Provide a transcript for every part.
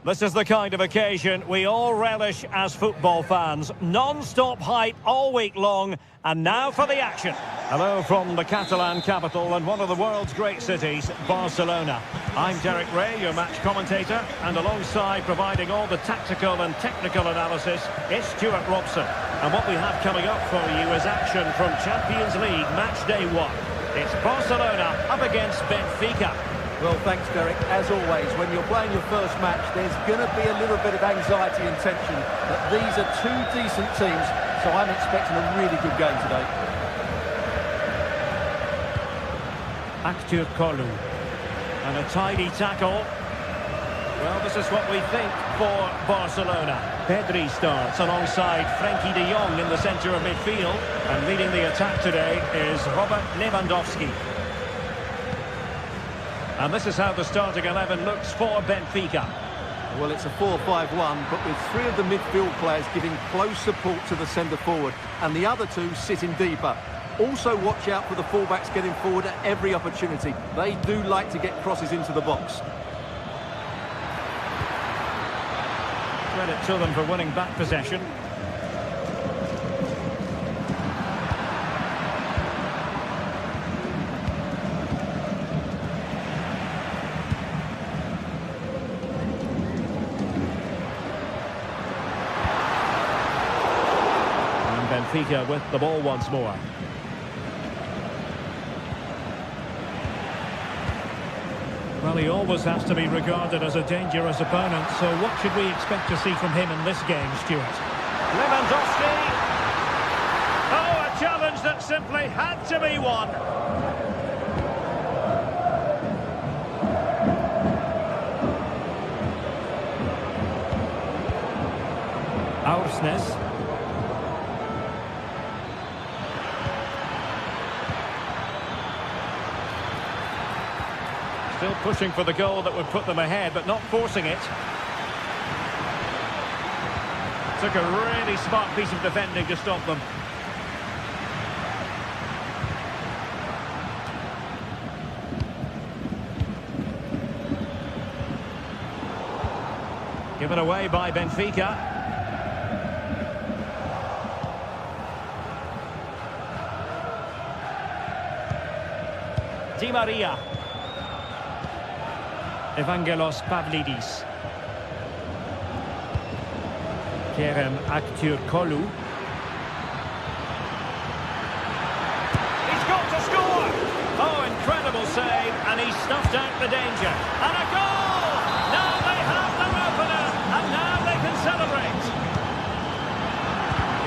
This is the kind of occasion we all relish as football fans. Non-stop hype all week long, and now for the action. Hello from the Catalan capital and one of the world's great cities, Barcelona. I'm Derek Ray, your match commentator, and alongside providing all the tactical and technical analysis, it's Stuart Robson. And what we have coming up for you is action from Champions League match day 1. It's Barcelona up against Benfica. Well, thanks, Derek. As always, when you're playing your first match, there's going to be a little bit of anxiety and tension. But these are two decent teams, so I'm expecting a really good game today. Acteur Kolu. And a tidy tackle. Well, this is what we think for Barcelona. Pedri starts alongside Frenkie de Jong in the centre of midfield. And leading the attack today is Robert Lewandowski. And this is how the starting 11 looks for Benfica. Well, it's a 4-5-1, but with three of the midfield players giving close support to the centre-forward, and the other two sitting deeper. Also watch out for the fullbacks getting forward at every opportunity. They do like to get crosses into the box. Credit to them for winning back possession. Benfica with the ball once more. Well, he always has to be regarded as a dangerous opponent, so what should we expect to see from him in this game, Stuart? Lewandowski! Oh, a challenge that simply had to be won! Aursnes. Still pushing for the goal that would put them ahead, but not forcing it. Took a really smart piece of defending to stop them. Given away by Benfica. Di Maria. Evangelos Pavlidis. Kerem Aktürkoğlu. He's got to score! Oh, incredible save, and he snuffed out the danger. And a goal! Now they have their opener, and now they can celebrate.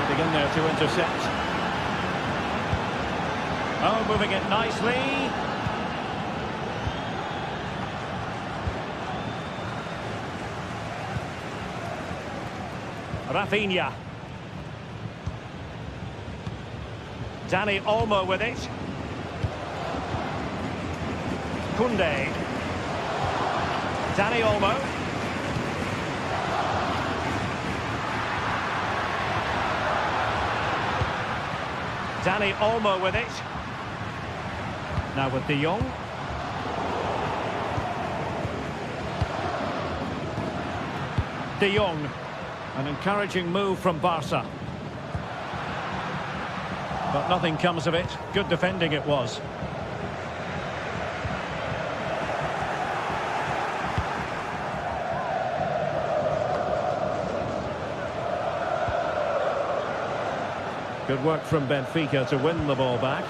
Getting in there to intercept. Oh, moving it nicely. Rafinha. Dani Olmo with it. Koundé. Dani Olmo. Dani Olmo with it. Now with De Jong. De Jong. An encouraging move from Barca. But nothing comes of it. Good defending it was. Good work from Benfica to win the ball back.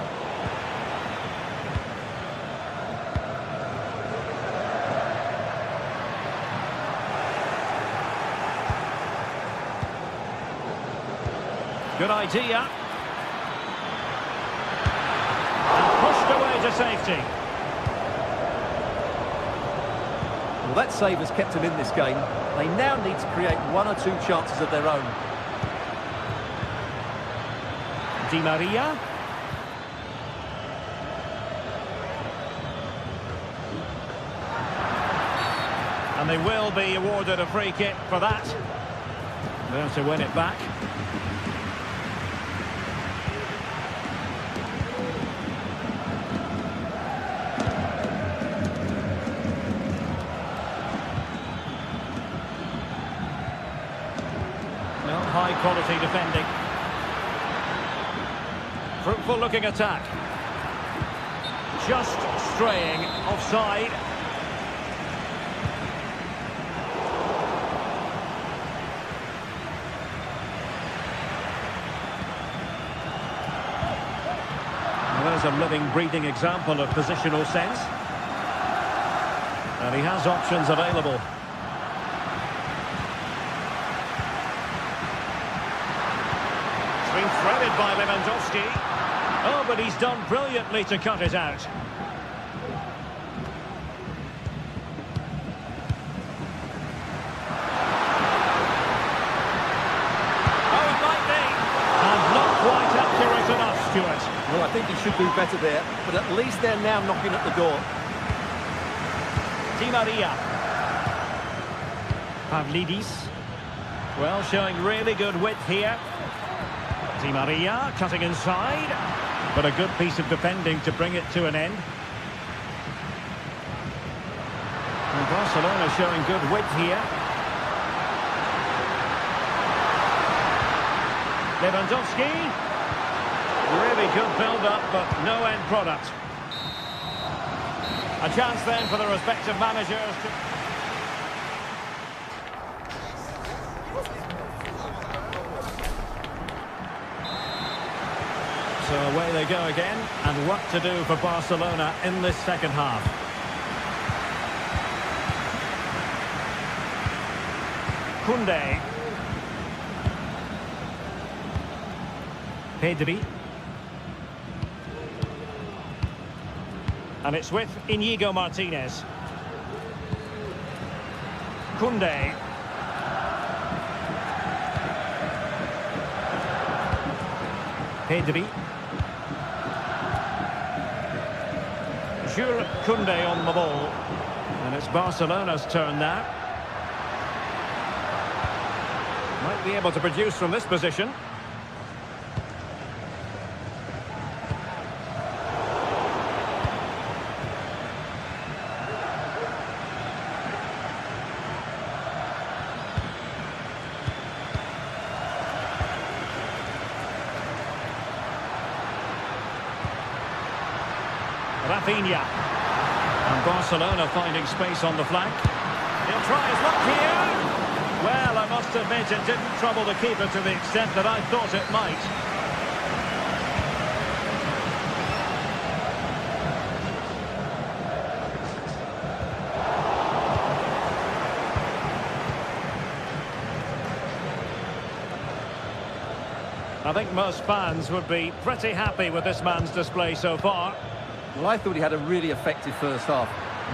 Good idea. And pushed away to safety. Well, that save has kept them in this game. They now need to create one or two chances of their own. Di Maria. And they will be awarded a free kick for that. There to win it back. quality defending. Fruitful looking attack. Just straying offside. There's a living, breathing example of positional sense. And he has options available. It's been threaded by Lewandowski. Oh, but he's done brilliantly to cut it out. Oh, it might be. And not quite accurate enough, Stuart. Well, I think he should do better there, but at least they're now knocking at the door. Di Maria. Pavlidis. Well, showing really good width here. Di Maria cutting inside. But a good piece of defending to bring it to an end. And Barcelona showing good width here. Lewandowski. Really good build-up, but no end product. A chance then for the respective managers to... So away they go again, and what to do for Barcelona in this second half. Koundé. Pedri. And it's with Íñigo Martínez. Koundé. Pedri. Jules Koundé on the ball. And it's Barcelona's turn now. Might be able to produce from this position. Rafinha. And Barcelona finding space on the flank. He'll try his luck here. Well, I must admit it didn't trouble the keeper to the extent that I thought it might. I think most fans would be pretty happy with this man's display so far. Well, I thought he had a really effective first half.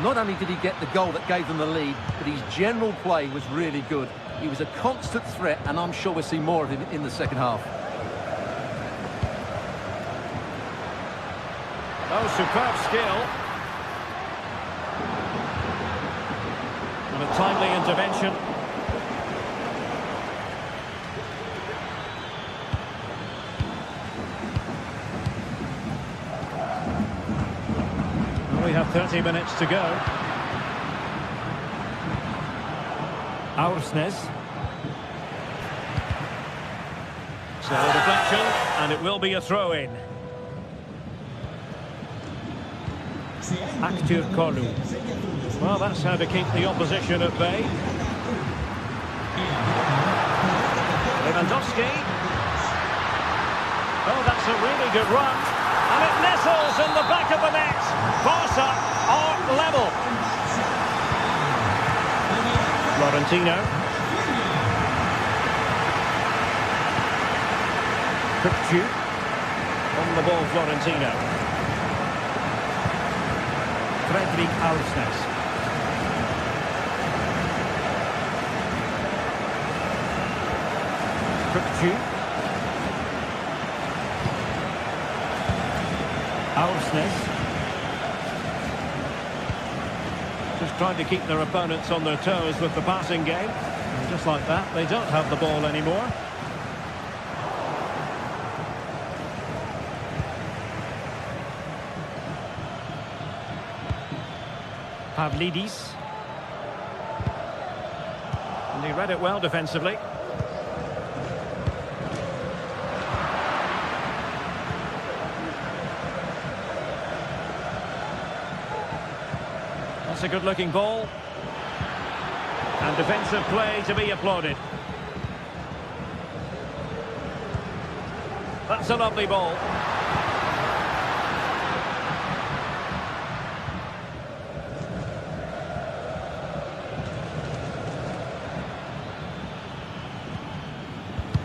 Not only did he get the goal that gave them the lead, but his general play was really good. He was a constant threat, and I'm sure we'll see more of him in the second half. Oh, superb skill. And a timely intervention. We have 30 minutes to go. Aursnes. So a deflection, and it will be a throw-in. Active Kolu. Well, that's how to keep the opposition at bay. Lewandowski. Oh, that's a really good run. And it nestles in the back of the net. Barca are level. Florentino. Kripke. On the ball, Florentino. Fredrik Aursnes. Kripke. Aursnes. Just trying to keep their opponents on their toes with the passing game. And just like that, they don't have the ball anymore. Pavlidis. And he read it well defensively. That's a good-looking ball. And defensive play to be applauded. That's a lovely ball.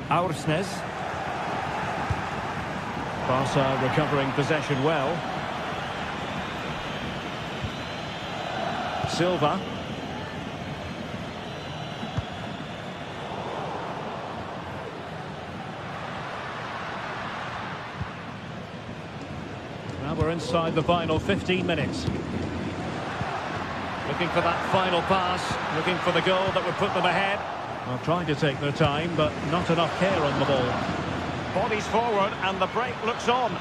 Aursnes. Barca recovering possession well. Silva. Now we're inside the final 15 minutes. Looking for that final pass, looking for the goal that would put them ahead. Well, trying to take their time, but not enough care on the ball. Bodies forward, and the break looks on.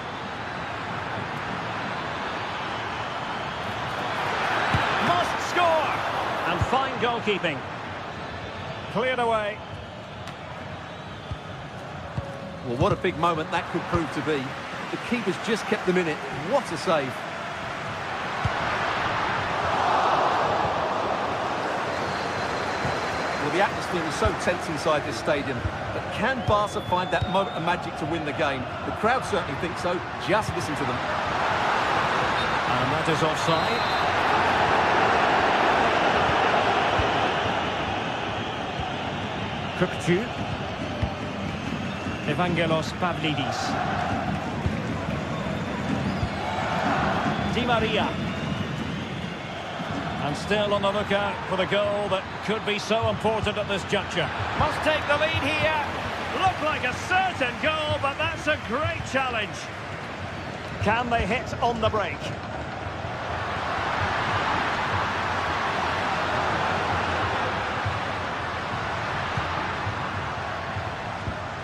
Must score! And fine goalkeeping. Cleared away. Well, what a big moment that could prove to be. The keeper's just kept them in it. What a save. Well, the atmosphere is so tense inside this stadium. But can Barca find that moment of magic to win the game? The crowd certainly think so. Just listen to them. And that is offside. Kukcu. Evangelos Pavlidis. Di Maria. And still on the lookout for the goal that could be so important at this juncture. Must take the lead here. Looked like a certain goal, but that's a great challenge. Can they hit on the break?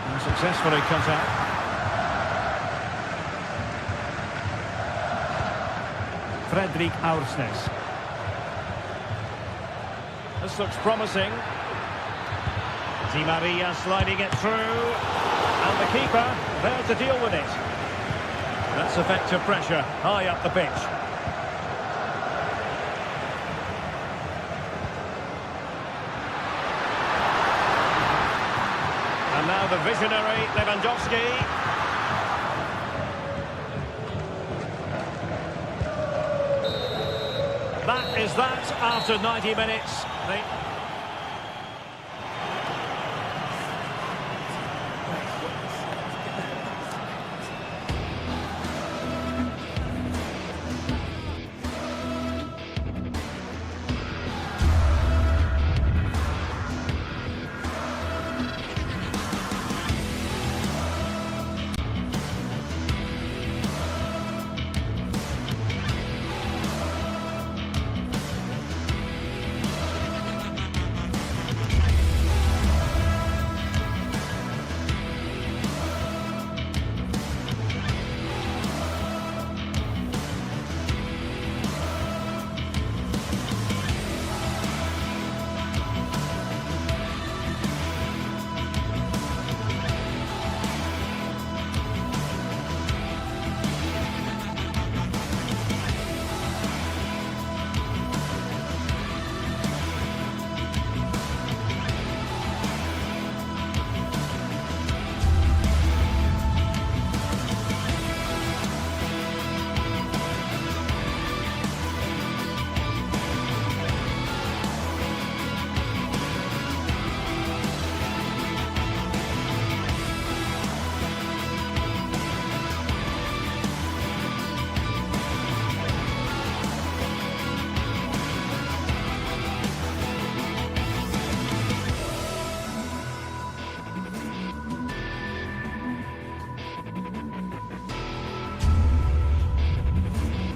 And successfully cut out. Fredrik Aursnes. This looks promising. Di Maria sliding it through. And the keeper there to deal with it. That's effective pressure high up the pitch. And now the visionary Lewandowski. That is that after 90 minutes.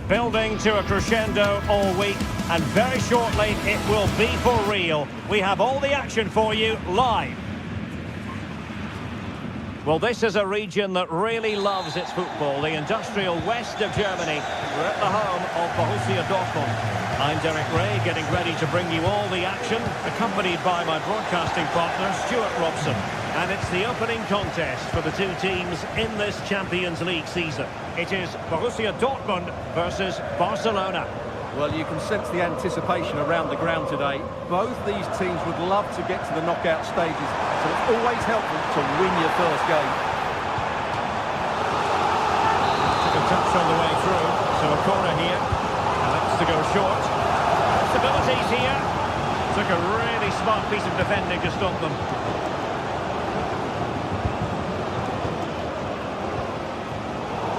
Building to a crescendo all week, and very shortly it will be for real. We have all the action for you live. Well, this is a region that really loves its football, the industrial west of Germany. We're at the home of Borussia Dortmund. I'm Derek Ray, getting ready to bring you all the action, accompanied by my broadcasting partner, Stuart Robson. And it's the opening contest for the two teams in this Champions League season. It is Borussia Dortmund versus Barcelona. Well, you can sense the anticipation around the ground today. Both these teams would love to get to the knockout stages, so it's always helpful to win your first game. Took a touch on the way through, so a corner here. Elects to go short. Possibilities here. Took a really smart piece of defending to stop them.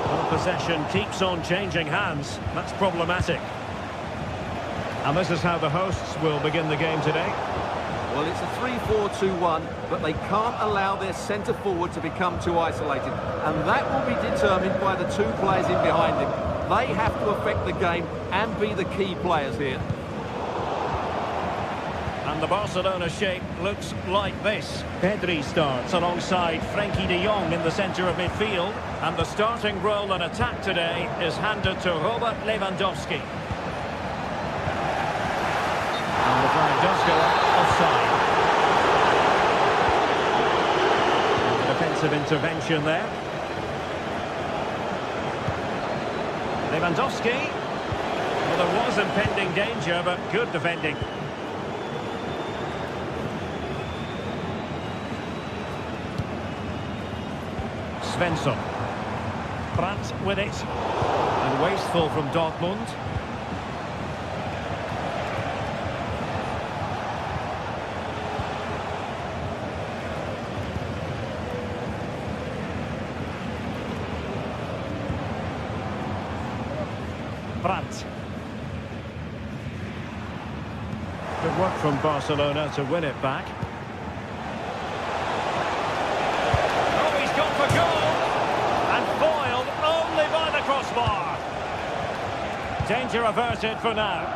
Well, possession keeps on changing hands. That's problematic. And this is how the hosts will begin the game today. Well, it's a 3-4-2-1, but they can't allow their centre forward to become too isolated. And that will be determined by the two players in behind him. They have to affect the game and be the key players here. And the Barcelona shape looks like this. Pedri starts alongside Frenkie de Jong in the centre of midfield. And the starting role in attack today is handed to Robert Lewandowski. And the flag does go up, offside. And the defensive intervention there. Lewandowski. Well, there was impending danger, but good defending. Svensson. Brandt with it. And wasteful from Dortmund. Brandt. Good work from Barcelona to win it back. Oh, he's gone for goal! And foiled only by the crossbar. Danger averted for now.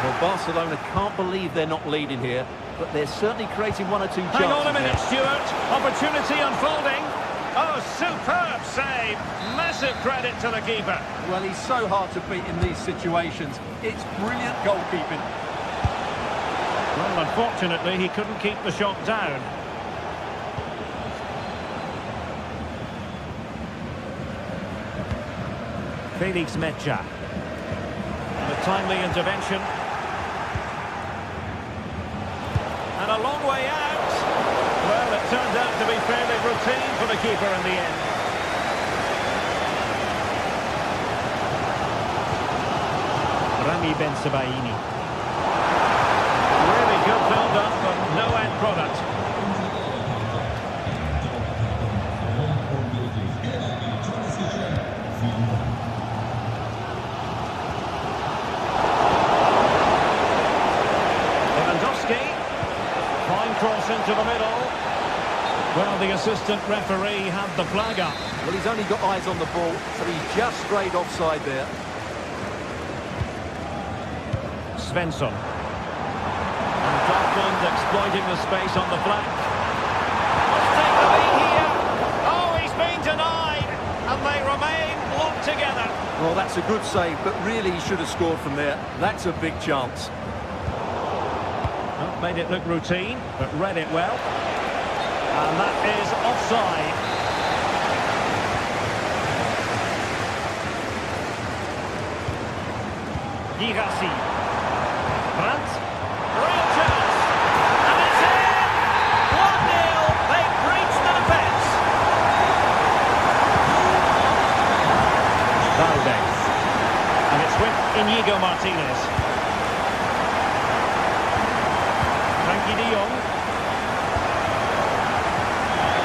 Well, Barcelona can't believe they're not leading here, but they're certainly creating one or two chances. Hang on a minute, now. Stuart. Opportunity unfolding. Oh, superb save. Massive credit to the keeper. Well, he's so hard to beat in these situations. It's brilliant goalkeeping. Well, unfortunately, he couldn't keep the shot down. Felix Mecha. And a timely intervention. And a long way out. Well, it turned out to be fairly routine for the keeper in the end. Rami Ben-Sebaini. Really good build-up, but no end product. Lewandowski. Fine cross into the middle. Well, the assistant referee had the flag up. Well, he's only got eyes on the ball, so he's just straight offside there. Svensson. And Dortmund exploiting the space on the flank. Must take the lead here. Oh, he's been denied. And they remain locked together. Well, that's a good save, but really he should have scored from there. That's a big chance. Well, made it look routine, but read it well. And that is offside. Girassi. Brandt. Real chance. And it's in! 1-0. They breached the defence. Valdez. And it's with Inigo Martinez. Frenkie de Jong.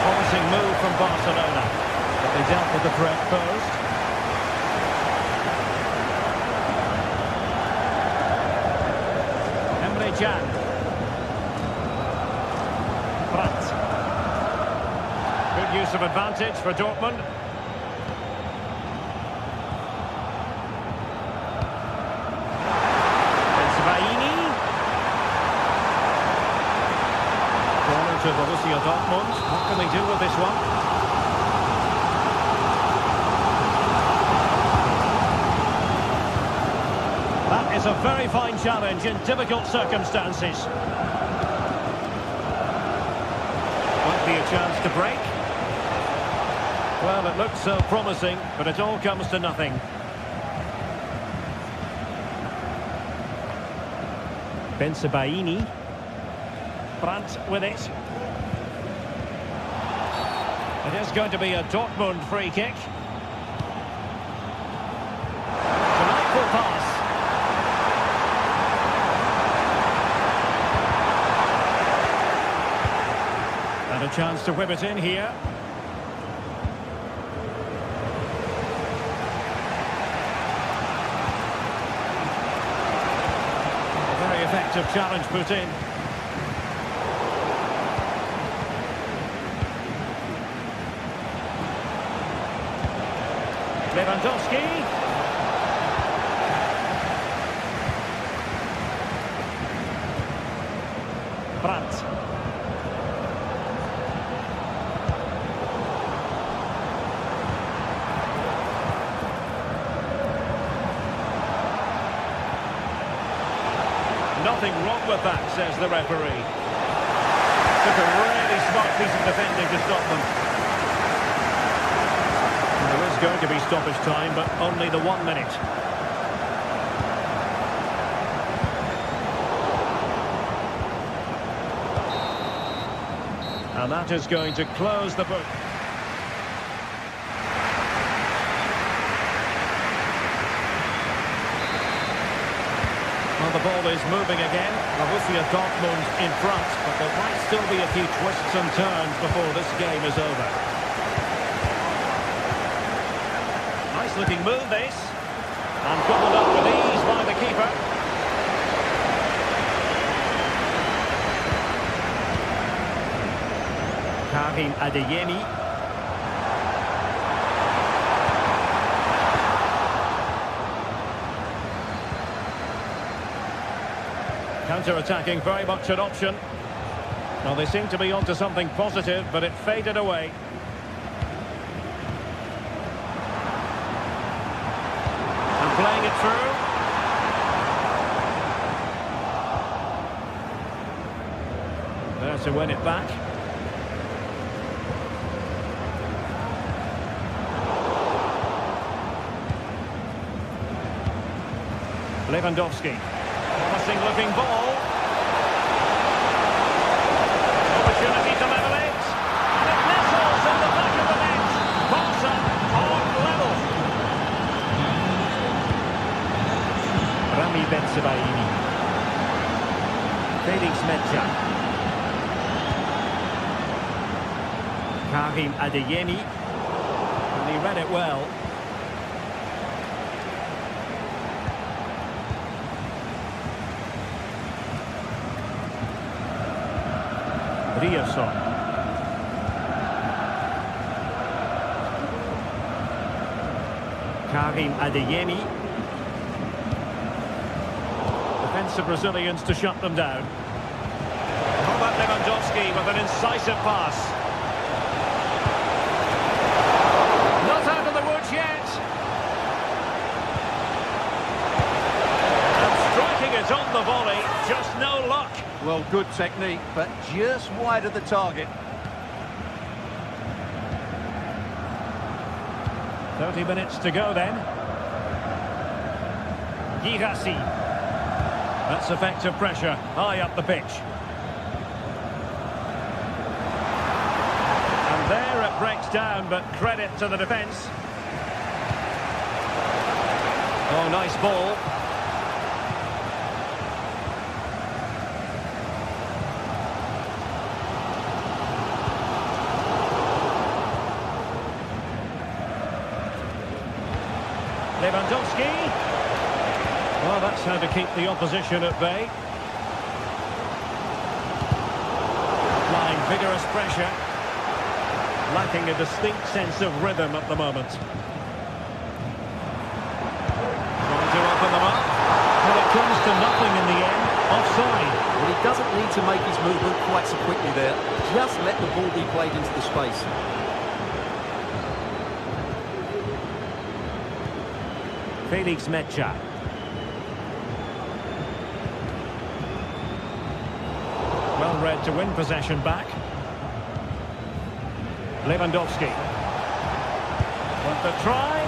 Promising move from Barcelona. But they dealt with the threat posed. Jan. Brandt. Good use of advantage for Dortmund. Ben-Sebaini. Corner to Borussia Dortmund. What can they do with this one? That is a very fine challenge in difficult circumstances. Might be a chance to break. Well, it looks so promising, but it all comes to nothing. Bensebaini. Brandt with it. It is going to be a Dortmund free kick. Delightful pass. And a chance to whip it in here. A very effective challenge put in. Lewandowski. Brandt. Nothing wrong with that, says the referee. Took a really smart piece of defending to stop them. There is going to be stoppage time, but only the 1 minute. And that is going to close the book. Well, the ball is moving again. Borussia Dortmund in front, but there might still be a few twists and turns before this game is over. Nice looking move, this. And gobbled up with ease by the keeper. Karim Adeyemi. Counter-attacking, very much an option. Well, they seem to be onto something positive, but it faded away. And playing it through. There to win it back. Lewandowski. Promising looking ball. Opportunity to level it. And it nestles in the back of the net. Barca on level. Rami Bensebaini. Felix Medja. Karim Adeyemi. And he read it well. Riasson. Karim Adeyemi. Defensive Brazilians to shut them down. How about Lewandowski with an incisive pass? Not out of the woods yet. And striking it on the volley, just no luck. Well, good technique, but just wide of the target. 30 minutes to go then. Girassi. That's effective pressure, high up the pitch. And there it breaks down, but credit to the defence. Oh, nice ball. Lewandowski. Well, that's how to keep the opposition at bay. Applying vigorous pressure. Lacking a distinct sense of rhythm at the moment. Trying to open them up. Well, it comes to nothing in the end. Offside. Well, he doesn't need to make his movement quite so quickly there. Just let the ball be played into the space. Felix Medja. Well read to win possession back. Lewandowski. Want the try?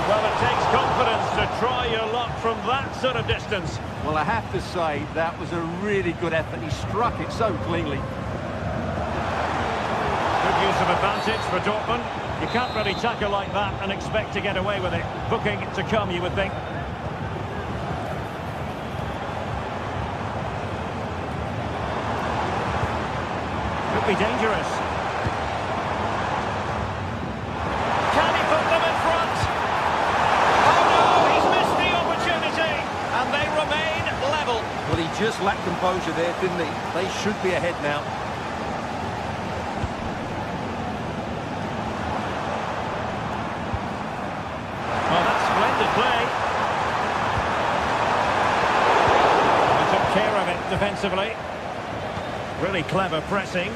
Well, it takes confidence to try your luck from that sort of distance. Well, I have to say, that was a really good effort. He struck it so cleanly. Good use of advantage for Dortmund. You can't really tackle like that and expect to get away with it. Booking to come, you would think. Could be dangerous. Can he put them in front? Oh no, he's missed the opportunity. And they remain level. Well, he just lacked composure there, didn't he? They should be ahead now. Well, that's splendid play. He took care of it defensively. Really clever pressing.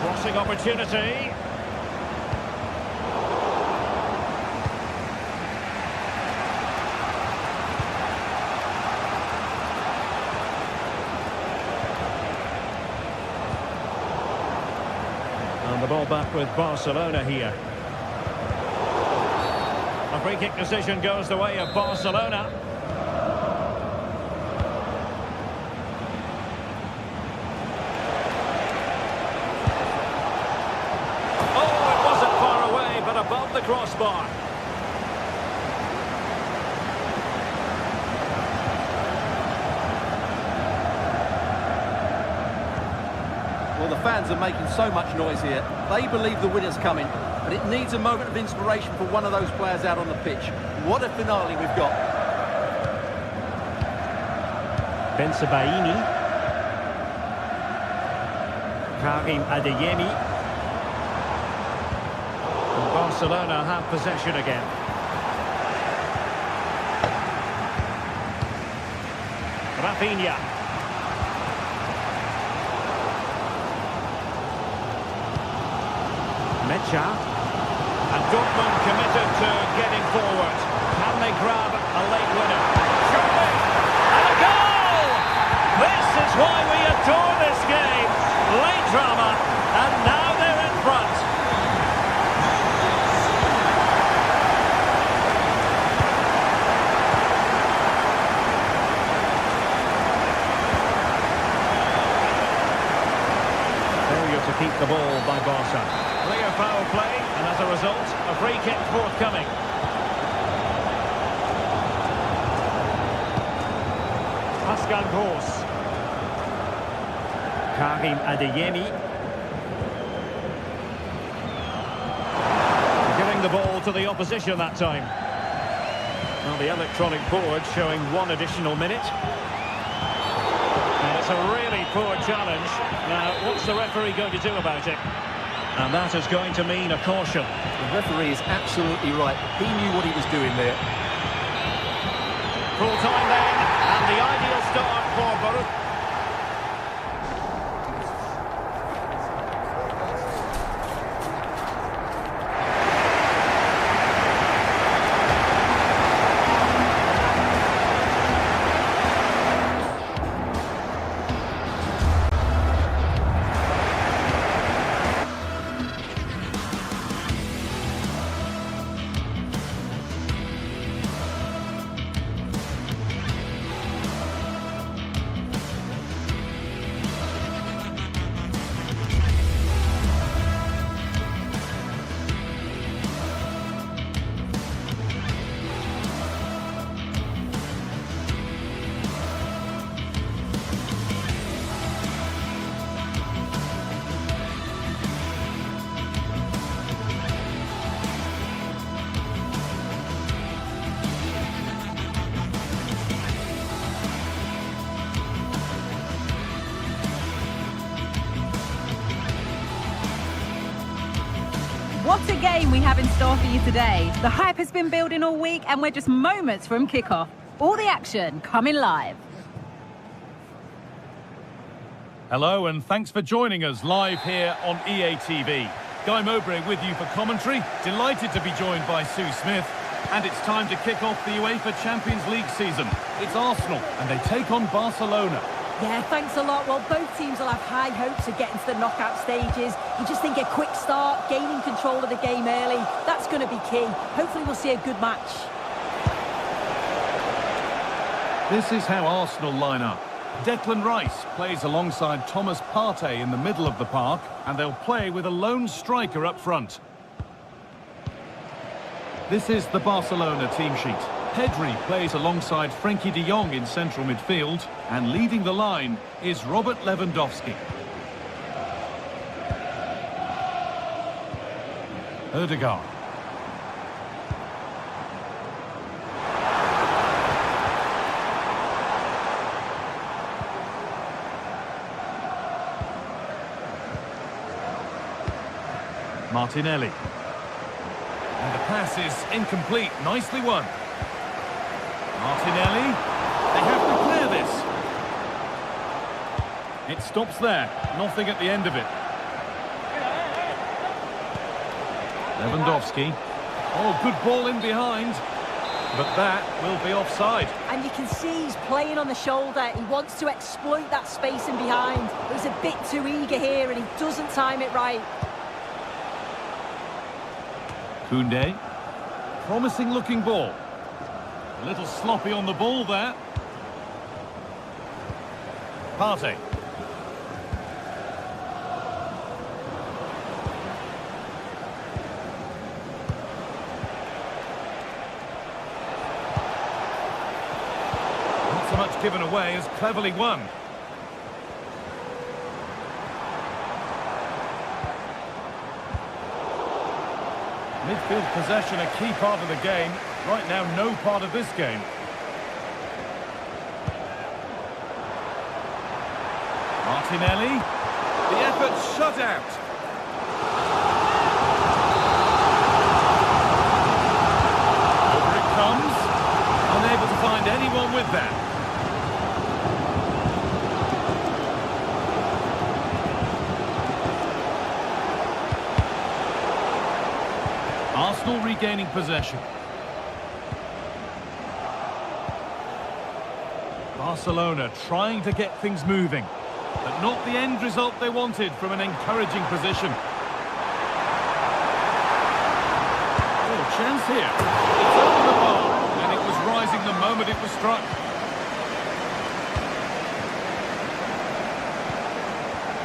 Crossing opportunity. And the ball back with Barcelona here. A free kick decision goes the way of Barcelona. Above the crossbar. Well, the fans are making so much noise here. They believe the winner's coming, but it needs a moment of inspiration for one of those players out on the pitch. What a finale we've got. Bensebaini. Karim Adeyemi. Barcelona have possession again. Rafinha. Mecha. And Dortmund committed to getting forward. Can they grab a late winner? Surely! And a goal! This is why we adore this game. Late drama, and now they're in front. To keep the ball by Barca. Clear foul play, and as a result, a free kick forthcoming. Pascal Gross. Karim Adeyemi. Giving the ball to the opposition that time. Well, the electronic board showing 1 additional minute. And it's a really poor challenge. Now, what's the referee going to do about it? And that is going to mean a caution. The referee is absolutely right. He knew what he was doing there. Full time then, and the ideal start for Borussia. What a game we have in store for you today. The hype has been building all week and we're just moments from kickoff. All the action coming live. Hello and thanks for joining us live here on EA TV. Guy Mowbray with you for commentary. Delighted to be joined by Sue Smith. And it's time to kick off the UEFA Champions League season. It's Arsenal and they take on Barcelona. Yeah, thanks a lot. Well, both teams will have high hopes of getting to the knockout stages. You just think a quick start, gaining control of the game early, that's going to be key. Hopefully we'll see a good match. This is how Arsenal line up. Declan Rice plays alongside Thomas Partey in the middle of the park, and they'll play with a lone striker up front. This is the Barcelona team sheet. Pedri plays alongside Frenkie de Jong in central midfield, and leading the line is Robert Lewandowski. Ødegaard. Martinelli. And the pass is incomplete. Nicely won. Martinelli. They have to clear this. It stops there. Nothing at the end of it. Lewandowski. Oh, good ball in behind. But that will be offside. And you can see he's playing on the shoulder. He wants to exploit that space in behind. He's a bit too eager here and he doesn't time it right. Koundé. Promising looking ball. A little sloppy on the ball there. Partey. Not so much given away as cleverly won. Midfield possession, a key part of the game. Right now, no part of this game. Martinelli. The effort shut out. Over it comes. Unable to find anyone with that. Arsenal regaining possession. Barcelona trying to get things moving, but not the end result they wanted from an encouraging position. Oh, chance here. It's over the bar, and it was rising the moment it was struck.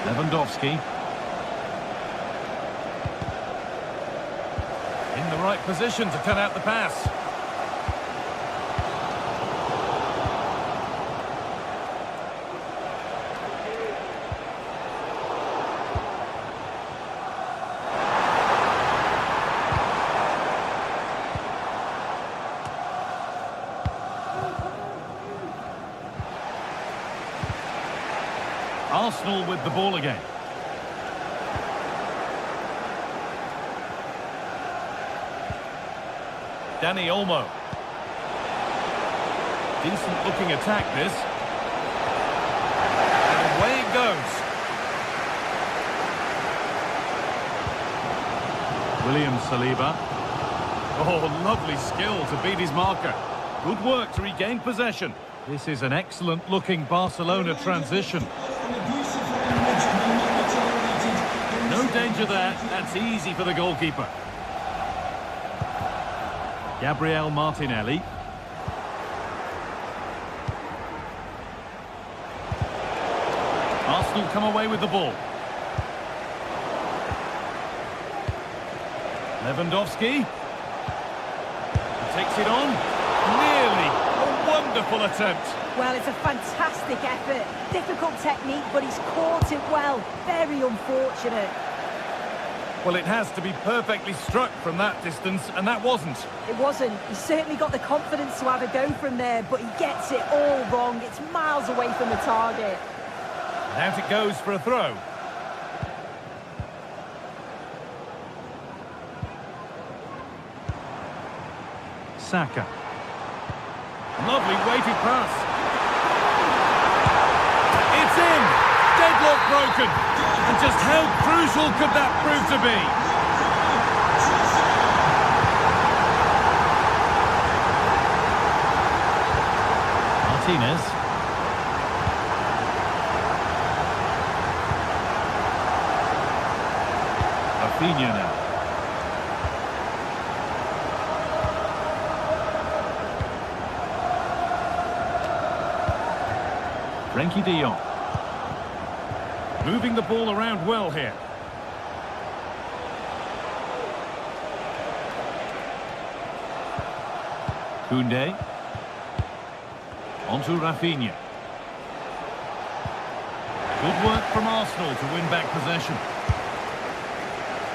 Lewandowski. In the right position to cut out the pass. Arsenal with the ball again. Dani Olmo. Decent looking attack this. And away it goes. William Saliba. Oh, lovely skill to beat his marker. Good work to regain possession. This is an excellent looking Barcelona transition. No danger there. That's easy for the goalkeeper. Gabriel Martinelli. Arsenal come away with the ball. Lewandowski. Takes it on. Nearly. A wonderful attempt. Well, it's a fantastic effort. Difficult technique, but he's caught it well. Very unfortunate. Well, it has to be perfectly struck from that distance, and that wasn't. It wasn't. He's certainly got the confidence to have a go from there, but he gets it all wrong. It's miles away from the target. And out it goes for a throw. Saka. Lovely weighted pass. It's in! Deadlock broken! And just how crucial could that prove to be? Martinez. Rafinha now. Frenkie de Jong. Moving the ball around well here. Koundé. On to Rafinha. Good work from Arsenal to win back possession.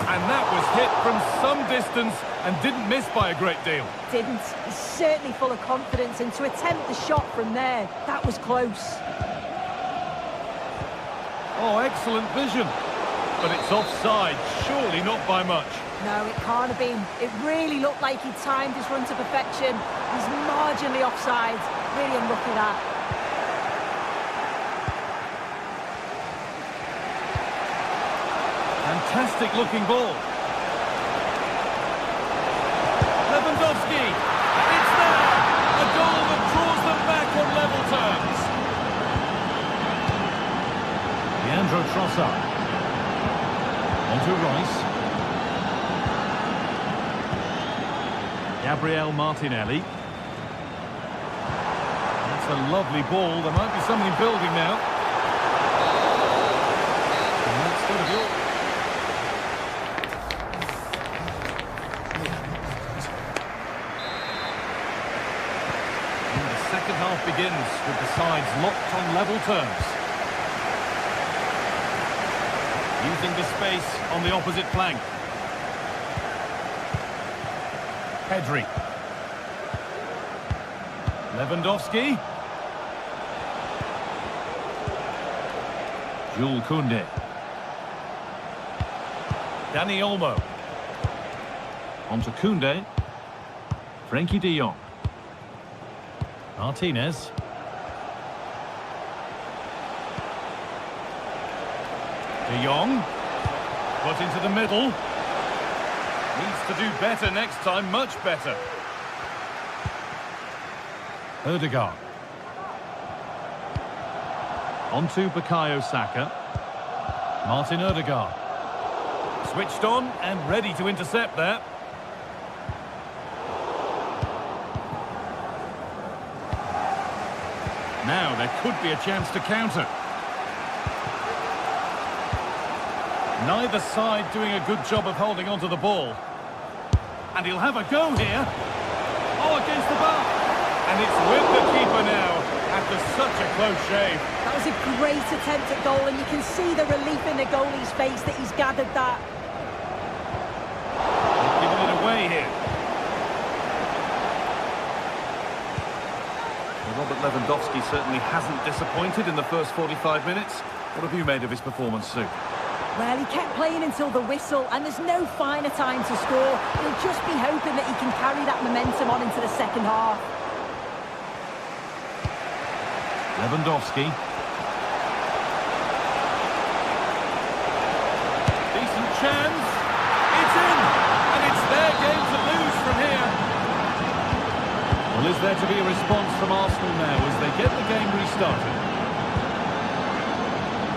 And that was hit from some distance and didn't miss by a great deal. Didn't. He's certainly full of confidence, and to attempt the shot from there, that was close. Oh, excellent vision. But it's offside, surely not by much. No, it can't have been. It really looked like he timed his run to perfection. He's marginally offside. Really unlucky that. Fantastic looking ball. Lewandowski. It's there. A goal that draws them back on level terms. Leandro Trossard. On to Rice. Gabriel Martinelli. That's a lovely ball. There might be something building now. And that's going to be all. And the second half begins with the sides locked on level terms. Using the space on the opposite flank. Pedri. Lewandowski. Jules Koundé. Dani Olmo. On to Koundé. Frenkie de Jong. Martinez. De Jong. Put into the middle. Needs to do better next time, much better. Ødegaard. On to Bukayo Saka. Martin Ødegaard. Switched on and ready to intercept there. Now there could be a chance to counter. Neither side doing a good job of holding onto the ball. And he'll have a go here. Oh, against the bar. And it's with the keeper now after such a close shave. That was a great attempt at goal, and you can see the relief in the goalie's face that he's gathered that. He's giving it away here. Well, Robert Lewandowski certainly hasn't disappointed in the first 45 minutes. What have you made of his performance, Sue? Well, he kept playing until the whistle, and there's no finer time to score. He'll just be hoping that he can carry that momentum on into the second half. Lewandowski. Decent chance. It's in! And it's their game to lose from here. Well, is there to be a response from Arsenal now as they get the game restarted?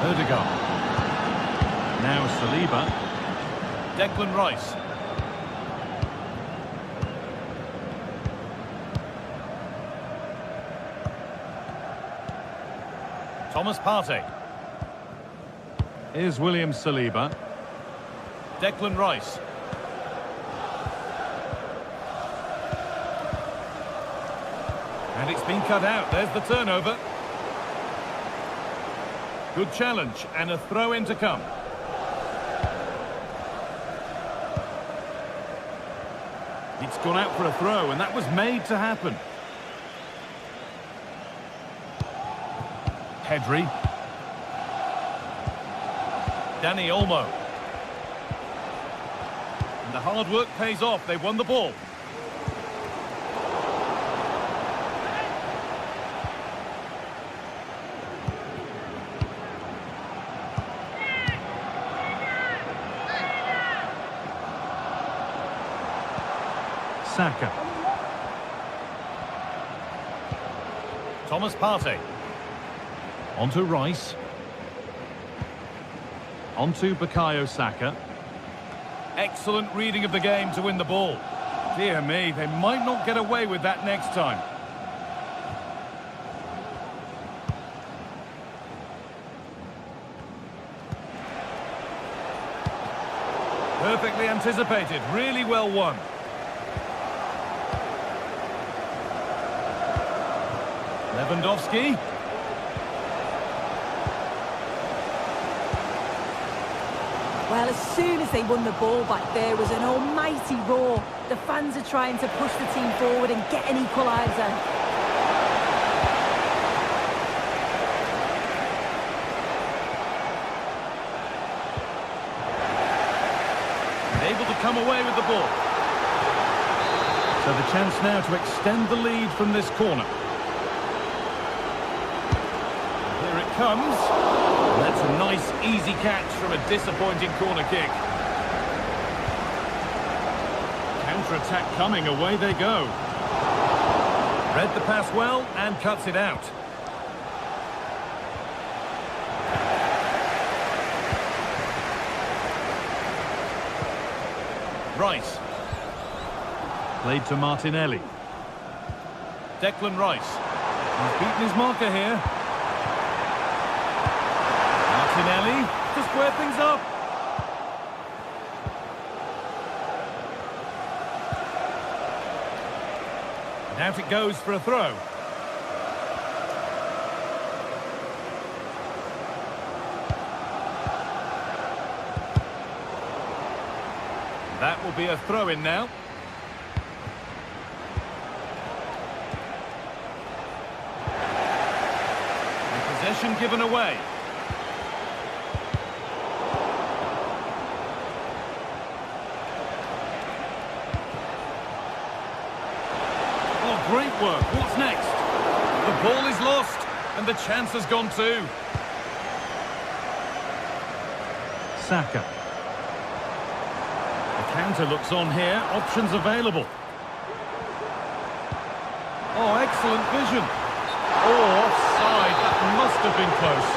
Ødegaard. Now Saliba. Declan Rice. Thomas Partey. Here's William Saliba. Declan Rice. And it's been cut out. There's the turnover. Good challenge and a throw-in to come. It's gone out for a throw, and that was made to happen. Pedri. Dani Olmo. And the hard work pays off. They won the ball. Saka. Thomas Partey. On to Rice. On to Bukayo Saka. Excellent reading of the game to win the ball. Dear me, they might not get away with that next time. Perfectly anticipated, really well won. Lewandowski. Well, as soon as they won the ball back, there was an almighty roar. The fans are trying to push the team forward and get an equaliser. Able to come away with the ball. So the chance now to extend the lead from this corner. Here it comes. And that's a nice, easy catch from a disappointing corner kick. Counter-attack coming, away they go. Read the pass well and cuts it out. Rice. Played to Martinelli. Declan Rice. He's beaten his marker here. Martinelli to square things up. And out it goes for a throw. That will be a throw-in now. And possession given away. Oh, great work. What's next? The ball is lost, and the chance has gone too. Saka. Counter looks on here, options available. Oh, excellent vision. Oh, offside, that must have been close.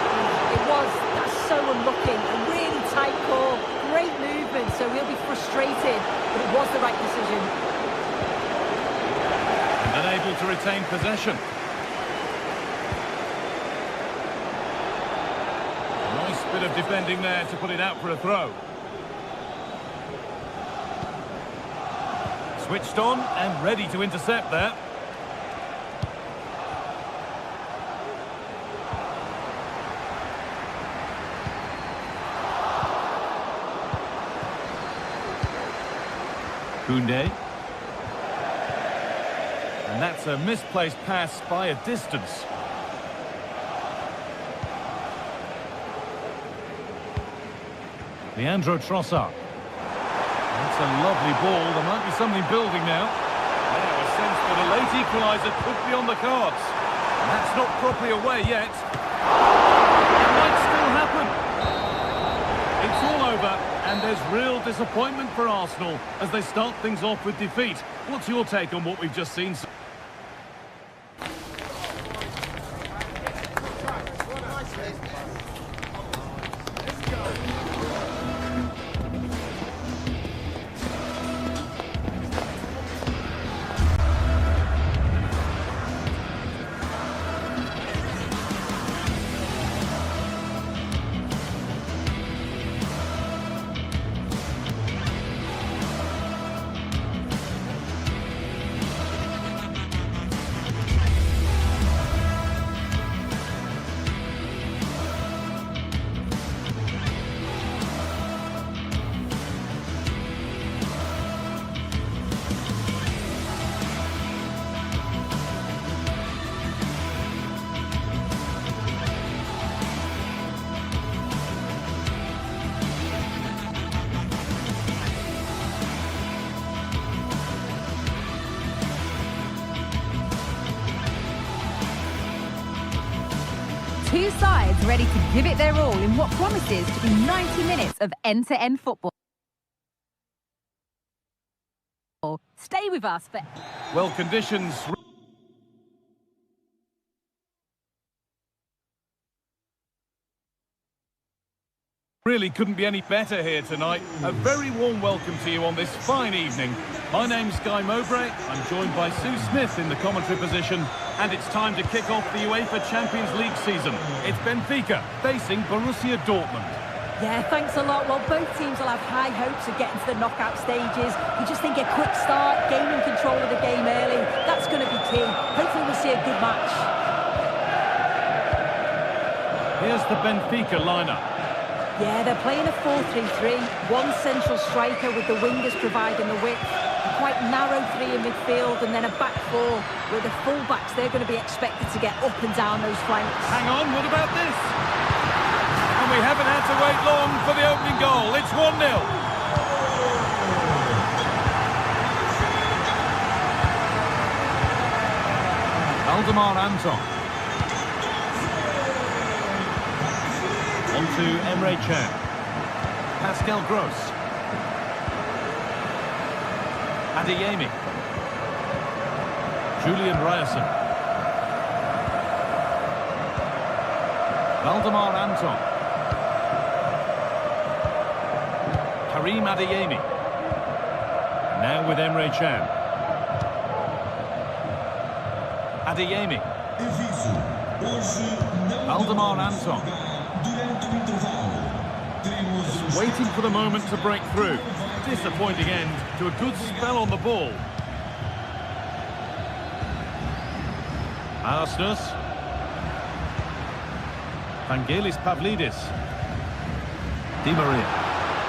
It was, that's so unlucky. A really tight call, great movement, so he'll be frustrated, but it was the right decision. And unable to retain possession. Nice bit of defending there to put it out for a throw. Switched on and ready to intercept there. Koundé. And that's a misplaced pass by a distance. Leandro Trossard. That's a lovely ball. There might be something building now. Now a sense that a late equaliser could be on the cards. And that's not properly away yet. It might still happen. It's all over, and there's real disappointment for Arsenal as they start things off with defeat. What's your take on what we've just seen? Two sides ready to give it their all in what promises to be 90 minutes of end-to-end football. Stay with us for... Well, conditions... really really couldn't be any better here tonight. A very warm welcome to you on this fine evening. My name's Guy Mowbray. I'm joined by Sue Smith in the commentary position. And it's time to kick off the UEFA Champions League season. It's Benfica facing Borussia Dortmund. Yeah, thanks a lot. Well, both teams will have high hopes of getting to the knockout stages. You just think a quick start, gaining control of the game early, that's going to be key. Hopefully we'll see a good match. Here's the Benfica lineup. Yeah, they're playing a 4-3-3. One central striker with the wingers providing the width. A quite narrow three in midfield and then a back four with the full-backs. They're going to be expected to get up and down those flanks. Hang on, what about this? And we haven't had to wait long for the opening goal. It's 1-0. Valdemar Anton. On to Emre Can. Pascal Gross. Adeyemi. Julian Ryerson. Valdemar Anton. Karim Adeyemi. Now with Emre Can. Adeyemi. Valdemar Anton. Just waiting for the moment to break through. Disappointing end to a good spell on the ball. Arsenal. Vangelis Pavlidis. Di Maria.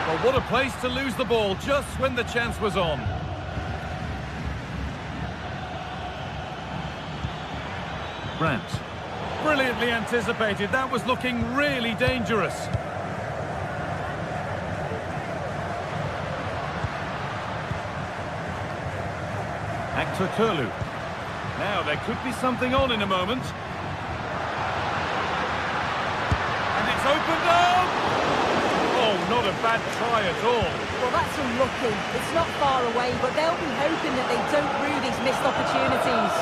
Well, what a place to lose the ball just when the chance was on. Brandt. Brilliantly anticipated. That was looking really dangerous. Actor Kurlu. Now there could be something on in a moment. And it's opened up! Oh, not a bad try at all. Well, that's unlucky. It's not far away, but they'll be hoping that they don't rue these missed opportunities.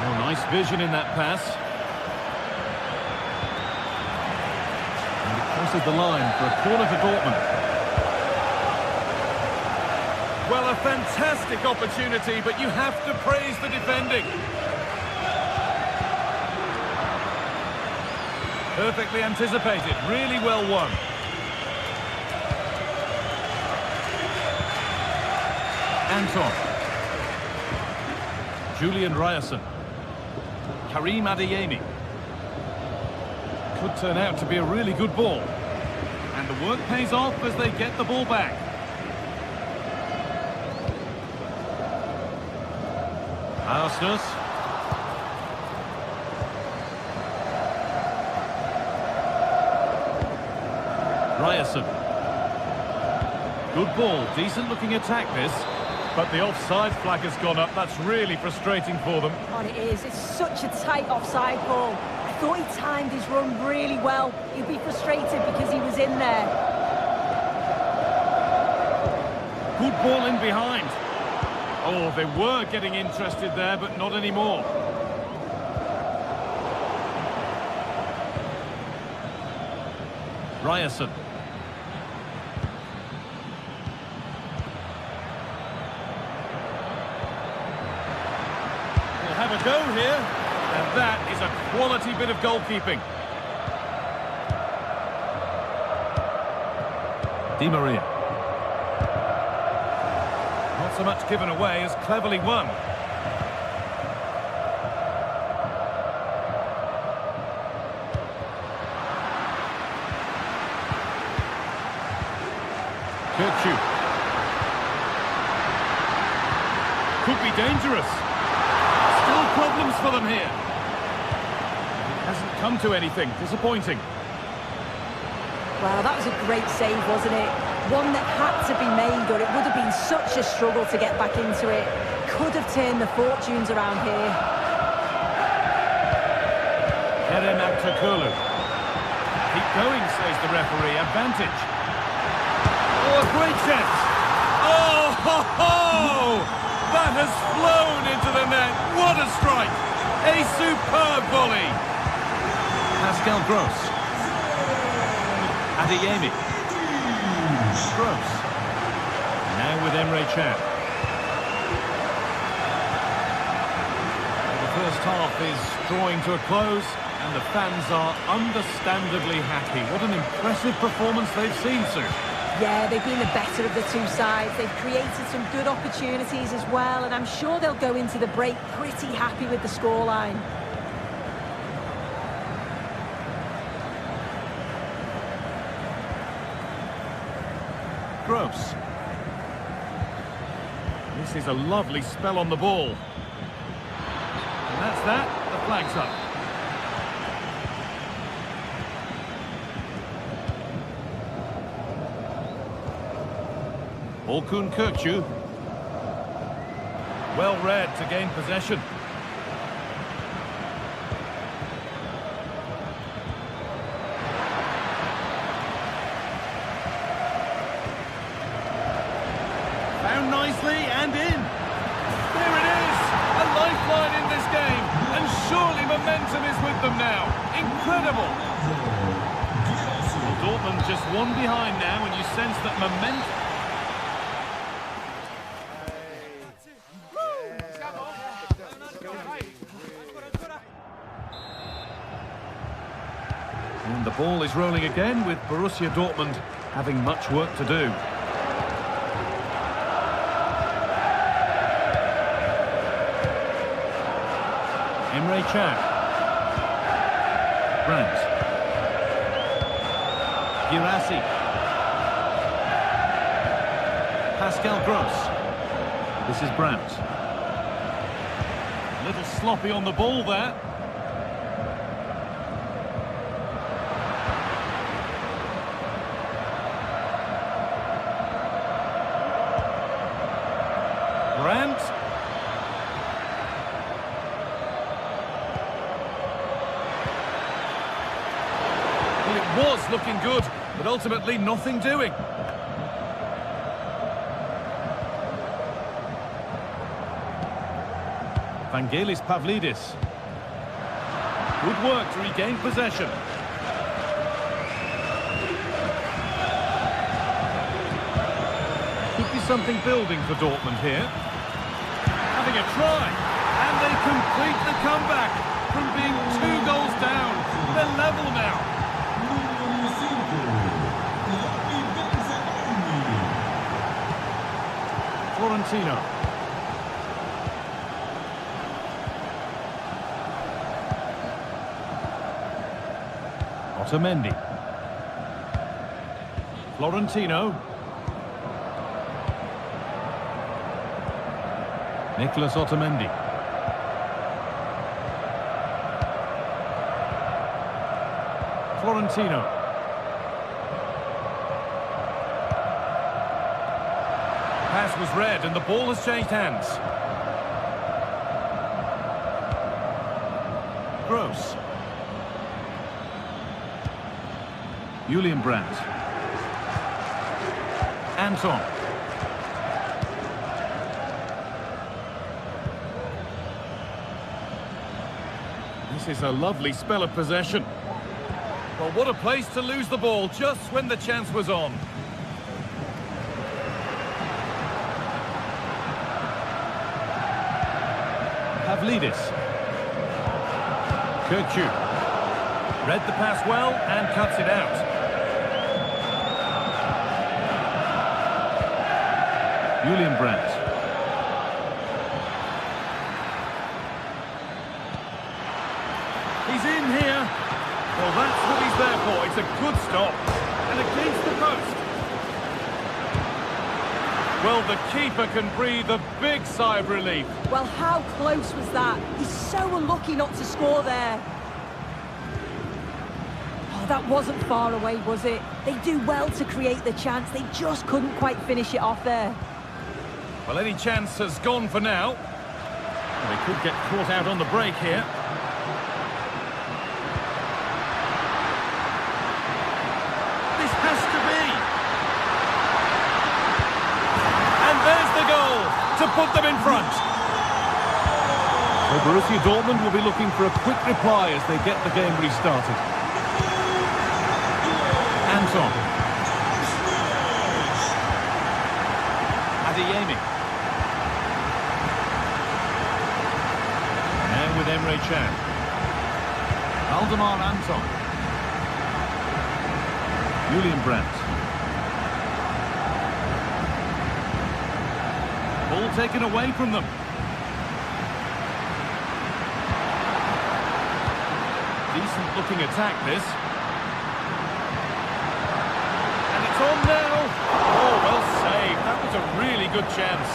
Oh, nice vision in that pass. And it crosses the line for a corner for Dortmund. Well, a fantastic opportunity, but you have to praise the defending. Perfectly anticipated, really well won. Anton. Julian Ryerson. Karim Adeyemi. Could turn out to be a really good ball. And the work pays off as they get the ball back. Arsenal. Ryerson. Good ball, decent looking attack this. But the offside flag has gone up. That's really frustrating for them. Oh, it is. It's such a tight offside ball. I thought he timed his run really well. He'd be frustrated because he was in there. Good ball in behind. Oh, they were getting interested there, but not anymore. Ryerson. We'll have a go here, and that is a quality bit of goalkeeping. Di Maria. Not so much given away as cleverly won. Kirchu. Could be dangerous. Still problems for them here. Hasn't come to anything. Disappointing. Well, that was a great save, wasn't it? One that had to be made, or it would have been such a struggle to get back into it. Could have turned the fortunes around here. Kerem Aktürkoğlu. Keep going, says the referee. Advantage. Oh, a great chance. Oh, ho, ho! That has flown into the net. What a strike! A superb volley. Pascal Gross. Adeyemi. Gross. Now with Emre Can. The first half is drawing to a close, and the fans are understandably happy. What an impressive performance they've seen, Sue. Yeah, they've been the better of the two sides. They've created some good opportunities as well, and I'm sure they'll go into the break pretty happy with the scoreline. Gross. This is a lovely spell on the ball. And that's that. The flag's up. Orkun Kökçü. Well read to gain possession. Found nicely and in. There it is! A lifeline in this game. And surely momentum is with them now. Incredible! Well, Dortmund just one behind now, and you sense that momentum... And the ball is rolling again with Borussia Dortmund having much work to do. Emre Can. Brandt. Girassi. Pascal Gross. This is Brandt. A little sloppy on the ball there. Brandt. Well, it was looking good, but ultimately nothing doing. Vangelis Pavlidis. Good work to regain possession. Could be something building for Dortmund here. Having a try, and they complete the comeback from being 2 goals down. They're level now. Florentino. Otamendi. Florentino. Nicolas Otamendi. Florentino. Pass was read and the ball has changed hands. Gross. Julian Brandt. Anton. This is a lovely spell of possession. Well, what a place to lose the ball just when the chance was on. Pavlidis. Kökçü. Read the pass well and cuts it out. Julian Brandt. He's in here. Well, that's what he's there for. It's a good stop. And against the post. Well, the keeper can breathe a big sigh of relief. Well, how close was that? He's so unlucky not to score there. Oh, that wasn't far away, was it? They do well to create the chance. They just couldn't quite finish it off there. Well, any chance has gone for now. They could get caught out on the break here. This has to be. And there's the goal to put them in front. Could Borussia Dortmund will be looking for a quick reply as they get the game restarted. Anton. Adeyemi. Now with Emre Can. Valdemar Anton. Julian Brandt. Ball taken away from them. Decent looking attack this. And it's on now. Oh, well saved. That was a really good chance.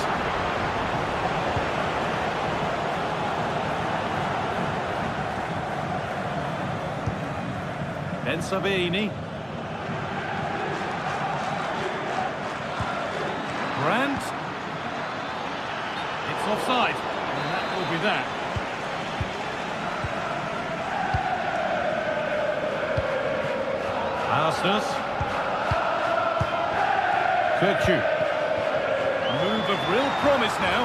Ben Sabini. Brandt. It's offside. And that will be that. Arsenal. Kirkju. Move of real promise now.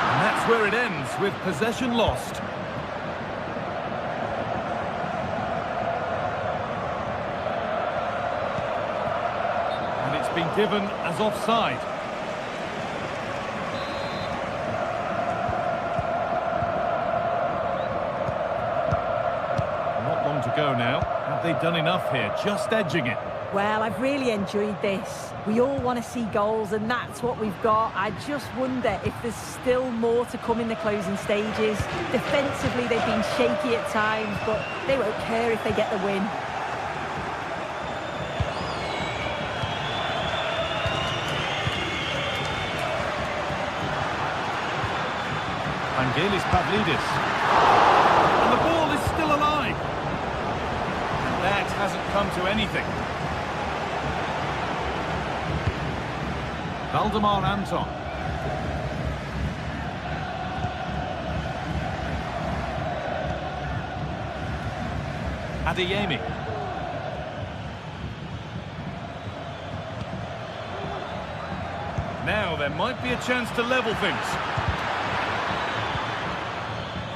And that's where it ends, with possession lost. And it's been given as offside. To go now. Have they done enough here? Just edging it. Well, I've really enjoyed this. We all want to see goals, and that's what we've got. I just wonder if there's still more to come in the closing stages. Defensively, they've been shaky at times, but they won't care if they get the win. Vangelis Pavlidis. And the ball is still alive. That hasn't come to anything. Valdemar Anton. Adeyemi. Now there might be a chance to level things.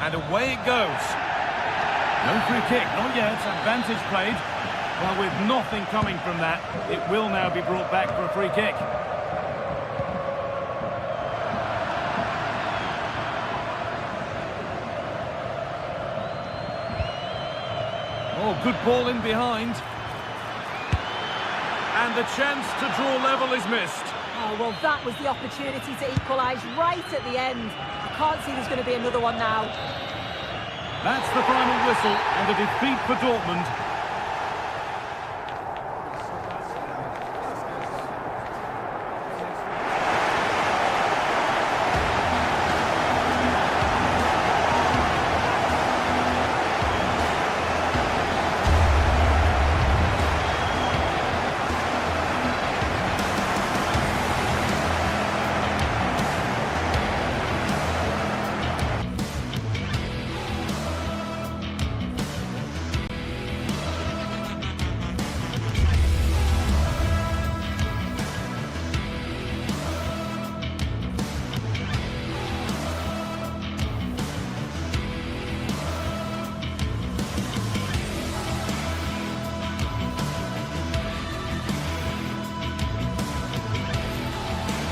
And away it goes. No free kick, not yet. Advantage played. Well, with nothing coming from that, it will now be brought back for a free kick. Oh, good ball in behind. And the chance to draw level is missed. Oh, well, that was the opportunity to equalise right at the end. I can't see there's going to be another one now. That's the final whistle, and a defeat for Dortmund.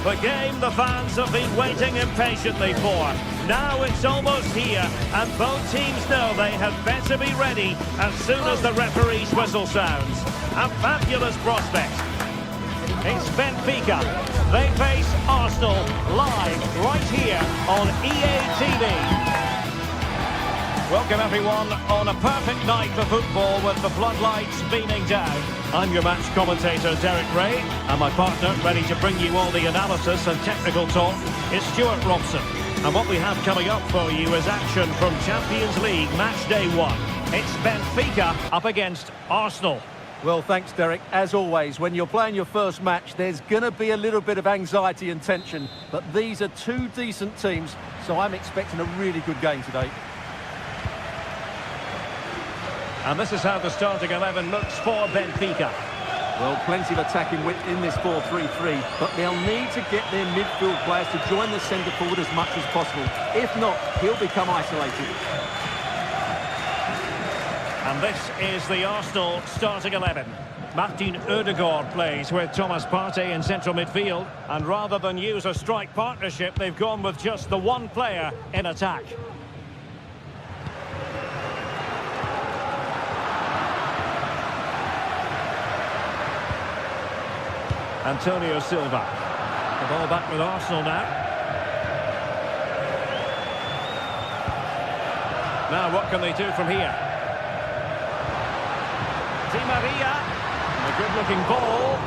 The game the fans have been waiting impatiently for. Now it's almost here, and both teams know they had better be ready as soon as the referee's whistle sounds. A fabulous prospect. It's Benfica. They face Arsenal live right here on EA TV. Welcome everyone on a perfect night for football with the floodlights beaming down. I'm your match commentator Derek Ray, and my partner ready to bring you all the analysis and technical talk is Stuart Robson. And what we have coming up for you is action from Champions League match day 1. It's Benfica up against Arsenal. Well, thanks, Derek. As always, when you're playing your first match, there's going to be a little bit of anxiety and tension. But these are two decent teams, so I'm expecting a really good game today. And this is how the starting 11 looks for Benfica. Well, plenty of attacking width in this 4-3-3, but they'll need to get their midfield players to join the centre forward as much as possible. If not, he'll become isolated. And this is the Arsenal starting 11. Martin Ødegaard plays with Thomas Partey in central midfield. And rather than use a strike partnership, they've gone with just the one player in attack. Antonio Silva. The ball back with Arsenal now. Now what can they do from here? Di Maria. A good-looking ball.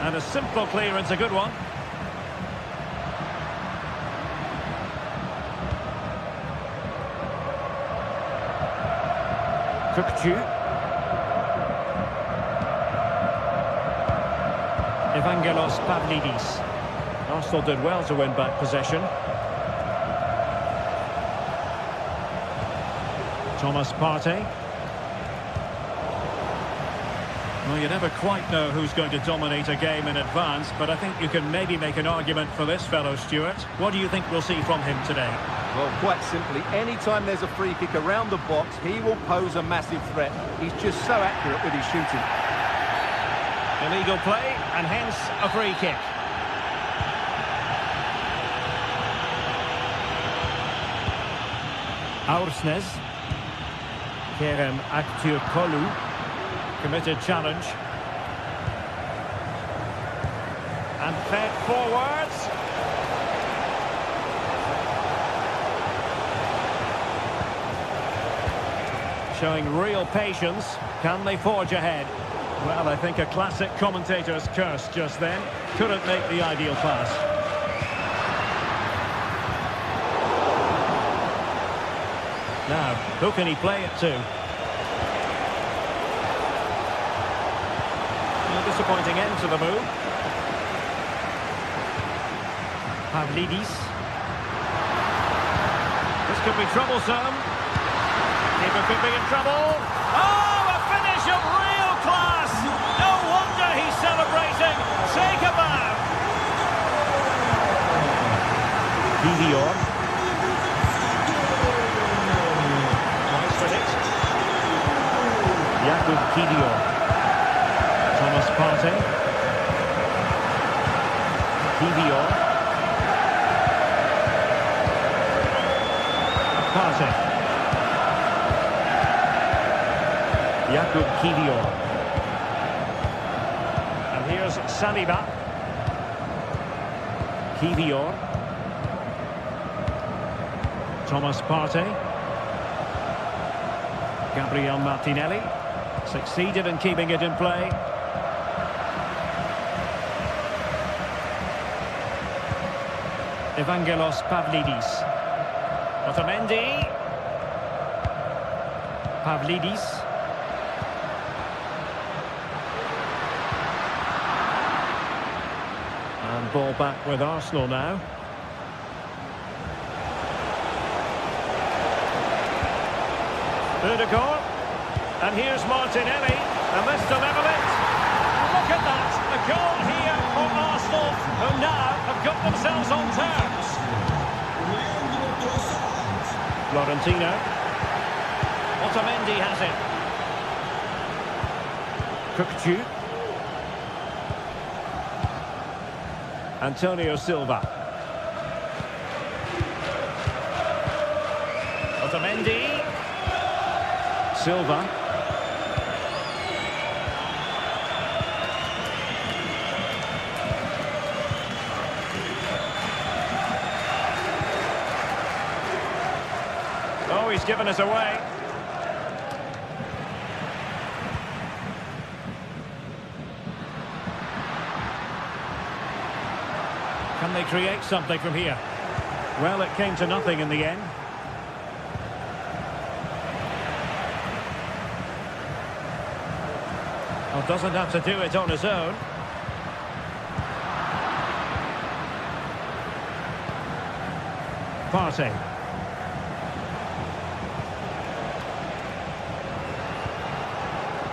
And a simple clearance, a good one. Kukçu. Evangelos Pavlidis. Arsenal did well to win back possession. Thomas Partey. Well, you never quite know who's going to dominate a game in advance, but I think you can maybe make an argument for this fellow, Stuart. What do you think we'll see from him today? Well, quite simply, anytime there's a free kick around the box, he will pose a massive threat. He's just so accurate with his shooting. Illegal play, and hence a free kick. Aursnes. Kerem Aktürkoğlu. Committed challenge. And fed forwards. Showing real patience. Can they forge ahead? Well, I think a classic commentator's curse just then. Couldn't make the ideal pass. Now, who can he play it to? A disappointing end to the move. Pavlidis. This could be troublesome. Keeper could be in trouble. Oh, a finish of real class! No wonder he's celebrating. Take a bow. Kivior. Nice with it. Jakub Kivior. Thomas Partey. Kivior. Partey. Jakub Kivior. And here's Saliba. Kivior. Thomas Partey. Gabriel Martinelli. Succeeded in keeping it in play. Evangelos Pavlidis. Otamendi. Pavlidis. And ball back with Arsenal now. Ødegaard. And here's Martinelli. And this to level it. Look at that. A goal here for Arsenal, who now have got themselves on terms. Florentino. Otamendi has it. Kukçu. Antonio Silva. Otamendi. Silva. Oh, he's given us away. Can they create something from here? Well, it came to nothing in the end. Well, doesn't have to do it on his own. Partey.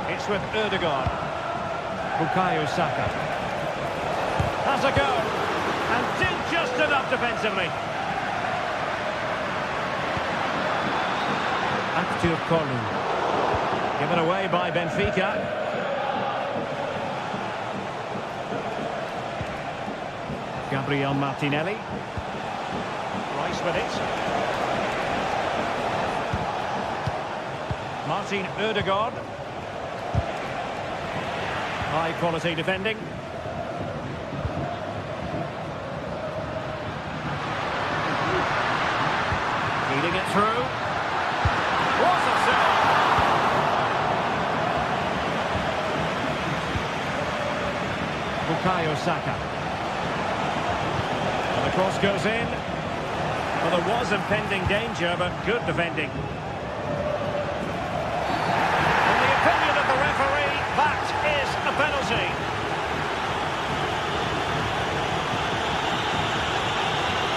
It's with Ødegaard. Bukayo Saka. Has a go. And did just enough defensively. Active Kolu. Given away by Benfica. Gabriel Martinelli. Rice with it. Martin Ødegaard. High quality defending. Feeding it through. What a save! Bukayo Saka. And the cross goes in. Well, there was impending danger, but good defending. In the opinion of the referee, that is a penalty.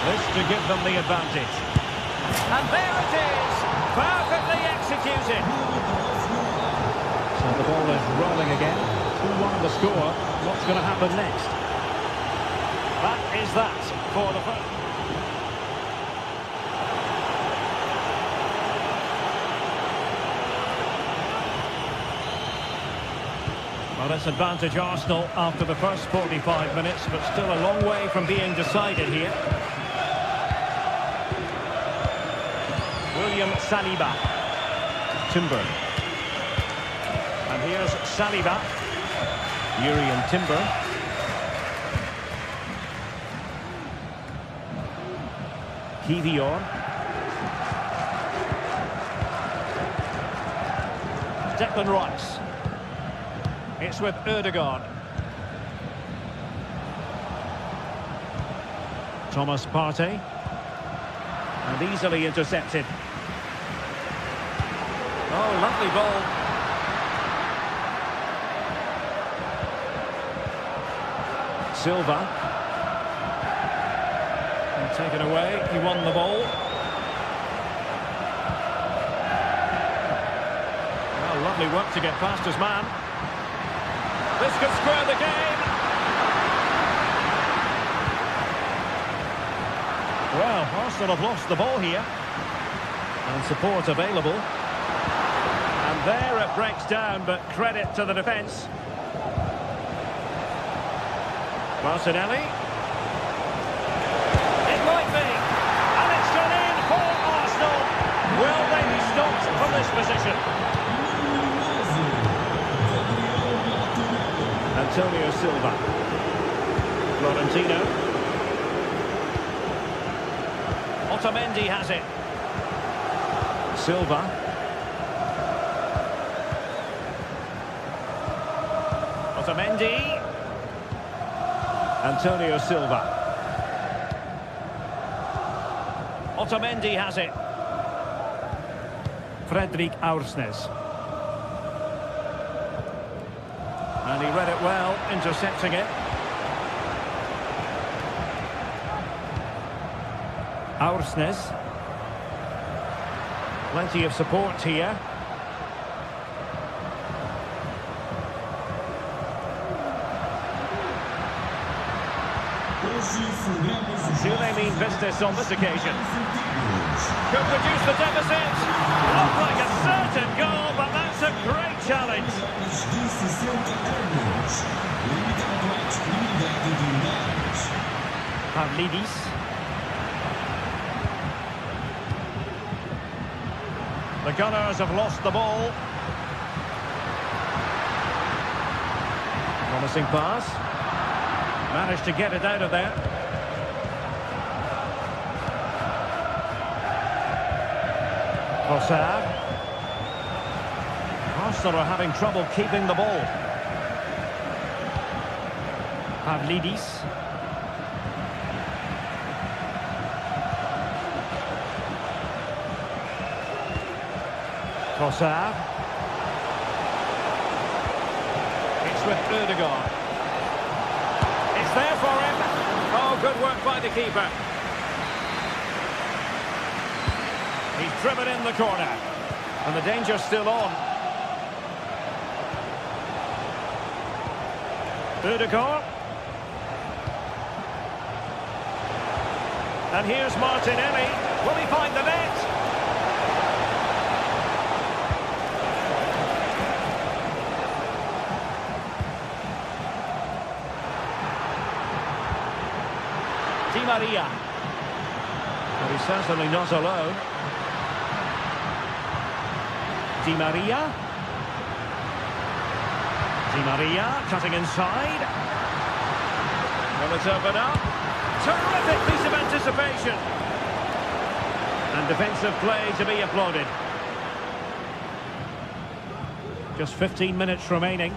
This to give them the advantage. And there it is, perfectly executed. So the ball is rolling again. 2-1 the score. What's going to happen next? That is that for the first. Well, it's advantage Arsenal after the first 45 minutes, but still a long way from being decided here. William Saliba. Timber. And here's Saliba. Urian Timber. Kivior. Declan Rice. It's with Ødegaard. Thomas Partey. And easily intercepted. Oh, lovely ball. Silva. And taken away. He won the ball. Well, lovely work to get past his man. This could square the game. Well, Arsenal have lost the ball here. And support available. And there it breaks down, but credit to the defence. Martinelli. It might be. And it's gone in for Arsenal. Will they be stopped from this position? Antonio Silva. Florentino. Otamendi has it. Silva. Otamendi. Antonio Silva. Otamendi has it. Fredrik Aursnes. And he read it well, intercepting it. Aursnes. Plenty of support here. Do they mean business on this occasion? Could reduce the deficit. Looked like a certain goal, but that's a great challenge. Pavlidis. The Gunners have lost the ball. Promising pass. Managed to get it out of there. Trossard. Arsenal are having trouble keeping the ball. Pavlidis. Trossard. It's with Ødegaard. It's there for him. Oh, good work by the keeper. He's driven in the corner. And the danger's still on. Udegaard. And here's Martinelli. Will he find the net? Di Maria. But he's certainly not alone. Di Maria. Di Maria cutting inside. Will it open up? Terrific piece of anticipation. And defensive play to be applauded. Just 15 minutes remaining.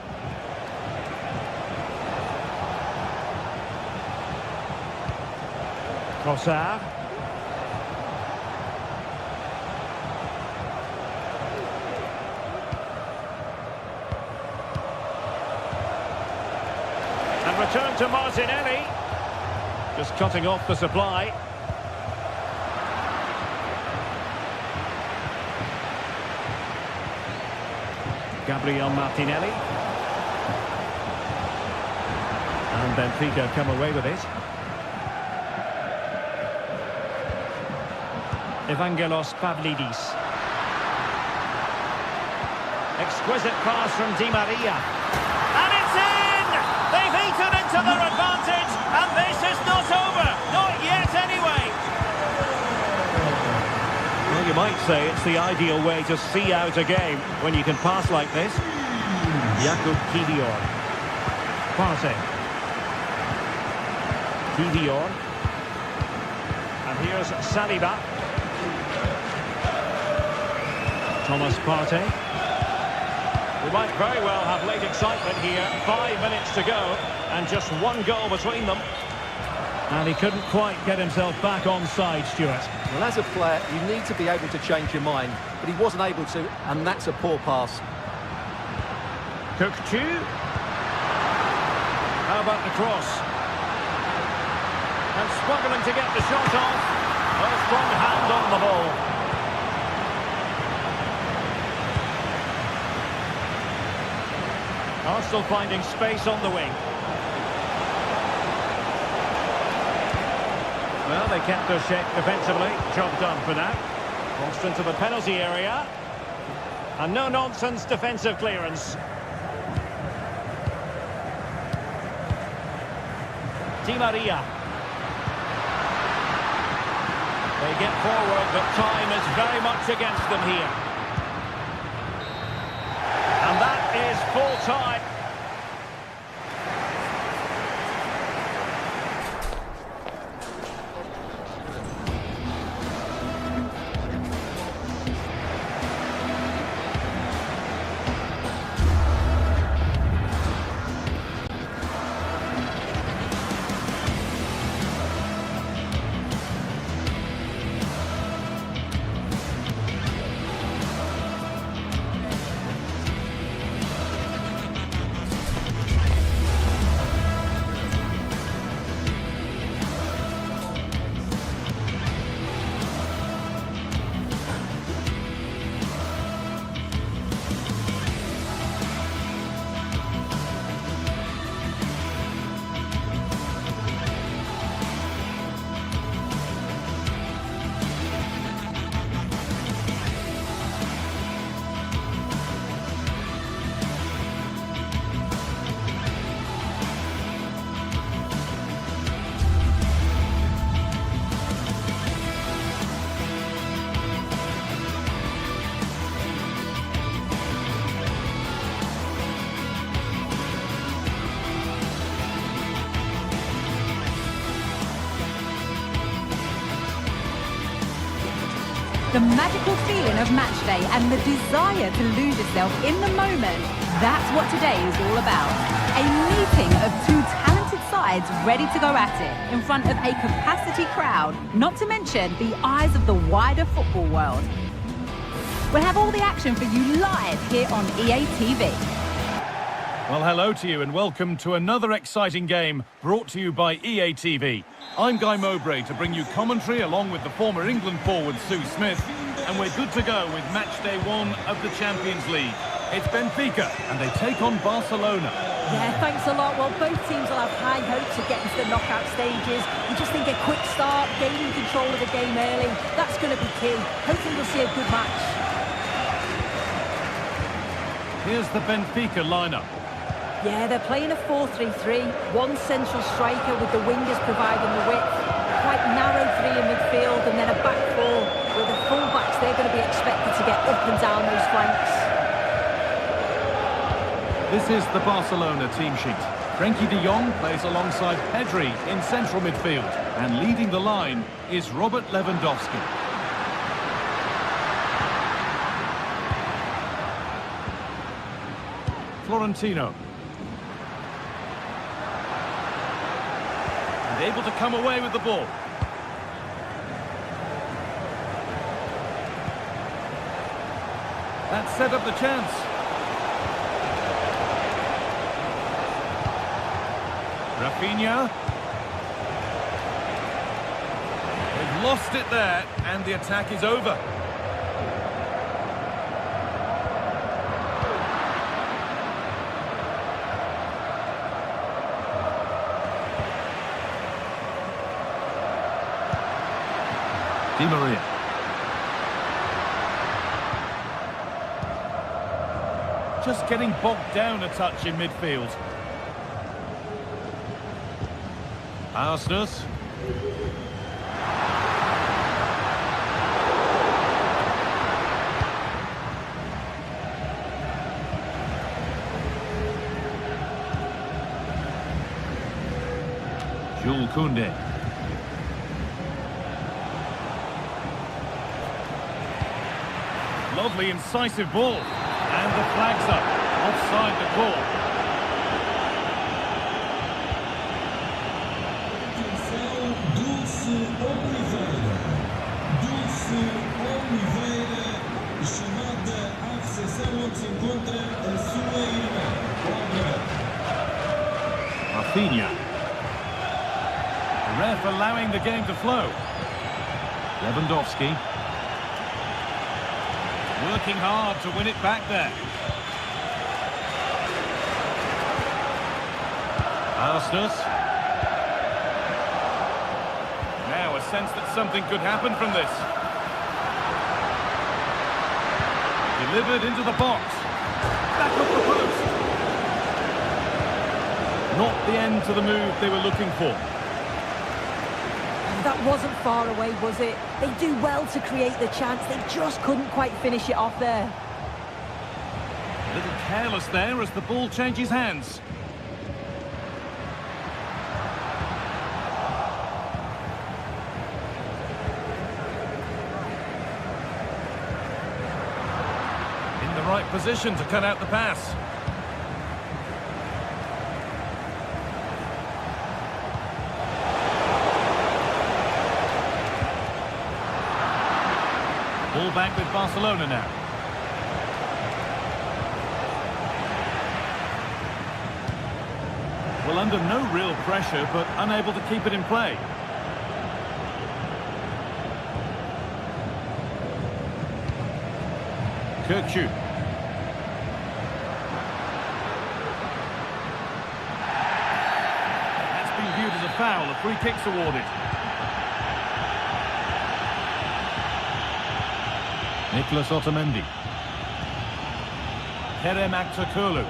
Trossard. And return to Martinelli. Just cutting off the supply. Gabriel Martinelli. And Benfica come away with it. Evangelos Pavlidis. Exquisite pass from Di Maria. And it's in! They've eaten into their advantage, and this is not over. Not yet, anyway. Well, you might say it's the ideal way to see out a game when you can pass like this. Jakub Kivior. Partey. Kivior. And here's Saliba. Thomas Partey. We might very well have late excitement here. 5 minutes to go and just one goal between them. And he couldn't quite get himself back on side, Stuart. Well, as a player, you need to be able to change your mind, but he wasn't able to, and that's a poor pass. Kökçü. How about the cross? And struggling to get the shot off. A strong hand on the ball. Arsenal finding space on the wing. Well, they kept their shape defensively. Job done for now. Crossed into the penalty area. And no-nonsense defensive clearance. Di Maria. They get forward, but time is very much against them here. And that is full time. The magical feeling of match day and the desire to lose yourself in the moment. That's what today is all about. A meeting of two talented sides ready to go at it in front of a capacity crowd, not to mention the eyes of the wider football world. We'll have all the action for you live here on EA TV. Well, hello to you and welcome to another exciting game brought to you by EA TV. I'm Guy Mowbray to bring you commentary along with the former England forward Sue Smith, and we're good to go with match day 1 of the Champions League. It's Benfica, and they take on Barcelona. Yeah, thanks a lot. Well, both teams will have high hopes of getting to the knockout stages. You just think a quick start, gaining control of the game early, that's going to be key. Hopefully we'll see a good match. Here's the Benfica lineup. Yeah, they're playing a 4-3-3. One central striker with the wingers providing the width. Quite narrow three in midfield, and then a back four with the full-backs. They're going to be expected to get up and down those flanks. This is the Barcelona team sheet. Frenkie de Jong plays alongside Pedri in central midfield. And leading the line is Robert Lewandowski. Florentino. And able to come away with the ball. That set up the chance. Rafinha. They've lost it there, and the attack is over. Di Maria. Just getting bogged down a touch in midfield. Arsenus. Jules Koundé. Lovely incisive ball. And the flag's up. Offside the call. Rafinha. The ref allowing the game to flow. Lewandowski. Working hard to win it back there. Arsenus. Now a sense that something could happen from this. Delivered into the box. Back up the post. Not the end to the move they were looking for. That wasn't far away, was it? They do well to create the chance. They just couldn't quite finish it off there. A little careless there as the ball changes hands. In the right position to cut out the pass. Ball back with Barcelona now. Well, under no real pressure, but unable to keep it in play. Kirkju. That's been viewed as a foul. A free kick's awarded. Nicolas Otamendi. Kerem Aktürkoğlu.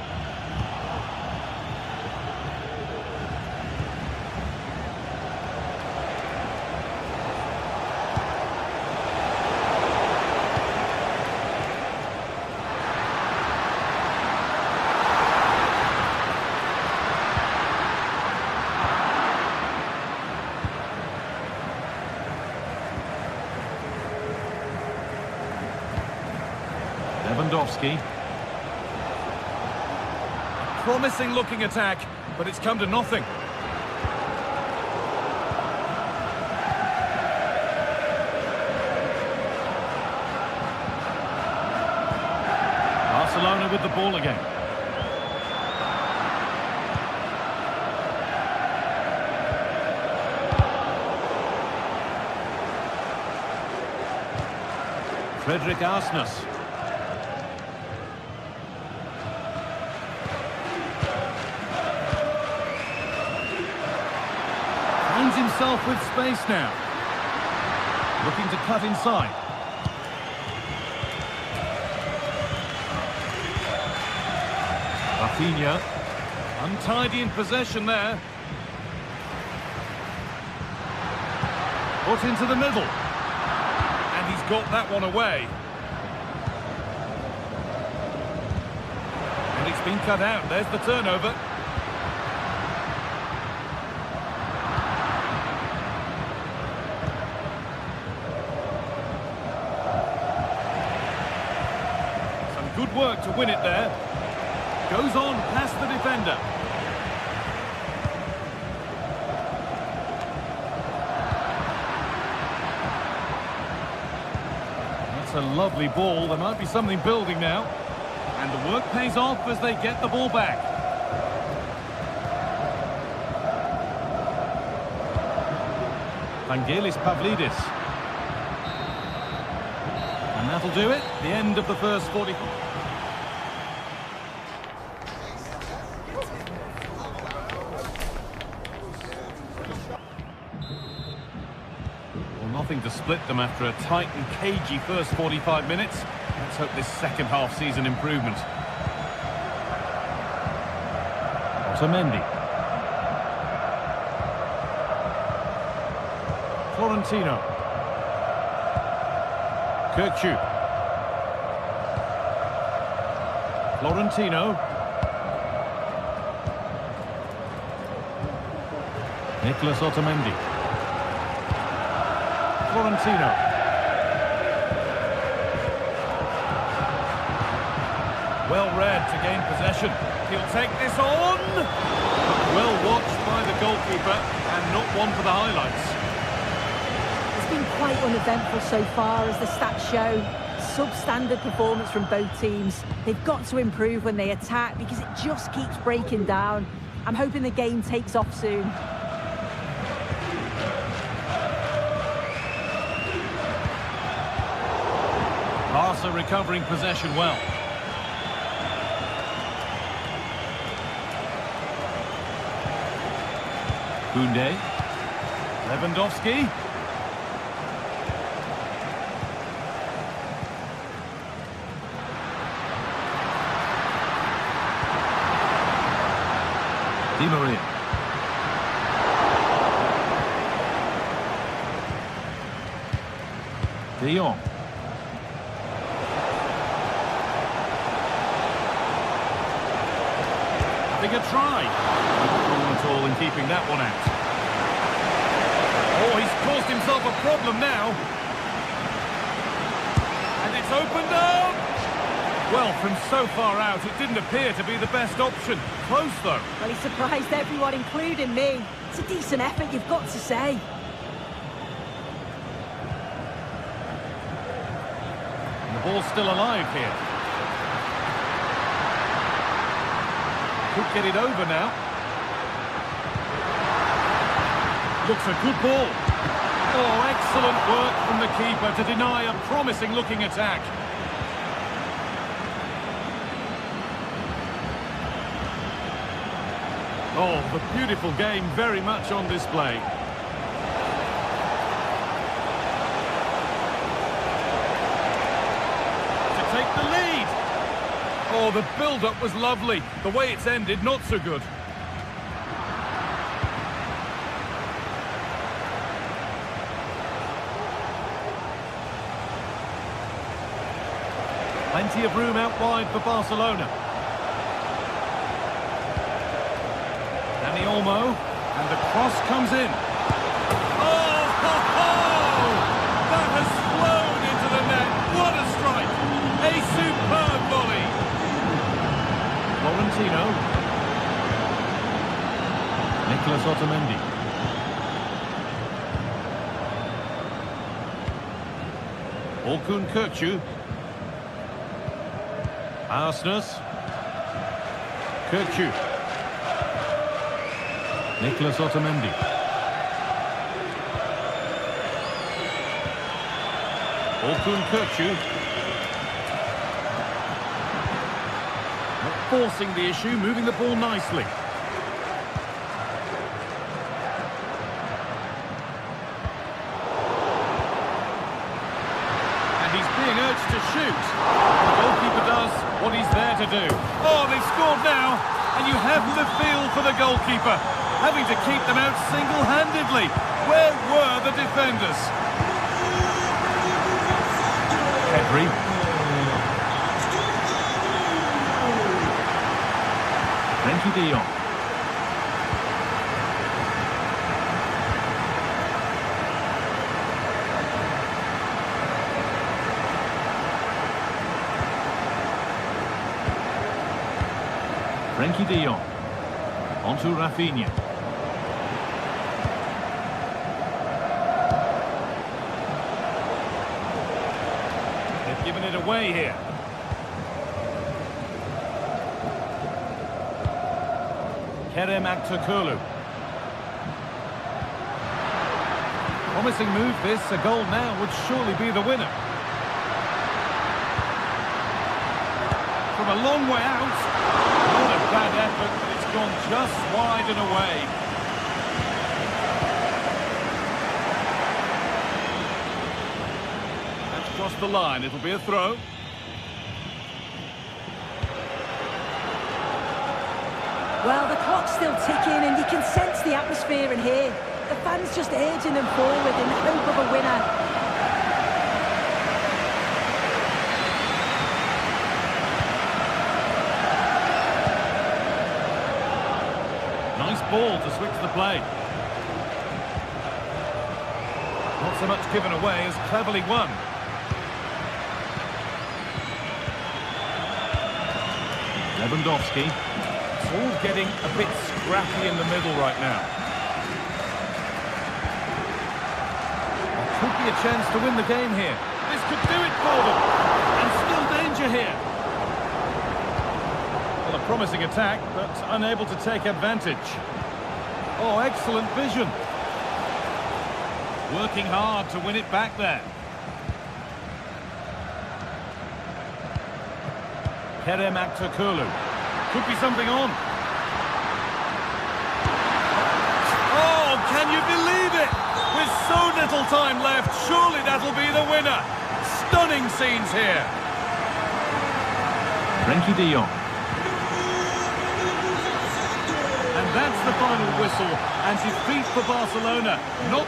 Lewandowski. Promising looking attack, but it's come to nothing. Barcelona with the ball again. Frederick Arsness. Finds himself with space now. Looking to cut inside. Rafinha. Untidy in possession there. Put into the middle. And he's got that one away. And it's been cut out. There's the turnover. Some good work to win it there. Goes on past the defender. That's a lovely ball. There might be something building now. And the work pays off as they get the ball back. Vangelis Pavlidis. And that'll do it. The end of the first 40. Nothing to split them after a tight and cagey first 45 minutes. Let's hope this second half sees an improvement. Otamendi. Florentino. Kirkju. Florentino. Nicolas Otamendi. Florentino. Well read to gain possession. He'll take this on. Well watched by the goalkeeper and not one for the highlights. It's been quite uneventful so far, as the stats show. Substandard performance from both teams. They've got to improve when they attack because it just keeps breaking down. I'm hoping the game takes off soon. Barca recovering possession well. Koundé. Lewandowski. Di Maria. De Jong. Having a try. No problem at all in keeping that one out. Oh, he's caused himself a problem now. And it's opened up. Well, from so far out, it didn't appear to be the best option. Close, though. Well, he surprised everyone, including me. It's a decent effort, you've got to say. And the ball's still alive here. Could get it over now. Looks a good ball. Oh, excellent work from the keeper to deny a promising-looking attack. Oh, the beautiful game very much on display. To take the lead. Oh, the build-up was lovely. The way it's ended, not so good. Plenty of room out wide for Barcelona. Dani Olmo, and the cross comes in. Oh, ho, ho! That has flown into the net. What a strike! A superb volley. Florentino. Nicolas Otamendi. Orkun Kökçü. Arsness. Kökçü. Nicolas Otamendi. Orkun Kökçü. Not forcing the issue, moving the ball nicely. And he's being urged to shoot. The goalkeeper does what he's there to do. Oh, they've scored now, and you have to feel for the goalkeeper, having to keep them out single-handedly. Where were the defenders? Pedri. Frenkie de Jong. Frenkie de Jong. Onto Rafinha. They've given it away here. Kerem Aktürkoğlu. Promising move this. A goal now would surely be the winner. From a long way out. Not a bad effort, but it's gone just wide and away. That's crossed the line. It'll be a throw. Well, the clock's still ticking and you can sense the atmosphere in here. The fans just urging them forward in the hope of a winner. Nice ball to switch the play. Not so much given away as cleverly won. Lewandowski. It's all getting a bit scrappy in the middle right now. There could be a chance to win the game here. This could do it for them. And still danger here. Well, a promising attack, but unable to take advantage. Oh, excellent vision. Working hard to win it back there. Kerem Aktürkoğlu. Could be something on. Oh, can you believe it? With so little time left, surely that'll be the winner. Stunning scenes here. Frenkie de Jong. And that's the final whistle. And defeat for Barcelona. Not...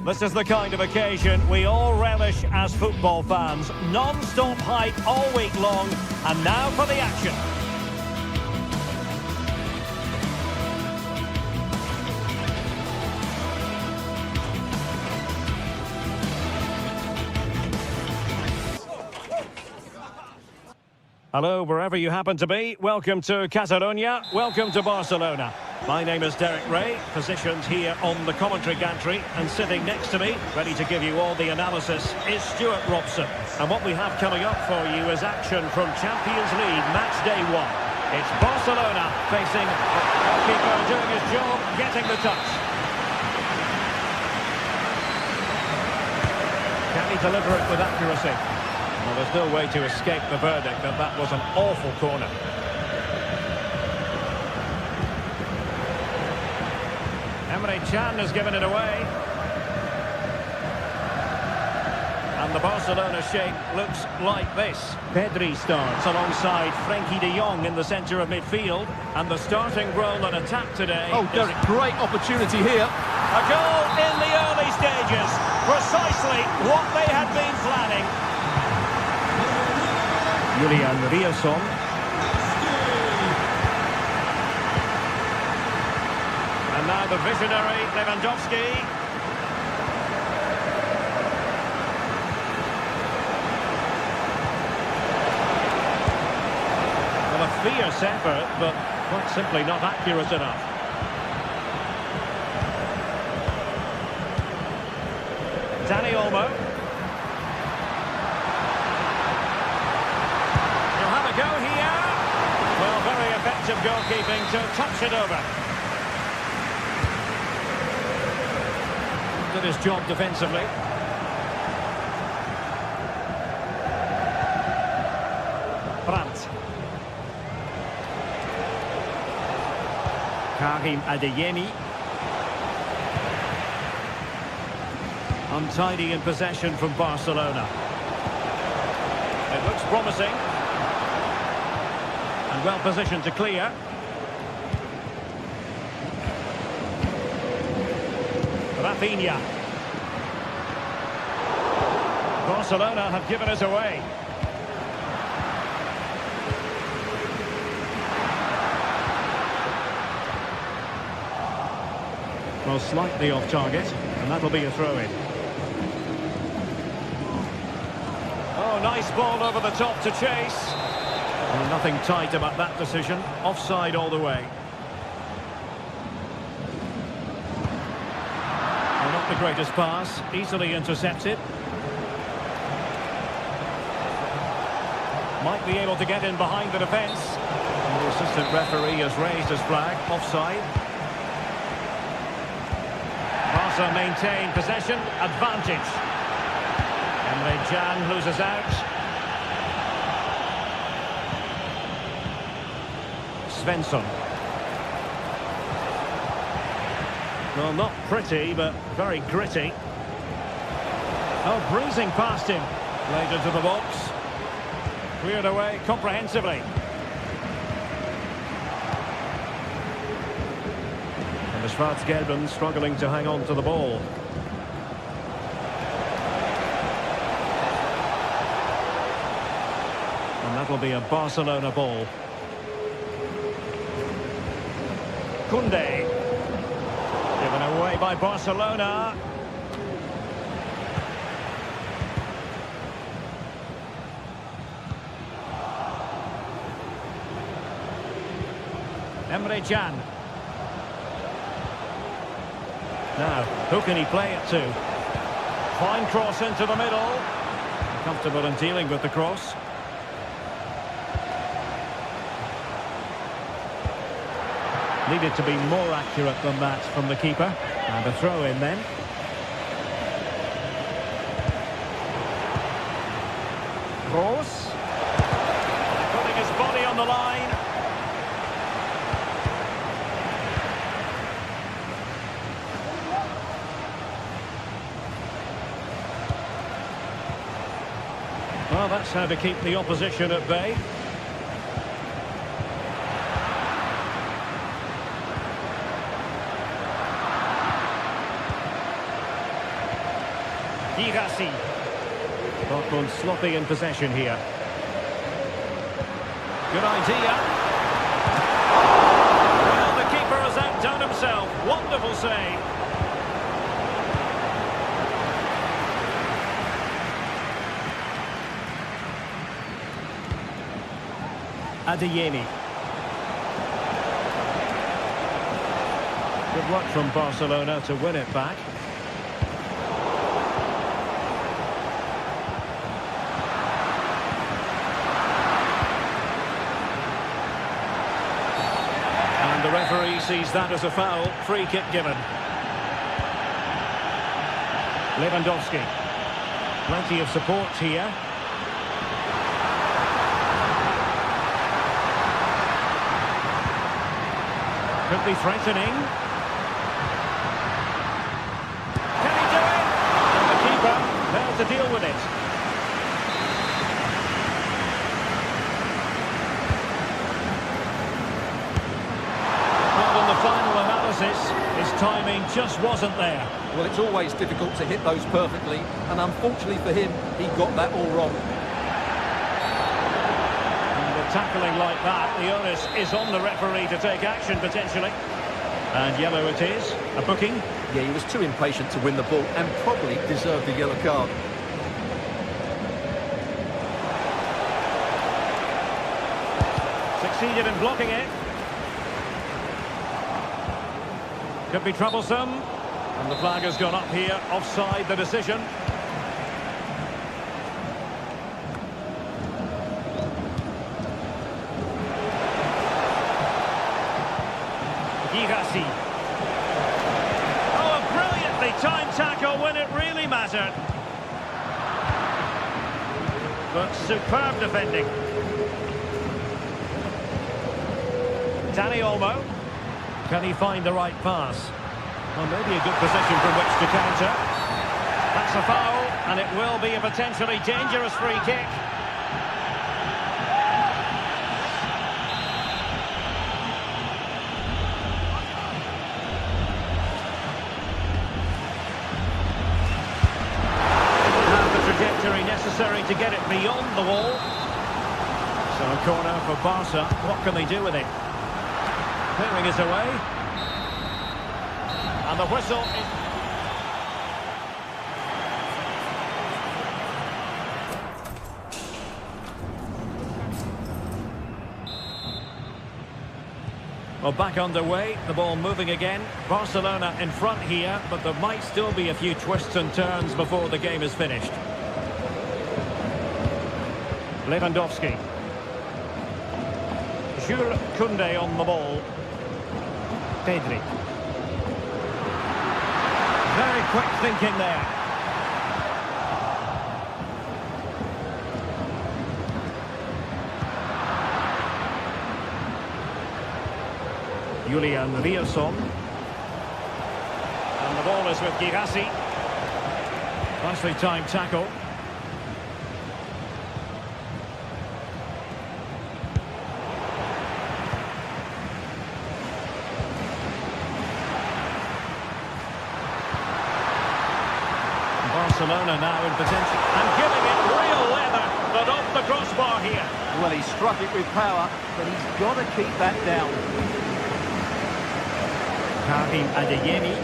This is the kind of occasion we all relish as football fans. Non-stop hype all week long, and now for the action. Hello, wherever you happen to be. Welcome to Catalonia. Welcome to Barcelona. My name is Derek Ray, positioned here on the commentary gantry, and sitting next to me, ready to give you all the analysis, is Stuart Robson. And what we have coming up for you is action from Champions League match day 1. It's Barcelona facing the goalkeeper doing his job, getting the touch. Can he deliver it with accuracy? Well, there's no way to escape the verdict that that was an awful corner. Emre Can has given it away. And the Barcelona shape looks like this. Pedri starts alongside Frenkie de Jong in the centre of midfield. And the starting role in attack today... Oh, Derek, great opportunity here. A goal in the early stages. Precisely what they had been planning. Julian Riasson. And now the visionary Lewandowski. Well, a fierce effort, but quite simply not accurate enough. Dani Olmo. He'll have a go here. Well, very effective goalkeeping to touch it over. Did his job defensively. Brandt. Karim Adeyemi. Untidy in possession from Barcelona. It looks promising. And well positioned to clear. Rafinha. Barcelona have given us away. Well, slightly off target, and that'll be a throw-in. Oh, nice ball over the top to chase. Well, nothing tight about that decision. Offside all the way. Well, not the greatest pass. Easily intercepted. Might be able to get in behind the defence. And the assistant referee has raised his flag. Offside. Barca maintain possession. Advantage. Emre Can loses out. Svensson. Well, not pretty, but very gritty. Oh, breezing past him. Played into the box. Cleared away comprehensively. And the Schwarz-Gelben struggling to hang on to the ball. And that'll be a Barcelona ball. Koundé. Given away by Barcelona. Emre Can. Now, who can he play it to? Fine cross into the middle. Comfortable in dealing with the cross. Needed to be more accurate than that from the keeper. And a throw in then. Cross. Putting his body on the line. Well, that's how to keep the opposition at bay. Girassi. Dortmund sloppy in possession here. Good idea. Well, the keeper has outdone himself. Wonderful save. Adeyemi. work from Barcelona to win it back. And the referee sees that as a foul. Free kick given. Lewandowski. Plenty of support here. Could be threatening. Can he do it? And the keeper failed to deal with it. But on the final analysis, his timing just wasn't there. Well, it's always difficult to hit those perfectly, and unfortunately for him, he got that all wrong. Tackling like that, the onus is on the referee to take action potentially. And yellow it is, a booking. Yeah, he was too impatient to win the ball and probably deserved the yellow card. Succeeded in blocking it. Could be troublesome. And the flag has gone up here, offside the decision. Oh, a brilliantly timed tackle when it really mattered. But superb defending. Dani Olmo. Can he find the right pass? Well, maybe a good position from which to counter. That's a foul, and it will be a potentially dangerous free kick. Necessary to get it beyond the wall. So a corner for Barca. What can they do with it? Clearing is away. And the whistle is... Well, back underway, the ball moving again. Barcelona in front here, but there might still be a few twists and turns before the game is finished. Lewandowski. Jules Koundé on the ball. Pedri. Very quick thinking there. Julian Rierson. And the ball is with Girassi. Nicely timed tackle. Barcelona now in potential and giving it real leather, but off the crossbar here. Well, he struck it with power, but he's got to keep that down. Karim Adeyemi.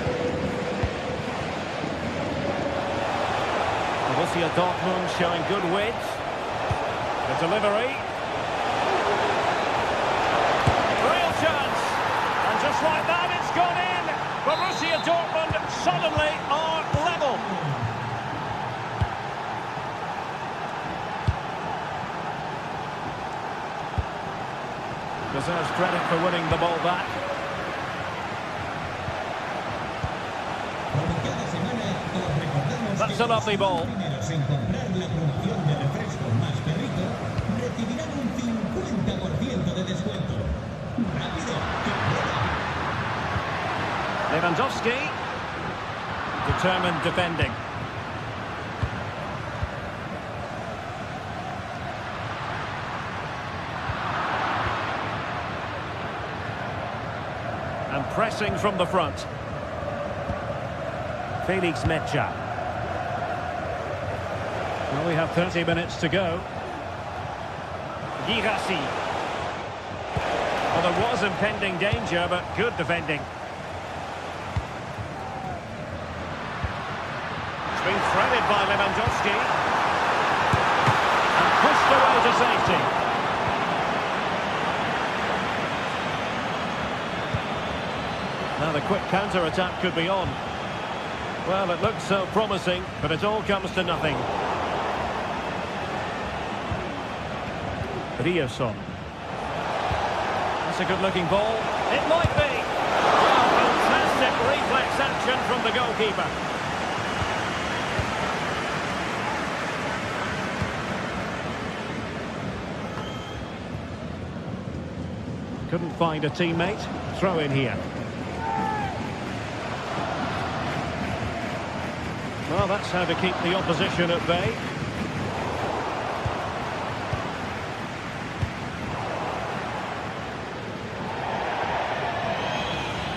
Borussia Dortmund showing good width. The delivery. Real chance. And just like that, it's gone in. Borussia Dortmund suddenly are level. Deserves credit for winning the ball back. That's a lovely ball. Lewandowski. Determined defending. And pressing from the front. Felix Mecha. Well, we have 30 minutes to go. Girassi. Well, there was impending danger, but good defending. It's been threaded by Lewandowski. And pushed away to safety. Now a quick counter-attack could be on. Well, it looks so promising, but it all comes to nothing. Riosson. That's a good-looking ball. It might be. Well, fantastic reflex action from the goalkeeper. Couldn't find a teammate. Throw in here. Well, that's how to keep the opposition at bay.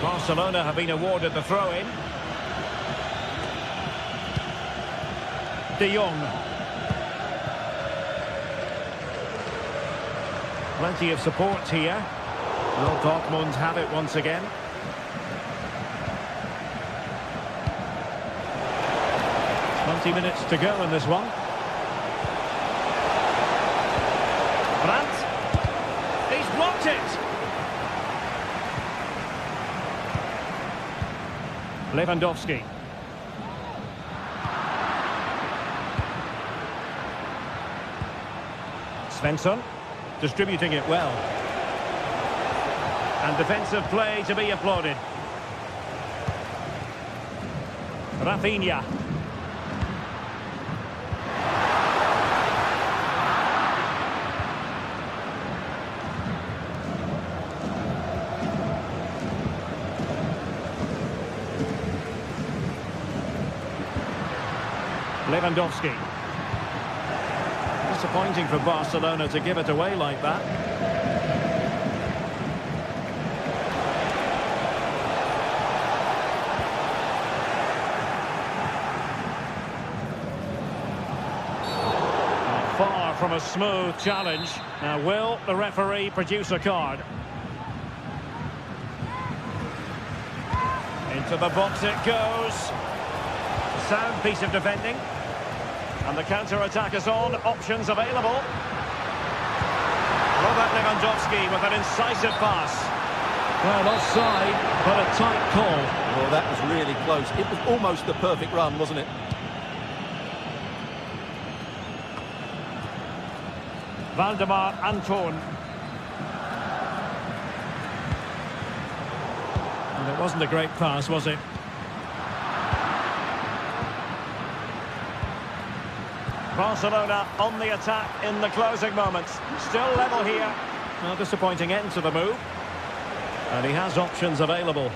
Barcelona have been awarded the throw-in. De Jong. Plenty of support here. Will Dortmund have it once again? Minutes to go in this one. Brandt. He's blocked it. Lewandowski. Svensson. Distributing it well. And defensive play to be applauded. Rafinha. Lewandowski. Disappointing for Barcelona to give it away like that. Far from a smooth challenge. Now, will the referee produce a card? Into the box it goes. Sound piece of defending. And the counter-attack is on, options available. Robert Lewandowski with an incisive pass. Well, offside, but a tight call. Well, that was really close. It was almost the perfect run, wasn't it? Valdemar Anton. And it wasn't a great pass, was it? Barcelona on the attack in the closing moments. Still level here. A disappointing end to the move. And he has options available.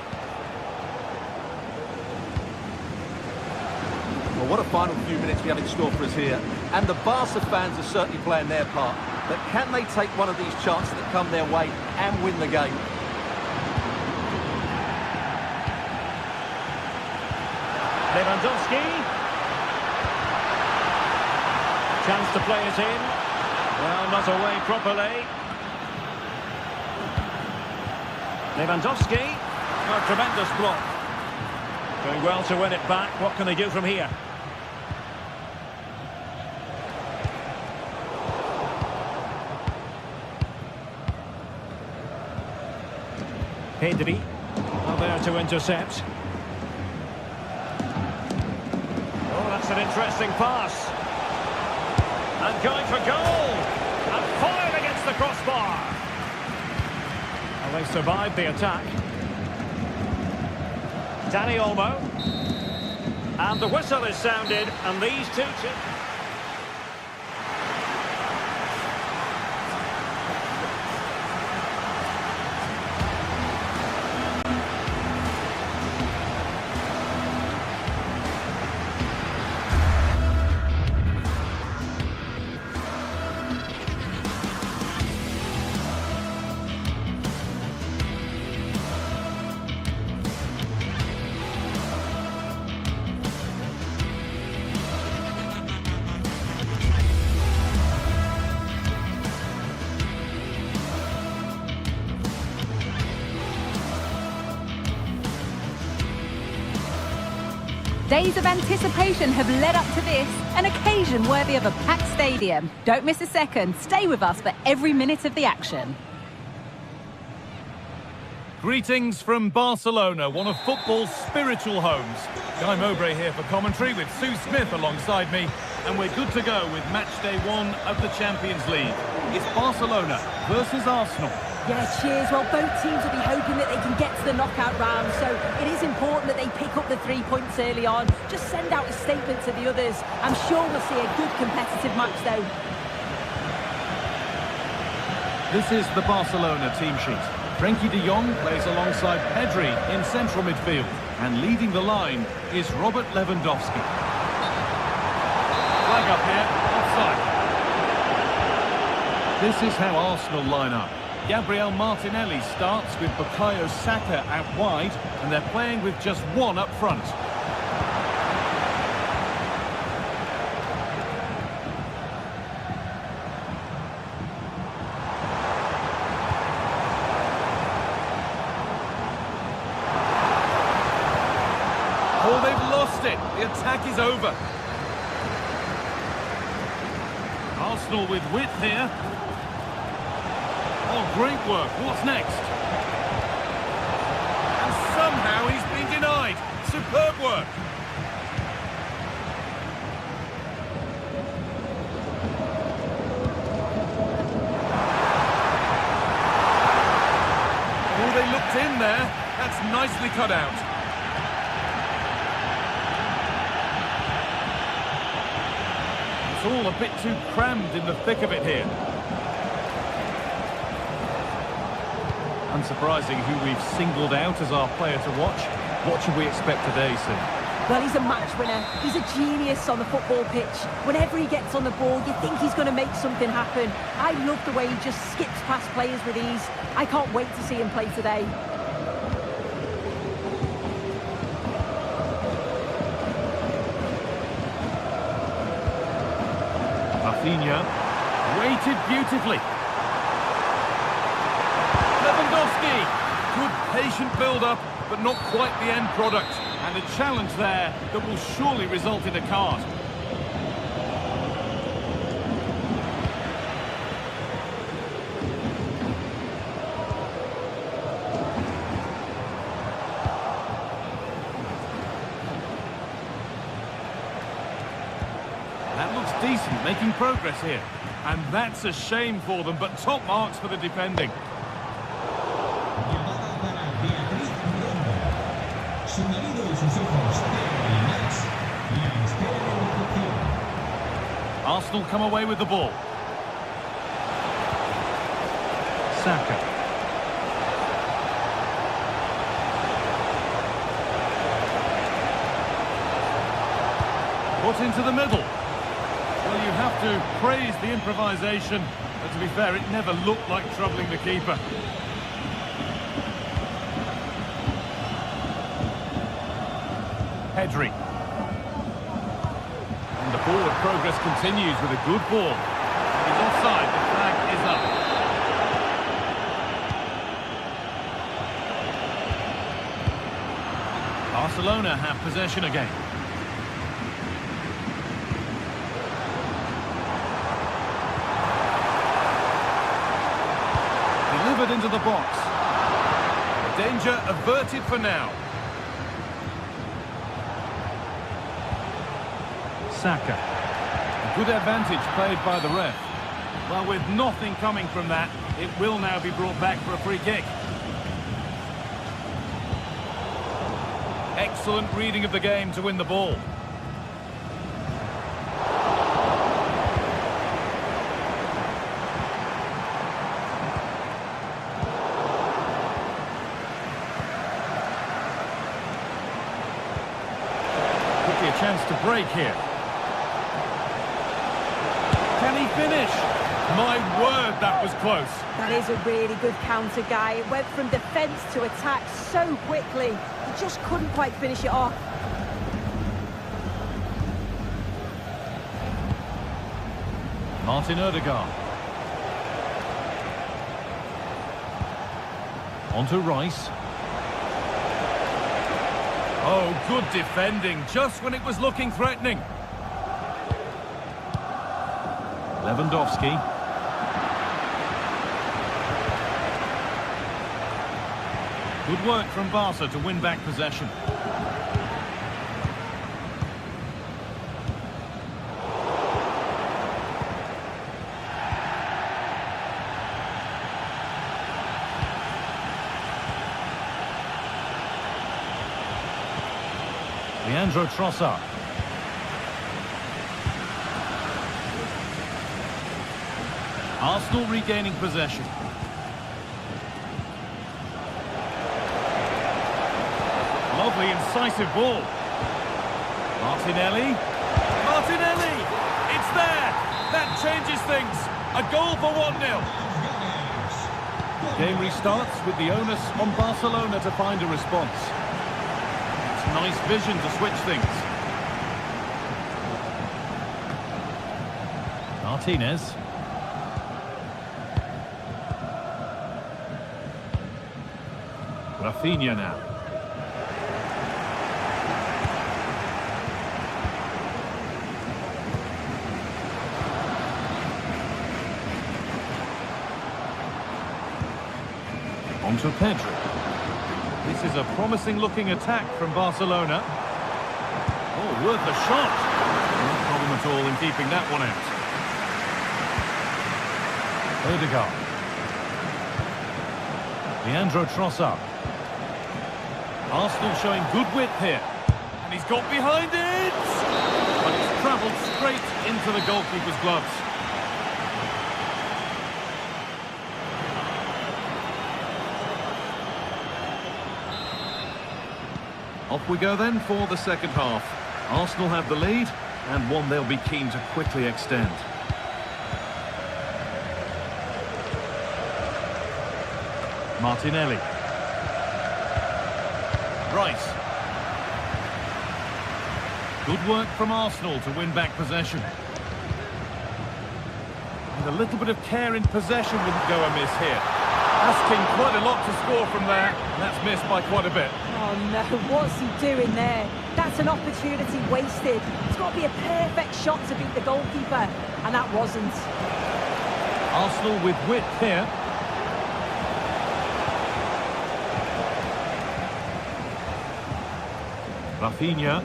Well, what a final few minutes we have in store for us here. And the Barca fans are certainly playing their part. But can they take one of these chances that come their way and win the game? Lewandowski. Chance to play it in. Well, not away properly. Lewandowski. Oh, tremendous block. Doing well to win it back. What can they do from here? Pedri. Well, there to intercept. Oh, that's an interesting pass. And going for goal. And fired against the crossbar. Well, they survived the attack. Dani Olmo. And the whistle is sounded. And these two... Days of anticipation have led up to this, an occasion worthy of a packed stadium. Don't miss a second. Stay with us for every minute of the action. Greetings from Barcelona, one of football's spiritual homes. Guy Mowbray here for commentary with Sue Smith alongside me, and we're good to go with match day 1 of the Champions League. It's Barcelona versus Arsenal. Yeah, cheers. Well, both teams will be hoping that they can get to the knockout round, so it is important that they pick up the 3 points early on. Just send out a statement to the others. I'm sure we'll see a good competitive match, though. This is the Barcelona team sheet. Frenkie de Jong plays alongside Pedri in central midfield, and leading the line is Robert Lewandowski. Flag up here, offside. This is how Arsenal line up. Gabriel Martinelli starts with Bukayo Saka out wide, and they're playing with just one up front. Oh, they've lost it. The attack is over. Arsenal with width here. Oh, great work. What's next? And somehow he's been denied. Superb work. Oh, they looked in there. That's nicely cut out. It's all a bit too crammed in the thick of it here. Unsurprising who we've singled out as our player to watch. What should we expect today, Sue? Well, he's a match winner. He's a genius on the football pitch. Whenever he gets on the ball, you think he's going to make something happen. I love the way he just skips past players with ease. I can't wait to see him play today. Rafinha, weighted beautifully. Lewandowski, good patient build-up, but not quite the end product. And a challenge there that will surely result in a card. That looks decent, making progress here. And that's a shame for them, but top marks for the defending. Arsenal come away with the ball. Saka. Put into the middle. Well, you have to praise the improvisation, but to be fair, it never looked like troubling the keeper. Pedri. And the forward progress continues with a good ball. He's offside, the flag is up. Barcelona have possession again. Delivered into the box. Danger averted for now. Saka. A good advantage played by the ref. Well, with nothing coming from that, it will now be brought back for a free kick. Excellent reading of the game to win the ball. Could be a chance to break here. Can he finish? My word, that was close. That is a really good counter, Guy. It went from defence to attack so quickly. He just couldn't quite finish it off. Martin Odegaard. On to Rice. Oh, good defending, just when it was looking threatening. Lewandowski. Good work from Barca to win back possession. Leandro Trossard. Arsenal regaining possession. Lovely, incisive ball. Martinelli. Martinelli! It's there! That changes things. A goal for 1-0. Game restarts with the onus on Barcelona to find a response. It's nice vision to switch things. Martinez. Rafinha now. On to Pedro. This is a promising-looking attack from Barcelona. Oh, worth a shot. No problem at all in keeping that one out. Odegaard. Leandro Trossard. Arsenal showing good width here. And he's got behind it! But it's travelled straight into the goalkeeper's gloves. Off we go then for the second half. Arsenal have the lead, and one they'll be keen to quickly extend. Martinelli. Rice. Good work from Arsenal to win back possession. And a little bit of care in possession wouldn't go amiss here. Asking quite a lot to score from there, and that's missed by quite a bit. Oh no, what's he doing there? That's an opportunity wasted. It's got to be a perfect shot to beat the goalkeeper, and that wasn't. Arsenal with width here. Rafinha.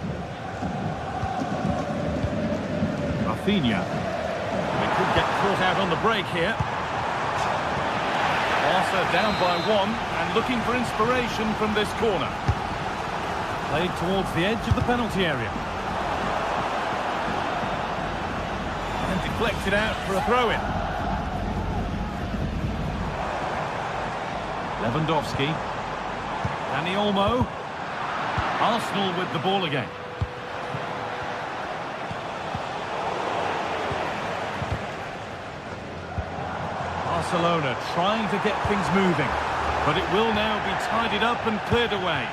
Rafinha. They could get caught out on the break here. Barca down by 1 and looking for inspiration from this corner. Played towards the edge of the penalty area. And deflected out for a throw-in. Lewandowski. Dani Olmo. Arsenal with the ball again. Barcelona trying to get things moving, but it will now be tidied up and cleared away.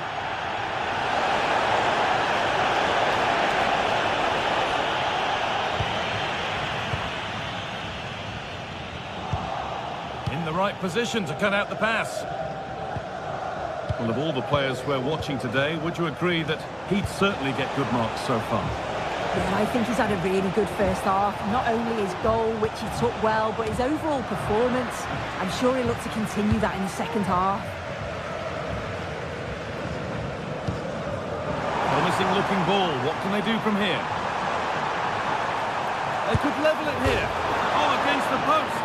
In the right position to cut out the pass. Well, of all the players we're watching today, would you agree that he'd certainly get good marks so far? Yeah, I think he's had a really good first half. Not only his goal, which he took well, but his overall performance. I'm sure he'll look to continue that in the second half. Promising looking ball. What can they do from here? They could level it here. Oh, against the post.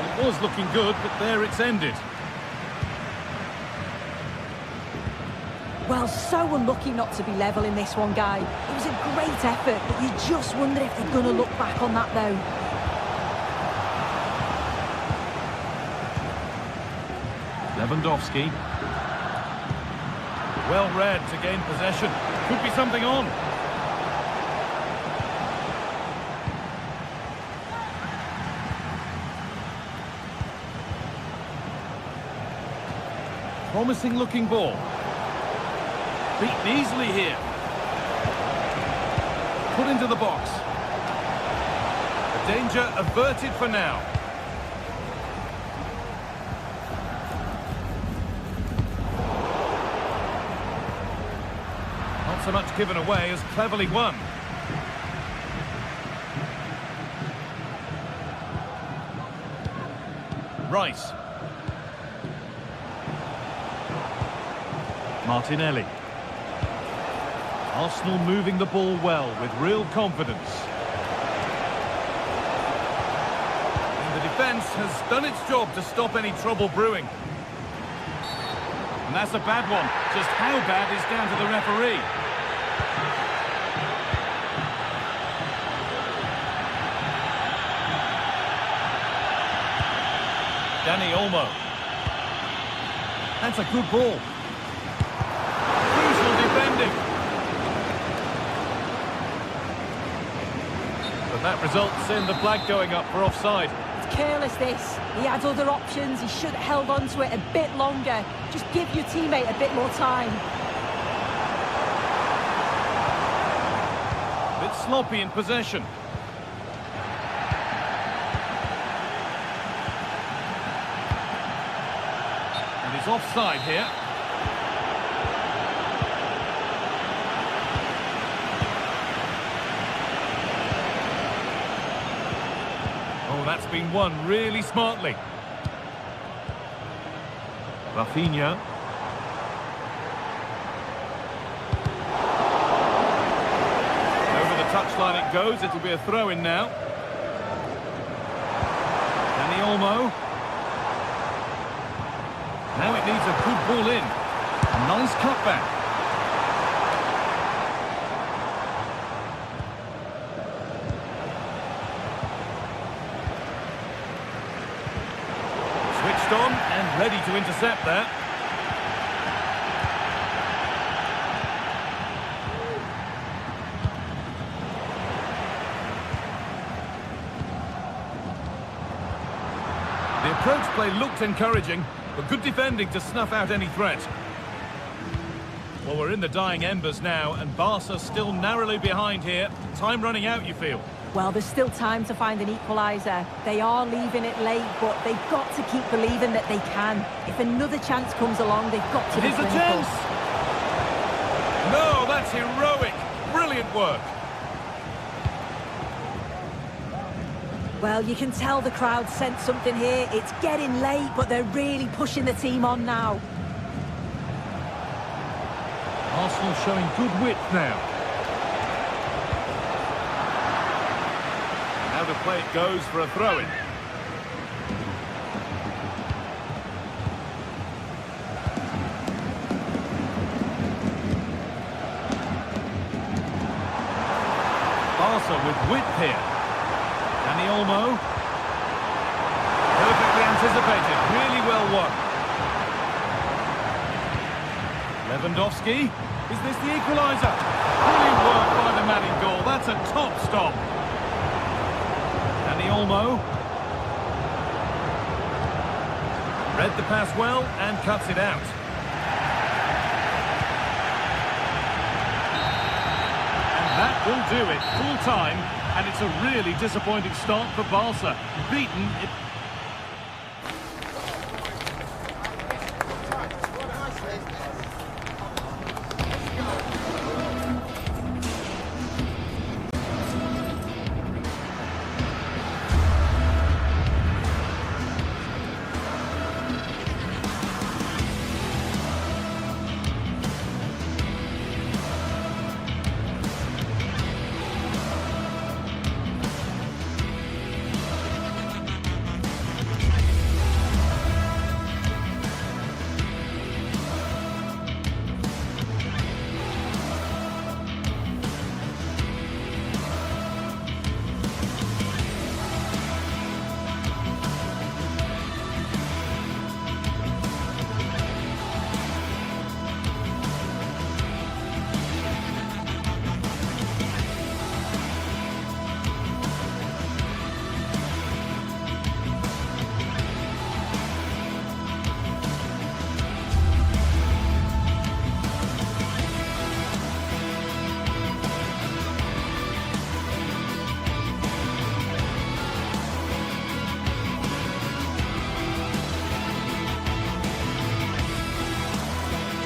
It was looking good, but there it's ended. Well, so unlucky not to be level in this one, Guy. It was a great effort, but you just wonder if they're going to look back on that, though. Lewandowski. Well read to gain possession. Could be something on. Promising looking ball. Beaten easily here. Put into the box. The danger averted for now. Not so much given away as cleverly won. Rice. Martinelli. Arsenal moving the ball well with real confidence. And the defence has done its job to stop any trouble brewing. And that's a bad one. Just how bad is down to the referee. Dani Olmo. That's a good ball. Crucial defending. But that results in the flag going up for offside. It's careless, this. He had other options. He should have held on to it a bit longer. Just give your teammate a bit more time. A bit sloppy in possession. And he's offside here. Oh, that's been won really smartly. Rafinha. Over the touchline it goes. It'll be a throw-in now. Dani Olmo. Now it needs a good ball in. A nice cutback. Switched on and ready to intercept there. The approach play looked encouraging, but good defending to snuff out any threat. Well, we're in the dying embers now, and Barca still narrowly behind here. Time running out, you feel? Well, there's still time to find an equaliser. They are leaving it late, but they've got to keep believing that they can. If another chance comes along, they've got to be Here's a clinical. chance! No, that's heroic! Brilliant work! Well, you can tell the crowd sensed something here. It's getting late, but they're really pushing the team on now. Arsenal showing good width now. Out of play it goes for a throw-in. Barca with width here. Dani Olmo. Perfectly anticipated, really well won. Lewandowski. Is this the equaliser? Brilliant work by the man in goal. That's a top stop. Dani Olmo. Read the pass well and cuts it out. And that will do it. Full time. And it's a really disappointing start for Barca. Beaten.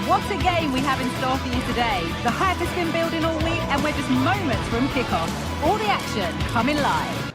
What a game we have in store for you today. The hype has been building all week and we're just moments from kickoff. All the action coming live.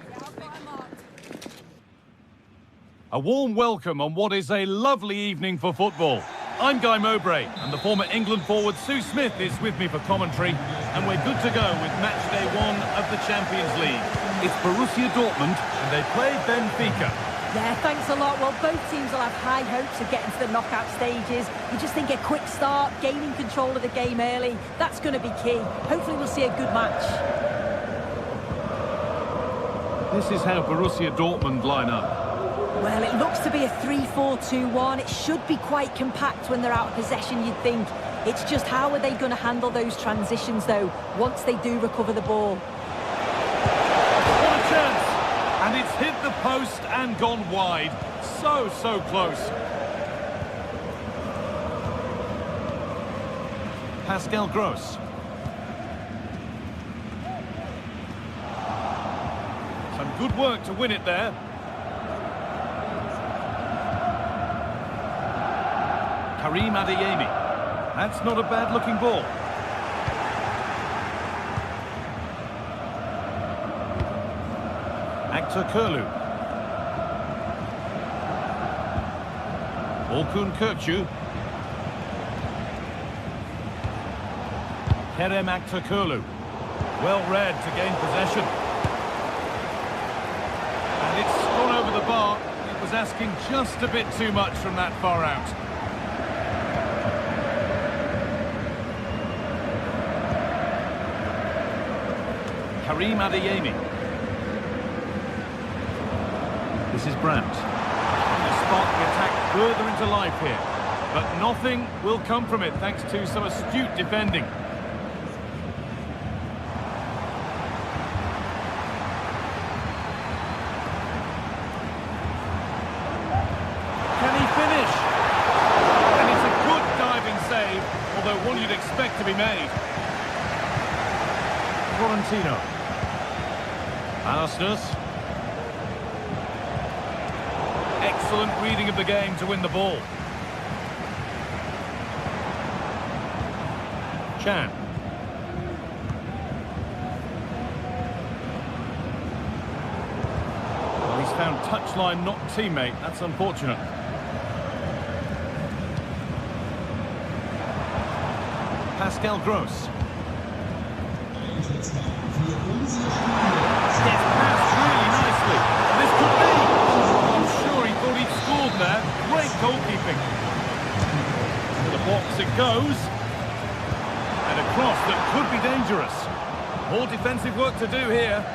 A warm welcome on what is a lovely evening for football. I'm Guy Mowbray, and the former England forward Sue Smith is with me for commentary, and we're good to go with match day 1 of the Champions League. It's Borussia Dortmund, and they play Benfica. Yeah, thanks a lot. Well, both teams will have high hopes of getting to the knockout stages. You just think a quick start, gaining control of the game early, that's going to be key. Hopefully we'll see a good match. This is how Borussia Dortmund line up. Well, it looks to be a 3-4-2-1. It should be quite compact when they're out of possession, you'd think. It's just how are they going to handle those transitions, though, once they do recover the ball? What a chance! And it's hit the post and gone wide. So close. Pascal Gross. Some good work to win it there. Karim Adeyemi. That's not a bad-looking ball. Aktürkoğlu. Kurlu. Orkun Kökçü. Kerem Aktürkoğlu. Well read to gain possession. And it's gone over the bar. It was asking just a bit too much from that far out. Karim Adeyemi. This is Brandt. They spark the attack further into life here. But nothing will come from it thanks to some astute defending. Can he finish? And it's a good diving save, although one you'd expect to be made. Florentino. Arsenal. Excellent reading of the game to win the ball. Chan. Well, he's found touchline, not teammate. That's unfortunate. Pascal Gross. Gets past really nicely. This could be. I'm sure he thought he'd scored there. Great goalkeeping. To the box it goes. And a cross that could be dangerous. More defensive work to do here.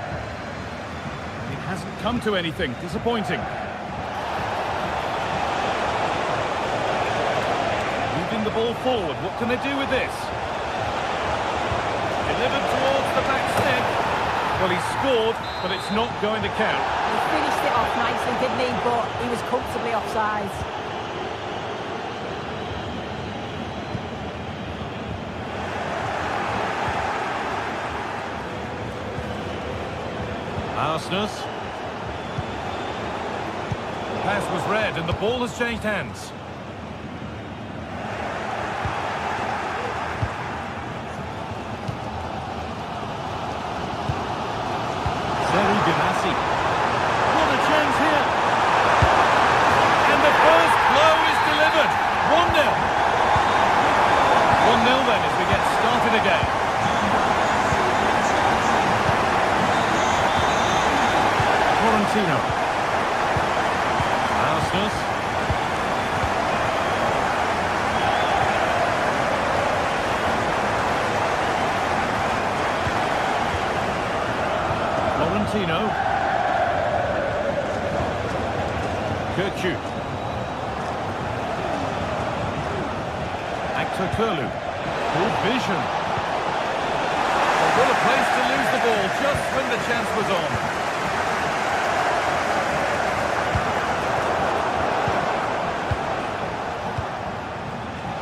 It hasn't come to anything. Disappointing. Moving the ball forward. What can they do with this? Delivered towards the back step. Well, he scored, but it's not going to count. He finished it off nicely, didn't he? But he was comfortably offside. Arsenal. The pass was read, and the ball has changed hands. What a chance here. And the first blow is delivered. 1-0. 1-0 then as we get started again. Florentino. Arsenal. Florentino. Kökçü. Aktürkoğlu. Good vision. Well, what a place to lose the ball just when the chance was on.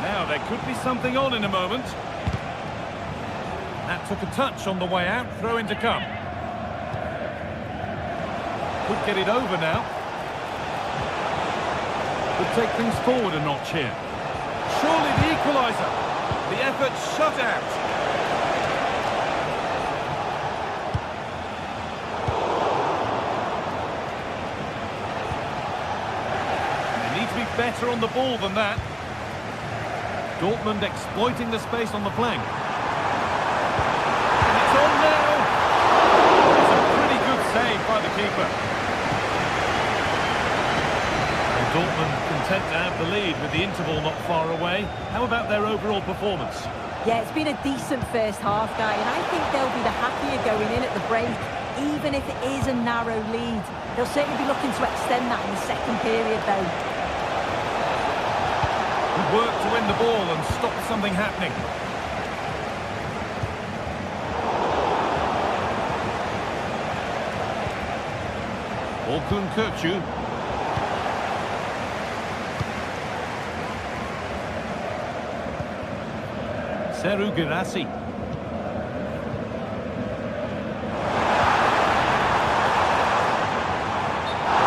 Now there could be something on in a moment. That took a touch on the way out. Throw in to come. Could get it over now. Could take things forward a notch here. Surely the equaliser. The effort shut out. They need to be better on the ball than that. Dortmund exploiting the space on the flank. And it's on now. It's a pretty good save by the keeper. And Dortmund content to have the lead with the interval not far away. How about their overall performance? Yeah, it's been a decent first half, Guy, and I think they'll be the happier going in at the break, even if it is a narrow lead. They'll certainly be looking to extend that in the second period, though. Good work to win the ball and stop something happening. Orkun Kökçü. Seru Girassi.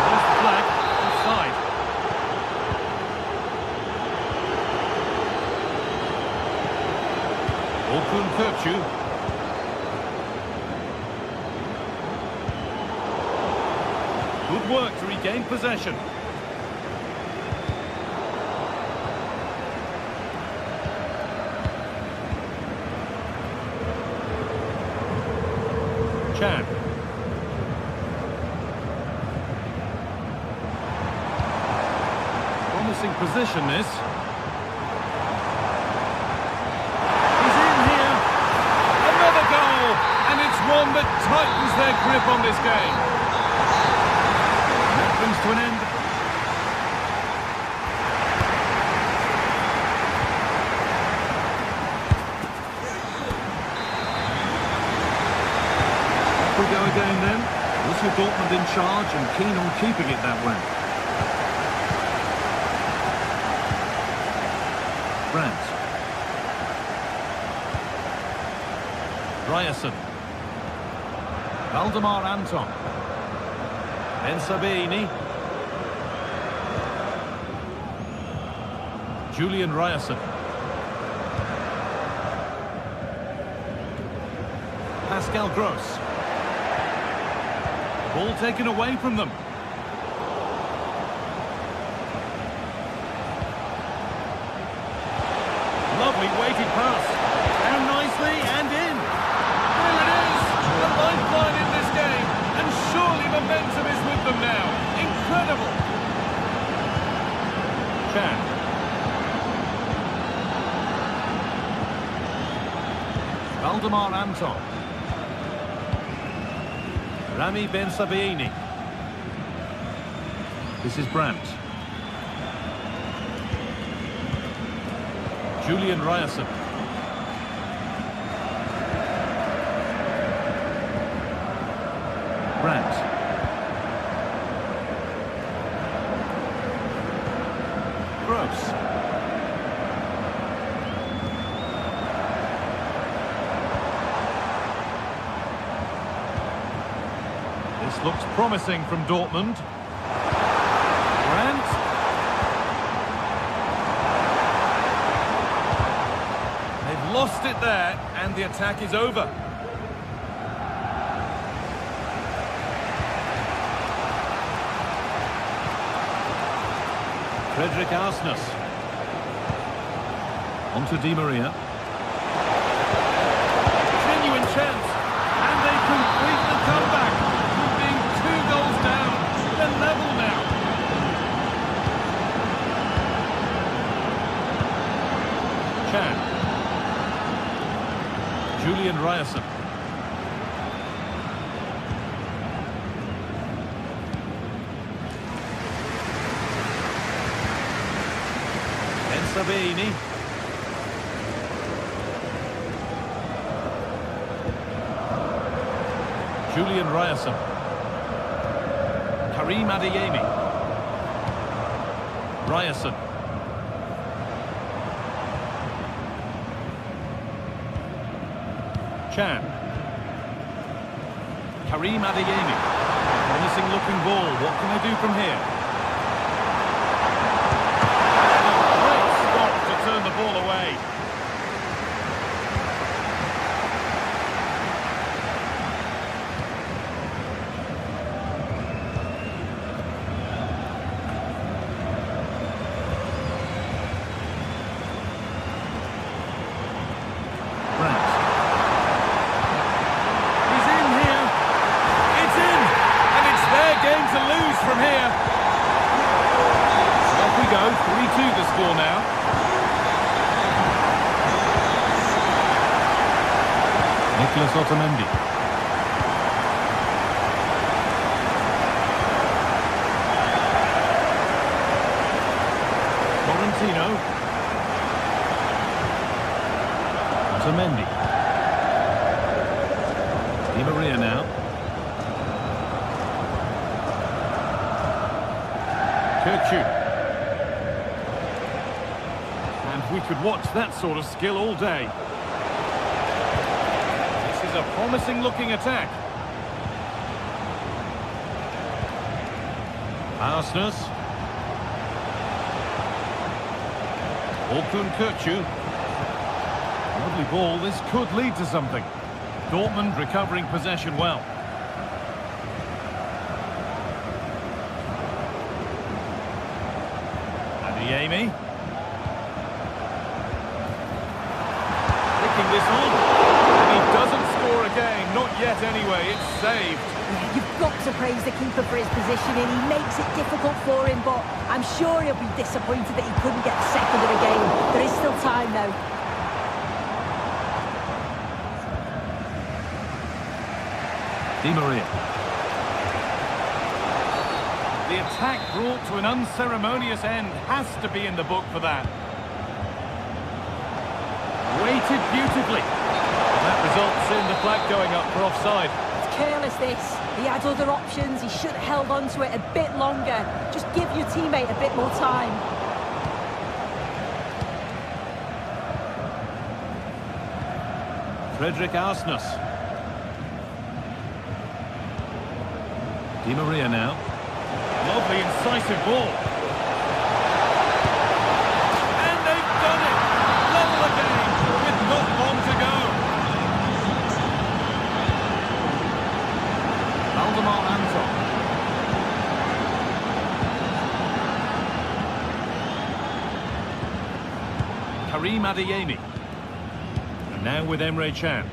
There's the flag, offside. Orkun Kökçü. Good work to regain possession. Chan. Promising position this. He's in here. Another goal. And it's one that tightens their grip on this game. That brings to an end. We go again then. Borussia Dortmund in charge and keen on keeping it that way. Brandt. Ryerson. Valdemar Anton. Ben Sabini. Julian Ryerson. Pascal Gross. Ball taken away from them. Lovely weighted pass. Down nicely and in. There it is. The lifeline in this game. And surely momentum is with them now. Incredible. Chan. Valdemar Anton. Rami Ben Sabini. This is Brandt. Julian Ryerson. Brandt. Gross. This looks promising from Dortmund. Brandt. They've lost it there, and the attack is over. Frederick Arsnes. On to Di Maria. Genuine chance, and they complete the comeback. Being 2 goals down, they're level now. Chan. Julian Ryerson. Ben Sabini. Julian Ryerson. Karim Adeyemi. Ryerson. Chan. Karim Adeyemi. Promising looking ball. What can they do from here? Great stop to turn the ball away. score now. Nicholas Otamendi. Florentino. Otamendi. Di Maria now. Kirchu. And we could watch that sort of skill all day. This is a promising looking attack. Arsnes. Orkun Kirchu. Lovely ball, this could lead to something. Dortmund recovering possession well. Adeyemi. Picking this on. And he doesn't score again, not yet anyway, it's saved. Yeah, you've got to praise the keeper for his positioning. He makes it difficult for him, but I'm sure he'll be disappointed that he couldn't get the second of the game. There is still time though. Di Maria. The attack brought to an unceremonious end has to be in the book for that. Weighted beautifully. And that results in the flag going up for offside. It's careless this. He had other options. He should have held on to it a bit longer. Just give your teammate a bit more time. Frederick Arsnes. Di Maria now. Lovely incisive ball. And they've done it! Level again, with not long to go. Valdemar Anton. Karim Adeyemi. And now with Emre Can.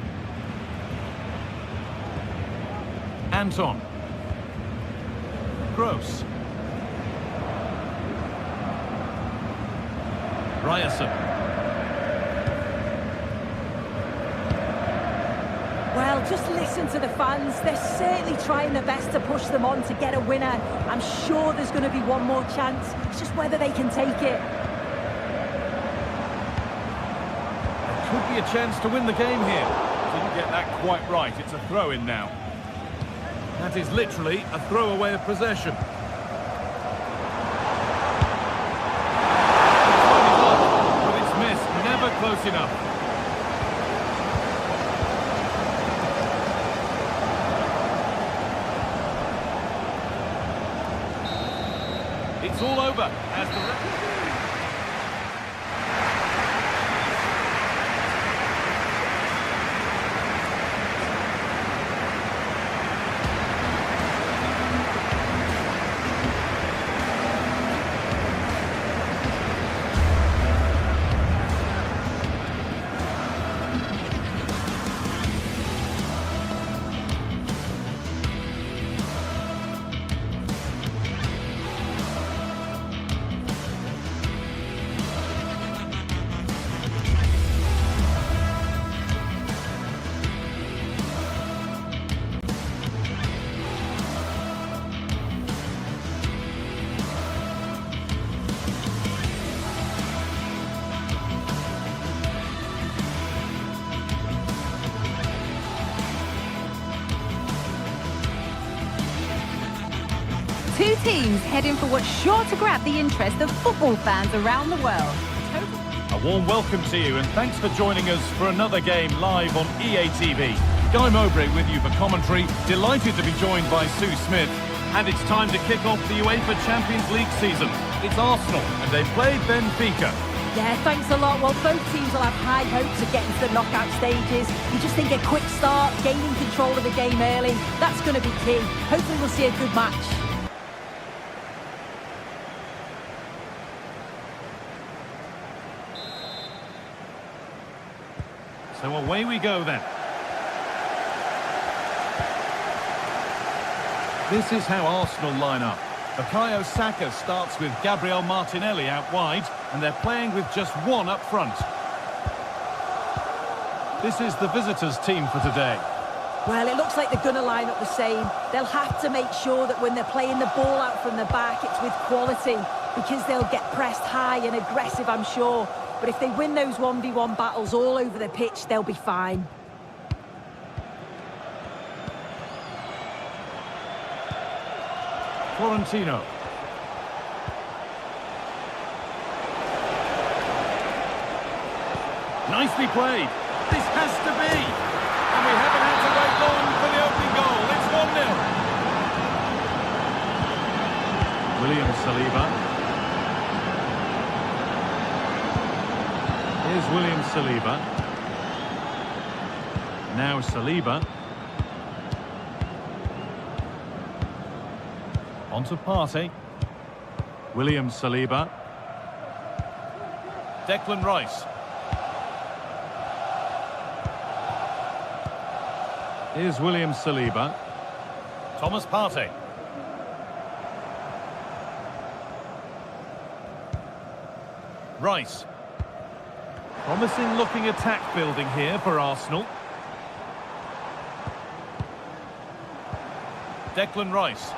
Anton. Gross. Ryerson. Well, just listen to the fans. They're certainly trying their best to push them on to get a winner. I'm sure there's going to be one more chance. It's just whether they can take it. There could be a chance to win the game here. Didn't get that quite right. It's a throw-in now. That is literally a throwaway of possession. But it's missed, never close enough. It's all over as the... Two teams heading for what's sure to grab the interest of football fans around the world. A warm welcome to you and thanks for joining us for another game live on EA TV. Guy Mowbray with you for commentary. Delighted to be joined by Sue Smith. And it's time to kick off the UEFA Champions League season. It's Arsenal and they play Benfica. Yeah, thanks a lot. Well, both teams will have high hopes of getting to the knockout stages. You just think a quick start, gaining control of the game early, that's going to be key. Hopefully we'll see a good match. So away we go then. This is how Arsenal line up. Bukayo Saka starts with Gabriel Martinelli out wide, and they're playing with just one up front. This is the visitors' team for today. Well, it looks like they're going to line up the same. They'll have to make sure that when they're playing the ball out from the back, it's with quality, because they'll get pressed high and aggressive, I'm sure. But if they win those 1v1 battles all over the pitch, they'll be fine. Florentino. Nicely played. This has to be. And we haven't had to wait long for the opening goal. It's 1-0. William Saliba. Here's William Saliba. Now Saliba. On to Partey. William Saliba. Declan Rice. Here's William Saliba. Thomas Partey. Rice. Promising looking attack building here for Arsenal. Declan Rice.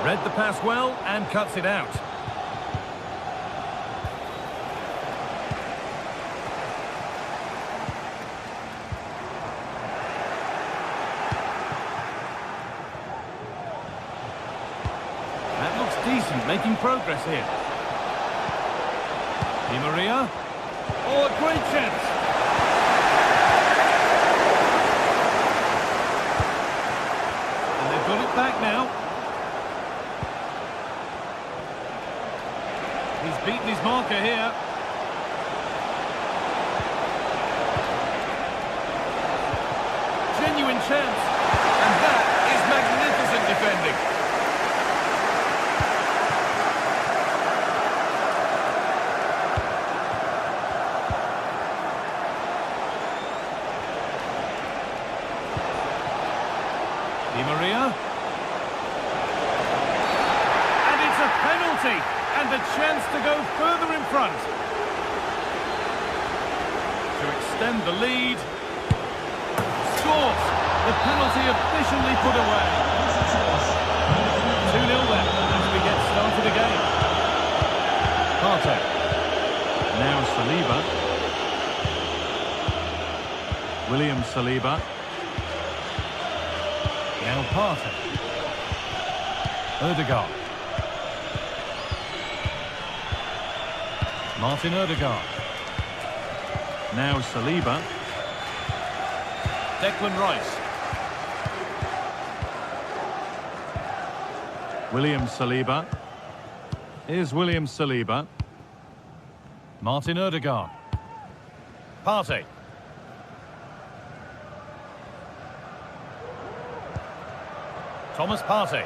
Read the pass well and cuts it out. That looks decent, making progress here. Di Maria. Oh, a great chance. And they've got it back now. He's beaten his marker here. Genuine chance. And that is magnificent defending. Di Maria. And it's a penalty. And a chance to go further in front. To extend the lead. Scores. The penalty officially put away. 2-0 then as we get started again. Partey. Now Saliba. William Saliba. Now Partey. Ødegaard. Martin Ødegaard. Now Saliba. Declan Rice. William Saliba. Here's William Saliba. Martin Ødegaard. Partey. Thomas Partey.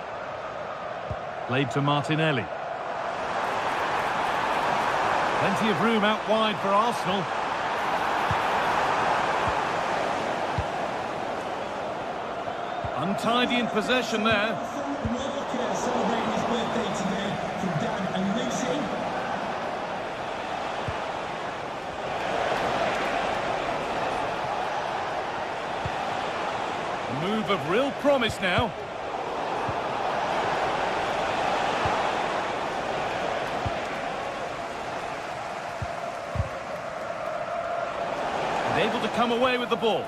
Played to Martinelli. Plenty of room out wide for Arsenal. Untidy in possession there. We're looking at celebrating his birthday today from Dan and Lucy. A move of real promise now. And able to come away with the ball.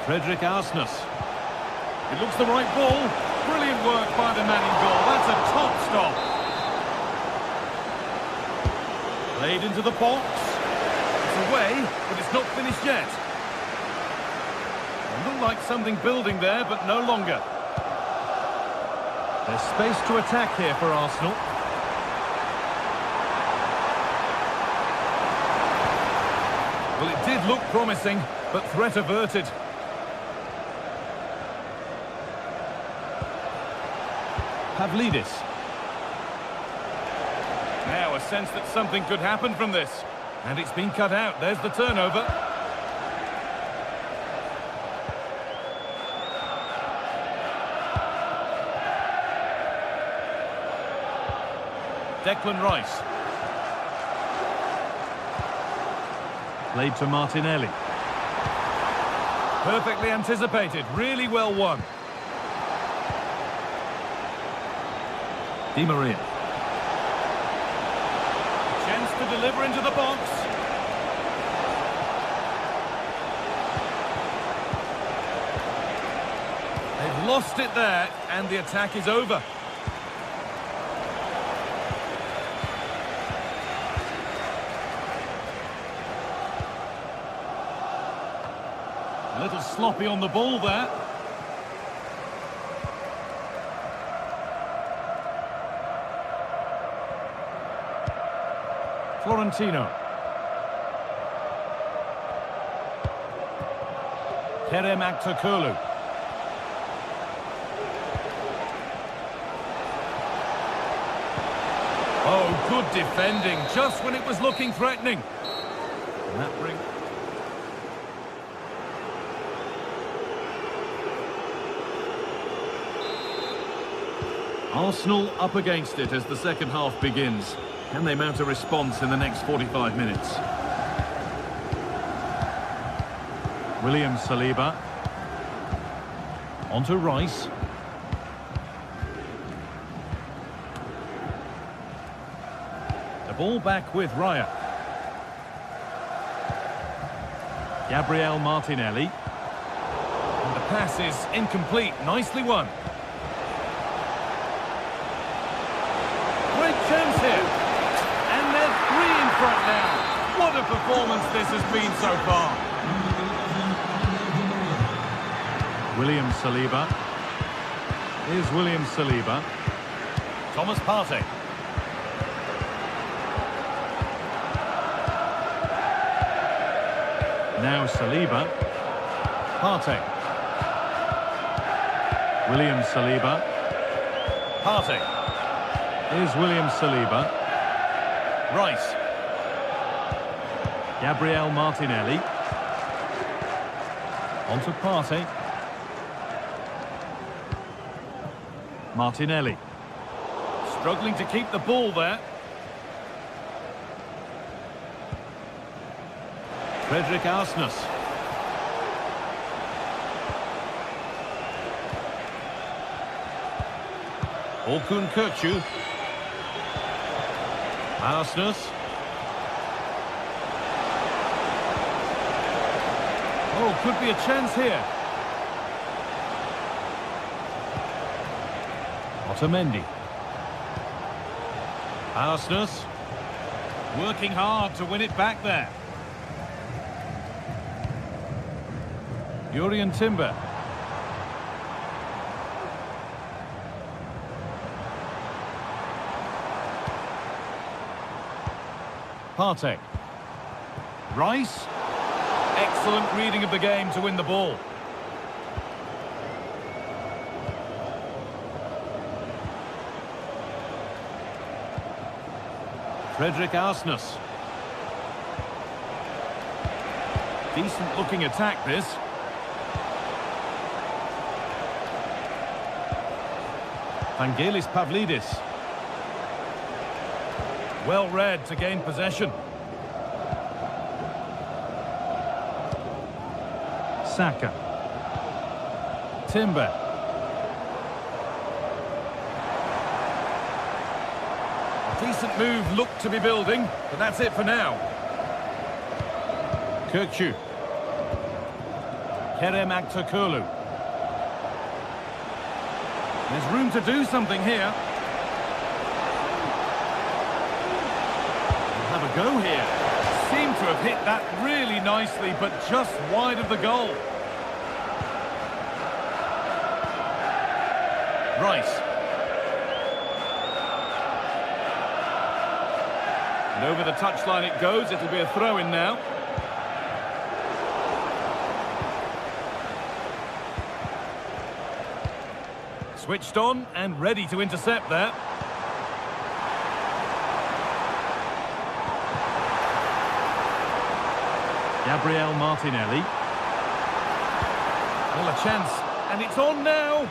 Frederick Arsnes. It looks the right ball. Brilliant work by the man in goal. That's a top stop. Played into the box. It's away, but it's not finished yet. It looked like something building there, but no longer. There's space to attack here for Arsenal. Well, it did look promising, but threat averted. Pavlidis. Now a sense that something could happen from this. And it's been cut out. There's the turnover. Declan Rice. Played to Martinelli. Perfectly anticipated. Really well won. Di Maria. Chance to deliver into the box. They've lost it there, and the attack is over. A little sloppy on the ball there. Florentino. Kerem Aktürkoğlu. Oh, good defending, just when it was looking threatening. And that brings... Arsenal up against it as the second half begins. Can they mount a response in the next 45 minutes? William Saliba. On to Rice. The ball back with Raya. Gabriel Martinelli. And the pass is incomplete. Nicely won. Great chance here. And they're 3 in front now. What a performance this has been so far. William Saliba. Here's William Saliba. Thomas Partey. Now Saliba. Partey. William Saliba. Partey. Here's William Saliba. Rice. Gabriel Martinelli. On to Partey. Martinelli. Struggling to keep the ball there. Frederick Arsnes. Orkun Kökçü. Arsnes. Oh, could be a chance here. Otamendi. Arsnes. Working hard to win it back there. Jurrien Timber. Partey. Rice. Excellent reading of the game to win the ball. Frederick Arsnes. Decent looking attack this. Vangelis Pavlidis. Well read to gain possession. Saka. Timber. A decent move looked to be building, but that's it for now. Kökçü. Kerem Aktürkoğlu. There's room to do something here. Have a go here. Seem to have hit that really nicely, but just wide of the goal. Rice. And over the touchline it goes. It'll be a throw-in now. Switched on and ready to intercept there. Gabriel Martinelli. Well, a chance, and it's on now.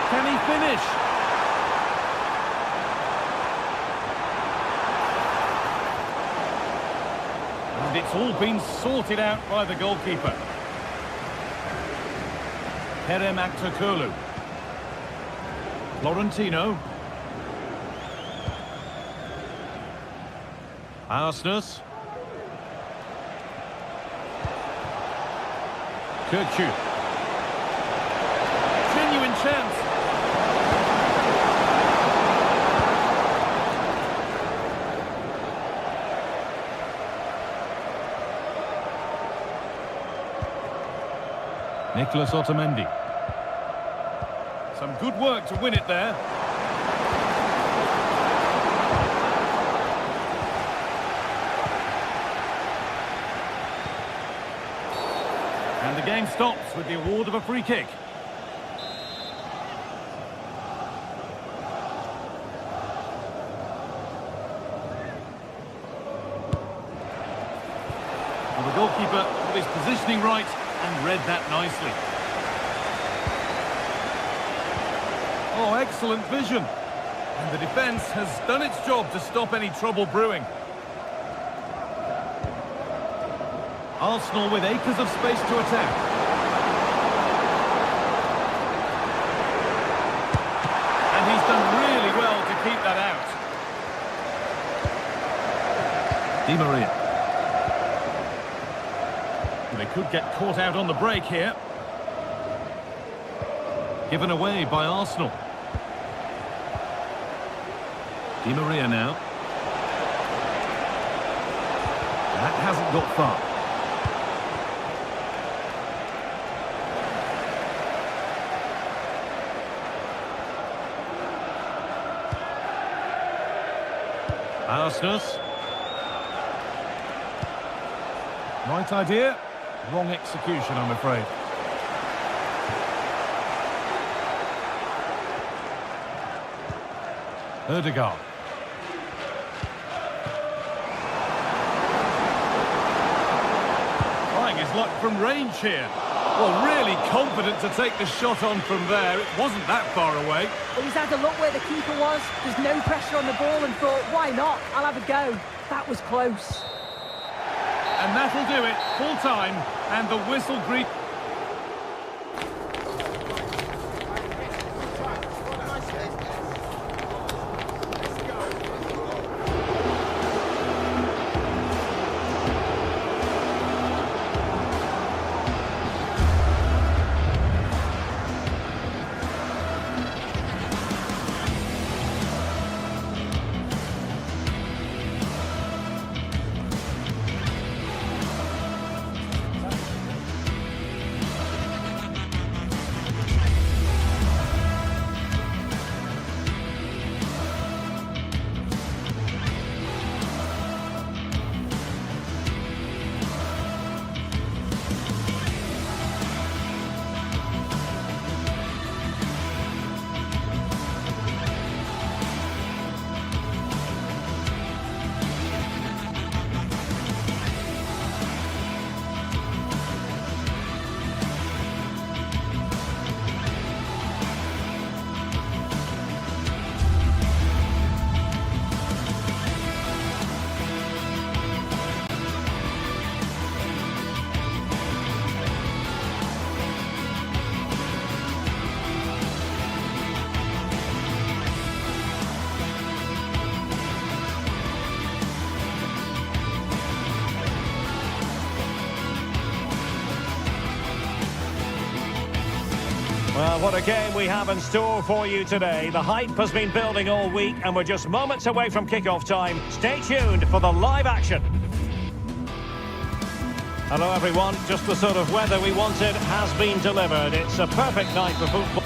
Can he finish? And it's all been sorted out by the goalkeeper. Kerem Aktürkoğlu. Florentino. Arsnes. Kirkçü. Genuine chance. Nicolas Otamendi. Some good work to win it there. And the game stops with the award of a free kick. Well, the goalkeeper got his positioning right and read that nicely. Oh, excellent vision. And the defence has done its job to stop any trouble brewing. Arsenal with acres of space to attack. And he's done really well to keep that out. Di Maria. They could get caught out on the break here. Given away by Arsenal. Di Maria now. That hasn't got far. Arsnes. Right idea, wrong execution, I'm afraid. Ødegaard. Trying his luck from range here. Well, really confident to take the shot on from there. It wasn't that far away. Well, he's had a look where the keeper was. There's no pressure on the ball and thought, why not? I'll have a go. That was close. And that'll do it. Full time. And the whistle greet. Well, what a game we have in store for you today. The hype has been building all week and we're just moments away from kick-off time. Stay tuned for the live action. Hello everyone, just the sort of weather we wanted has been delivered. It's a perfect night for football.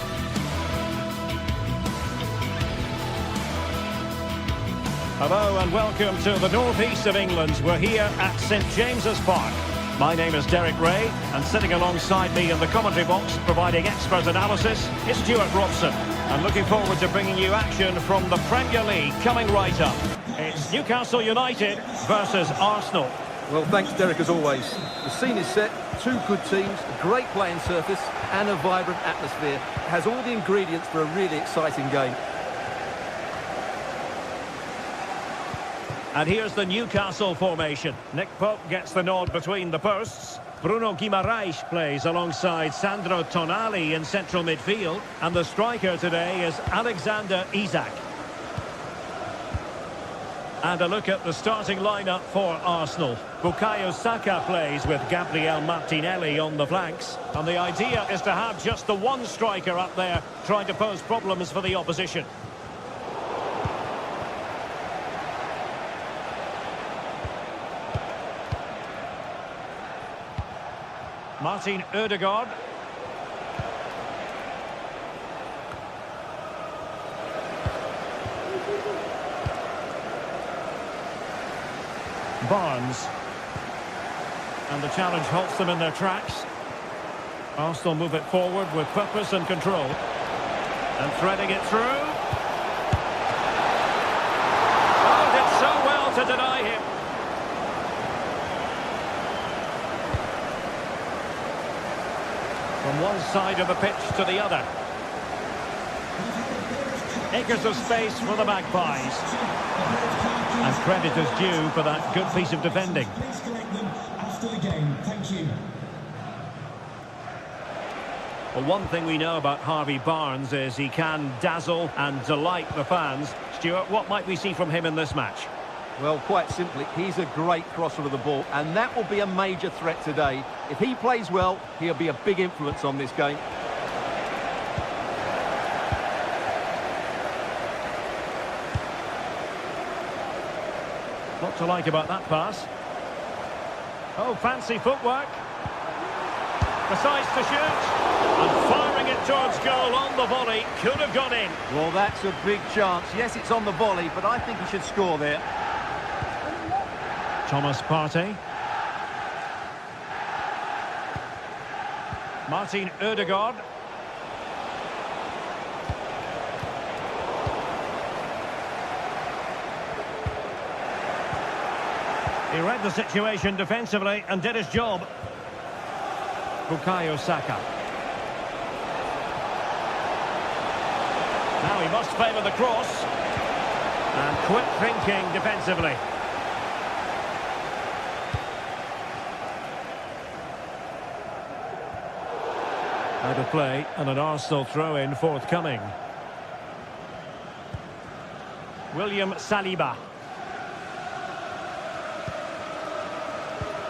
Hello and welcome to the northeast of England. We're here at St James's Park. My name is Derek Ray, and sitting alongside me in the commentary box, providing expert analysis, is Stuart Robson. I'm looking forward to bringing you action from the Premier League coming right up. It's Newcastle United versus Arsenal. Well, thanks, Derek, as always. The scene is set, two good teams, a great playing surface and a vibrant atmosphere. It has all the ingredients for a really exciting game. And here's the Newcastle formation. Nick Pope gets the nod between the posts. Bruno Guimaraes plays alongside Sandro Tonali in central midfield. And the striker today is Alexander Isak. And a look at the starting lineup for Arsenal. Bukayo Saka plays with Gabriel Martinelli on the flanks. And the idea is to have just the one striker up there trying to pose problems for the opposition. Martin Ødegaard. Barnes. And the challenge halts them in their tracks. Arsenal move it forward with purpose and control. And threading it through. Oh, did so well to deny him. From one side of the pitch to the other. Acres of space for the Magpies. And credit is due for that good piece of defending. Please collect them after the game. Thank you. Well, one thing we know about Harvey Barnes is he can dazzle and delight the fans. Stuart, what might we see from him in this match? Well, quite simply, he's a great crosser of the ball, and that will be a major threat today. If he plays well, he'll be a big influence on this game. What to like about that pass? Oh, fancy footwork. Decides to shoot. And firing it towards goal on the volley. Could have gone in. Well, that's a big chance. Yes, it's on the volley, but I think he should score there. Thomas Partey. Martin Ødegaard. He read the situation defensively and did his job. Bukayo Saka. Now he must favour the cross. And quick thinking defensively. Out of play and an Arsenal throw-in forthcoming. William Saliba.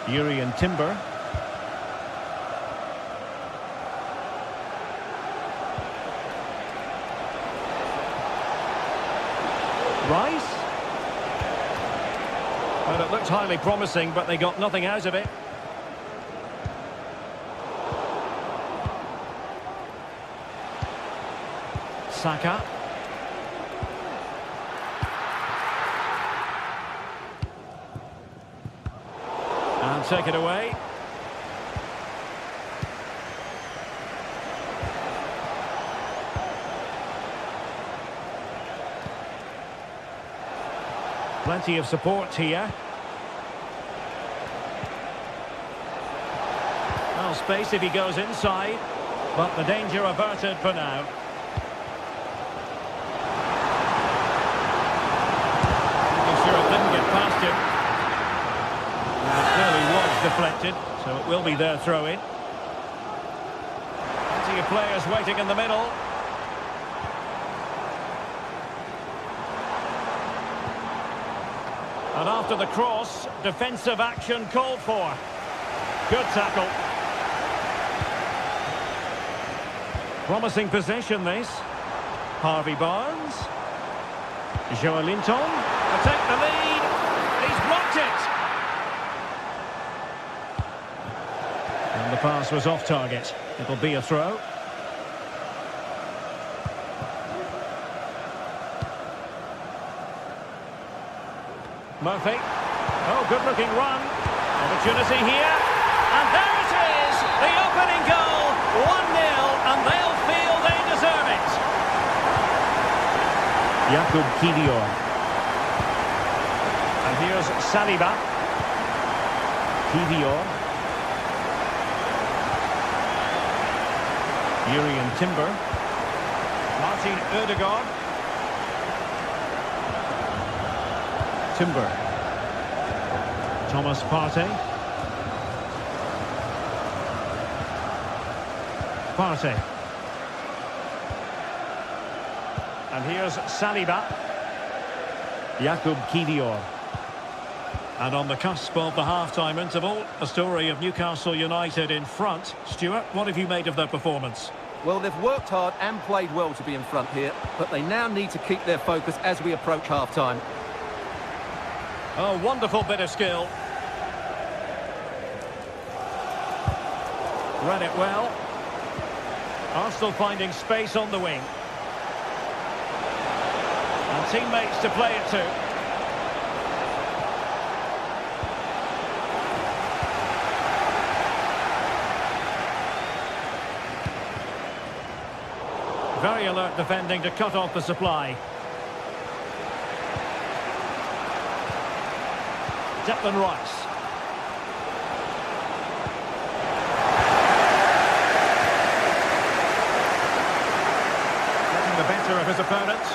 Urian Timber. Rice. Well, it looked highly promising, but they got nothing out of it. Saka. And take it away. Plenty of support here. Well, space if he goes inside, but the danger averted for now. Deflected, so it will be their throw-in. Plenty of players waiting in the middle. And after the cross, defensive action called for. Good tackle. Promising possession, this. Harvey Barnes. Joelinton. To take the lead. He's blocked it. And the pass was off target. It'll be a throw. Murphy. Oh, good-looking run. Opportunity here. Jakub Kiwior. And here's Saliba. Kiwior. Jurrien Timber. Martin Ødegaard. Timber. Thomas Partey. Partey. And here's Saliba. Jakub Kiwior. And on the cusp of the half-time interval, a story of Newcastle United in front. Stuart, what have you made of their performance? Well, they've worked hard and played well to be in front here, but they now need to keep their focus as we approach half-time. Oh, wonderful bit of skill. Read it well. Arsenal finding space on the wing. And teammates to play it to. Very alert defending to cut off the supply. Declan Rice. Getting the better of his opponent.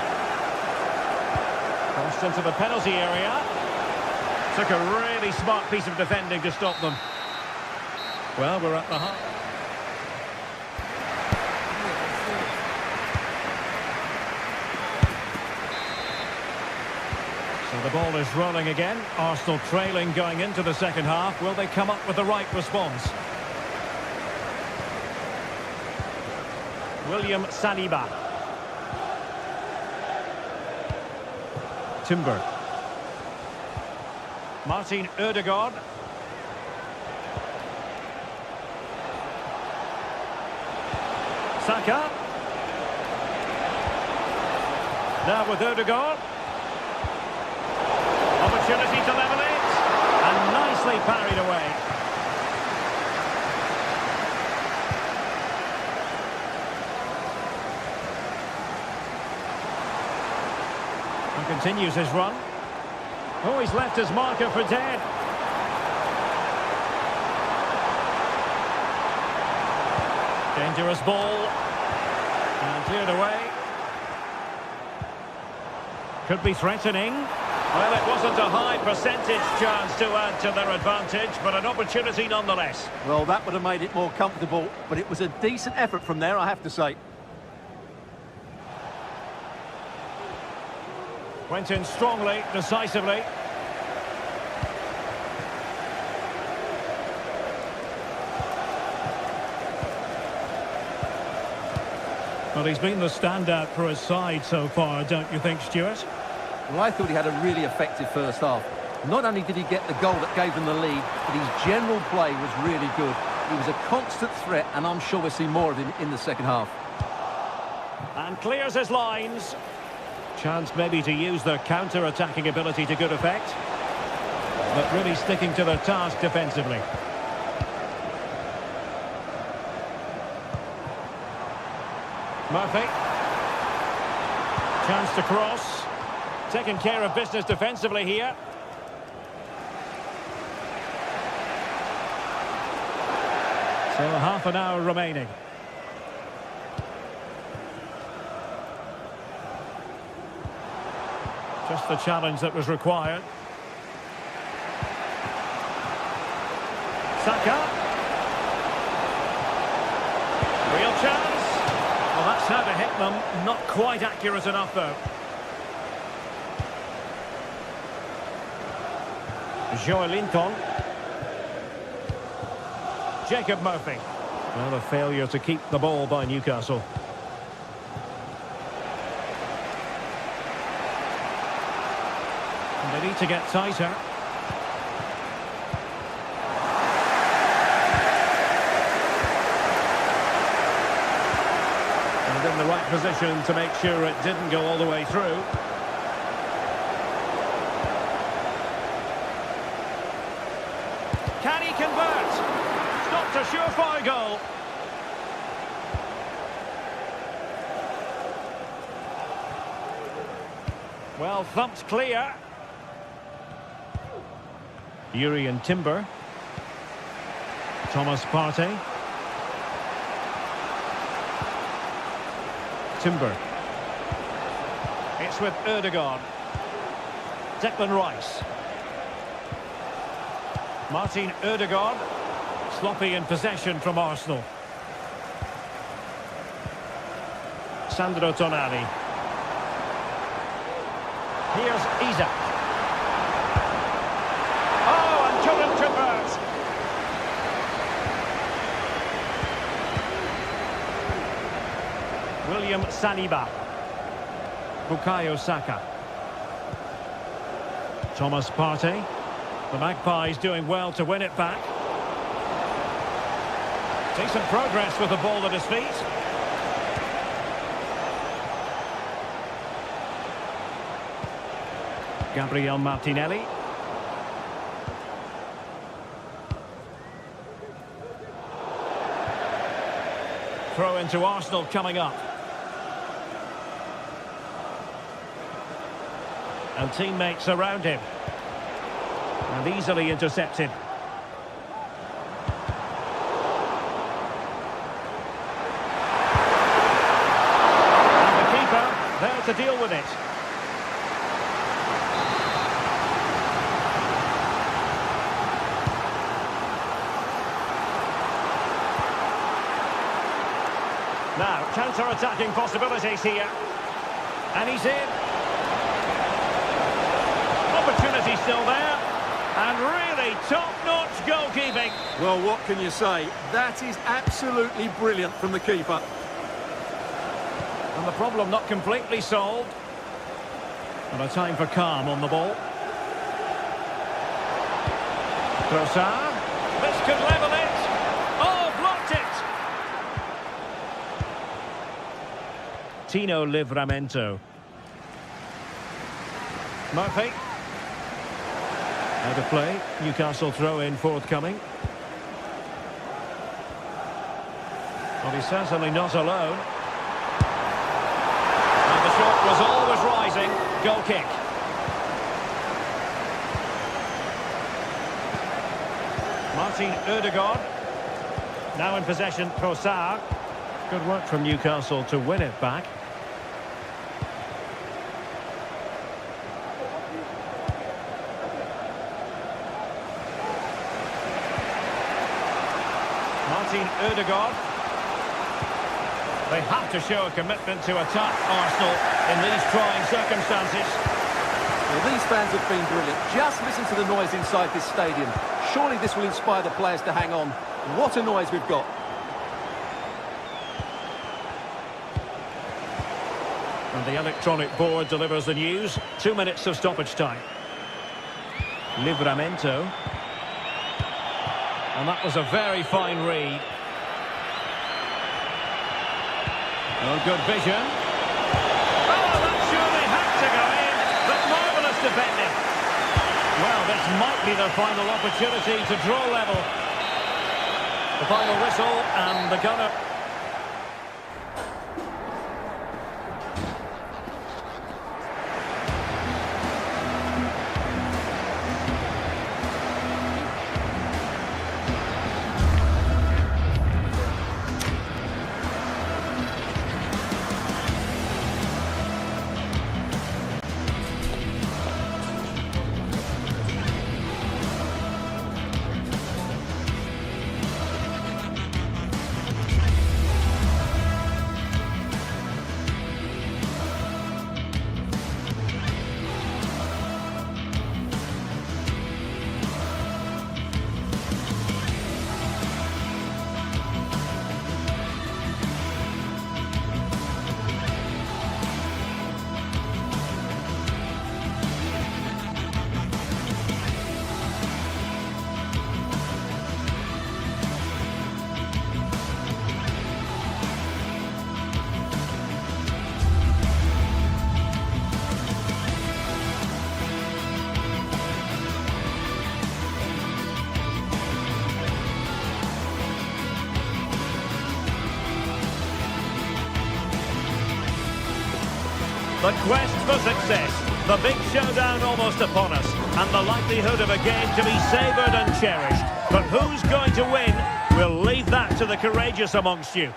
Crossed into the penalty area. Took a really smart piece of defending to stop them. Well, we're at the half. So the ball is rolling again. Arsenal trailing going into the second half. Will they come up with the right response? William Saliba. Timber. Martin Ødegaard. Saka. Now with Ødegaard. Opportunity to level it, and nicely parried away. And continues his run. Oh, he's left his marker for dead. Dangerous ball, and cleared away. Could be threatening. Well, it wasn't a high percentage chance to add to their advantage, but an opportunity nonetheless. Well, that would have made it more comfortable, but it was a decent effort from there, I have to say. Went in strongly, decisively. Well, he's been the standout for his side so far, don't you think, Stuart? Well, I thought he had a really effective first half. Not only did he get the goal that gave them the lead, but his general play was really good. He was a constant threat, and I'm sure we'll see more of him in the second half. And clears his lines. Chance maybe to use their counter-attacking ability to good effect. But really sticking to their task defensively. Murphy. Chance to cross. Taking care of business defensively here. So half an hour remaining. Just the challenge that was required. Saka. Real chance. Well, that's how to hit them. Not quite accurate enough, though. Joelinton. Jacob Murphy. Well, a failure to keep the ball by Newcastle. And they need to get tighter. And in the right position to make sure it didn't go all the way through. Can he convert? Stopped a surefire goal. Well, thumped clear. Yuri and Timber. Thomas Partey. Timber. It's with Ødegaard. Declan Rice. Martin Ødegaard. Sloppy in possession from Arsenal. Sandro Tonali. Here's Isak. Oh, and couldn't convert. William Saliba. Bukayo Saka. Thomas Partey. The Magpies doing well to win it back. Decent progress with the ball at his feet. Gabriel Martinelli. Throw into Arsenal coming up. And teammates around him. And easily intercepted. And the keeper there to deal with it. Now, counter-attacking possibilities here. And he's in. Opportunity still there. And really top-notch goalkeeping. Well, what can you say? That is absolutely brilliant from the keeper. And the problem not completely solved. And a time for calm on the ball. Trossard. This could level it. Oh, blocked it. Tino Livramento. Murphy. Out of play. Newcastle throw-in forthcoming. Well, he's certainly not alone. And the shot was always rising. Goal kick. Martin Ødegaard. Now in possession, Trossard. Good work from Newcastle to win it back. Martin Ødegaard. They have to show a commitment to attack Arsenal in these trying circumstances. Well, these fans have been brilliant. Just listen to the noise inside this stadium. Surely this will inspire the players to hang on. What a noise we've got. And the electronic board delivers the news. 2 minutes of stoppage time. Livramento. And that was a very fine read. Oh, good vision. Oh, that surely had to go in. But marvellous defending. Well, this might be the final opportunity to draw level. The final whistle and the gunner. The quest for success The big showdown almost upon us, and the likelihood of a game to be savoured and cherished. But who's going to win? We'll leave that to the courageous amongst you.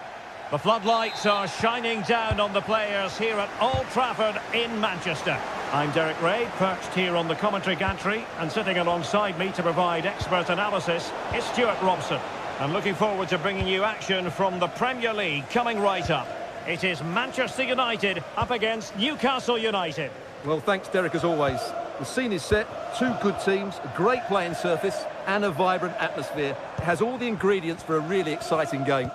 The floodlights are shining down on the players here at Old Trafford in Manchester. I'm Derek Ray, perched here on the commentary gantry, and sitting alongside me to provide expert analysis is Stuart Robson. I'm looking forward to bringing you action from the Premier League coming right up. It is Manchester United up against Newcastle United. Well, thanks, Derek, as always. The scene is set, two good teams, a great playing surface and a vibrant atmosphere. It has all the ingredients for a really exciting game.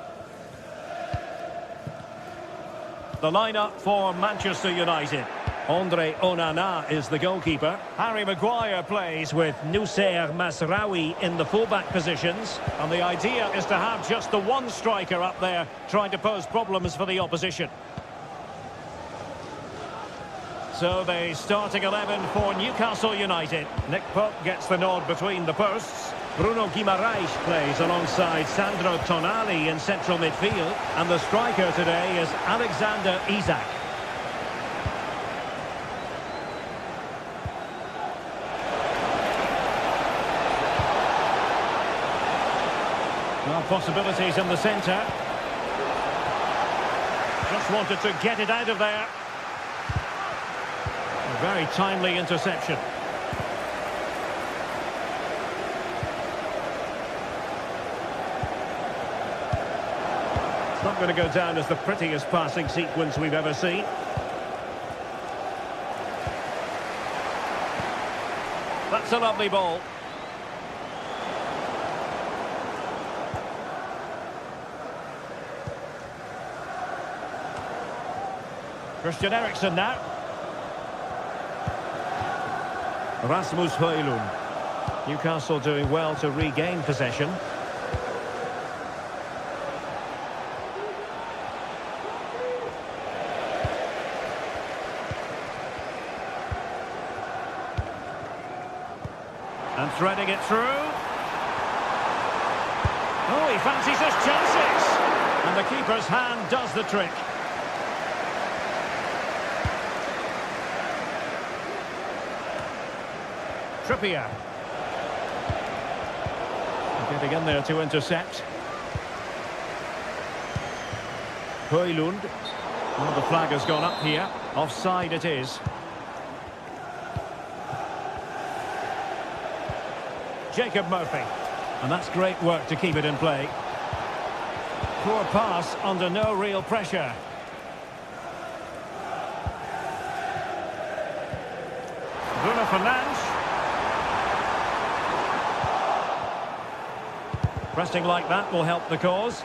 The lineup for Manchester United. Andre Onana is the goalkeeper. Harry Maguire plays with Noussair Mazraoui in the fullback positions. And the idea is to have just the one striker up there trying to pose problems for the opposition. So the starting 11 for Newcastle United. Nick Pope gets the nod between the posts. Bruno Guimaraes plays alongside Sandro Tonali in central midfield. And the striker today is Alexander Isak. Well, possibilities in the centre. Just wanted to get it out of there. A very timely interception. It's not going to go down as the prettiest passing sequence we've ever seen. That's a lovely ball. Christian Eriksen now. Rasmus Højlund. Newcastle doing well to regain possession. And threading it through. Oh, he fancies his chances. And the keeper's hand does the trick. Trippier. Getting in there to intercept. Højlund. Well, the flag has gone up here. Offside it is. Jacob Murphy. And that's great work to keep it in play. Poor pass under no real pressure. Bruno Fernandes. Pressing like that will help the cause.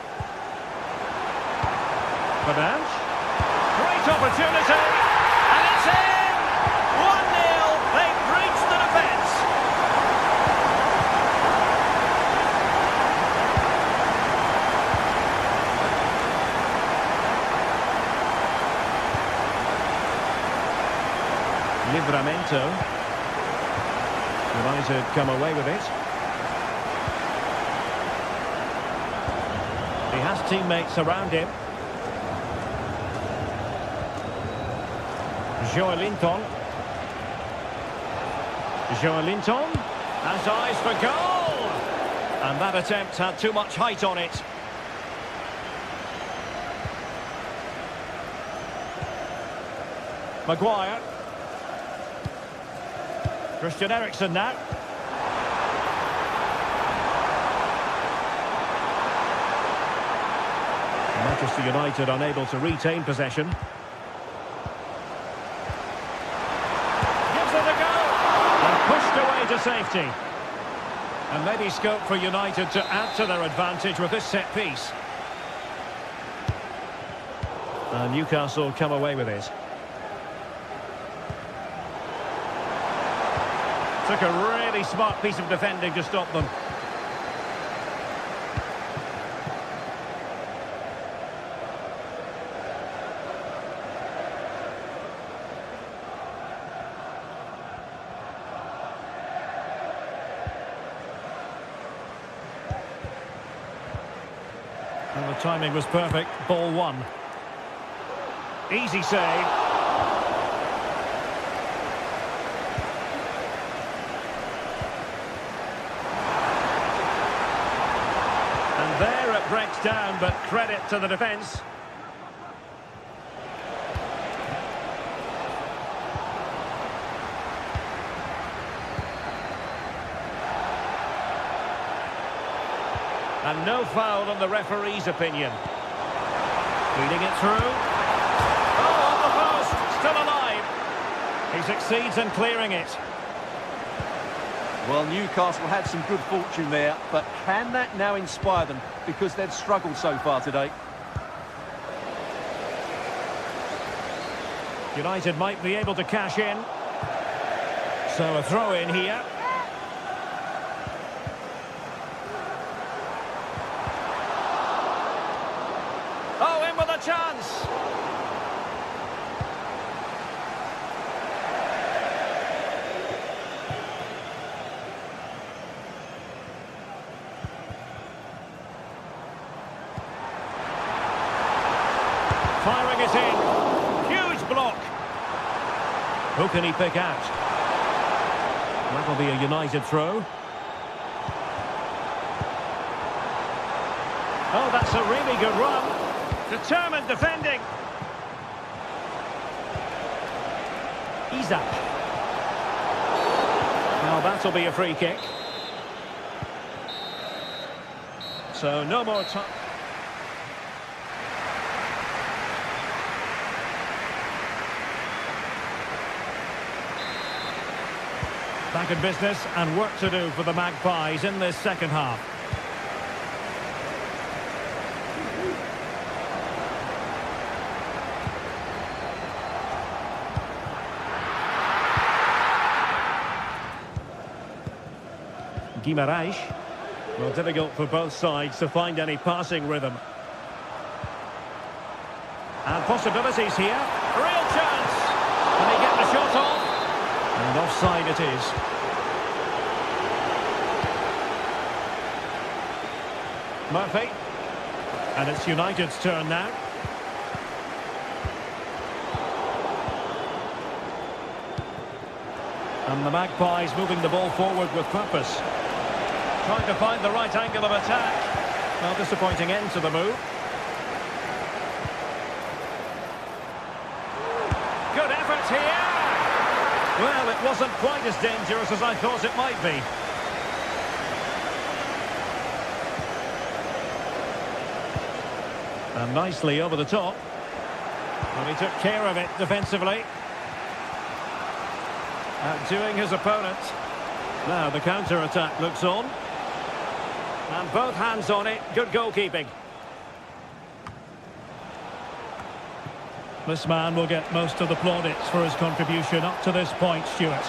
Fernandes. Great opportunity. And it's in! 1-0. They've breached the defence. Livramento. United come away with it. He has teammates around him. Joelinton. Joelinton has eyes for goal. And that attempt had too much height on it. Maguire. Christian Eriksen now. Manchester United unable to retain possession. Gives it a go! And pushed away to safety. And maybe scope for United to add to their advantage with this set piece. And Newcastle come away with it. Took a really smart piece of defending to stop them. Well, the timing was perfect. Ball one. Easy save. And there it breaks down, but credit to the defence. And no foul on the referee's opinion. Feeding it through. Oh, on the post, still alive. He succeeds in clearing it. Well, Newcastle had some good fortune there, but can that now inspire them? Because they've struggled so far today. United might be able to cash in. So a throw in here. Oh, in with a chance. Firing it in. Huge block. Who can he pick out? That'll be a United throw. Oh, that's a really good run. Determined defending. Isak. Now that'll be a free kick. So no more time. Back in business and work to do for the Magpies in this second half. Guimaraes. Well, difficult for both sides to find any passing rhythm. And possibilities here. Real chance. Can he get the shot off? And offside it is. Murphy. And it's United's turn now. And the Magpies moving the ball forward with purpose. Trying to find the right angle of attack. Well, disappointing end to the move. Good effort here. Well, it wasn't quite as dangerous as I thought it might be. And nicely over the top. Well, he took care of it defensively. Outdoing his opponent. Now the counter-attack looks on. And both hands on it. Good goalkeeping. This man will get most of the plaudits for his contribution up to this point, Stuart.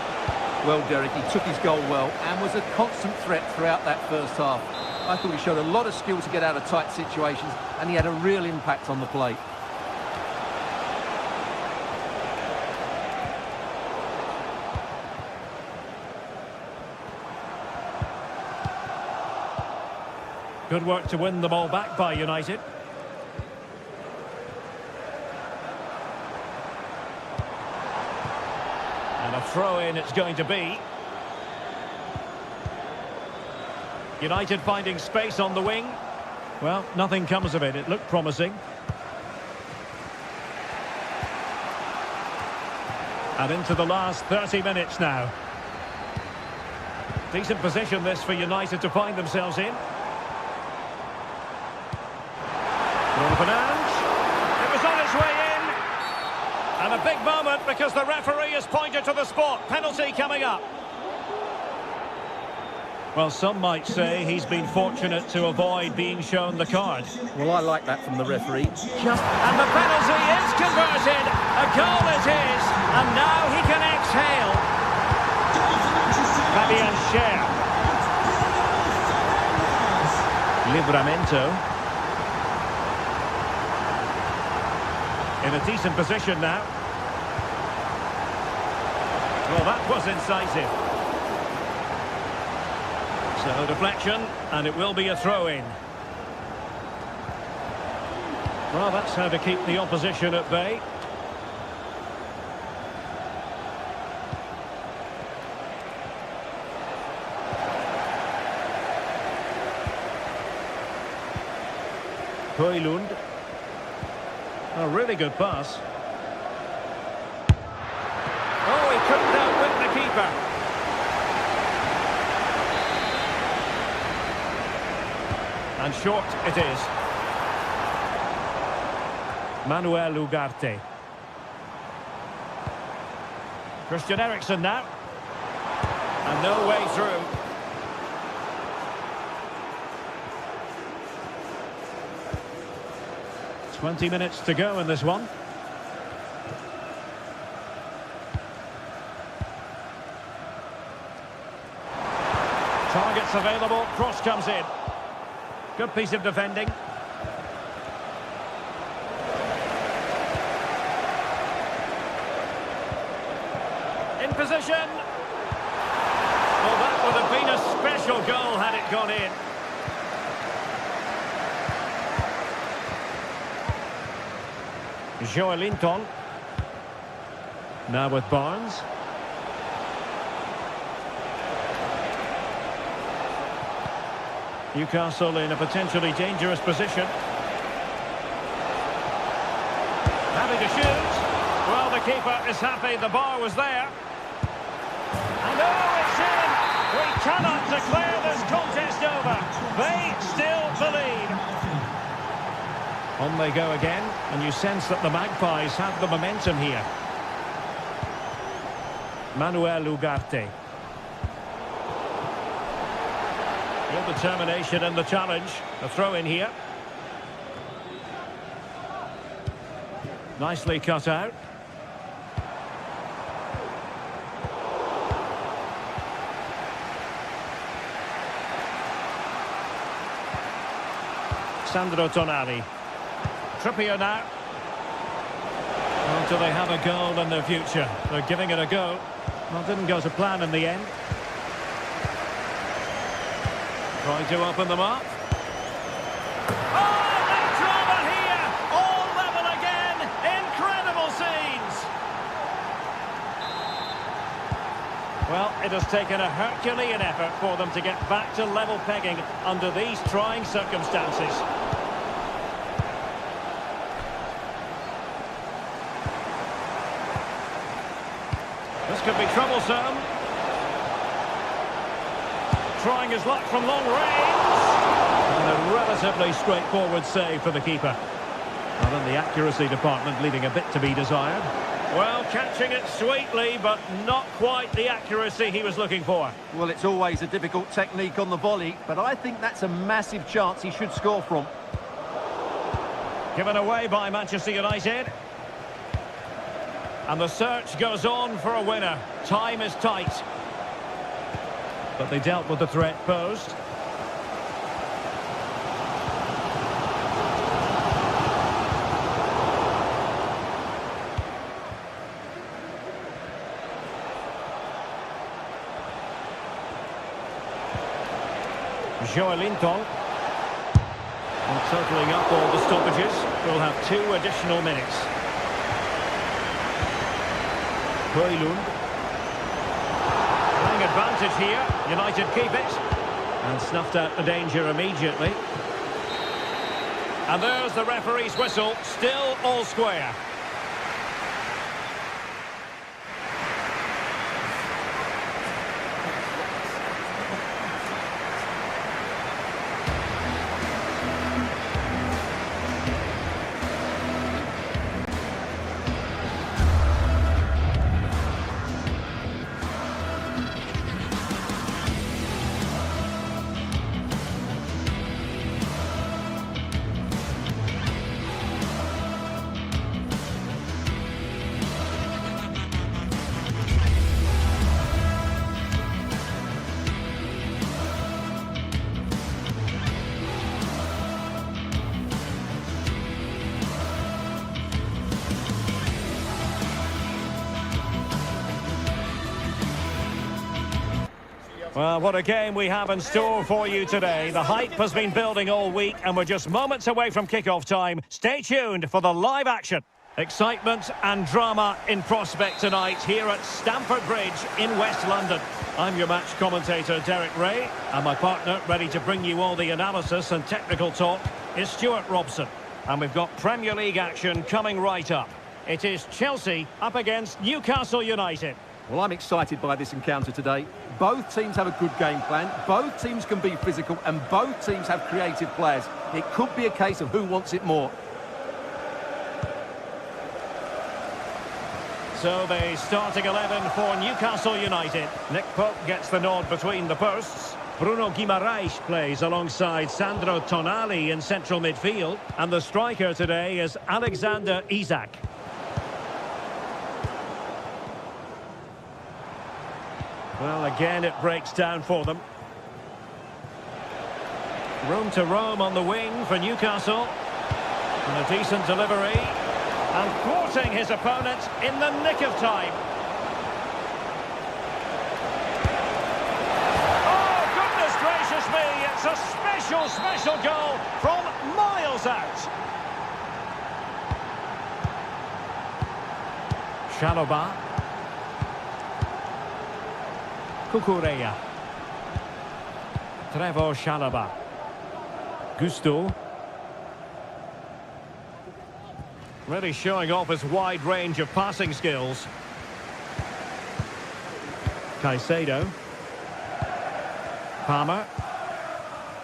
Well, Derek, he took his goal well and was a constant threat throughout that first half. I thought he showed a lot of skill to get out of tight situations, and he had a real impact on the plate. Good work to win the ball back by United. And a throw-in it's going to be. United finding space on the wing. Well, nothing comes of it. It looked promising. And into the last 30 minutes now. Decent position this for United to find themselves in. Fernandes. It was on its way in. And a big moment because the referee has pointed to the spot. Penalty coming up. Well, some might say he's been fortunate to avoid being shown the card. Well, I like that from the referee. And the penalty is converted. A goal it is. And now he can exhale. Fabian Schär. Livramento. In a decent position now. Well, that was incisive. So deflection, and it will be a throw-in. Well, that's how to keep the opposition at bay. Højlund. A really good pass. Oh, he couldn't outwit the keeper. And short it is. Manuel Ugarte. Christian Eriksen now. And no way through. "20 minutes to go in this one. Targets available, cross comes in. Good piece of defending. In position. Well, that would have been a special goal had it gone in. Joelinton. Now with Barnes. Newcastle in a potentially dangerous position. Having to shoot. Well, the keeper is happy the bar was there. And oh, it's in! We cannot declare this contest over. They still believe. On they go again, and you sense that the Magpies have the momentum here. Manuel Ugarte. Real determination in the challenge. A throw in here. Nicely cut out. Sandro Tonali. Trippier now. Well, do they have a goal in their future? They're giving it a go. Well, didn't go to plan in the end. Trying to open them up. Oh, the drama here! All level again! Incredible scenes! Well, it has taken a Herculean effort for them to get back to level pegging under these trying circumstances. This could be troublesome. Trying his luck from long range. And a relatively straightforward save for the keeper. And in the accuracy department, leaving a bit to be desired. Well, catching it sweetly, but not quite the accuracy he was looking for. Well, it's always a difficult technique on the volley, but I think that's a massive chance he should score from. Given away by Manchester United. And the search goes on for a winner. Time is tight. But they dealt with the threat posed. Joelinton. And totaling up all the stoppages, we'll have 2 additional minutes. Højlund. Playing advantage here. United keep it. And snuffed out the danger immediately. And there's the referee's whistle. Still all square. Well, what a game we have in store for you today. The hype has been building all week and we're just moments away from kickoff time. Stay tuned for the live action. Excitement and drama in prospect tonight here at Stamford Bridge in West London. I'm your match commentator, Derek Ray, and my partner ready to bring you all the analysis and technical talk. is Stuart Robson. And we've got Premier League action coming right up. It is Chelsea up against Newcastle United. Well, I'm excited by this encounter today. Both teams have a good game plan, both teams can be physical, and both teams have creative players. It could be a case of who wants it more. So the starting 11 for Newcastle United. Nick Pope gets the nod between the posts. Bruno Guimaraes plays alongside Sandro Tonali in central midfield. And the striker today is Alexander Isak. Well, again, it breaks down for them. Room to roam on the wing for Newcastle. And a decent delivery. And thwarting his opponent in the nick of time. Oh, goodness gracious me! It's a special goal from miles out. Chalobah. Cucurella. Trevor Chalobah. Gusto. Really showing off his wide range of passing skills. Caicedo. Palmer.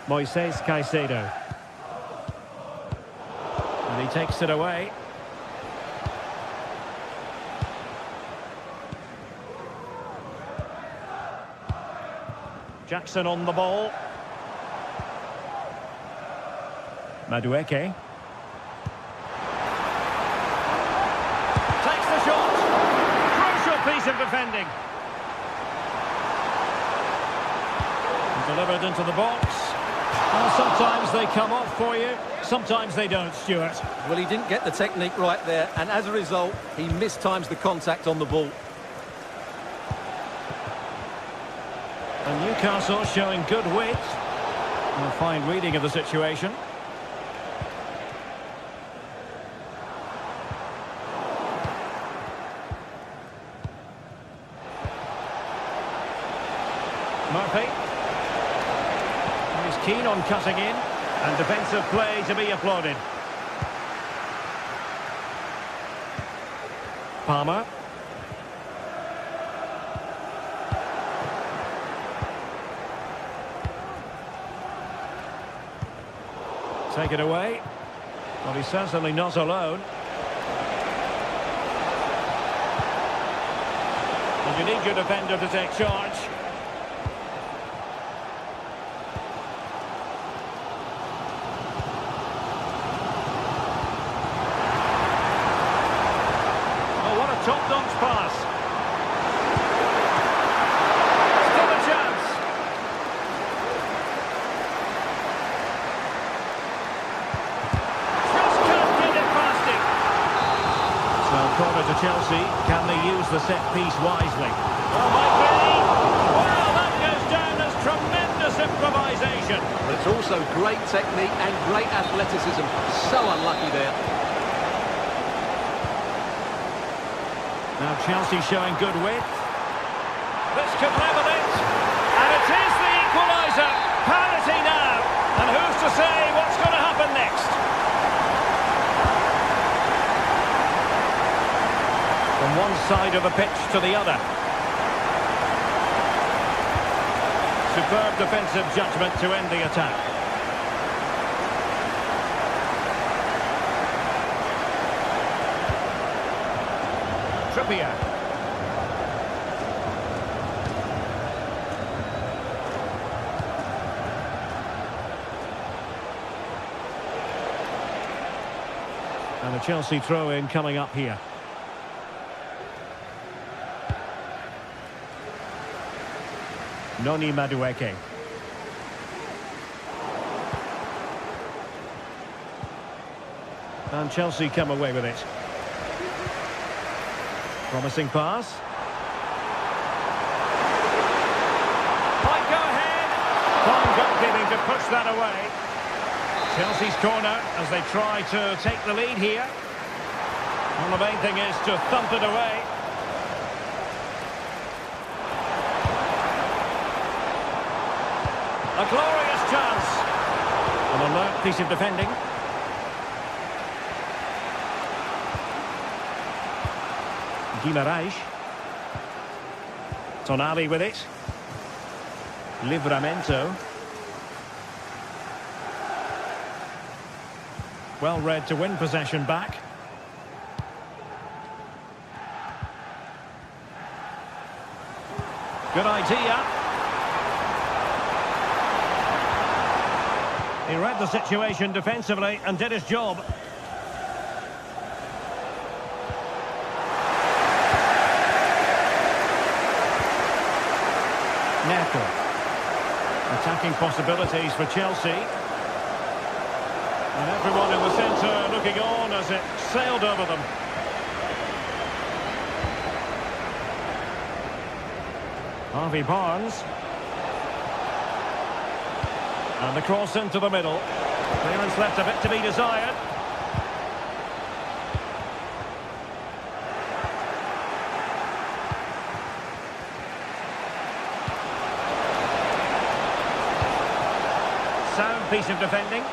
Moises Caicedo. And he takes it away. Jackson on the ball. Madueke. Takes the shot. Crucial piece of defending. Delivered into the box. Well, sometimes they come off for you, sometimes they don't, Stuart. Well, he didn't get the technique right there, and as a result, he mistimes the contact on the ball. And Newcastle showing good width. And a fine reading of the situation. Murphy. He's keen on cutting in. And defensive play to be applauded. Palmer. Take it away. Well, he's certainly not alone. And you need your defender to take charge. Oh, what a top-notch pass. Still a chance. Corner to Chelsea. Can they use the set piece wisely? Oh, might be. Well, that goes down as tremendous improvisation. But it's also great technique and great athleticism. So unlucky there. Now Chelsea showing good width. This could level it. And it is the equaliser. Parity now. And who's to say what's going to happen next? From one side of the pitch to the other. Superb defensive judgment to end the attack. Trippier. And a Chelsea throw-in coming up here. Noni Madueke. And Chelsea come away with it. Promising pass. Might go ahead. Fine goalkeeping to push that away. Chelsea's corner as they try to take the lead here. And the main thing is to thump it away. A glorious chance. And a Alert piece of defending. Guimarães. Tonali with it. Livramento. Well read to win possession back. Good idea. He read the situation defensively and did his job. Neto. Attacking possibilities for Chelsea. And everyone in the centre looking on as it sailed over them. Harvey Barnes. And the cross into the middle. Clearance left a bit to be desired. Sound piece of defending.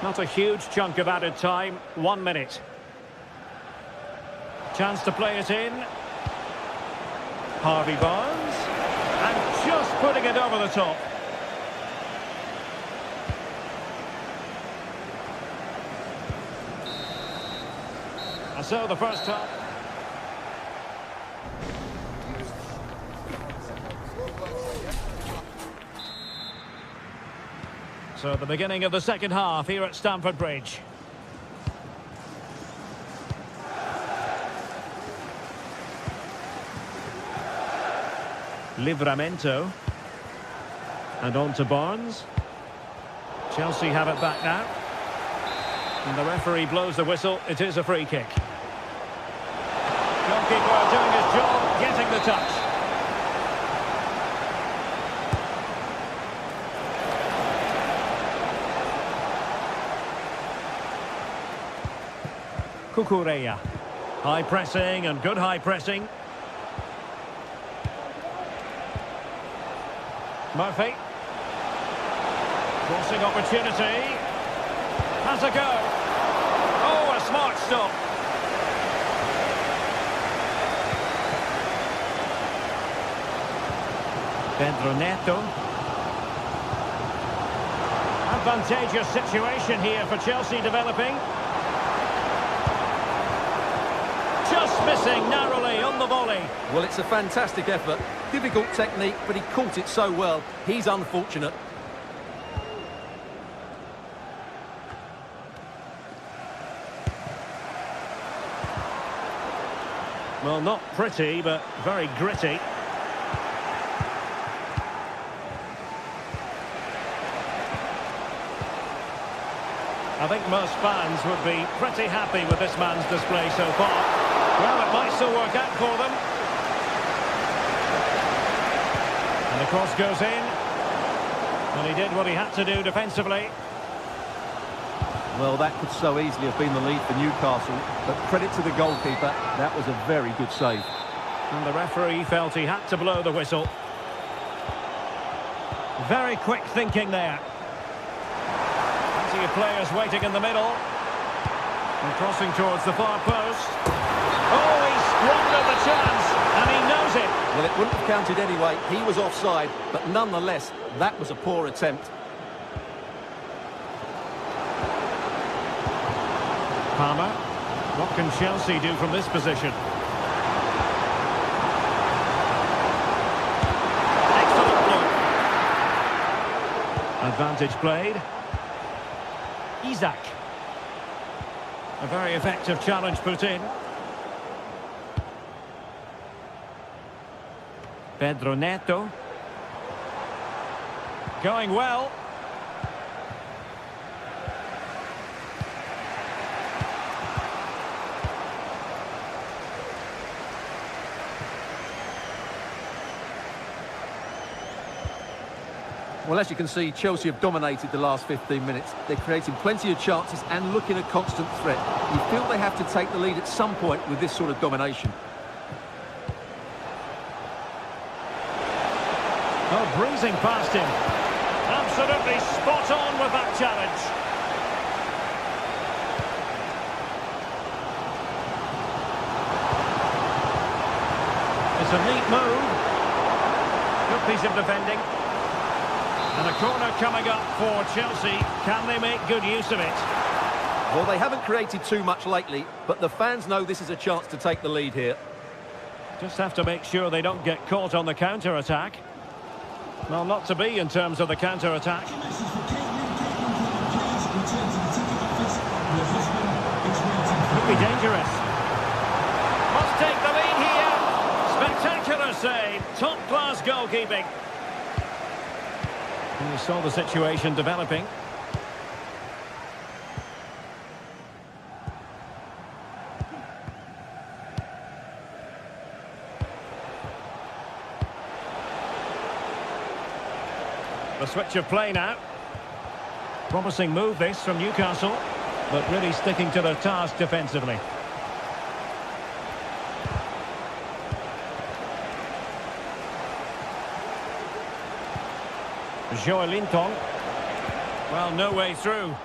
Not a huge chunk of added time. 1 minute. Chance to play it in. Harvey Barnes. And just putting it over the top. And so the first half. So the beginning of the second half here at Stamford Bridge. Livramento. And on to Barnes. Chelsea have it back now. And the referee blows the whistle. It is a free kick. Goalkeeper doing his job, getting the touch. Cucurella. High pressing and good high pressing. Murphy. Crossing opportunity. Has a go. Oh, a smart stop. Pedro Neto. Advantageous situation here for Chelsea developing. Just missing narrowly on the volley. Well, it's a fantastic effort. Difficult technique, but he caught it so well. He's unfortunate. Well, not pretty, but very gritty. I think most fans would be pretty happy with this man's display so far. Well, it might still work out for them. And the cross goes in. And he did what he had to do defensively. Well, that could so easily have been the lead for Newcastle, but credit to the goalkeeper, that was a very good save. And the referee felt he had to blow the whistle. Very quick thinking there. Plenty of players waiting in the middle. And crossing towards the far post. Oh, he squandered the chance, and he knows it. Well, it wouldn't have counted anyway. He was offside, but nonetheless, that was a poor attempt. Palmer. What can Chelsea do from this position? Excellent block. Advantage played. Isak. A very effective challenge put in. Pedro Neto. Going well. Well, as you can see, Chelsea have dominated the last 15 minutes. They're creating plenty of chances and looking a constant threat. You feel they have to take the lead at some point with this sort of domination. Oh, breezing past him. Absolutely spot on with that challenge. It's a neat move. Good piece of defending. And a corner coming up for Chelsea. Can they make good use of it? Well, they haven't created too much lately, but the fans know this is a chance to take the lead here. Just have to make sure they don't get caught on the counter-attack. Well, not to be in terms of the counter-attack. Message for Caitlin. Please return to the ticket office. Your husband is waiting for Could be dangerous. Must take the lead here. Spectacular save. Top-class goalkeeping. And you saw the situation developing. The switch of play now. Promising move this from Newcastle, but really sticking to their task defensively. Joelinton. Well, no way through.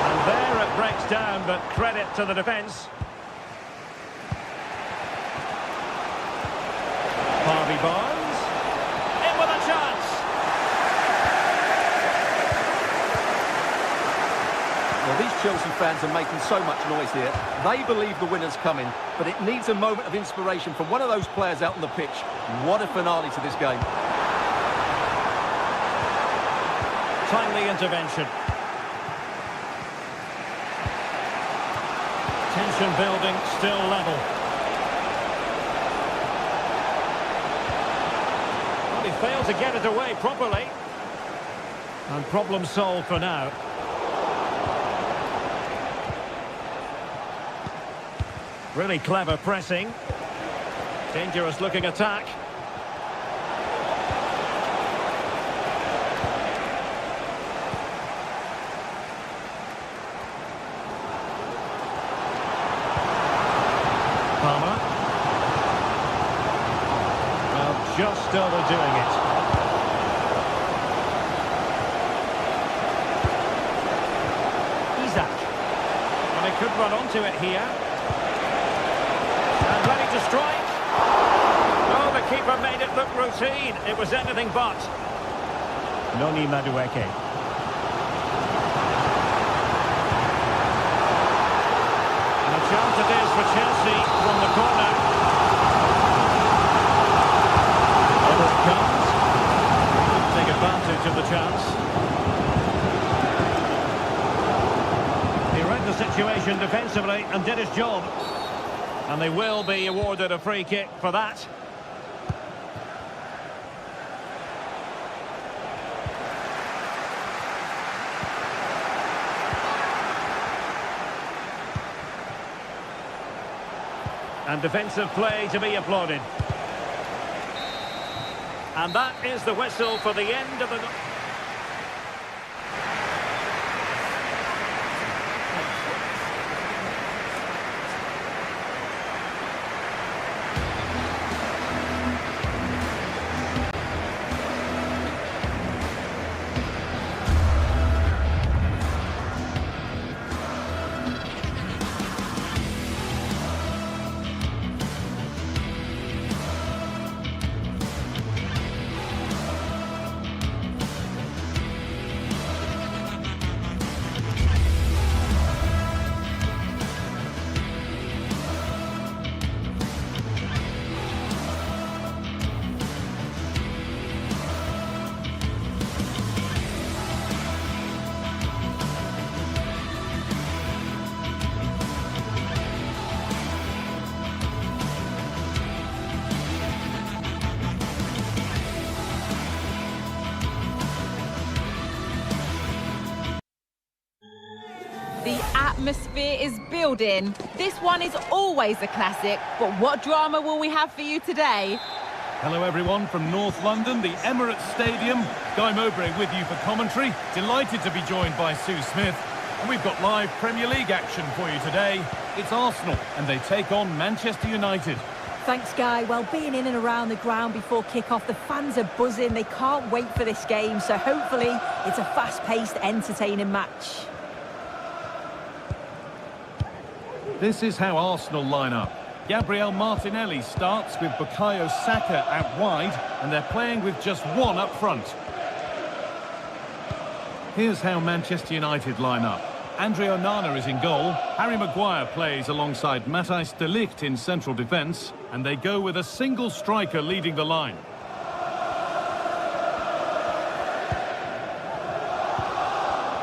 And there it breaks down, but credit to the defence. Harvey Barnes, in with a chance. Well, these Chelsea fans are making so much noise here. They believe the winner's coming, but it needs a moment of inspiration from one of those players out on the pitch. What a finale to this game. Timely intervention. Tension building, still level. He failed to get it away properly. And problem solved for now. Really clever pressing. Dangerous looking attack. Palmer. Just overdoing it. Isak. And they could run onto it here. And ready to strike. Oh, the keeper made it look routine. It was anything but. Noni Madueke. And a chance it is for Chelsea from the corner. Comes. Take advantage of the chance. He read the situation defensively and did his job. And they will be awarded a free kick for that. And defensive play to be applauded. And that is the whistle for the end of the... The atmosphere is building. This one is always a classic, but what drama will we have for you today? Hello everyone from North London, the Emirates Stadium. Guy Mowbray with you for commentary. Delighted to be joined by Sue Smith. And we've got live Premier League action for you today. It's Arsenal, and they take on Manchester United. Thanks, Guy. Well, being in and around the ground before kick-off, the fans are buzzing. They can't wait for this game, so hopefully it's a fast-paced, entertaining match. This is how Arsenal line up. Gabriel Martinelli starts with Bukayo Saka out wide, and they're playing with just one up front. Here's how Manchester United line up. Andre Onana is in goal. Harry Maguire plays alongside Matthijs de Ligt in central defence, and they go with a single striker leading the line.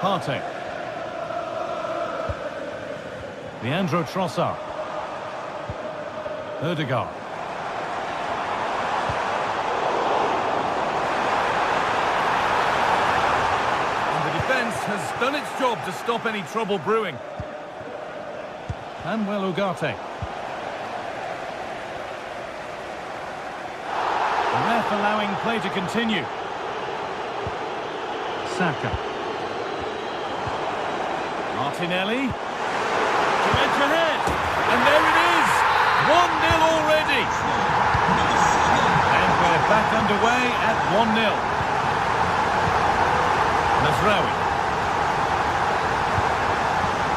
Partey. Leandro Trossard. Ødegaard. And the defence has done its job to stop any trouble brewing. Manuel Ugarte. The ref allowing play to continue. Saka. Martinelli. Edge ahead. And there it is. 1-0 already. And we're back underway at 1-0. Mazraoui.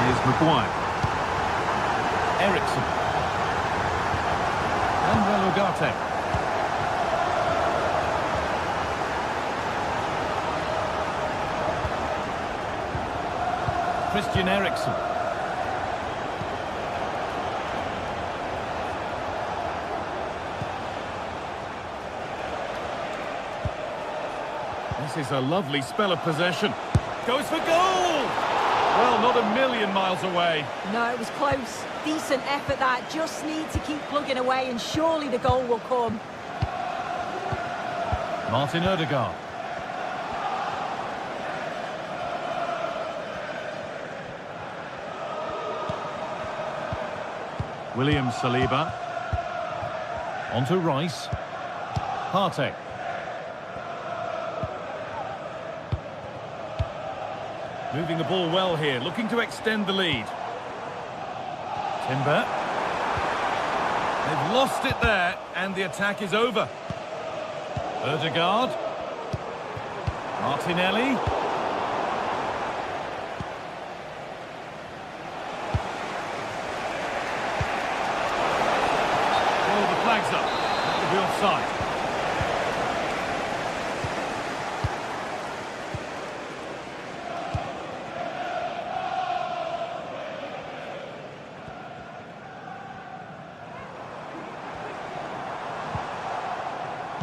Here's Maguire. Eriksson. Manuel Ugarte. Christian Eriksen. This is a lovely spell of possession. Goes for goal! Well, not a million miles away. No, it was close. Decent effort that. Just need to keep plugging away and surely the goal will come. Martin Ødegaard. William Saliba. Onto Rice. Partey. Moving the ball well here, looking to extend the lead. Timber. They've lost it there, and the attack is over. Ødegaard. Martinelli. Oh, the flag's up. That will be offside.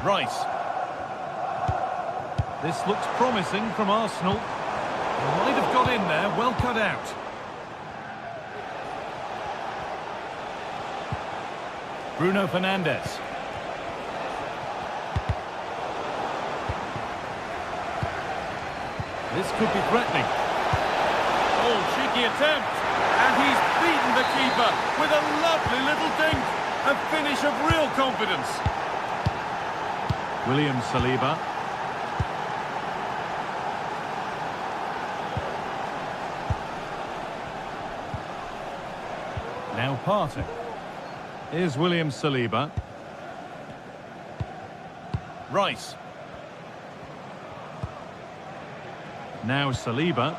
Rice. This looks promising from Arsenal. They might have got in there, well cut out. Bruno Fernandes. This could be threatening. Oh, cheeky attempt. And he's beaten the keeper with a lovely little dink. A finish of real confidence. William Saliba. Now Partey. Here's William Saliba. Rice. Now Saliba.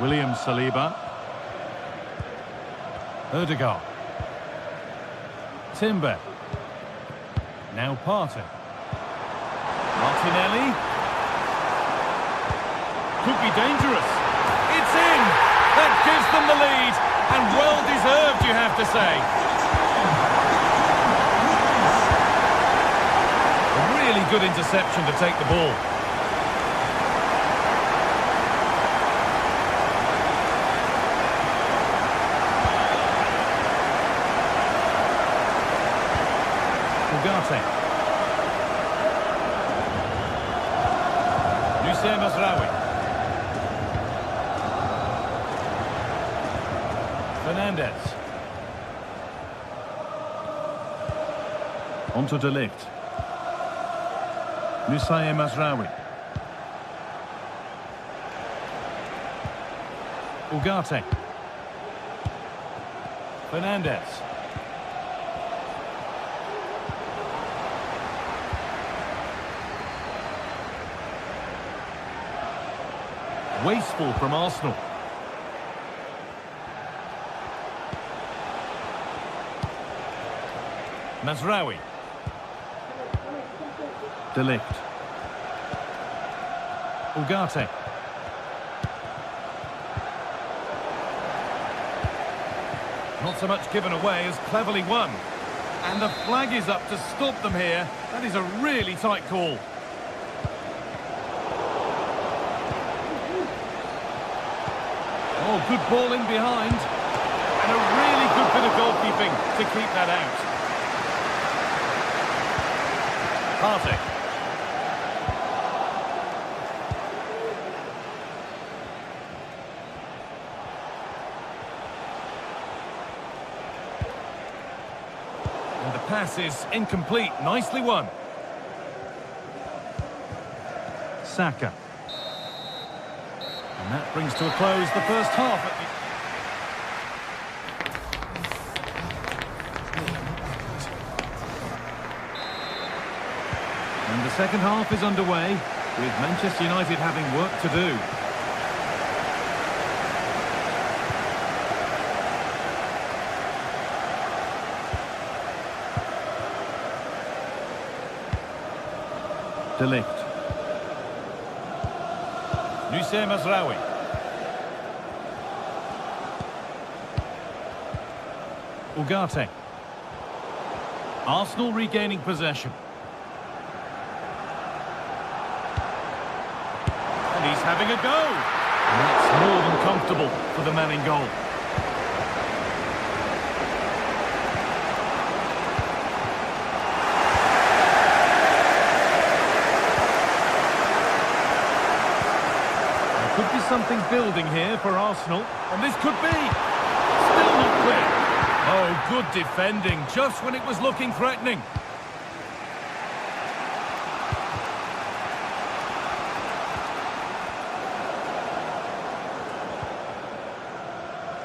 William Saliba. Ødegaard. Timber. Now Partey. Martinelli. Could be dangerous. It's in! That gives them the lead. And well deserved, you have to say. A really good interception to take the ball. Ugarte. Mazraoui. Fernandes. Onto de Ligt. Mazraoui. Ugarte. Fernandez. Wasteful from Arsenal. Mazraoui. De Ligt. Ugarte. Not so much given away as cleverly won. And the flag is up to stop them here. That is a really tight call. Oh, good ball in behind. And a really good bit of goalkeeping to keep that out. Partey. And the pass is incomplete. Nicely won. Saka. And that brings to a close the first half. And the second half is underway, with Manchester United having work to do. De Ligt. Mazraoui. Ugarte. Arsenal regaining possession. And he's having a go. And that's more than comfortable for the man in goal. Could be something building here for Arsenal, and this could be. Still not clear. Oh, good defending, just when it was looking threatening.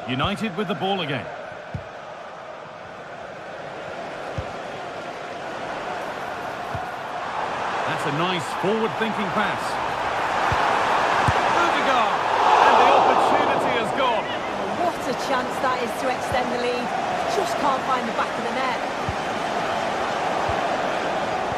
United with the ball again. That's a nice forward-thinking pass. What a chance that is to extend the lead. Just can't find the back of the net.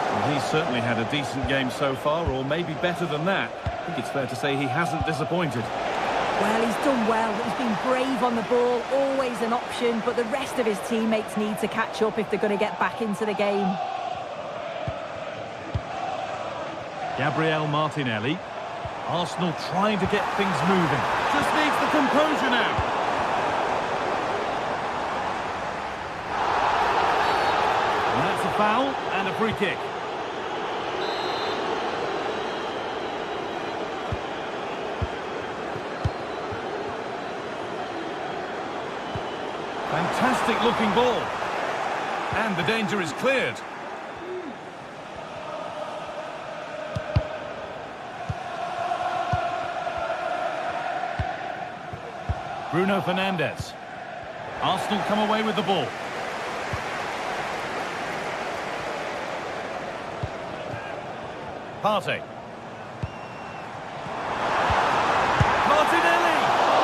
Well, he's certainly had a decent game so far, or maybe better than that. I think it's fair to say he hasn't disappointed. Well, he's done well. He's been brave on the ball, always an option, but the rest of his teammates need to catch up if they're going to get back into the game. Gabriel Martinelli. Arsenal trying to get things moving. Just needs the composure now. And that's a foul and a free kick. Fantastic looking ball. And the danger is cleared. Bruno Fernandes. Arsenal come away with the ball. Partey. Martinelli!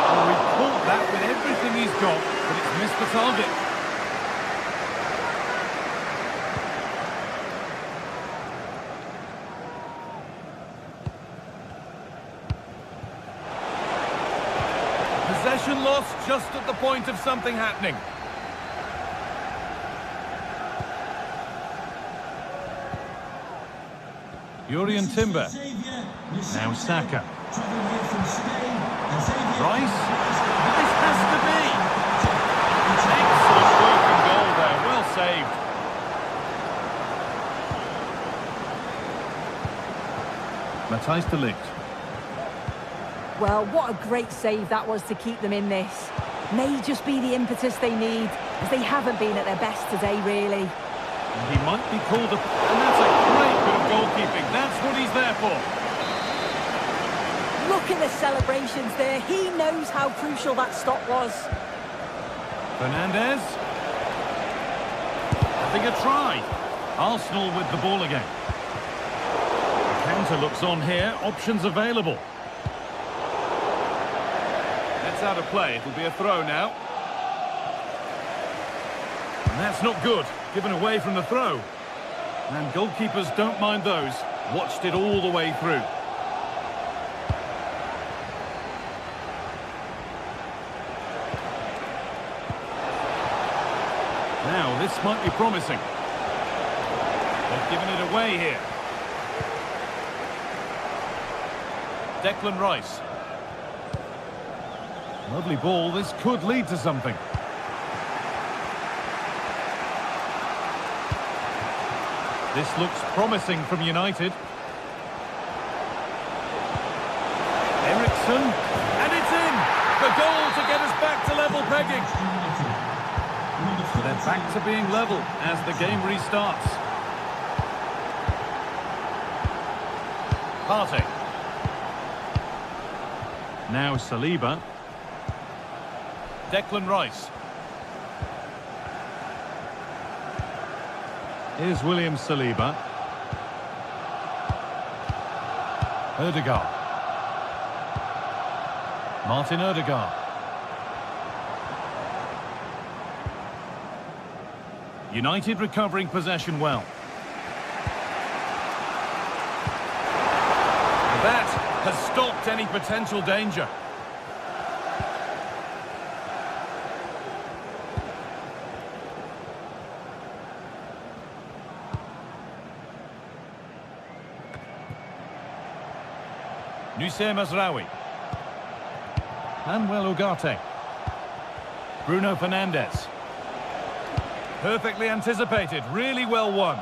Oh, he caught that with everything he's got, but it's missed the target. Possession lost just at the point of something happening. Jurrien Timber. Now Saka. Rice. This has to be. Excellent working goal there. Well saved. Matthijs de Ligt. Well, what a great save that was to keep them in this. May just be the impetus they need, as they haven't been at their best today, really. And he might be called up, and that's a great bit of goalkeeping. That's what he's there for. Look at the celebrations there. He knows how crucial that stop was. Fernandez. Having a try. Arsenal with the ball again. The counter looks on here. Options available. That's out of play. It'll be a throw now. And that's not good. Given away from the throw. And goalkeepers don't mind those. Watched it all the way through. Now, this might be promising. They've given it away here. Declan Rice. Lovely ball. This could lead to something. This looks promising from United. Eriksson. And it's in! The goal to get us back to level pegging. So they're back to being level as the game restarts. Partey. Now Saliba. Declan Rice. Here's William Saliba. Ødegaard. Martin Ødegaard. United recovering possession well. That has stopped any potential danger. Noussair Mazraoui. Manuel Ugarte. Bruno Fernandes. Perfectly anticipated, really well won.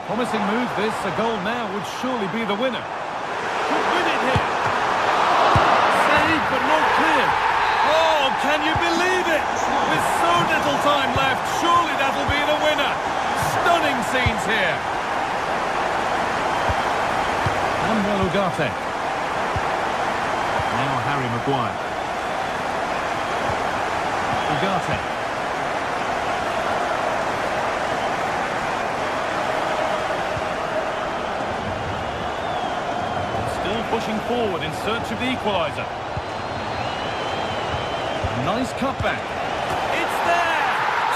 Promising move this, a goal now would surely be the winner. Could win it here. Saved but not clear. Oh, can you believe it? With so little time left, surely that'll be the winner. Stunning scenes here. Manuel Ugarte. Now Harry Maguire. Ugarte. Still pushing forward in search of the equaliser. Nice cutback. It's there!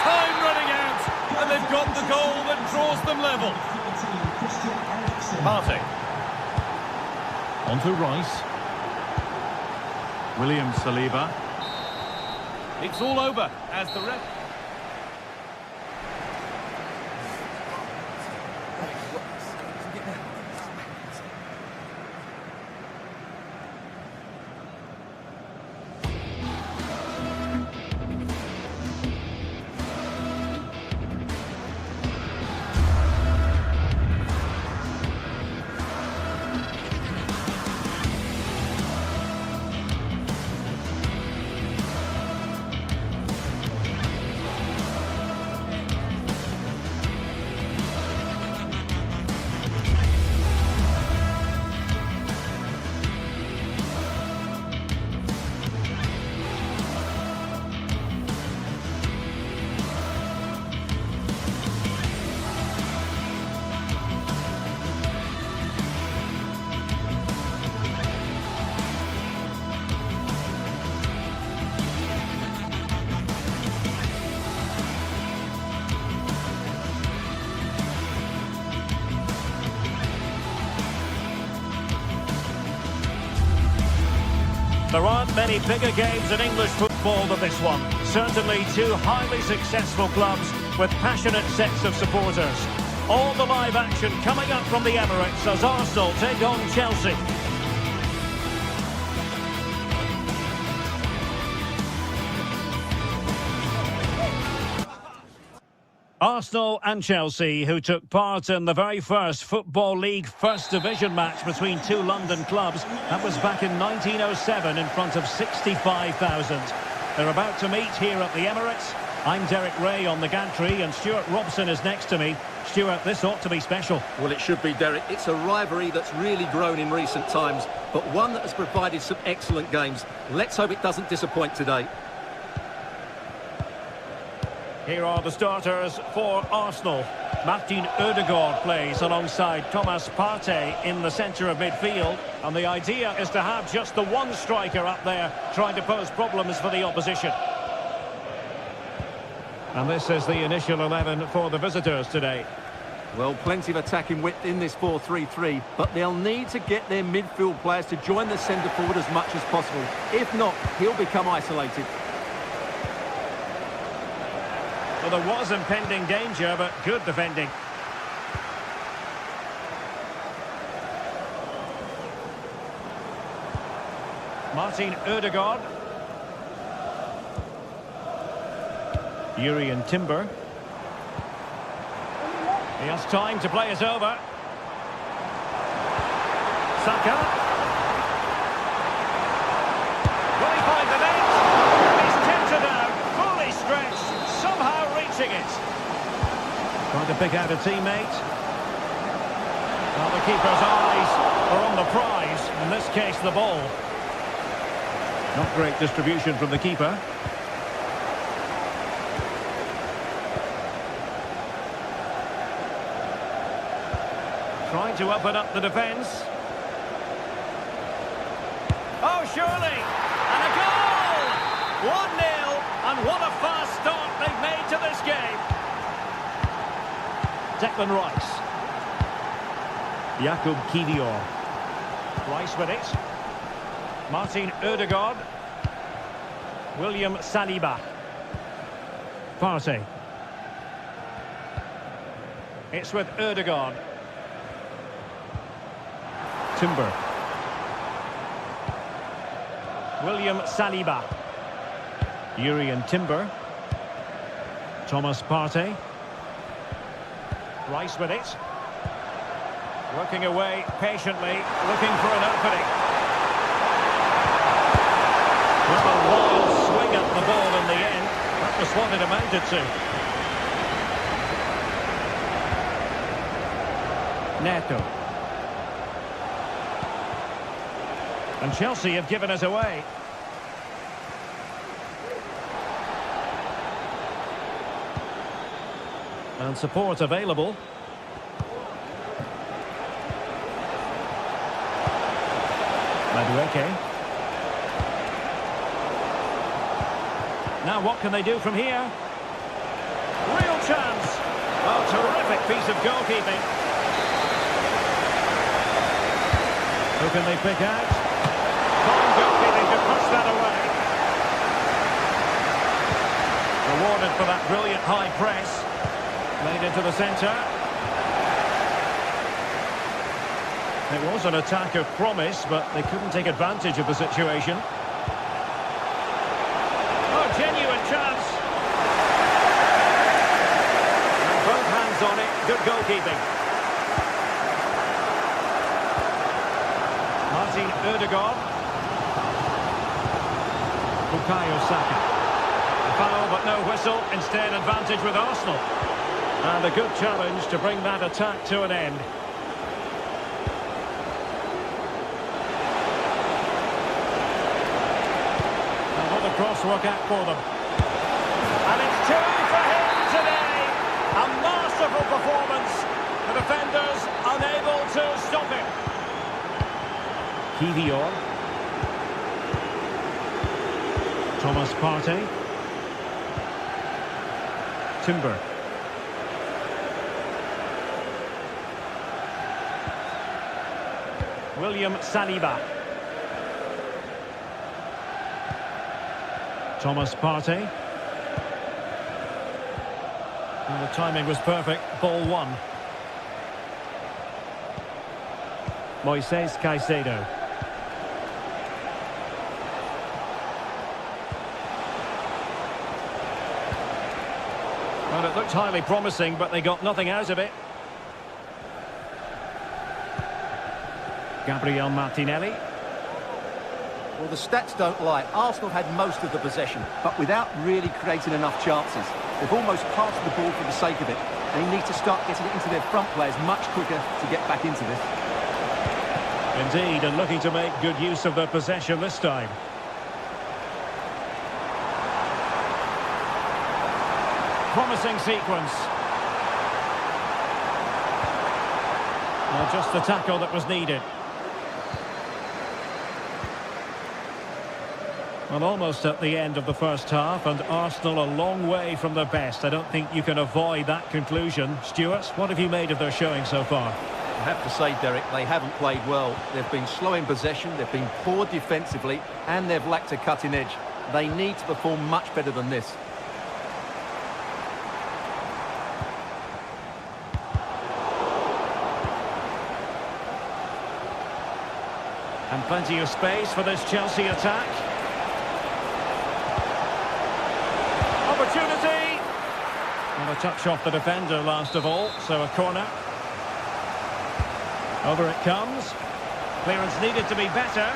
Time running out, and they've got the goal that draws them level. Partey. On to Rice. William Saliba. It's all over as the ref... There aren't many bigger games in English football than this one. Certainly two highly successful clubs with passionate sets of supporters. All the live action coming up from the Emirates as Arsenal take on Chelsea. Arsenal and Chelsea, who took part in the very first Football League First Division match between two London clubs. That was back in 1907 in front of 65,000. They're about to meet here at the Emirates. I'm Derek Ray on the gantry, and Stuart Robson is next to me. Stuart, this ought to be special. Well, it should be, Derek. It's a rivalry that's really grown in recent times, but one that has provided some excellent games. Let's hope it doesn't disappoint today. Here are the starters for Arsenal. Martin Ødegaard plays alongside Thomas Partey in the centre of midfield. And the idea is to have just the one striker up there trying to pose problems for the opposition. And this is the initial 11 for the visitors today. Well, plenty of attacking width in this 4-3-3, but they'll need to get their midfield players to join the centre forward as much as possible. If not, he'll become isolated. Well, there was impending danger, but good defending. Martin Ødegaard. Jurrien Timber. He has time to play it over. Saka. Will he find the net? He's tempted out, fully stretched, somehow reaching it. Trying to pick out a teammate. Well, the keeper's eyes are on the prize, in this case the ball. Not great distribution from the keeper. Trying to open up the defence. Oh, surely! And a goal! 1-0, and what a fast start they've made to this game. Declan Rice. Jakub Kivior. Rice with it. Martin Ødegaard. William Saliba. Partey. It's with Ødegaard. Timber. William Saliba. Jurrien Timber. Thomas Partey. Rice with it. Working away patiently, looking for an opening. Just a wild swing at the ball in the end. That was what it amounted to. Neto. And Chelsea have given it away. And support available. Madueke. Now what can they do from here? Real chance. Oh, terrific piece of goalkeeping. Who can they pick out? Fine goalkeeping to push that away. Rewarded for that brilliant high press. Played into the centre. It was an attack of promise, but they couldn't take advantage of the situation. Oh, genuine chance. And both hands on it. Good goalkeeping. Martin Ødegaard. Bukayo Saka. Foul, but no whistle. Instead, advantage with Arsenal. And a good challenge to bring that attack to an end. Another cross work out for them. And it's two for him today. A masterful performance. The defenders unable to stop him. Kivior. Thomas Partey. Timber. William Saliba. Thomas Partey. And the timing was perfect. Ball one. Moises Caicedo. Well, it looked highly promising, but they got nothing out of it. Gabriel Martinelli. Well, the stats don't lie. Arsenal had most of the possession, but without really creating enough chances. They've almost passed the ball for the sake of it. They need to start getting it into their front players much quicker to get back into this. Indeed, and looking to make good use of their possession this time. Promising sequence. Well, just the tackle that was needed. Well, almost at the end of the first half, and Arsenal a long way from their best. I don't think you can avoid that conclusion. Stuart, what have you made of their showing so far? I have to say, Derek, they haven't played well. They've been slow in possession, they've been poor defensively, and they've lacked a cutting edge. They need to perform much better than this. And plenty of space for this Chelsea attack. Opportunity! And a touch off the defender last of all, so a corner. Over it comes. Clearance needed to be better.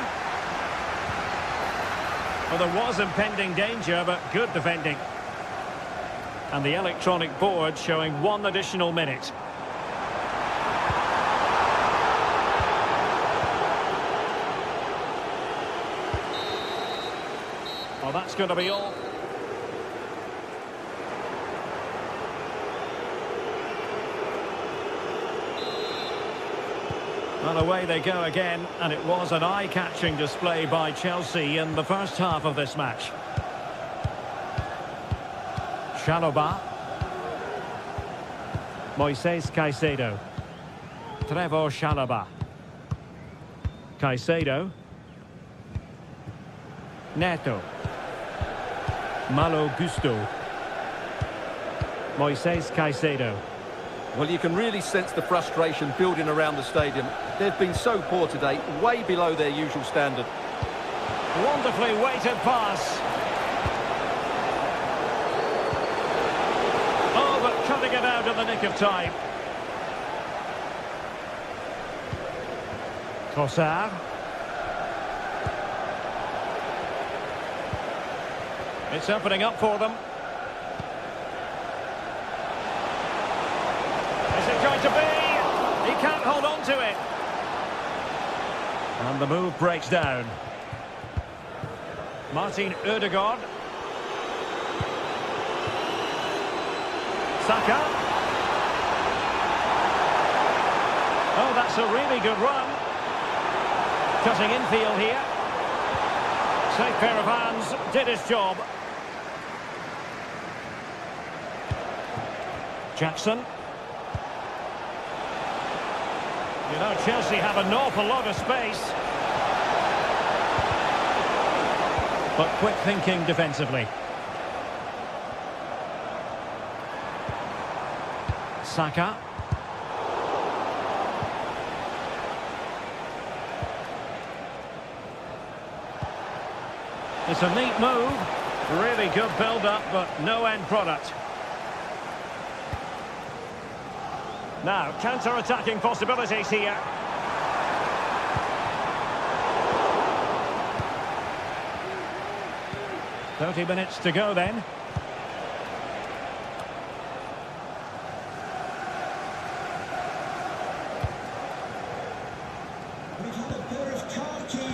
Well, there was impending danger, but good defending. And the electronic board showing 1 additional minute. Well, that's going to be all. And away they go again, and it was an eye-catching display by Chelsea in the first half of this match. Chalobah. Moises Caicedo. Trevor Chalobah. Caicedo. Neto. Malo Gusto. Moises Caicedo. Well, you can really sense the frustration building around the stadium. They've been so poor today, way below their usual standard. Wonderfully weighted pass. Oh, but cutting it out in the nick of time. Trossard. It's opening up for them. Is it going to be? He can't hold on to it. And the move breaks down. Martin Ødegaard. Saka. Oh, that's a really good run. Cutting infield here. Safe pair of hands, did his job. Jackson. You know, Chelsea have an awful lot of space. But quick thinking defensively. Saka. It's a neat move. Really good build-up, but no end product. Now, counter-attacking possibilities here. "30 minutes to go then.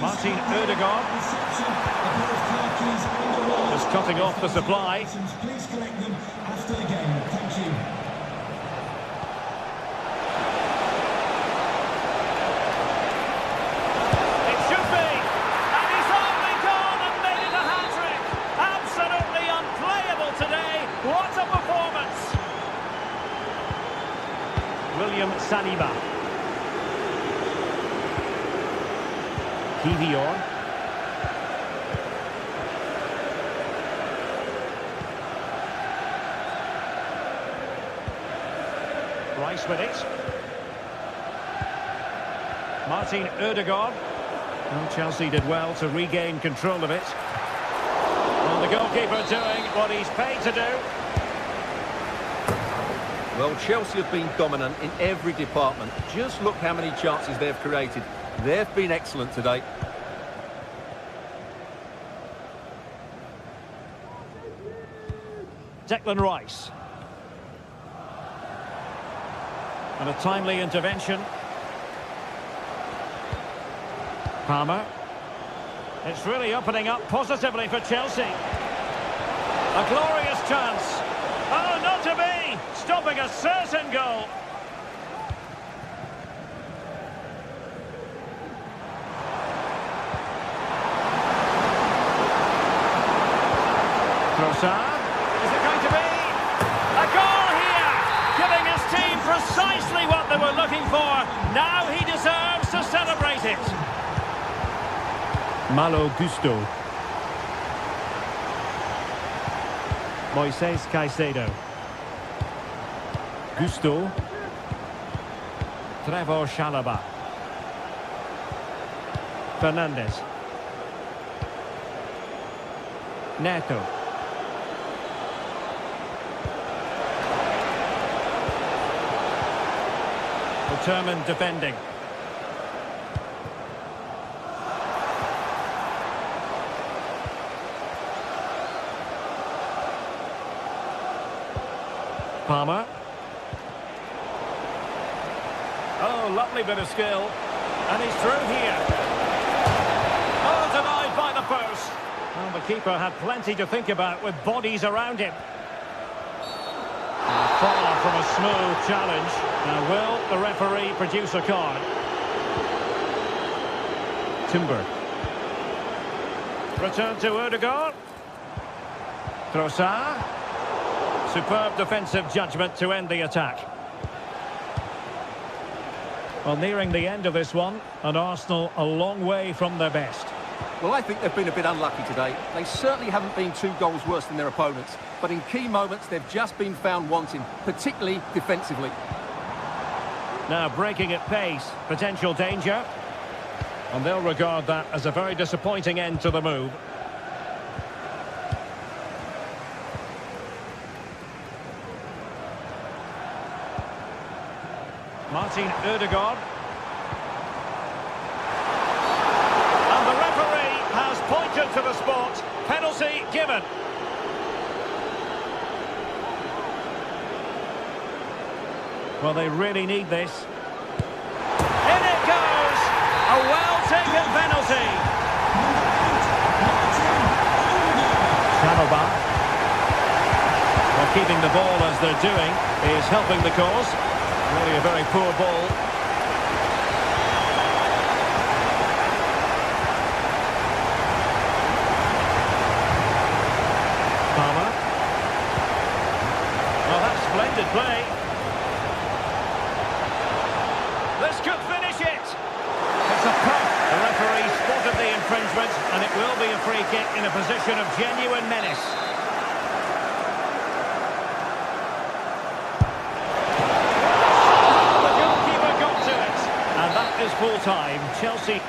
Martin Ødegaard is cutting off the supply. Please collect them after the game. Thank you. It should be. And he's only gone and made it a hat-trick. Absolutely unplayable today. What a performance. William Saliba. Kivior. Rice with it. Martin Ødegaard. Well, Chelsea did well to regain control of it. Well, the goalkeeper doing what he's paid to do. Well, Chelsea have been dominant in every department. Just look how many chances they've created. They've been excellent today. Declan Rice. And a timely intervention. Palmer. It's really opening up positively for Chelsea. A glorious chance. Oh, not to be! Stopping a certain goal. Trossard. Is it going to be? A goal here! Giving his team precisely what they were looking for. Now he deserves to celebrate it. Malo Gusto. Moises Caicedo. Gusto. Trevor Chalobah. Fernandes. Neto. Determined defending. Palmer. Oh, lovely bit of skill. And he's through here. Oh, denied by the post. Well, the keeper had plenty to think about with bodies around him. Far from a smooth challenge. Now, will the referee produce a card? Timber. Return to Ødegaard. Trossard. Superb defensive judgment to end the attack. Well, nearing the end of this one, and Arsenal a long way from their best. Well, I think they've been a bit unlucky today. They certainly haven't been 2 goals worse than their opponents, but in key moments they've just been found wanting, particularly defensively. Now breaking at pace, potential danger. And they'll regard that as a very disappointing end to the move. Martin Ødegaard. And the referee has pointed to the spot. Penalty given. Well, they really need this. In it goes! A well-taken penalty. Chalobah. Well, keeping the ball as they're doing is helping the cause. Really a very poor ball. Palmer. Well, that's splendid play. This could finish it. It's a puck. The referee spotted the infringement, and it will be a free kick in a position of genuine menace. Is full time. Chelsea.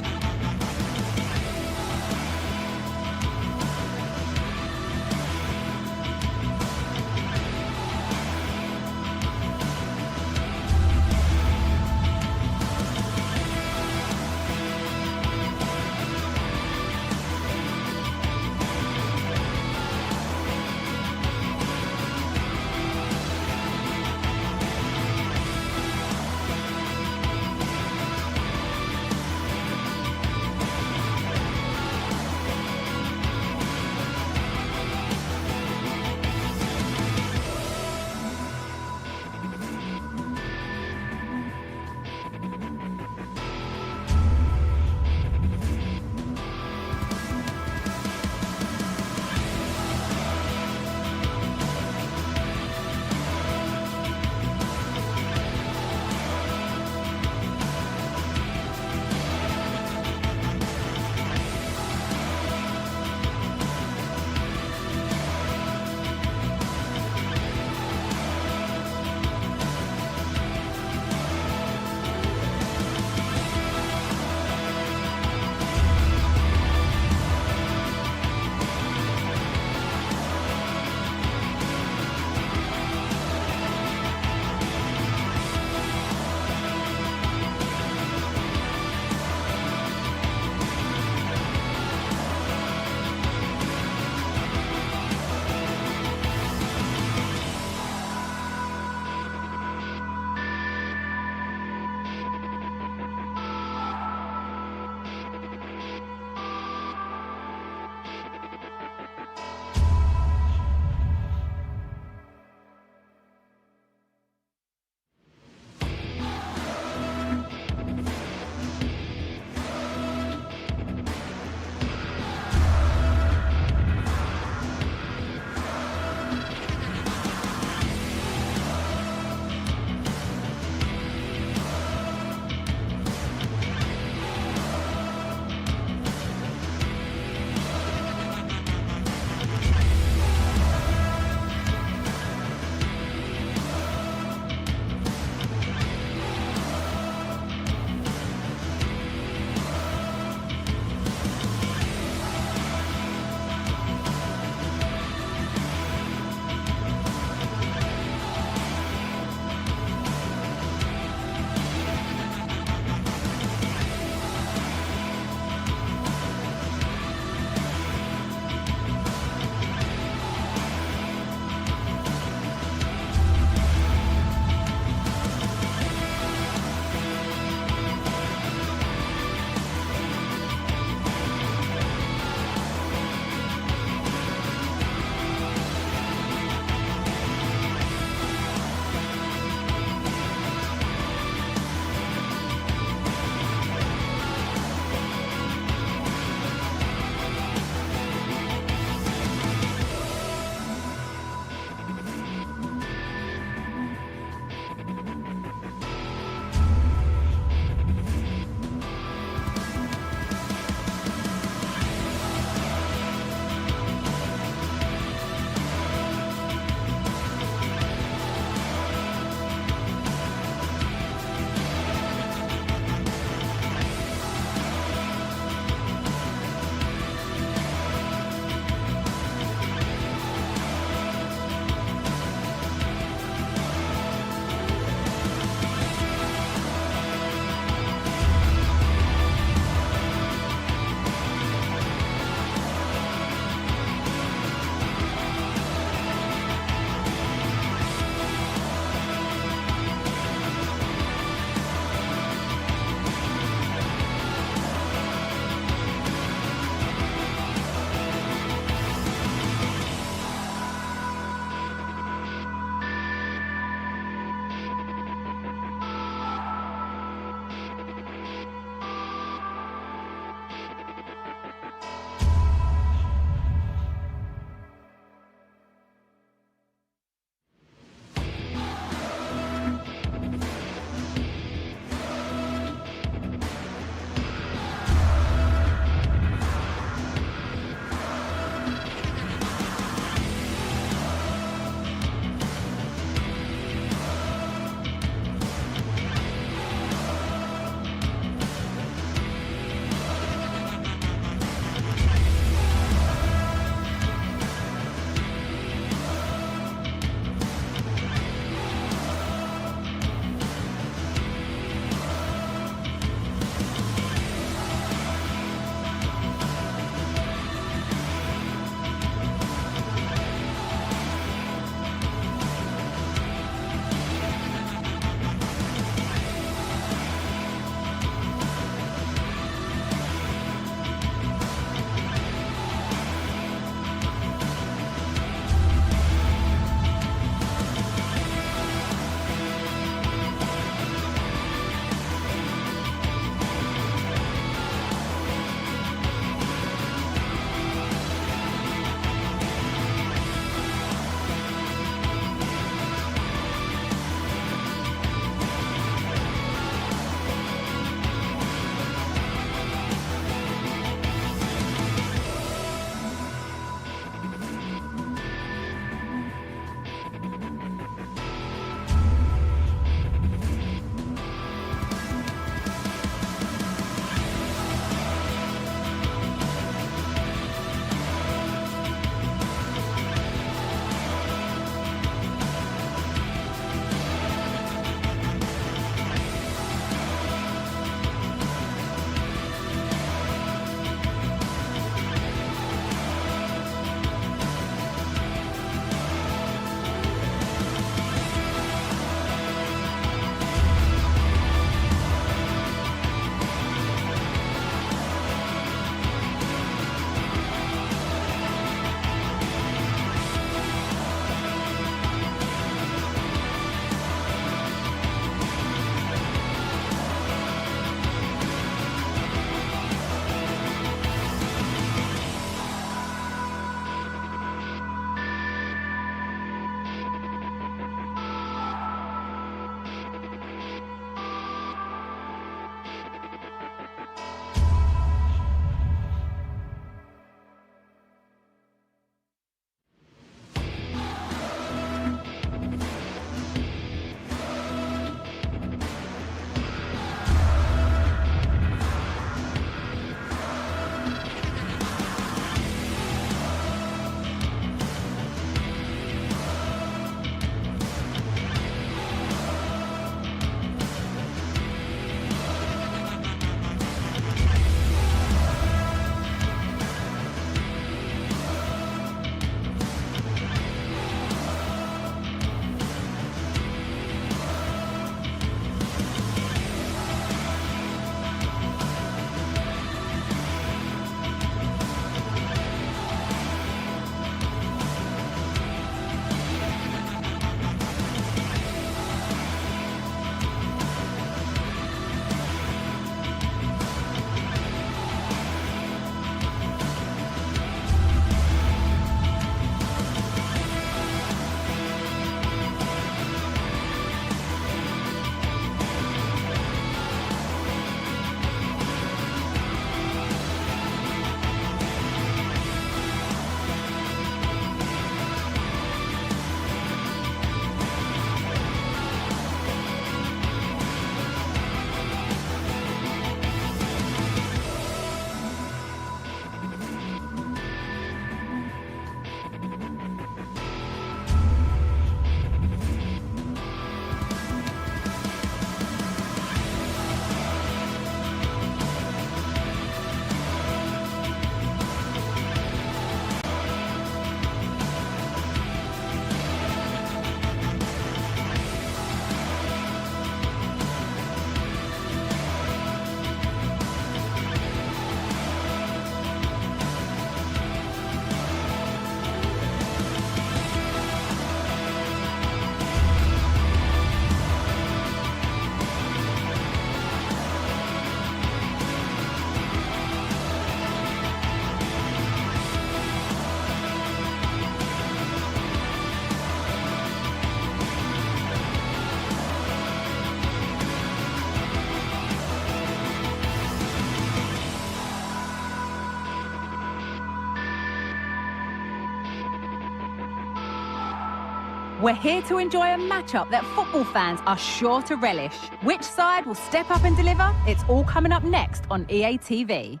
We're here to enjoy a matchup that football fans are sure to relish. Which side will step up and deliver? It's all coming up next on EA TV.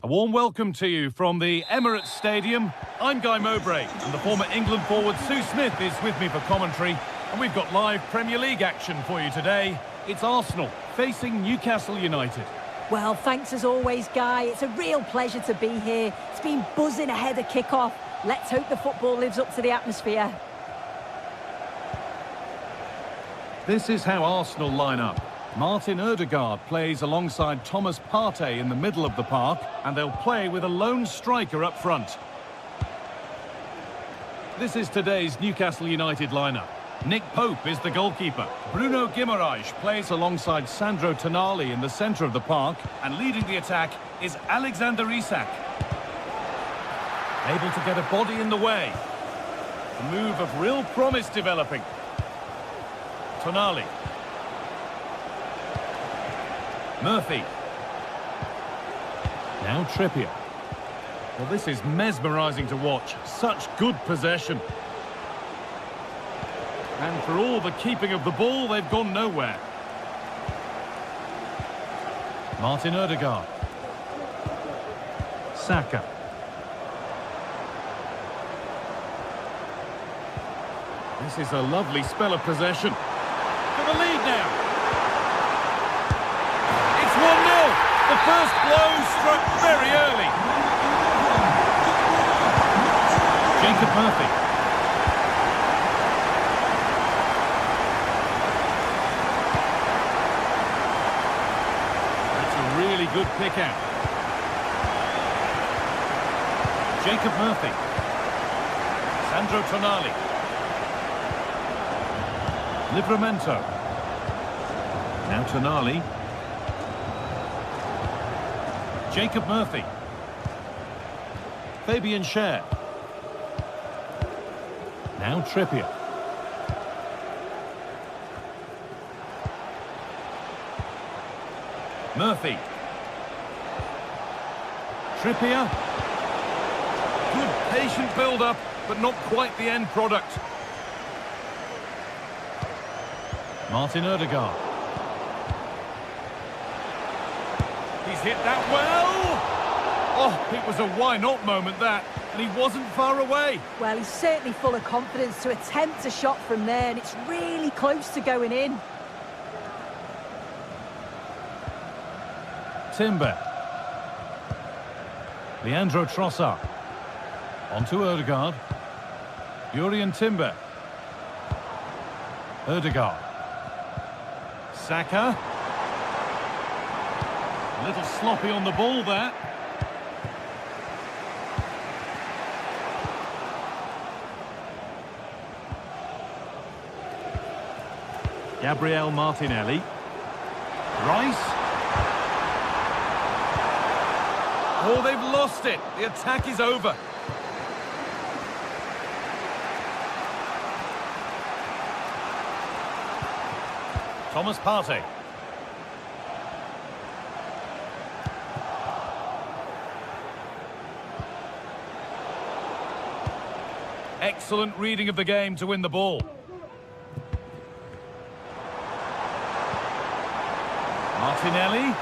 A warm welcome to you from the Emirates Stadium. I'm Guy Mowbray, and the former England forward Sue Smith is with me for commentary. And we've got live Premier League action for you today. It's Arsenal facing Newcastle United. Well, thanks as always, Guy. It's a real pleasure to be here. It's been buzzing ahead of kick-off. Let's hope the football lives up to the atmosphere. This is how Arsenal line up. Martin Odegaard plays alongside Thomas Partey in the middle of the park, and they'll play with a lone striker up front. This is today's Newcastle United lineup. Nick Pope is the goalkeeper. Bruno Guimaraes plays alongside Sandro Tonali in the centre of the park, and leading the attack is Alexander Isak. Able to get a body in the way. A move of real promise developing. Tonali. Murphy. Now Trippier. Well, this is mesmerising to watch. Such good possession. And for all the keeping of the ball, they've gone nowhere. Martin Odegaard. Saka. This is a lovely spell of possession. For the lead now. It's 1-0. The first blow struck very early. Jacob Murphy. Really good pick out. Jacob Murphy. Sandro Tonali. Livramento. Now Tonali. Jacob Murphy. Fabian Schär. Now Trippier. Murphy. Trippier. Good patient build-up, but not quite the end product. Martin Odegaard. He's hit that well. Oh, it was a why-not moment, that. And he wasn't far away. Well, he's certainly full of confidence to attempt a shot from there, and it's really close to going in. Timber. Leandro Trossard. On to Odegaard. Jurrien Timber. Odegaard. Saka. A little sloppy on the ball there. Gabriel Martinelli. Rice. Oh, they've lost it. The attack is over. Thomas Partey. Excellent reading of the game to win the ball. Martinelli.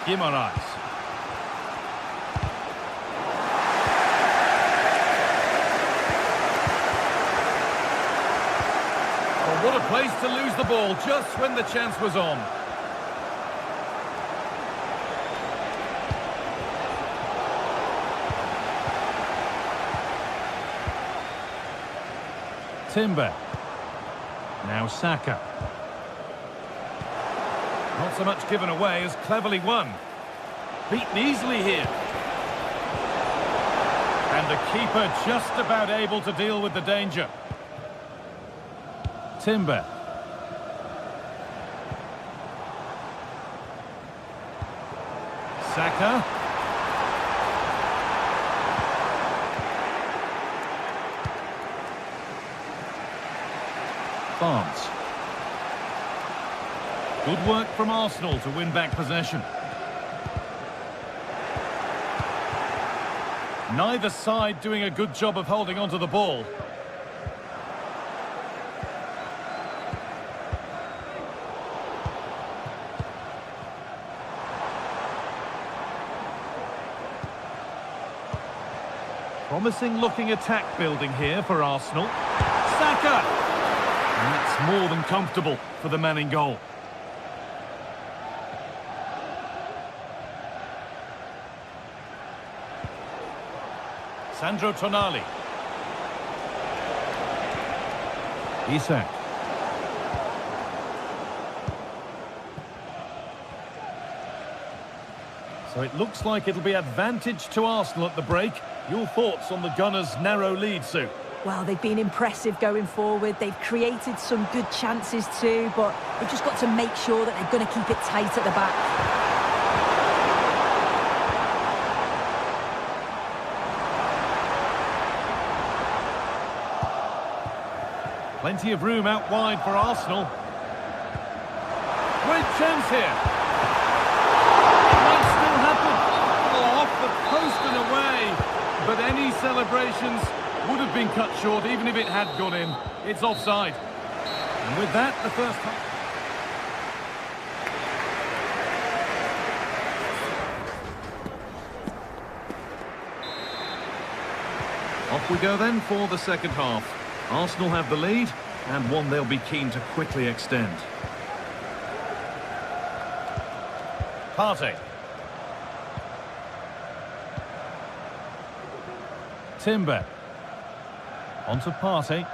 Guimaraes. Oh, what a place to lose the ball just when the chance was on. Timber. Now Saka. Not so much given away as cleverly won. Beaten easily here. And the keeper just about able to deal with the danger. Timber. Saka. Barnes. Good work from Arsenal to win back possession. Neither side doing a good job of holding onto the ball. Promising looking attack building here for Arsenal. Saka! And that's more than comfortable for the man in goal. Sandro Tonali. Isak. So it looks like it'll be advantage to Arsenal at the break. Your thoughts on the Gunners' narrow lead, Sue? Well, they've been impressive going forward. They've created some good chances too, but they've just got to make sure that they're going to keep it tight at the back. Plenty of room out wide for Arsenal. Great chance here. It might still happen. Oh, off the post and away. But any celebrations would have been cut short even if it had gone in. It's offside. And with that, the first half. Off we go then for the second half. Arsenal have the lead, and one they'll be keen to quickly extend. Partey. Timber. Onto Partey.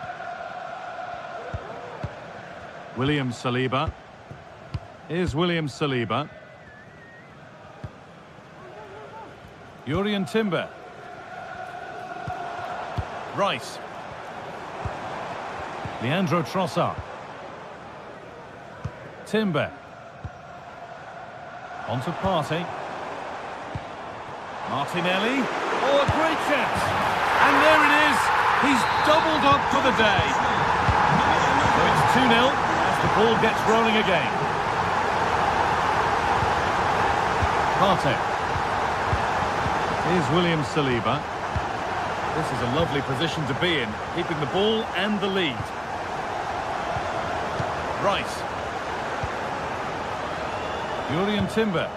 William Saliba. Here's William Saliba. Jurrien Timber. Rice. Leandro Trossard. Timber. Onto Partey. Martinelli. Oh, a great chance. And there it is. He's doubled up for the day. So it's 2-0 as the ball gets rolling again. Partey. Here's William Saliba. This is a lovely position to be in, keeping the ball and the lead. Rice. Jurrien Timber.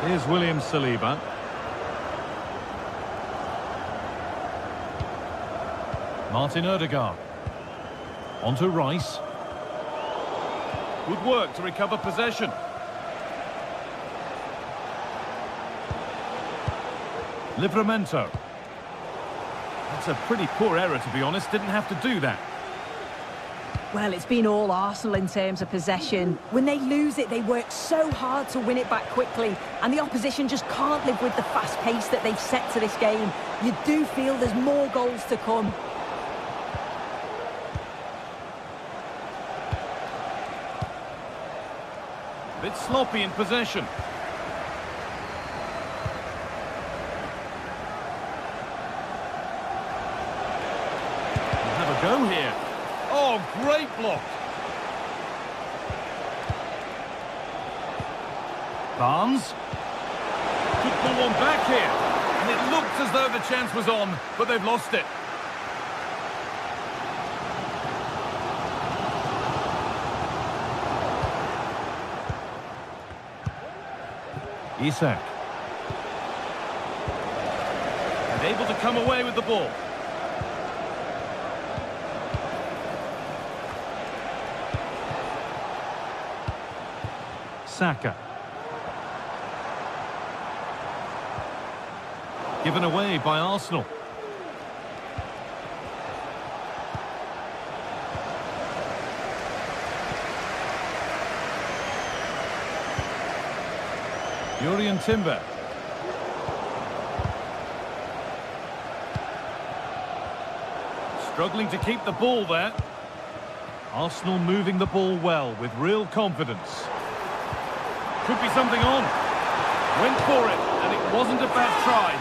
Here's William Saliba. Martin Odegaard. Onto Rice. Good work to recover possession. Livramento. That's a pretty poor error, to be honest. Didn't have to do that. Well, it's been all Arsenal in terms of possession. When they lose it, they work so hard to win it back quickly, and the opposition just can't live with the fast pace that they've set to this game. You do feel there's more goals to come. A bit sloppy in possession. We'll have a go here. Oh, great block. Barnes. Could pull one back here. And it looked as though the chance was on, but they've lost it. Isak. And able to come away with the ball. Saka. Given away by Arsenal. Jurrien Timber. Struggling to keep the ball there. Arsenal moving the ball well with real confidence. Could be something on. Went for it, and it wasn't a bad try.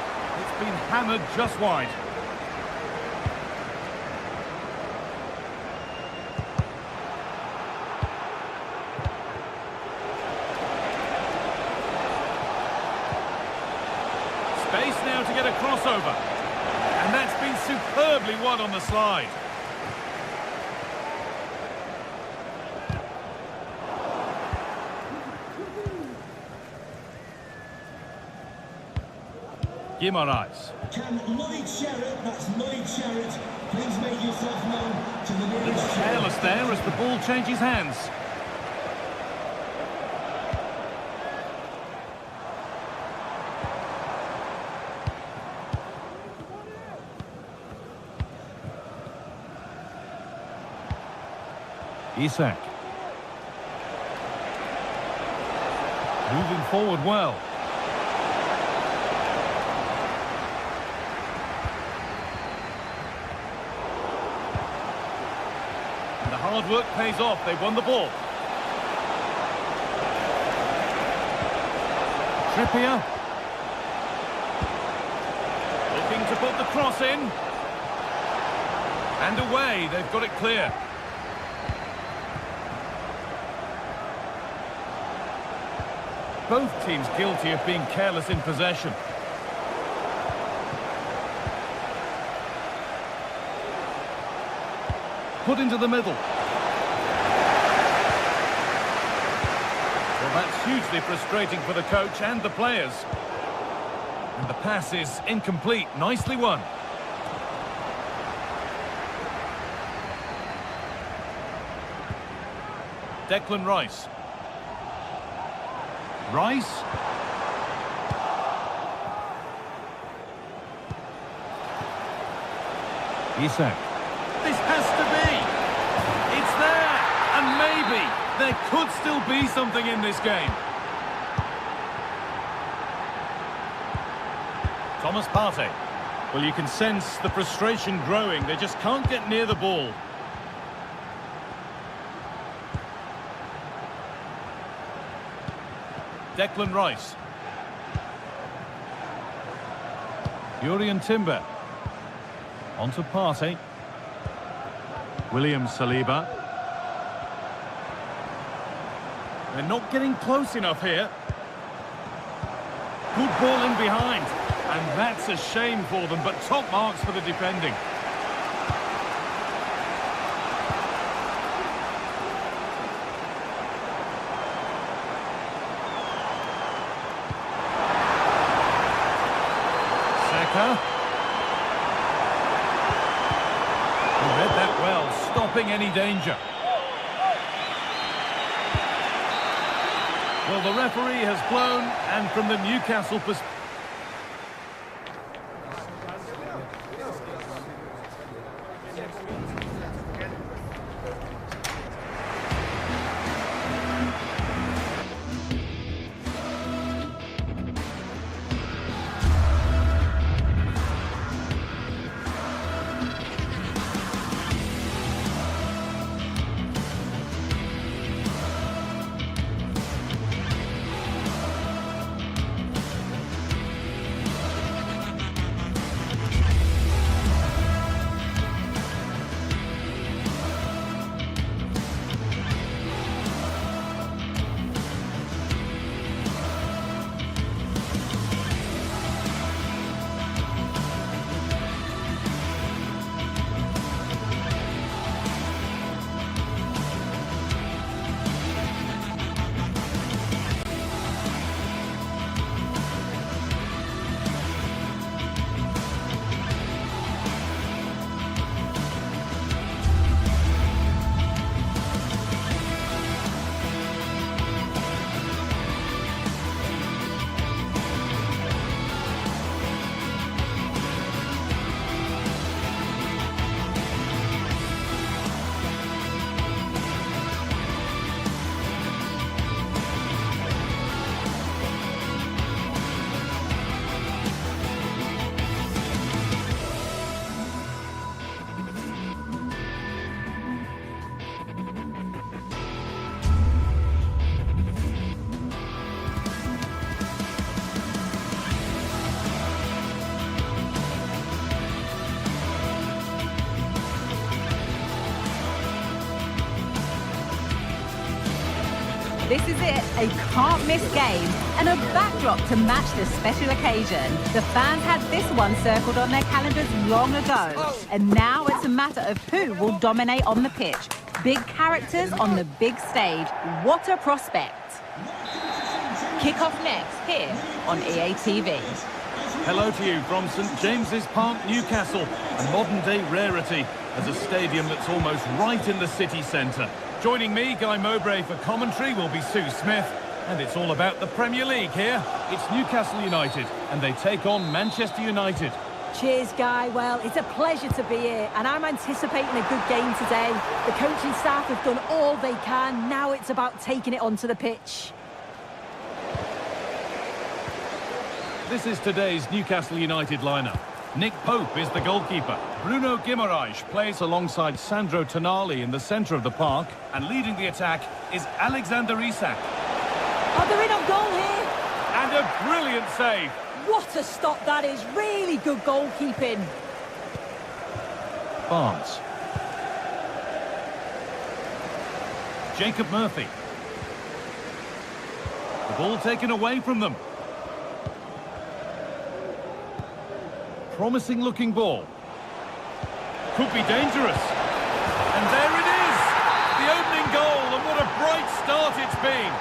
It's been hammered just wide. space now to get a crossover. And that's been superbly won on the slide. Guimaraes. Can Lloyd Sherritt, that's Lloyd Sherritt, please make yourself known to the A little nearest... careless there as the ball changes hands. Isak. Moving forward well. And the hard work pays off. They've won the ball. Trippier. Looking to put the cross in. And away. They've got it clear. Both teams guilty of being careless in possession. Put into the middle. Well, that's hugely frustrating for the coach and the players. And the pass is incomplete. Nicely won. Declan Rice. Rice. Isak. This has to be. It's there. And maybe there could still be something in this game. Thomas Partey. Well, you can sense the frustration growing. They just can't get near the ball. Declan Rice. Jurriën Timber. On to Partey. William Saliba. They're not getting close enough here. Good ball in behind. And that's a shame for them, but top marks for the defending. He read that well, stopping any danger. Well, the referee has blown, and from the Newcastle perspective... it, a can't-miss game and a backdrop to match the special occasion. The fans had this one circled on their calendars long ago. And now it's a matter of who will dominate on the pitch. Big characters on the big stage. What a prospect. Kick-off next here on EA TV. Hello to you from St James's Park, Newcastle, a modern-day rarity as a stadium that's almost right in the city centre. Joining me, Guy Mowbray, for commentary will be Sue Smith, and it's all about the Premier League here. It's Newcastle United, and they take on Manchester United. Cheers, Guy. Well, it's a pleasure to be here, and I'm anticipating a good game today. The coaching staff have done all they can. Now it's about taking it onto the pitch. This is today's Newcastle United lineup. Nick Pope is the goalkeeper. Bruno Guimaraes plays alongside Sandro Tonali in the centre of the park. And leading the attack is Alexander Isak. Oh, they're in on goal here. And a brilliant save. What a stop that is. Really good goalkeeping. Barnes. Jacob Murphy. The ball taken away from them. Promising looking ball. Could be dangerous. And there it is! The opening goal, and what a bright start it's been.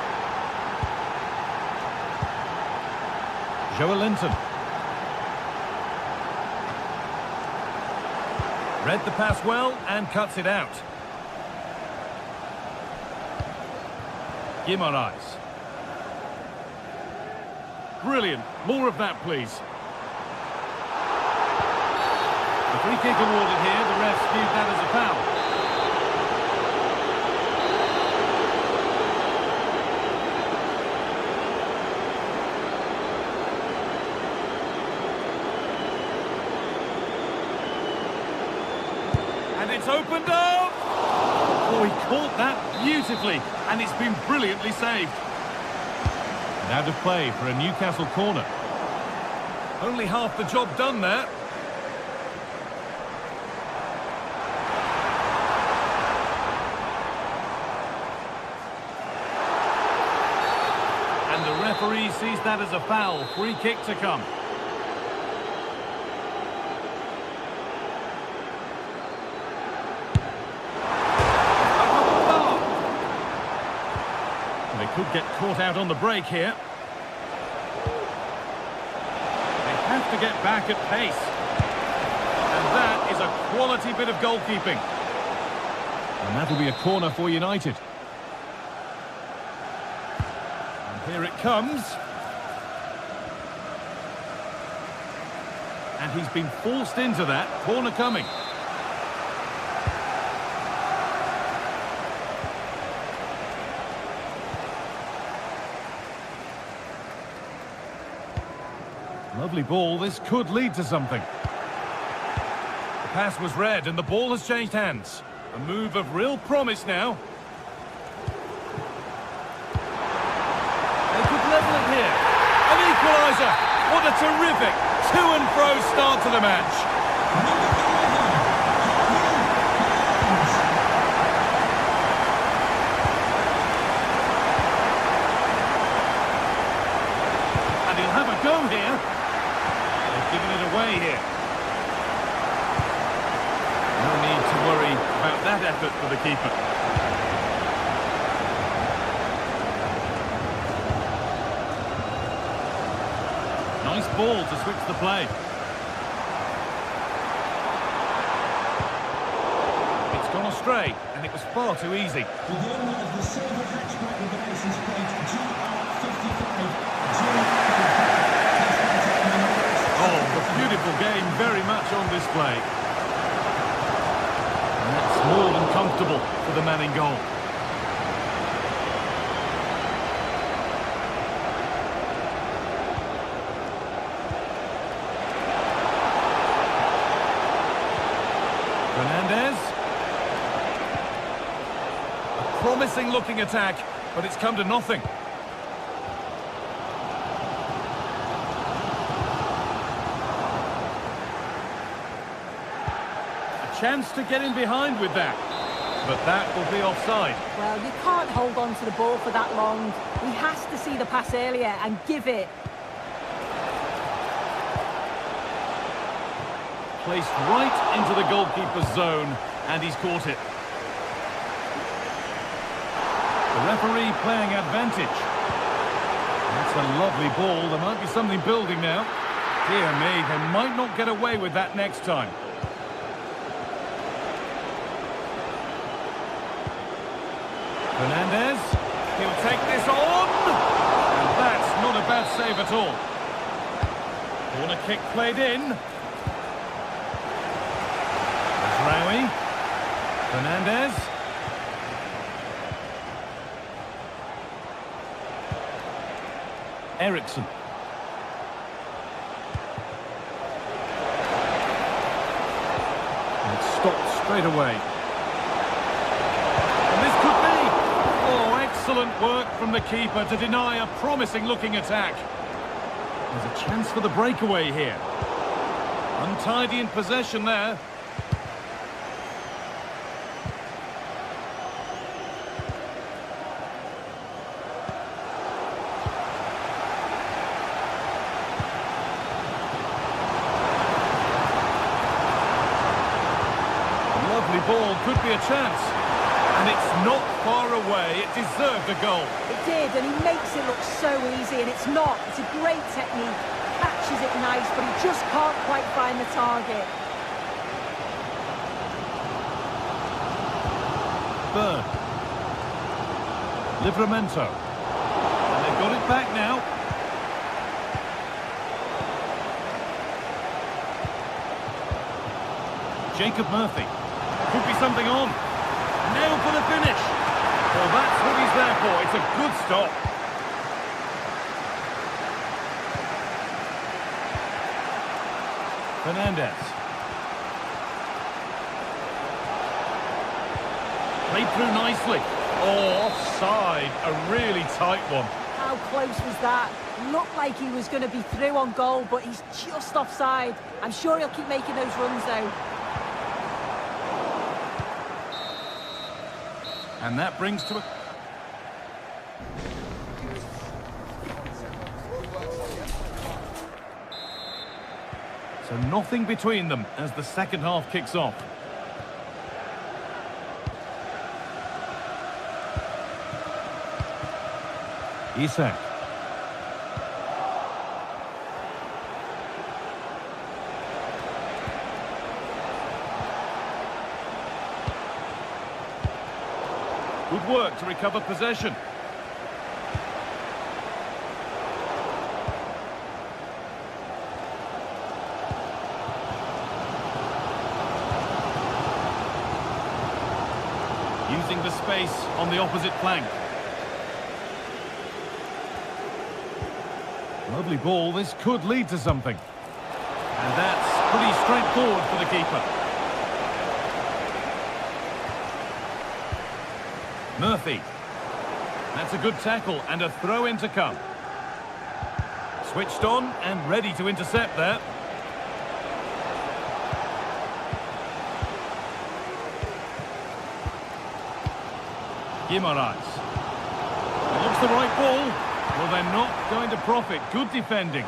Joelinton. Read the pass well and cuts it out. Guimaraes. Brilliant. More of that, please. The free kick awarded here, the ref viewed that as a foul. And it's opened up! Oh, he caught that beautifully, and it's been brilliantly saved. And out of play for a Newcastle corner. Only half the job done there. The referee sees that as a foul. Free kick to come. They could get caught out on the break here. They have to get back at pace. And that is a quality bit of goalkeeping. And that'll be a corner for United. Here it comes. And he's been forced into that. Corner coming. Lovely ball. This could lead to something. The pass was read and the ball has changed hands. A move of real promise now. Level it here. An equaliser. What a terrific to-and-fro start to the match. And he'll have a go here. They've given it away here. No need to worry about that effort for the keeper. Nice ball to switch the play. It's gone astray, and it was far too easy. The owner of the silver hatchback with the license plate GR55. Oh, a beautiful game, very much on display. And that's more than comfortable for the man in goal. A promising looking attack, but it's come to nothing. A chance to get in behind with that. but that will be offside. Well, you can't hold on to the ball for that long. He has to see the pass earlier and give it. Placed right into the goalkeeper's zone, and he's caught it. The referee playing advantage. That's a lovely ball. There might be something building now. Dear me, they might not get away with that next time. Fernandez, he'll take this on, and that's not a bad save at all. Corner kick played in. Rawi, Fernandez. Eriksson. And it's stopped straight away. Excellent work from the keeper to deny a promising-looking attack. There's a chance for the breakaway here. Untidy in possession there. A lovely ball, could be a chance. And it's not far away. It deserved a goal. It did, and he makes it look so easy, and it's not. It's a great technique. Catches it nice, but he just can't quite find the target. Bird. Livramento. And they've got it back now. Jacob Murphy. Could be something on. Nailed for the finish. Well, that's what he's there for. It's a good stop. Fernandez. Played through nicely. Oh, offside. A really tight one. How close was that? Looked like he was going to be through on goal, but he's just offside. I'm sure he'll keep making those runs, though. And that brings to a... So nothing between them as the second half kicks off. Isak. Good work to recover possession. Using the space on the opposite flank. Lovely ball. This could lead to something. And that's pretty straightforward for the keeper. Murphy. That's a good tackle and a throw-in to come. Switched on and ready to intercept there. Guimaraes. It looks the right ball. Well, they're not going to profit. Good defending.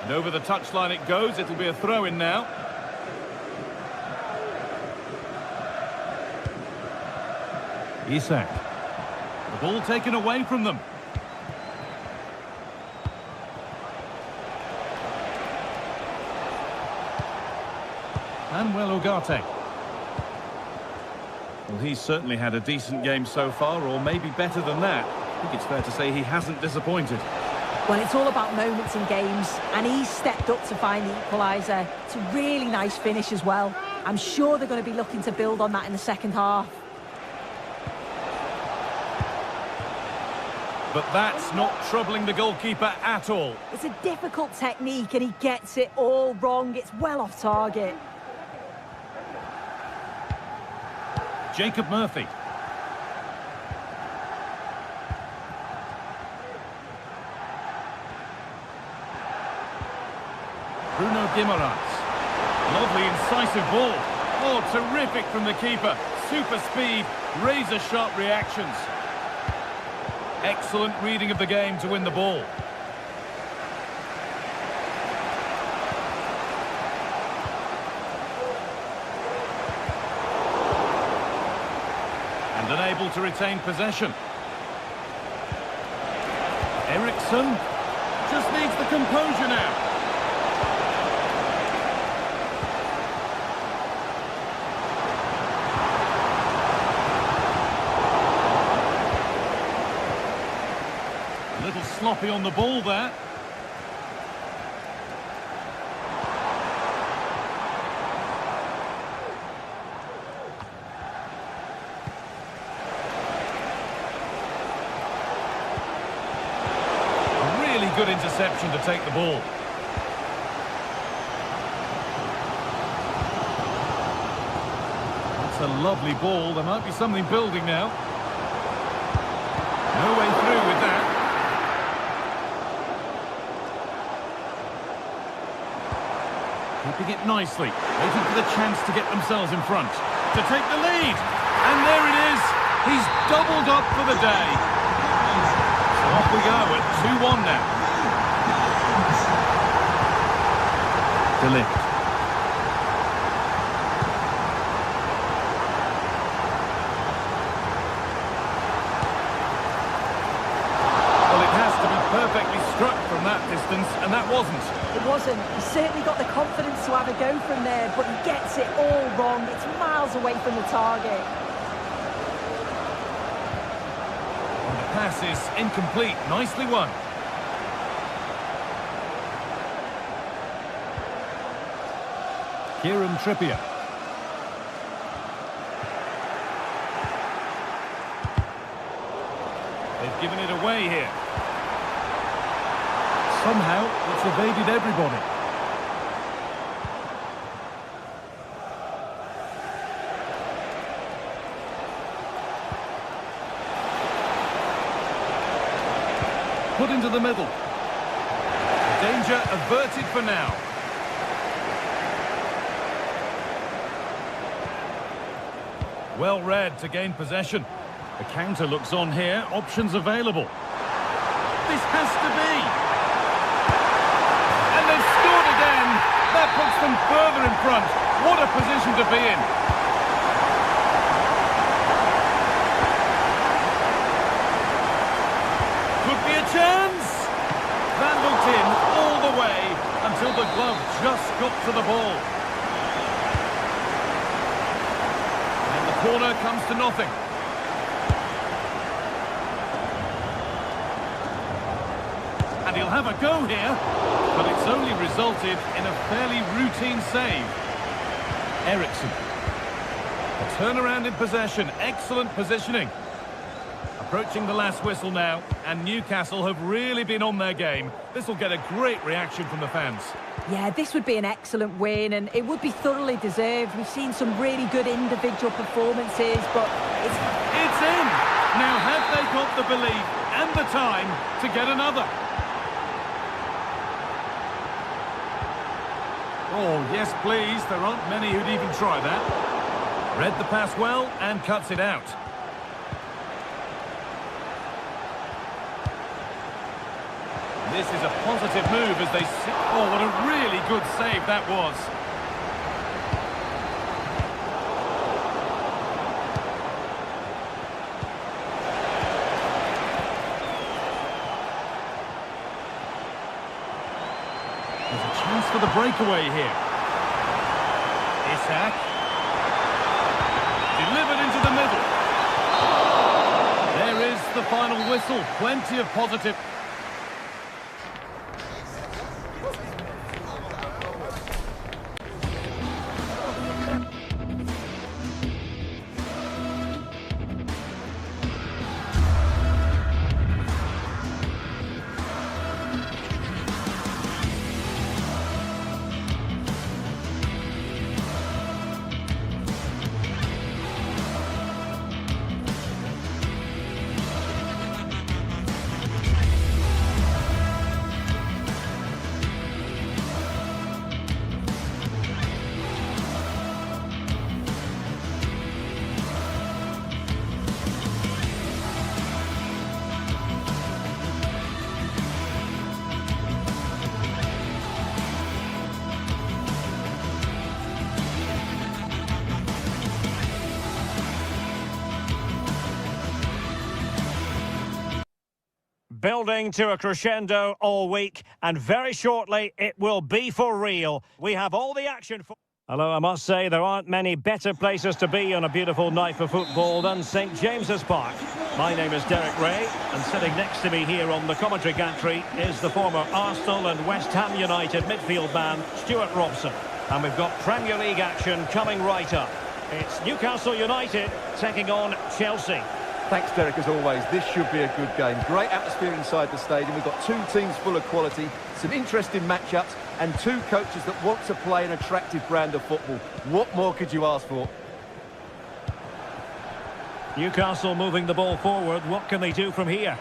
And over the touchline it goes. It'll be a throw-in now. Isak. The ball taken away from them. Manuel Ugarte. Well, he's certainly had a decent game so far, or maybe better than that. I think it's fair to say he hasn't disappointed. Well, it's all about moments in games, and he's stepped up to find the equaliser. It's a really nice finish as well. I'm sure they're going to be looking to build on that in the second half. But that's not troubling the goalkeeper at all. It's a difficult technique, and he gets it all wrong. It's well off target. Jacob Murphy. Bruno Guimaraes. Lovely, incisive ball. Oh, terrific from the keeper. Super speed, razor-sharp reactions. Excellent reading of the game to win the ball. And unable to retain possession. Ericsson just needs the composure now. A little sloppy on the ball there. Good interception to take the ball. That's a lovely ball. There might be something building now. No way through with that. Keeping it nicely. Waiting for the chance to get themselves in front. To take the lead. And there it is. He's doubled up for the day. So off we go at 2-1 now. To lift. Well, it has to be perfectly struck from that distance, and that wasn't. It wasn't. He certainly got the confidence to have a go from there, but he gets it all wrong. It's miles away from the target. And the pass is incomplete. Nicely won. Kieran Trippier. They've given it away here. Somehow, it's evaded everybody. Put into the middle. Danger averted for now. Well read to gain possession. The counter looks on here. Options available. This has to be. And they've scored again. That puts them further in front. What a position to be in. Could be a chance. That looked in all the way until the glove just got to the ball. Corner comes to nothing. And he'll have a go here, but it's only resulted in a fairly routine save. Ericsson. A turnaround in possession, excellent positioning. Approaching the last whistle now, and Newcastle have really been on their game. This will get a great reaction from the fans. Yeah, this would be an excellent win, and it would be thoroughly deserved. We've seen some really good individual performances, but It's in! Now have they got the belief and the time to get another? Oh, yes, please. There aren't many who'd even try that. Read the pass well and cuts it out. This is a positive move as they sit. Oh, what a really good save that was. There's a chance for the breakaway here. Isak. Delivered into the middle. There is the final whistle. Plenty of positive. building to a crescendo all week, and very shortly it will be for real. We have all the action for... Hello, I must say there aren't many better places to be on a beautiful night for football than St James's Park. My name is Derek Ray, and sitting next to me here on the commentary gantry is the former Arsenal and West Ham United midfield man, Stuart Robson. And we've got Premier League action coming right up. It's Newcastle United taking on Chelsea. Thanks, Derek, as always. This should be a good game. Great atmosphere inside the stadium. We've got two teams full of quality, some interesting matchups, and two coaches that want to play an attractive brand of football. What more could you ask for? Newcastle moving the ball forward. What can they do from here?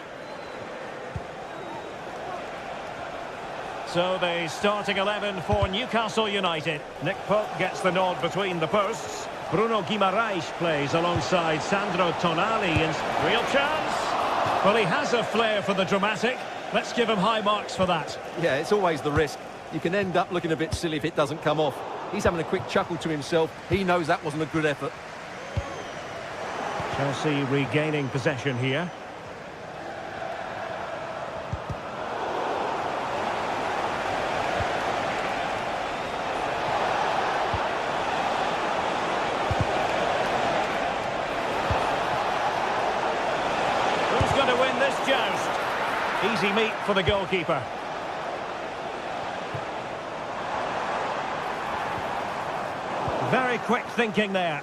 So the starting 11 for Newcastle United. Nick Pope gets the nod between the posts. Bruno Guimaraes plays alongside Sandro Tonali. And real chance. Well, he has a flair for the dramatic. Let's give him high marks for that. Yeah, it's always the risk. You can end up looking a bit silly if it doesn't come off. He's having a quick chuckle to himself. He knows that wasn't a good effort. Chelsea regaining possession here. Who's going to win this joust? Easy meat for the goalkeeper. Very quick thinking there.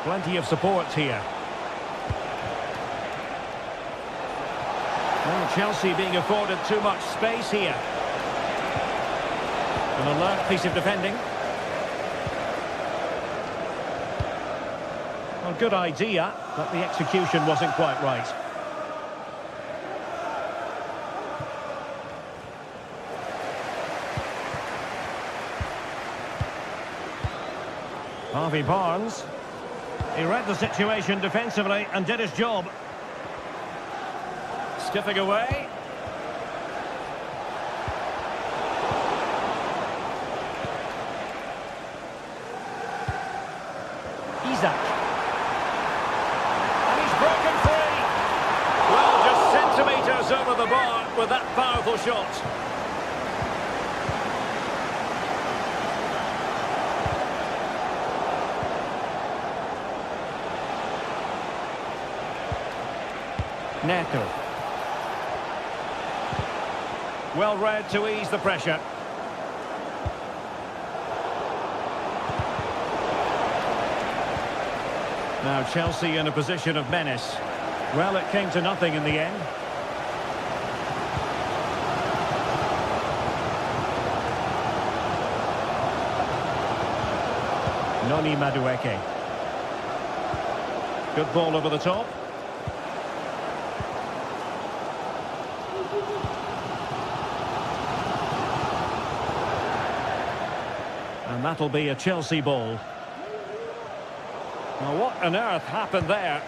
Plenty of support here. Well, Chelsea being afforded too much space here. An alert piece of defending. Well, good idea, but the execution wasn't quite right. Harvey Barnes. He read the situation defensively and did his job. Skipping away. Isak. And he's broken free. Well, just centimetres over the bar with that powerful shot. Neto. Well read to ease the pressure. Now Chelsea in a position of menace. Well, it came to nothing in the end. Noni Madueke. Good ball over the top. And that'll be a Chelsea ball. Now, what on earth happened there?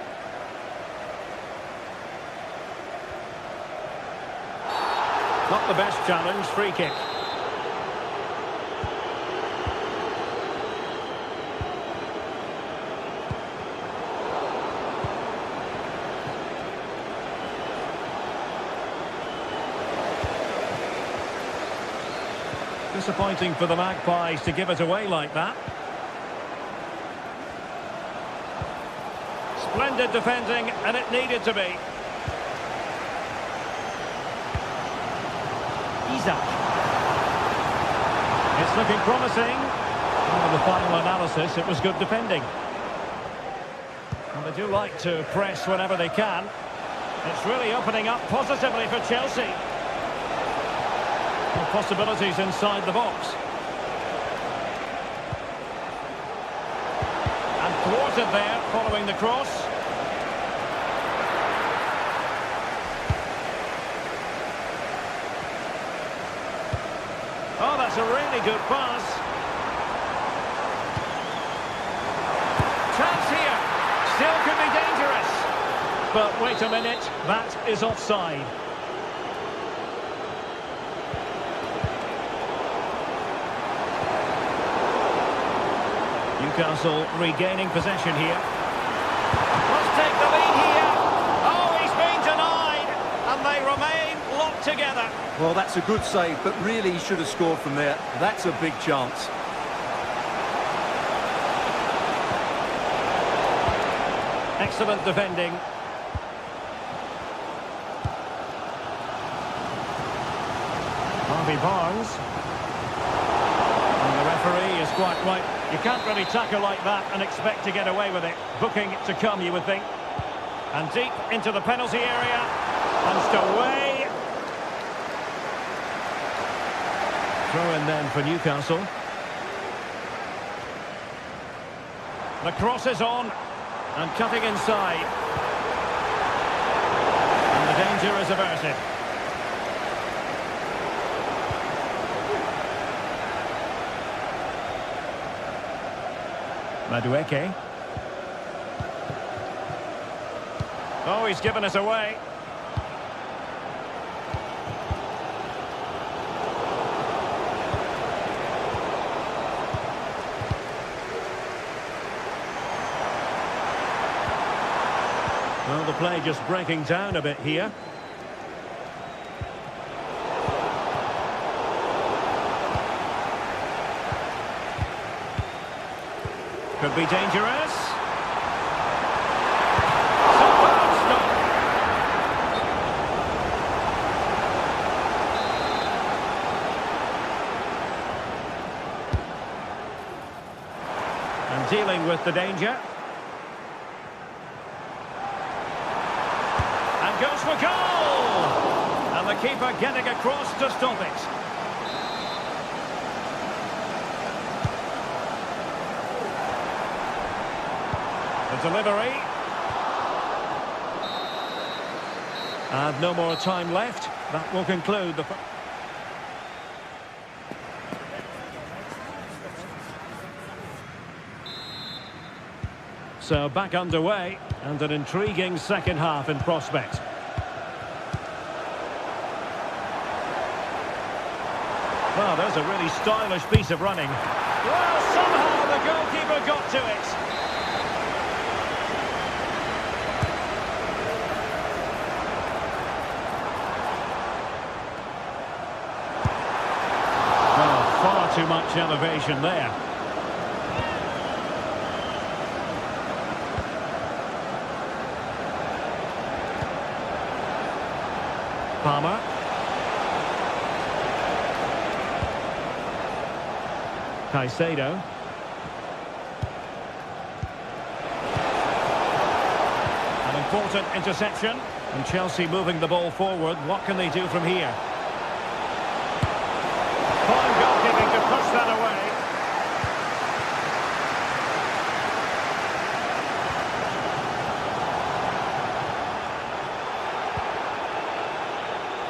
Not the best challenge, free kick. Disappointing for the Magpies to give it away like that. Splendid defending, and it needed to be. Isak. It's looking promising. On the final analysis, it was good defending. And they do like to press whenever they can. It's really opening up positively for Chelsea. Possibilities inside the box. And thwarted there following the cross. Oh, that's a really good pass. Chance here. Still could be dangerous. But wait a minute, that is offside. Newcastle regaining possession here. Let's take They remain locked together. Well, that's a good save, but really he should have scored from there. That's a big chance. Excellent defending. Harvey Barnes. And the referee is quite right. You can't really tackle like that and expect to get away with it. Booking to come, you would think. And deep into the penalty area. Punched away. Throw in then for Newcastle. The cross is on. And cutting inside. And the danger is averted. Madueke. Oh, he's given us away. Well, the play just breaking down a bit here. Could be dangerous. Superb stop. And dealing with the danger. And goes for goal! And the keeper getting across to stop it. The delivery. And no more time left. That will conclude the... So back underway, and an intriguing second half in prospect. Well, there's a really stylish piece of running. Well, somehow the goalkeeper got to it. Well, far too much elevation there. Palmer. Caicedo. An important interception. And Chelsea moving the ball forward. What can they do from here? Fine goalkeeping to push that away.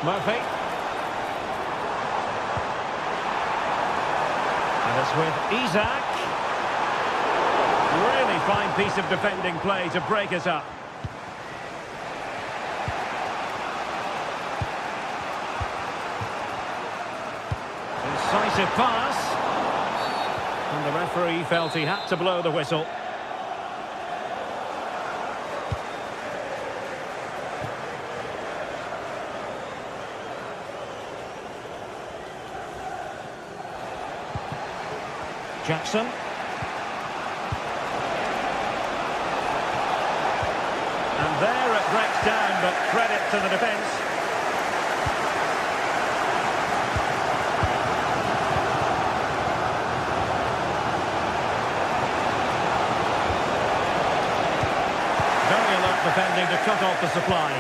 Murphy. And it's with Isak. Really fine piece of defending play to break us up. Incisive pass. And the referee felt he had to blow the whistle. Jackson. And there it breaks down, but credit to the defence. Very alert defending to cut off the supply.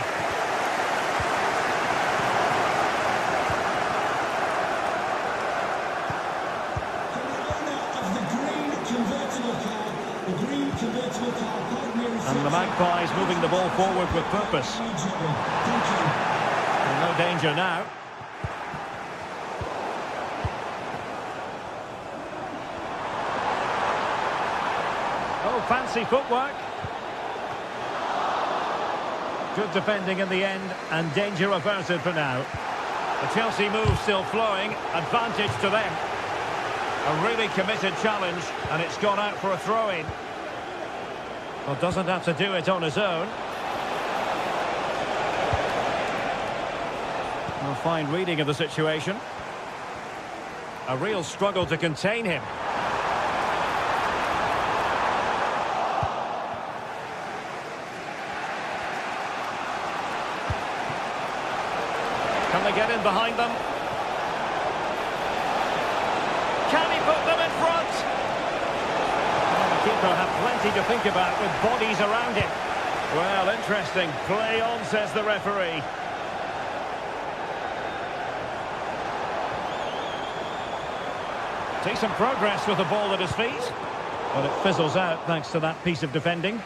And the Magpies moving the ball forward with purpose. And no danger now. Oh, fancy footwork. Good defending in the end, and danger averted for now. The Chelsea move still flowing, advantage to them. A really committed challenge, and it's gone out for a throw-in. Well, doesn't have to do it on his own. A fine reading of the situation. A real struggle to contain him. Can they get in behind them? Can he put them in front? Well, the keeper had plenty to think about with bodies around him. Well, interesting. Play on, says the referee. Decent progress with the ball at his feet. But it fizzles out thanks to that piece of defending.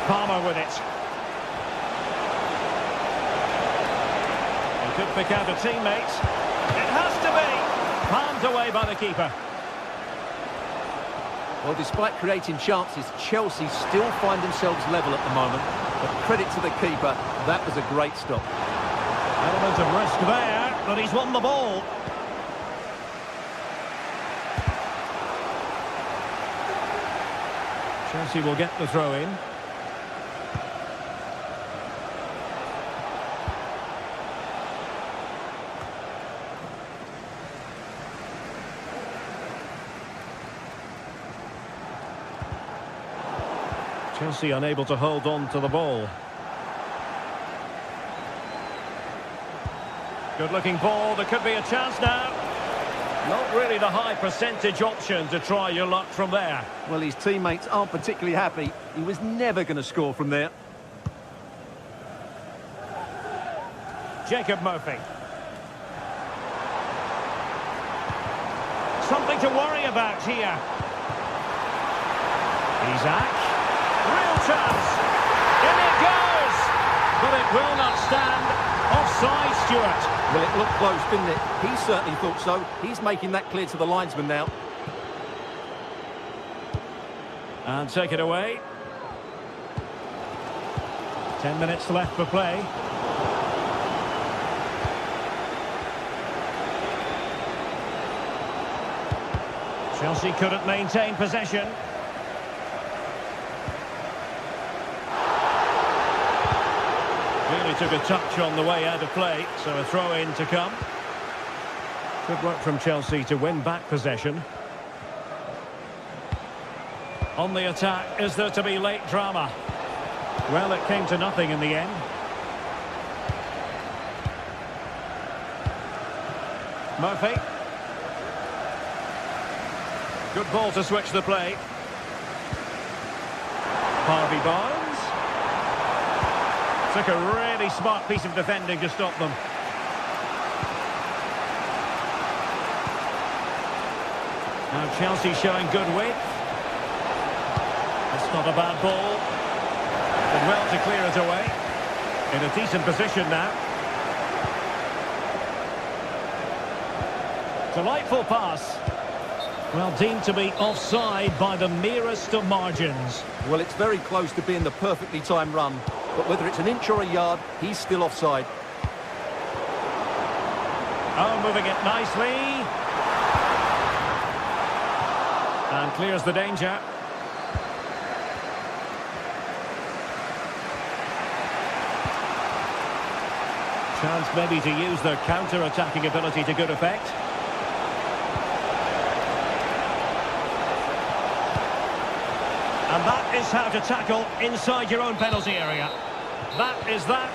Palmer with it. He could pick out a teammate. It has to be. Palmed away by the keeper. Well, despite creating chances, Chelsea still find themselves level at the moment. But credit to the keeper, that was a great stop. Element of risk there, but he's won the ball. Chelsea will get the throw in. Chelsea unable to hold on to the ball. Good-looking ball. There could be a chance now. Not really the high percentage option to try your luck from there. Well, his teammates aren't particularly happy. He was never going to score from there. Jacob Murphy. Something to worry about here. Isaac. Real chance. In it goes. But it will not stand. Offside, Stuart. Well, it looked close, didn't it? He certainly thought so. He's making that clear to the linesman now. And take it away. 10 minutes left for play. Chelsea couldn't maintain possession. Really took a touch on the way out of play, so a throw-in to come. Good work from Chelsea to win back possession. On the attack, is there to be late drama? Well, it came to nothing in the end. Murphy. Good ball to switch the play. Harvey Barnes. Took a really smart piece of defending to stop them. Now Chelsea showing good width. It's not a bad ball. Did well to clear it away. In a decent position now. Delightful pass. Well, deemed to be offside by the merest of margins. Well, it's very close to being the perfectly timed run. But whether it's an inch or a yard, he's still offside. Oh, moving it nicely. And clears the danger. Chance maybe to use their counter-attacking ability to good effect. And that is how to tackle inside your own penalty area. That is that.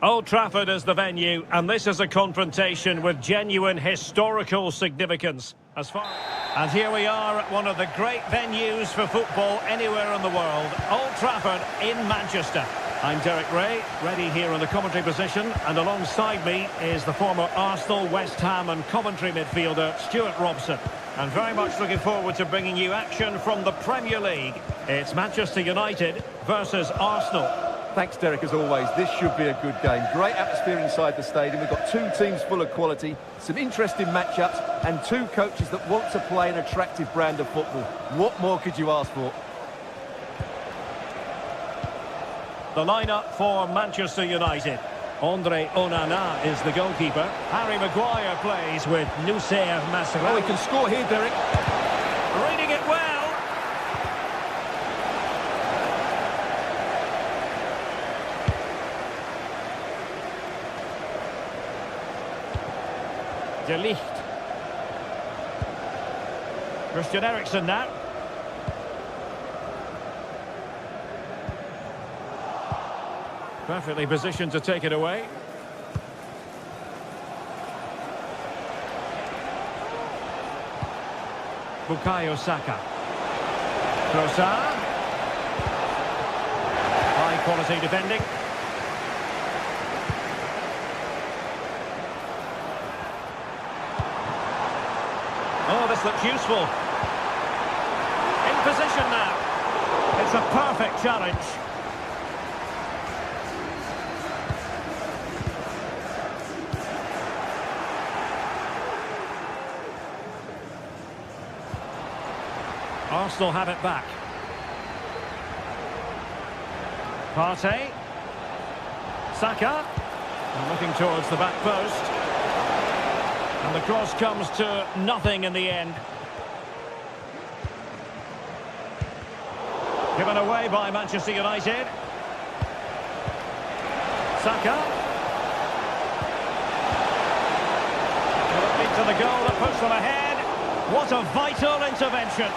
Old Trafford is the venue, and this is a confrontation with genuine historical significance. And here we are at one of the great venues for football anywhere in the world, Old Trafford in Manchester. I'm Derek Ray, ready here in the commentary position, and alongside me is the former Arsenal, West Ham and Coventry midfielder Stuart Robson. And very much looking forward to bringing you action from the Premier League. It's Manchester United versus Arsenal. Thanks, Derek, as always. This should be a good game. Great atmosphere inside the stadium. We've got two teams full of quality, some interesting matchups, and two coaches that want to play an attractive brand of football. What more could you ask for? The lineup for Manchester United. Andre Onana is the goalkeeper. Harry Maguire plays with Nusser Masraoui. Oh, he can score here, Derek. Reading it well. De Ligt. Christian Eriksen now. Perfectly positioned to take it away. Bukayo Saka. Trossard. High quality defending. Oh, this looks useful. In position now. It's a perfect challenge. Arsenal have it back. Partey. Saka. And looking towards the back post. And the cross comes to nothing in the end. Given away by Manchester United. Saka. Looking to the goal that puts them ahead. What a vital intervention.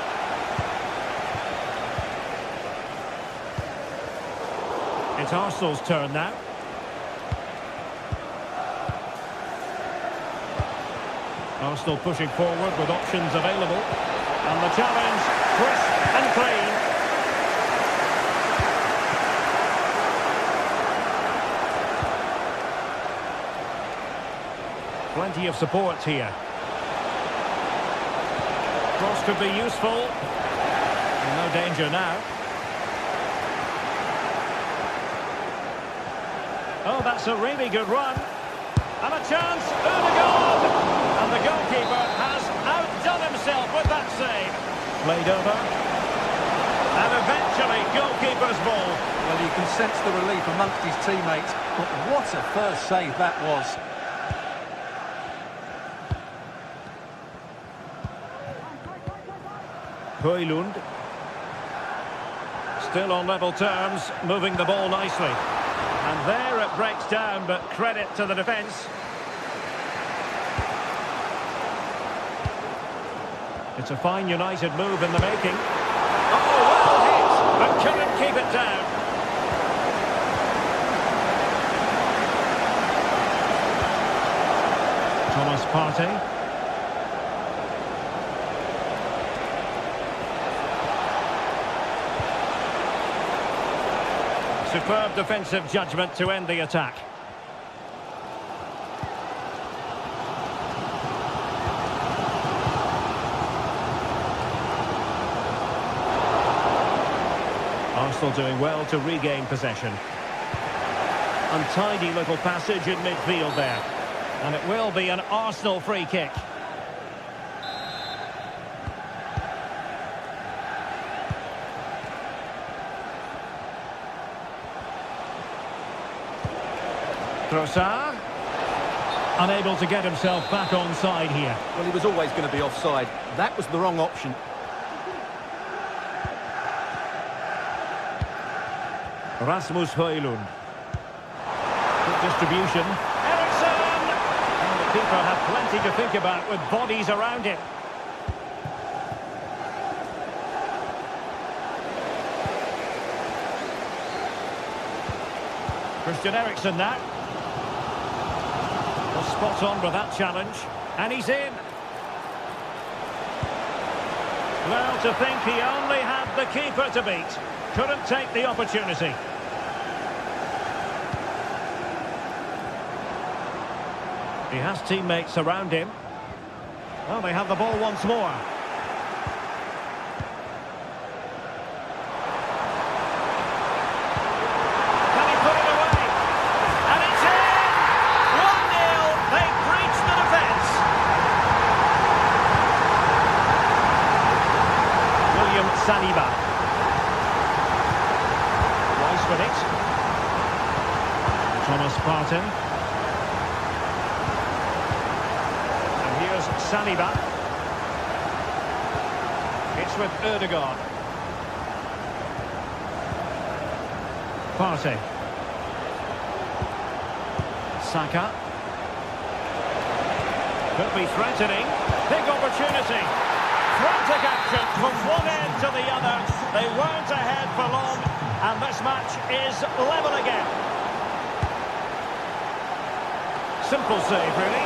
It's Arsenal's turn now. Arsenal pushing forward with options available. And the challenge, crisp and clean. Plenty of support here. Cross could be useful. No danger now. Oh, that's a really good run. And a chance, Odegaard! And the goalkeeper has outdone himself with that save. Played over. And eventually, goalkeeper's ball. Well, you can sense the relief amongst his teammates. But what a first save that was. Højlund. Still on level terms, moving the ball nicely. And there it breaks down, but credit to the defence. It's a fine United move in the making. Oh, well hit, but couldn't keep it down. Thomas Partey. Superb defensive judgment to end the attack. Arsenal doing well to regain possession. Untidy little passage in midfield there. And it will be an Arsenal free kick. Trossard, unable to get himself back onside here. Well, he was always going to be offside. That was the wrong option. Rasmus Højlund. Good distribution. Eriksen! And the keeper had plenty to think about with bodies around him. Christian Eriksen now. was spot on with that challenge. And he's in. Well, to think he only had the keeper to beat. Couldn't take the opportunity. He has teammates around him. Well, they have the ball once more. Can he put it away? And it's in! 1-0. They breach the defence. William Saliba. Rice with it. Thomas Partey. Saliba. It's with Ødegaard. Partey. Saka. Could be threatening. Big opportunity. Frantic action from one end to the other. They weren't ahead for long, and this match is level again. Simple save, really.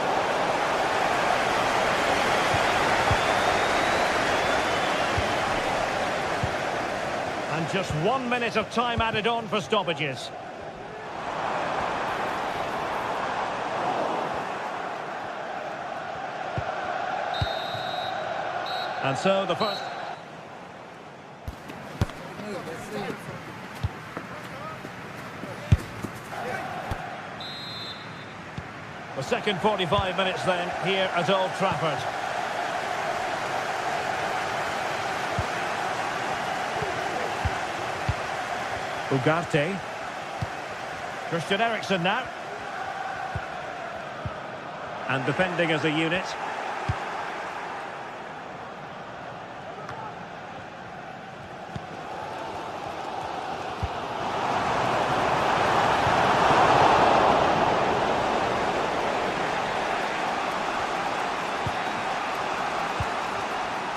And just 1 minute of time added on for stoppages. And so the first... The second 45 minutes then here at Old Trafford. Ugarte. Christian Eriksen now. And defending as a unit.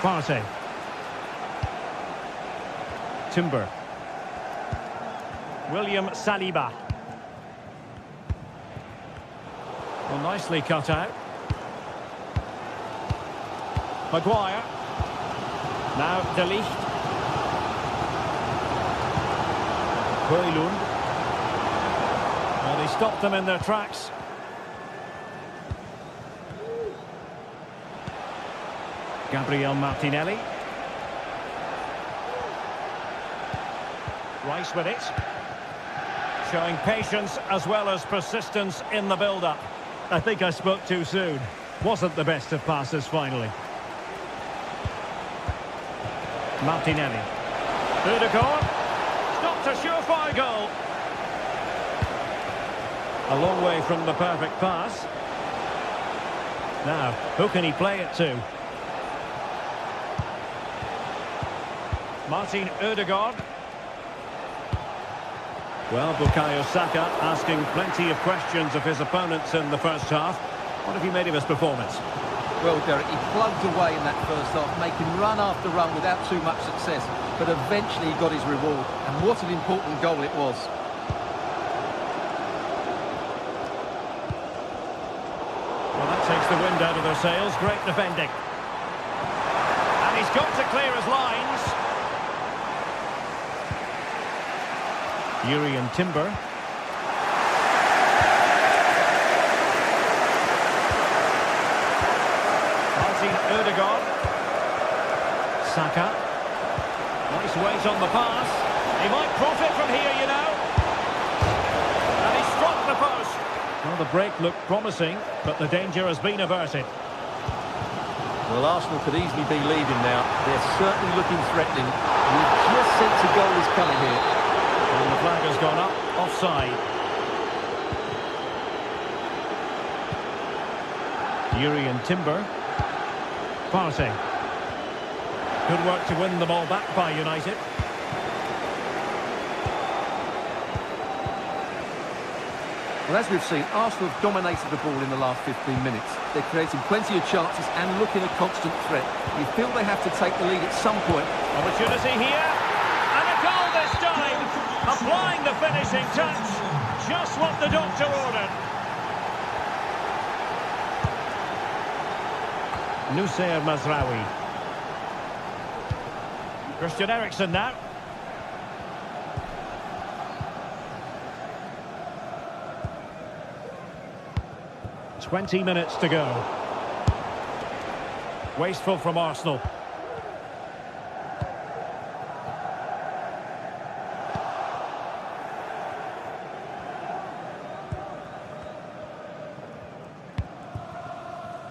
Partey. Timber. William Saliba. Well, nicely cut out. Maguire. Now De Ligt. Højlund. Well, they stopped them in their tracks. Gabriel Martinelli. Rice with it. Showing patience as well as persistence in the build-up. I think I spoke too soon. Wasn't the best of passes finally. Martinelli. Ødegaard. Stopped a surefire goal. A long way from the perfect pass. Now, who can he play it to? Martin Ødegaard. Well, Bukayo Saka asking plenty of questions of his opponents in the first half. What have you made of his performance? Well, Derek, he plugged away in that first half, making run after run without too much success. But eventually he got his reward. And what an important goal it was. Well, that takes the wind out of their sails. Great defending. And he's got to clear his lines. Yuri and Timber. Martin Ødegaard. Saka. Nice weight on the pass. He might profit from here, you know. And he struck the post. Well, the break looked promising, but the danger has been averted. Well, Arsenal could easily be leading now. They're certainly looking threatening. You just sense a goal is coming here. And the flag has gone up, offside. Yuri and Timber. Partey. Good work to win the ball back by United. Well, as we've seen, Arsenal have dominated the ball in the last 15 minutes. They're creating plenty of chances and looking a constant threat. You feel they have to take the lead at some point. Opportunity here. And a goal this time. Applying the finishing touch. Just what the doctor ordered. Nusayr Mazraoui. Christian Eriksen now. "20 minutes to go. Wasteful from Arsenal.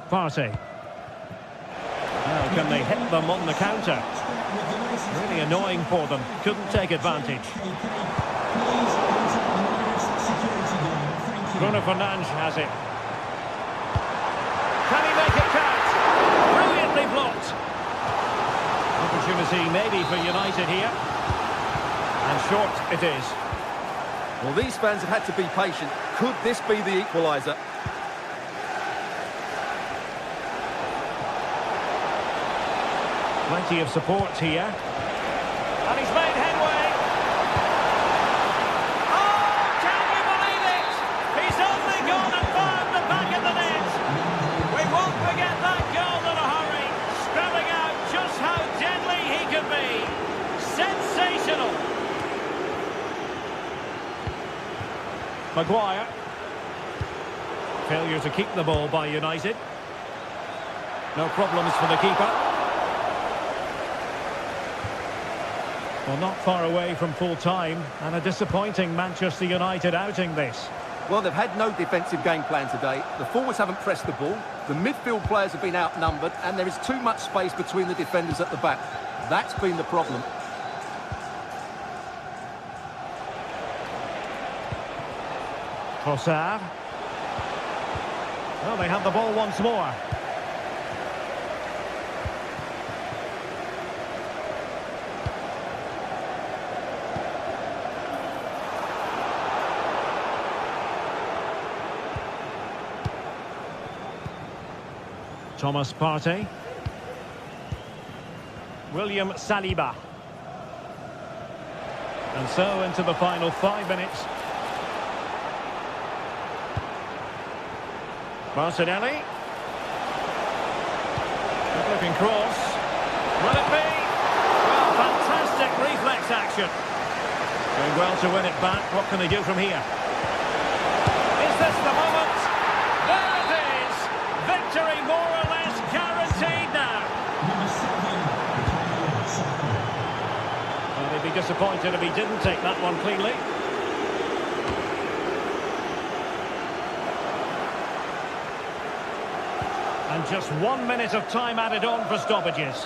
Partey. Now can they hit them on the counter? Really annoying for them. Couldn't take advantage. Bruno Fernandes has it. Can he make it count? Brilliantly blocked. Opportunity maybe for United here. And short it is. Well, these fans have had to be patient. Could this be the equaliser? Plenty of support here. And he's made headway. Oh, can you believe it? He's only gone and found the back of the net. We won't forget that goal in a hurry. Spelling out just how deadly he can be. Sensational. Maguire. Failure to keep the ball by United. No problems for the keeper. Well, not far away from full time, and a disappointing Manchester United outing this. Well, they've had no defensive game plan today. The forwards haven't pressed the ball. The midfield players have been outnumbered, and there is too much space between the defenders at the back. That's been the problem. Trossard. Well, they have the ball once more. Thomas Partey. William Saliba. And so into the final 5 minutes. Martinelli. Good looking cross. Will it be? Well, fantastic reflex action. Doing well to win it back. What can they do from here? Is this the moment? There it is! Victory more or less guaranteed now. Well, they'd be disappointed if he didn't take that one cleanly. And just 1 minute of time added on for stoppages.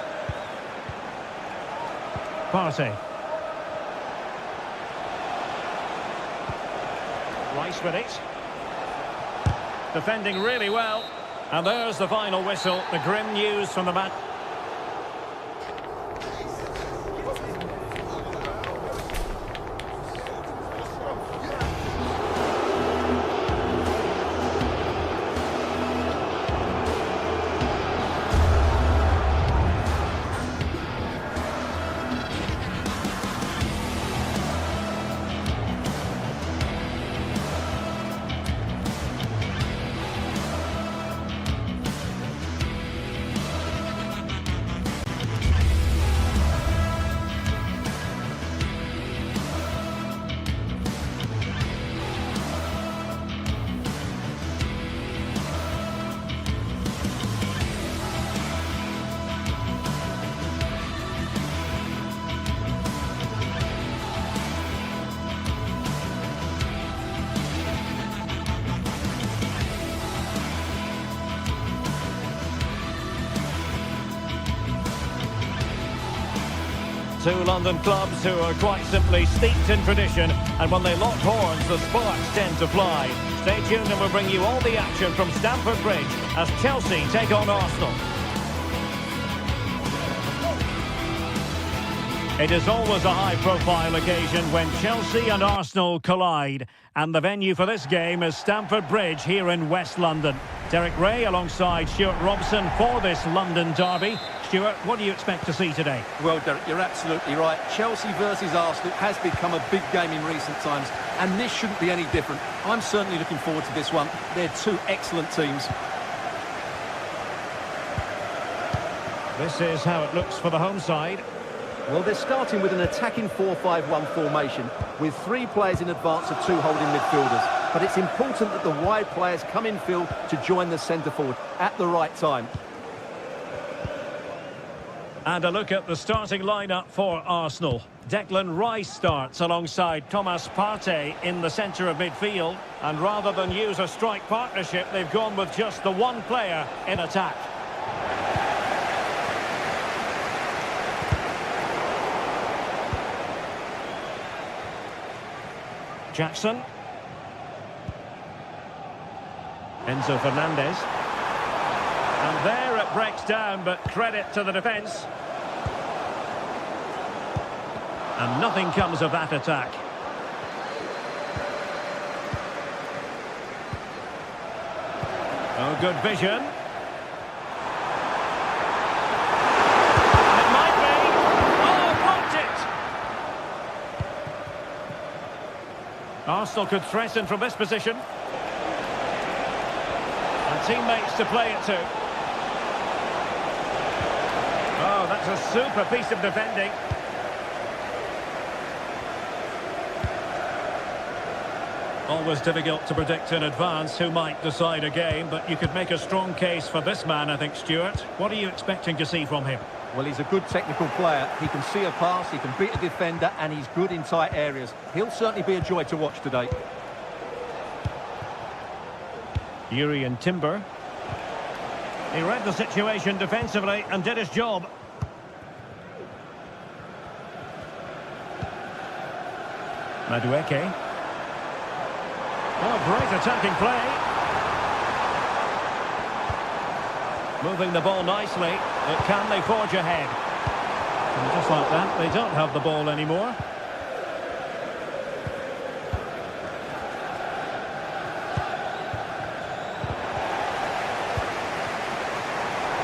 Partey. Rice with it. Defending really well. And there's the final whistle. The grim news from the match. Two London clubs who are quite simply steeped in tradition, and when they lock horns, the sparks tend to fly. Stay tuned and we'll bring you all the action from Stamford Bridge as Chelsea take on Arsenal. It is always a high-profile occasion when Chelsea and Arsenal collide, and the venue for this game is Stamford Bridge here in West London. Derek Ray alongside Stuart Robson for this London derby. Stuart, what do you expect to see today? Well, Derek, you're absolutely right. Chelsea versus Arsenal has become a big game in recent times, and this shouldn't be any different. I'm certainly looking forward to this one. They're two excellent teams. This is how it looks for the home side. Well, they're starting with an attacking 4-5-1 formation with 3 players in advance of 2 holding midfielders. But it's important that the wide players come in field to join the centre forward at the right time. And a look at the starting lineup for Arsenal. Declan Rice starts alongside Thomas Partey in the centre of midfield. And rather than use a strike partnership, they've gone with just the one player in attack. Jackson. Enzo Fernandez. And there it breaks down, but credit to the defence. And nothing comes of that attack. Oh, good vision. It might be. Oh, blocked it. Arsenal could threaten from this position. And teammates to play it to. Oh, that's a super piece of defending. Always difficult to predict in advance who might decide a game, but you could make a strong case for this man, I think, Stuart. What are you expecting to see from him? Well, he's a good technical player. He can see a pass, he can beat a defender, and he's good in tight areas. He'll certainly be a joy to watch today. Yuri Timber. He read the situation defensively and did his job. Madueke. Oh, great attacking play. Moving the ball nicely, but can they forge ahead? And just like that, they don't have the ball anymore.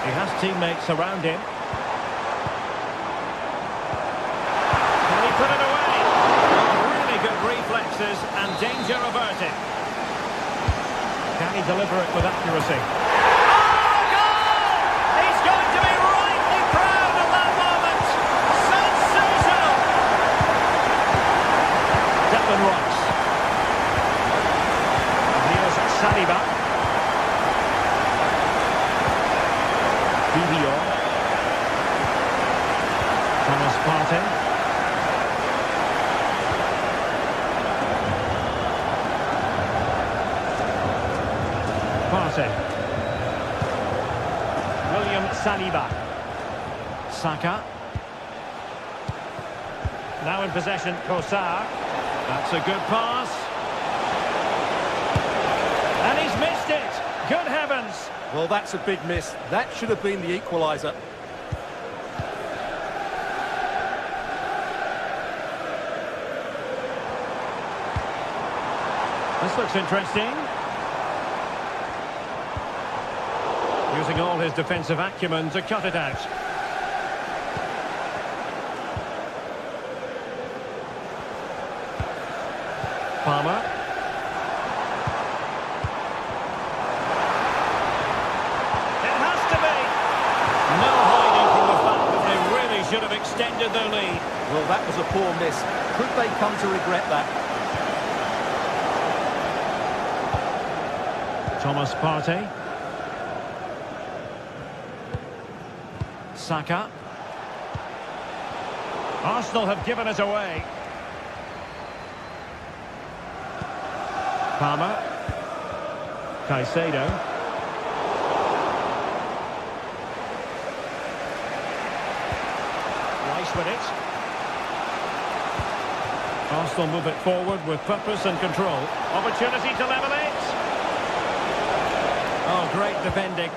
He has teammates around him. Can he put it away? Oh, really good reflexes and danger averted. Can he deliver it with accuracy? Oh, goal! He's going to be rightly proud of that moment. Sensational! Declan Rice. And here's Saliba. Thomas Partey. Partey. William Saliba. Saka. Now in possession, Kosar. That's a good pass. And he's missed it. Good heavens. Well, that's a big miss. That should have been the equaliser. This looks interesting. Using all his defensive acumen to cut it out. Palmer. It has to be. No hiding from the fact that they really should have extended their lead. Well, that was a poor miss. Could they come to regret that? Thomas Partey. Saka. Arsenal have given it away. Palmer. Caicedo. Rice with it. Arsenal move it forward with purpose and control. Opportunity to level it. Oh, great defending.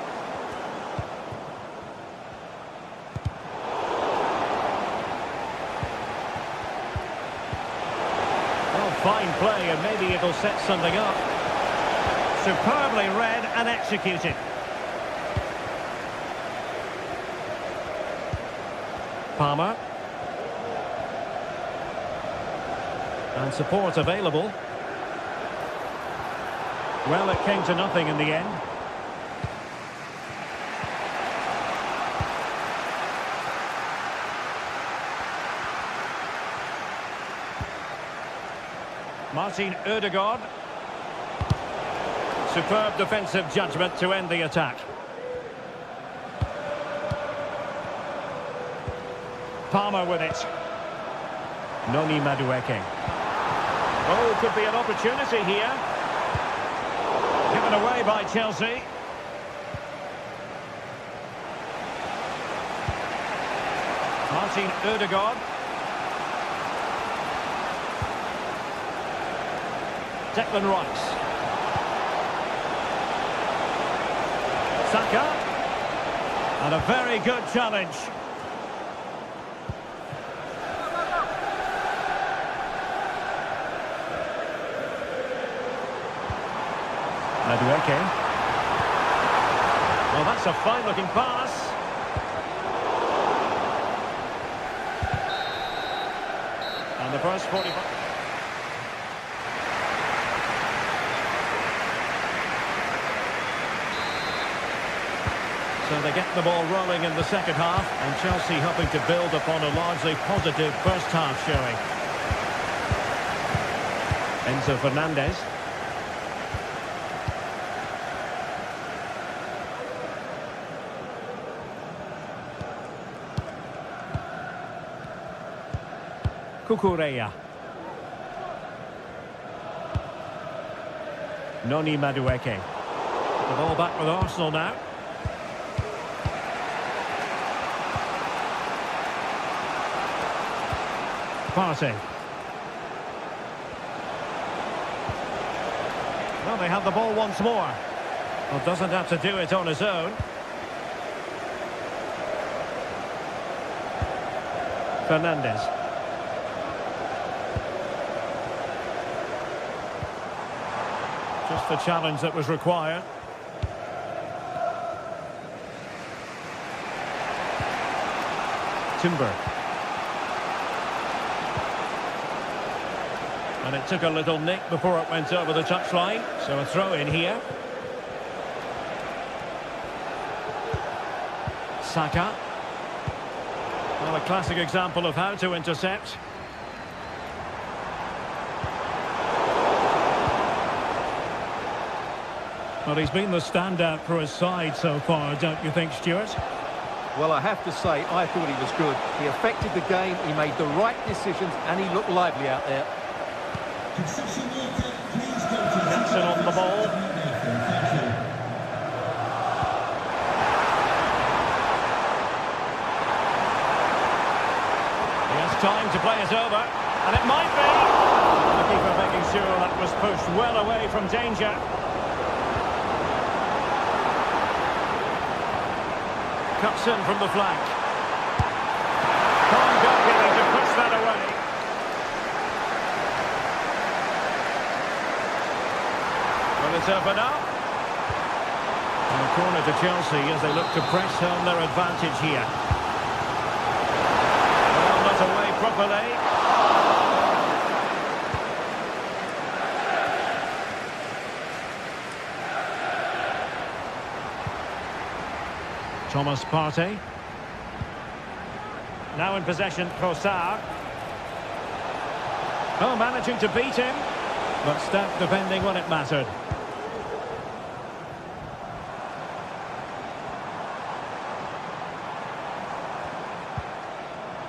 Oh, fine play, and maybe it'll set something up. Superbly read and executed. Palmer. And support available. Well, it came to nothing in the end. Martin Ødegaard. Superb defensive judgment to end the attack. Palmer with it. Noni Madueke. Oh, could be an opportunity here. Given away by Chelsea. Martin Ødegaard. Declan Rice. Saka. And a very good challenge. Madueke. Well, that's a fine-looking pass. And the first 45... So they get the ball rolling in the second half, and Chelsea hoping to build upon a largely positive first half showing. Enzo Fernandez. Cucurella. Noni Madueke. The ball back with Arsenal now. Partey. Well, they have the ball once more. Well, doesn't have to do it on his own. Fernandez. Just the challenge that was required. Timber. And it took a little nick before it went over the touchline. So a throw in here. Saka. Well, a classic example of how to intercept. Well, he's been the standout for his side so far, don't you think, Stuart? Well, I have to say, I thought he was good. He affected the game, he made the right decisions, and he looked lively out there. Jackson on the ball. He has time to play it over, and it might be. The keeper making sure that was pushed well away from danger. Cuts in from the flank. Fine goalkeeping to push that away. Well, it's open up. And a corner to Chelsea as they look to press home their advantage here. Well, not away properly. Thomas Partey. Now in possession, Trossard. Oh, managing to beat him, but stout defending when it mattered.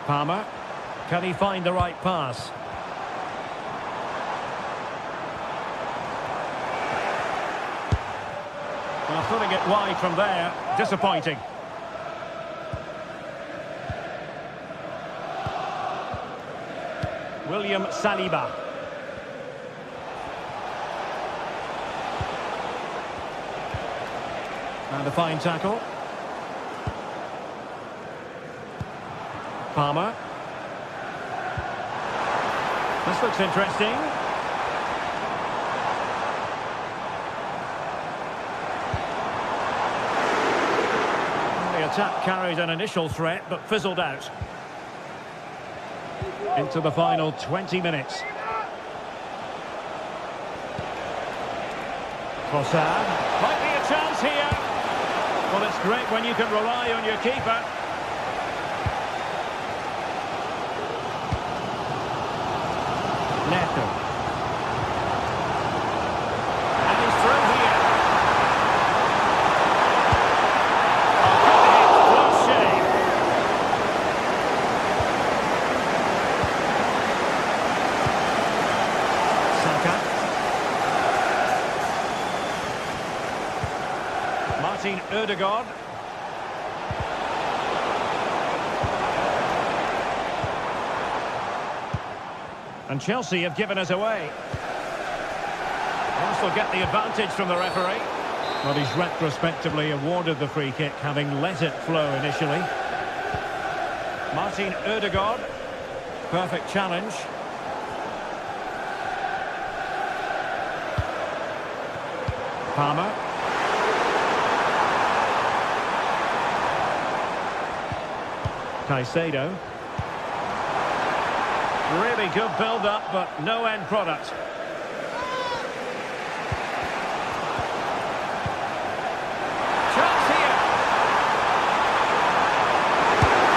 Palmer. Can he find the right pass? Well, putting it wide from there, disappointing. William Saliba. And a fine tackle. Palmer. This looks interesting. The attack carried an initial threat, but fizzled out. Into the final 20 minutes. Trossard. Might be a chance here. Well, it's great when you can rely on your keeper. Neto. Martin Ødegaard. And Chelsea have given us away. Arsenal get the advantage from the referee. Well, he's retrospectively awarded the free kick, having let it flow initially. Martin Ødegaard. Perfect challenge. Palmer. Caicedo. Really good build-up, but no end product. Chance here.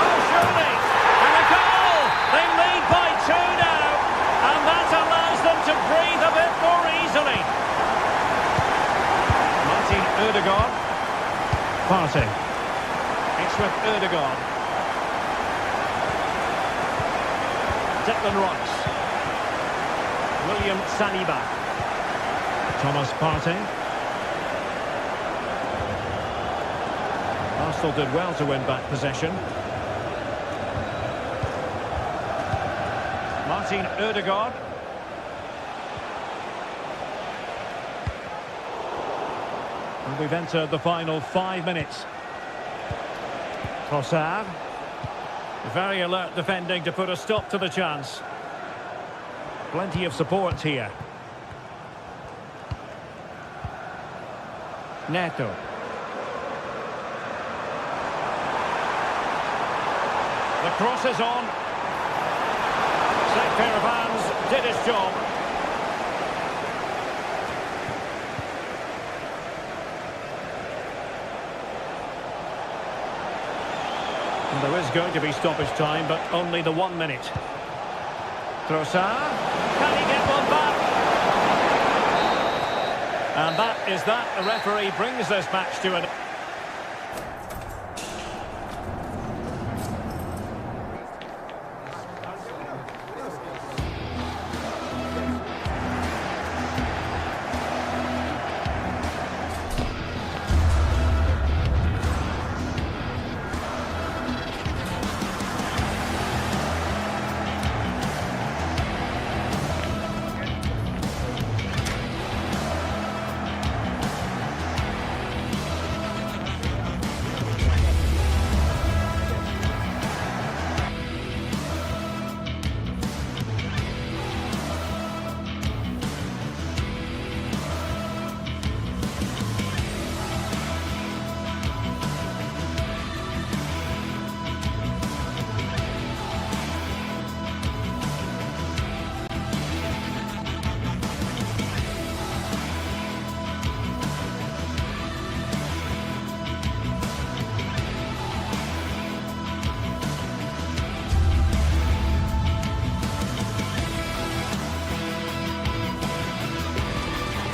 Oh, surely. And a goal! They lead by 2 now. And that allows them to breathe a bit more easily. Martin Ødegaard. Partey. It's with Ødegaard. Declan Rice. William Saliba. Thomas Partey. Arsenal did well to win back possession. Martin Ødegaard. And we've entered the final 5 minutes. Trossard. Very alert defending to put a stop to the chance. Plenty of support here. Neto. The cross is on. Set pair of hands did his job. And there is going to be stoppage time, but only the 1 minute. Trossard. Can he get one back? And that is that. The referee brings this match to an...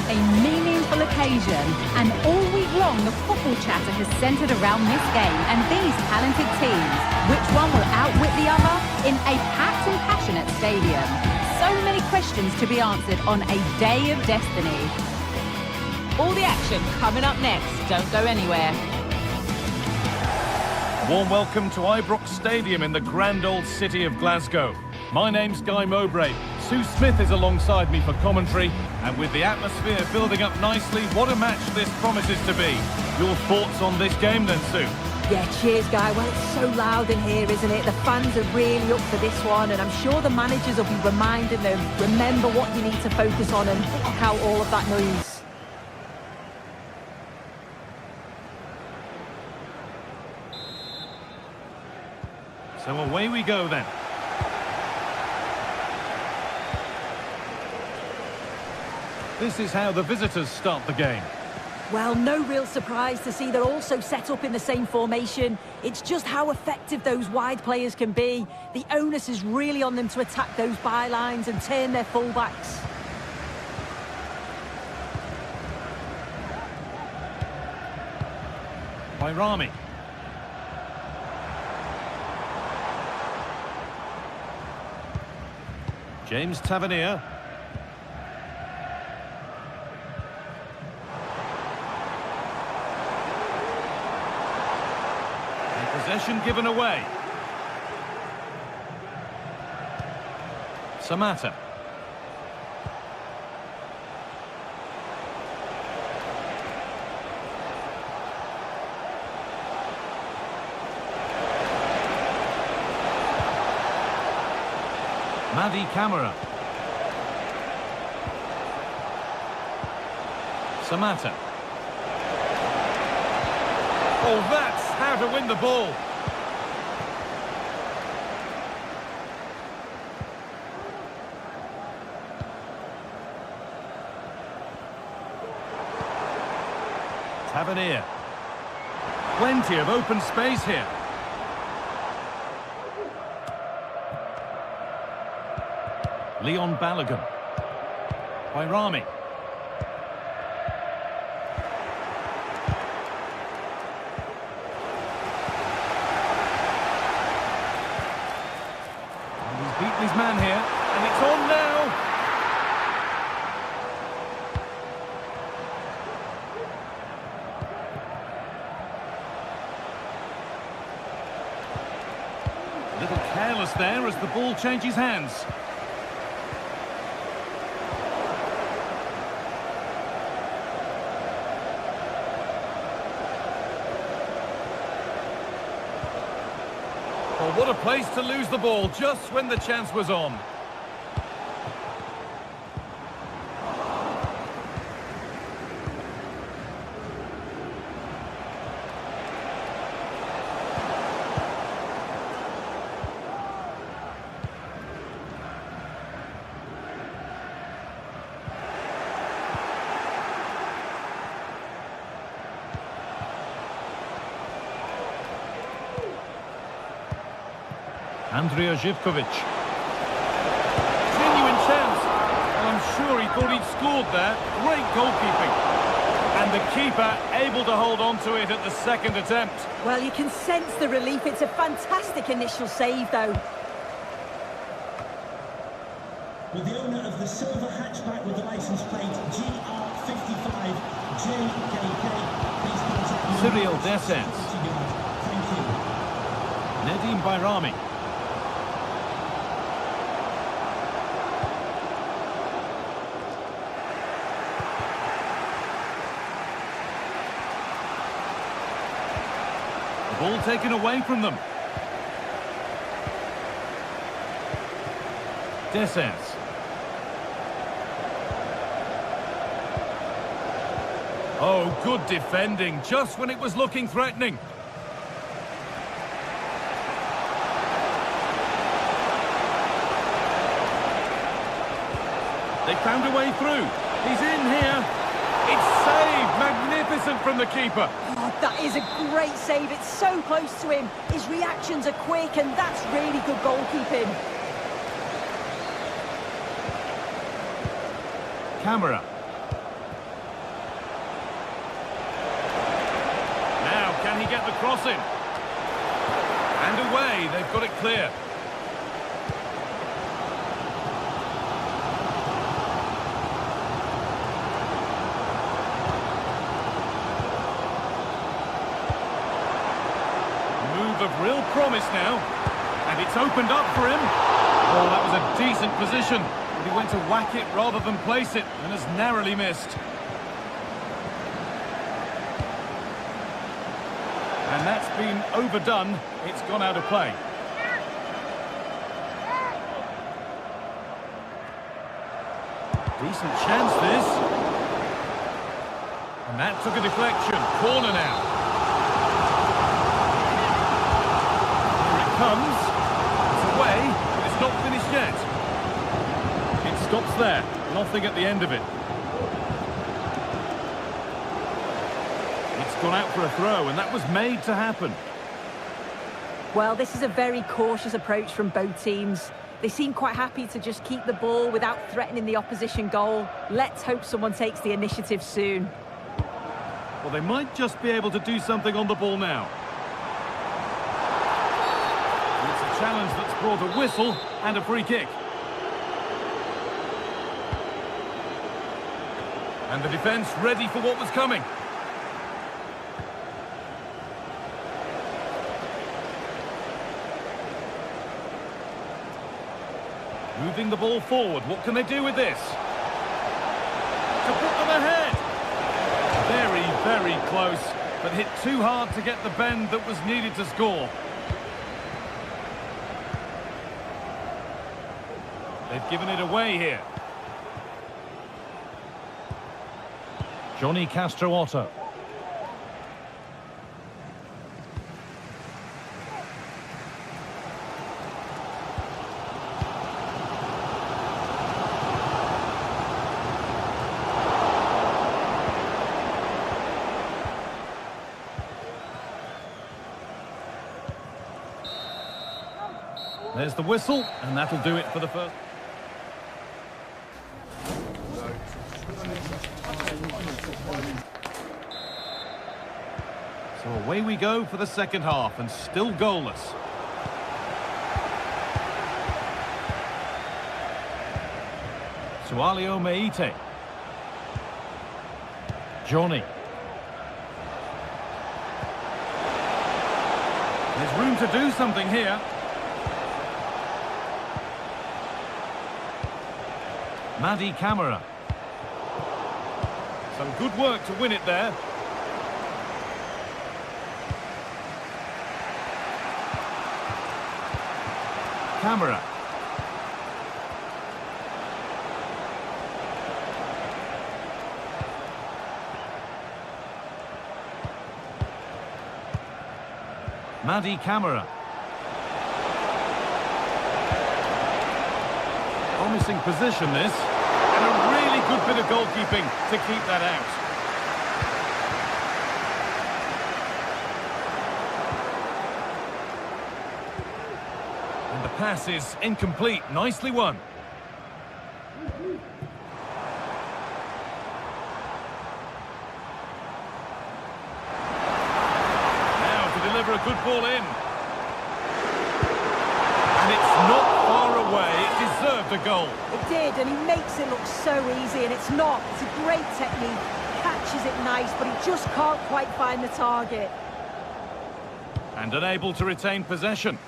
A meaningful occasion, and all week long the football chatter has centred around this game and these talented teams. Which one will outwit the other in a packed and passionate stadium? So many questions to be answered on a day of destiny. All the action coming up next. Don't go anywhere. Warm welcome to Ibrox Stadium in the grand old city of Glasgow. My name's Guy Mowbray. Sue Smith is alongside me for commentary, and with the atmosphere building up nicely, what a match this promises to be. Your thoughts on this game then, Sue? Yeah, cheers, Guy. Well, it's so loud in here, isn't it? The fans are really up for this one, and I'm sure the managers will be reminding them, remember what you need to focus on and block out all of that noise. So away we go then. This is how the visitors start the game. Well, no real surprise to see they're also set up in the same formation. It's just how effective those wide players can be. The onus is really on them to attack those bylines and turn their fullbacks. Bayrami. James Tavernier. Possession given away. Samatta. Madi Camara. Samatta. Oh, that's how to win the ball. Tavernier. Plenty of open space here. Leon Balogun. Bayrami. And he's beaten his man here, and it's on now. A little careless there as the ball changes hands. Oh, what a place to lose the ball just when the chance was on. Andrija Živković. Genuine chance. Well, I'm sure he thought he'd scored there. Great goalkeeping. And the keeper able to hold on to it at the second attempt. Well, you can sense the relief. It's a fantastic initial save, though. With the owner of the silver hatchback with the license plate GR55 JKK, please contact Cyril Dessens. Thank you. Nedim Bayrami. Ball taken away from them. Dessens. Oh, good defending, just when it was looking threatening. They found a way through. He's in here. It's saved. Magnificent from the keeper. Oh, that is a great save. It's so close to him. His reactions are quick, and that's really good goalkeeping. Camara. Now, can he get the cross in? And away. They've got it clear. Of real promise now, and it's opened up for him. Oh, that was a decent position, but he went to whack it rather than place it, and has narrowly missed. And that's been overdone. It's gone out of play. Decent chance this, and that took a deflection. Corner now. Comes, it's away, but it's not finished yet. It stops there, nothing at the end of it. It's gone out for a throw, and that was made to happen. Well, this is a very cautious approach from both teams. They seem quite happy to just keep the ball without threatening the opposition goal. Let's hope someone takes the initiative soon. Well, they might just be able to do something on the ball now. Challenge that's brought a whistle and a free kick. And the defence ready for what was coming. moving the ball forward. What can they do with this? To put them ahead. Very, very close, but hit too hard to get the bend that was needed to score. They've given it away here. Johnny Castro Otto. There's the whistle, and that'll do it for the first. So away we go for the second half, and still goalless. Sualio Meite. Johnny. There's room to do something here. Madi Camara. Some good work to win it there. Camara. Madi Camara. Promising position this, and a really good bit of goalkeeping to keep that out. And the pass is incomplete, nicely won. Now to deliver a good ball in. And it's not far away, it deserved a goal. It did, and he makes it look so easy, and it's not. It's a great technique, catches it nice, but he just can't quite find the target. And unable to retain possession.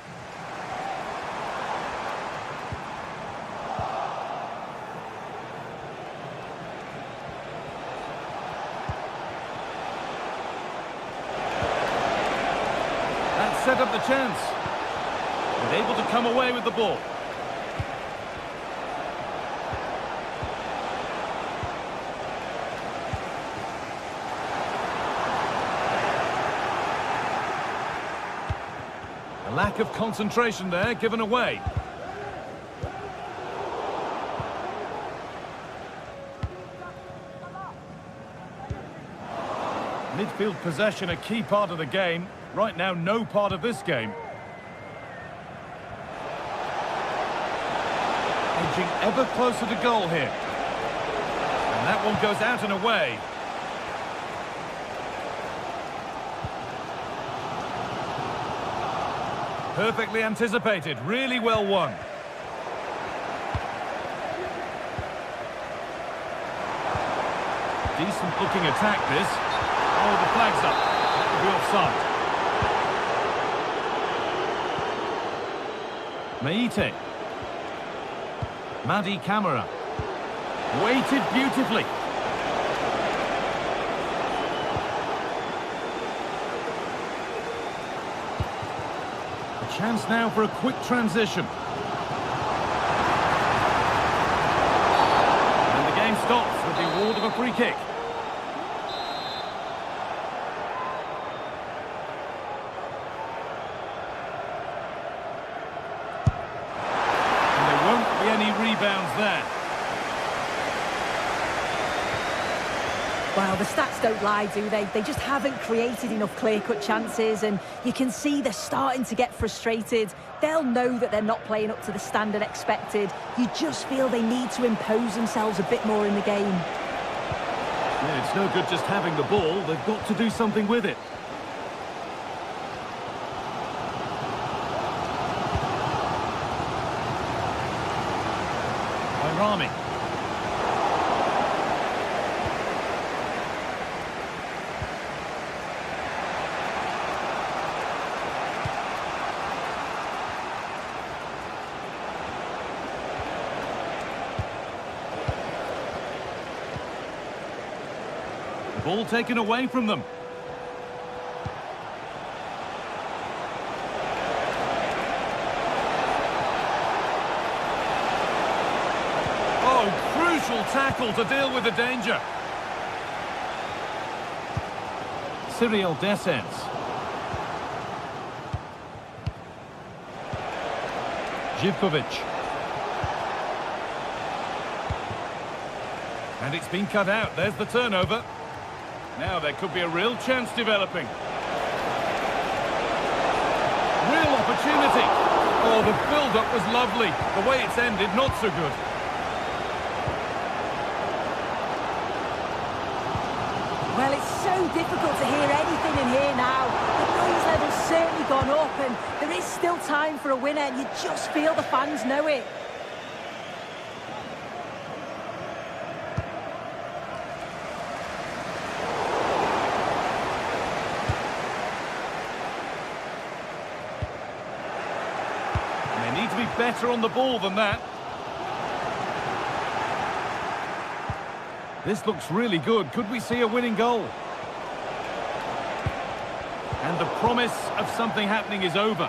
That set up the chance. And able to come away with the ball. A lack of concentration there, given away. Midfield possession a key part of the game. Right now, no part of this game. Edging ever closer to goal here. And that one goes out and away. Perfectly anticipated, really well won. Decent looking attack this. Oh, the flag's up. That will be offside. Meite. Madi Camara. Weighted beautifully. A chance now for a quick transition. And the game stops with the award of a free kick. Any rebounds there. Well, the stats don't lie, do they? They just haven't created enough clear-cut chances, and you can see they're starting to get frustrated. They'll know that they're not playing up to the standard expected. You just feel they need to impose themselves a bit more in the game. Yeah, it's no good just having the ball. They've got to do something with it. Rami. ball taken away from them. Oh, crucial tackle to deal with the danger. Cyril Dessens. Živkovic. And it's been cut out. There's the turnover. Now there could be a real chance developing. Real opportunity. Oh, the build-up was lovely. The way it's ended, not so good. Well, it's so difficult to hear anything in here now. The noise level's certainly gone up, and there is still time for a winner, and you just feel the fans know it. And they need to be better on the ball than that. This looks really good. Could we see a winning goal? And the promise of something happening is over.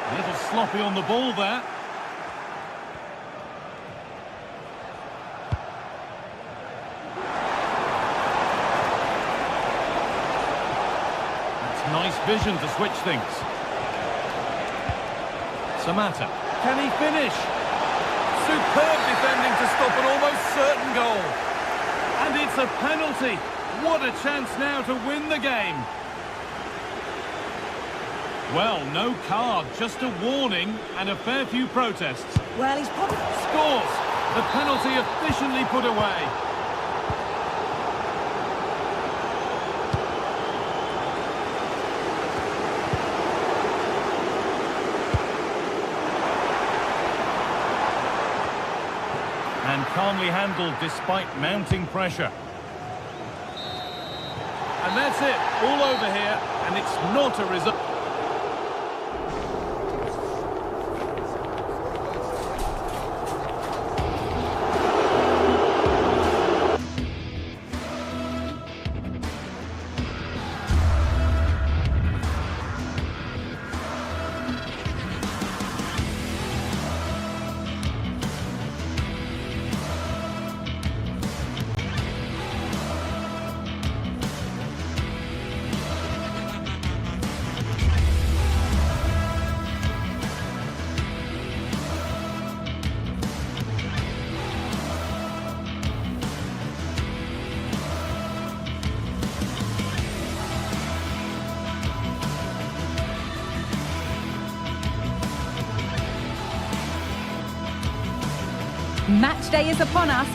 A little sloppy on the ball there. Nice vision to switch things. Samatta. Can he finish? Superb defending to stop an almost certain goal. And it's a penalty. What a chance now to win the game. Well, no card, just a warning and a fair few protests. Well, he's probably... Scores! The penalty efficiently put away. And calmly handled despite mounting pressure. And that's it, all over here, and it's not a result. Match day is upon us.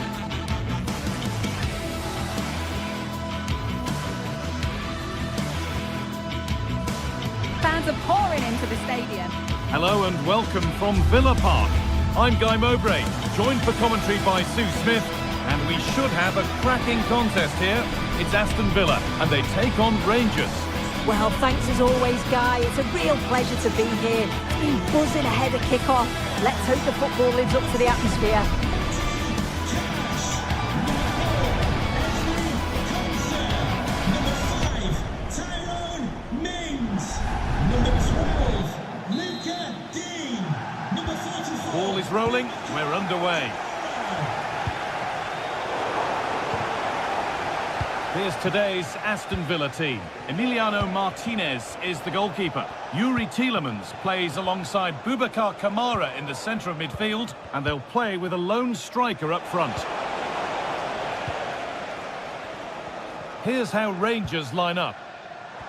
Fans are pouring into the stadium. Hello and welcome from Villa Park. I'm Guy Mowbray, joined for commentary by Sue Smith, and we should have a cracking contest here. It's Aston Villa, and they take on Rangers. Well, thanks as always, Guy. It's a real pleasure to be here. It's been buzzing ahead of kick-off. Let's hope the football lives up to the atmosphere. Ball is rolling, we're underway. Here's today's Aston Villa team. Emiliano Martinez is the goalkeeper. Yuri Tielemans plays alongside Boubacar Kamara in the centre of midfield, and they'll play with a lone striker up front. Here's how Rangers line up.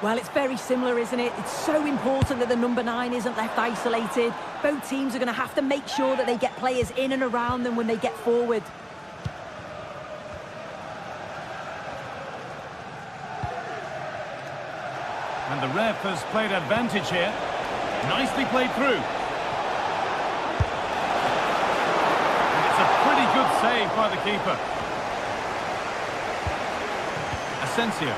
Well, it's very similar, isn't it? It's so important that the number 9 isn't left isolated. Both teams are going to have to make sure that they get players in and around them when they get forward. And the ref has played advantage here. Nicely played through. And it's a pretty good save by the keeper. Asensio.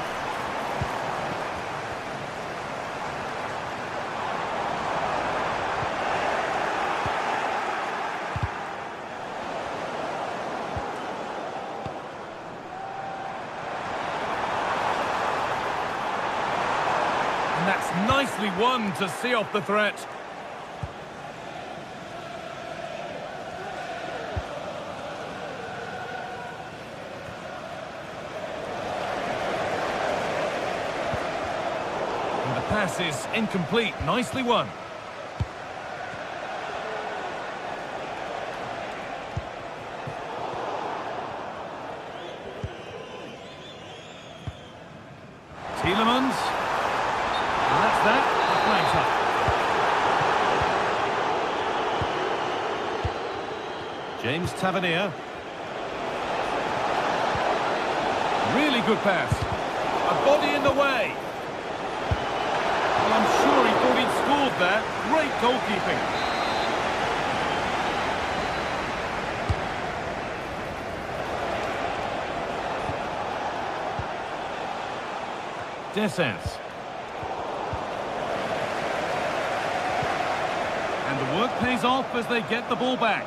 That's nicely won to see off the threat. And the pass is incomplete. Nicely won. Tielemans. And that's that. The flank's up. James Tavernier. Really good pass. A body in the way. Well, I'm sure he thought he'd scored there. Great goalkeeping. Dessens. And the work pays off as they get the ball back.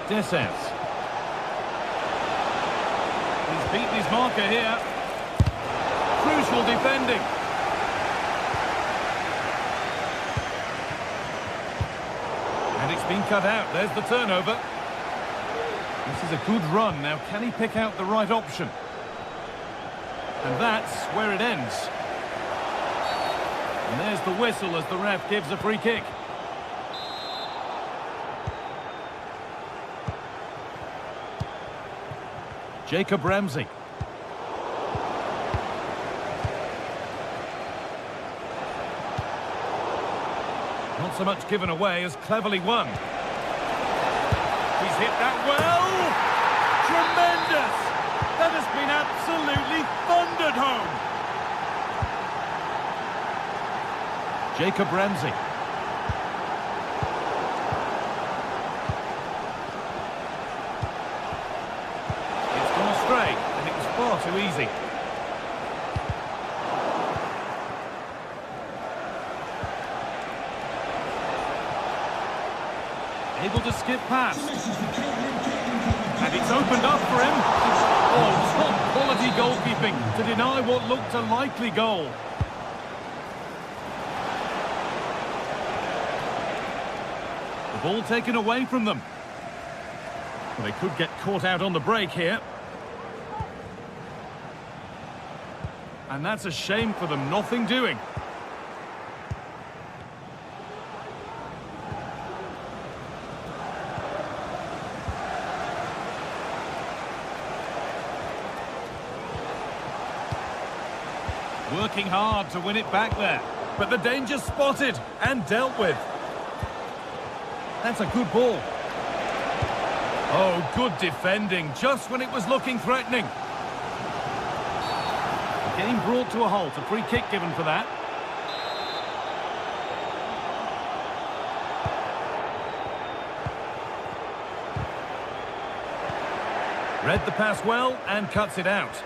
Dessens. He's beaten his marker here. Crucial defending. And it's been cut out. There's the turnover. This is a good run. Now, can he pick out the right option? And that's where it ends. And there's the whistle as the ref gives a free kick. Jacob Ramsey. Not so much given away as cleverly won. He's hit that well. Tremendous. That has been absolutely thundered home. Jacob Ramsey. It's gone astray, and it was far too easy. Able to skip past. And it's opened up for him. Oh, top quality goalkeeping to deny what looked a likely goal. The ball taken away from them. Well, they could get caught out on the break here. And that's a shame for them, nothing doing. Working hard to win it back there. But the danger spotted and dealt with. That's a good ball. Oh, good defending, just when it was looking threatening. Game brought to a halt, a free kick given for that. Read the pass well and cuts it out.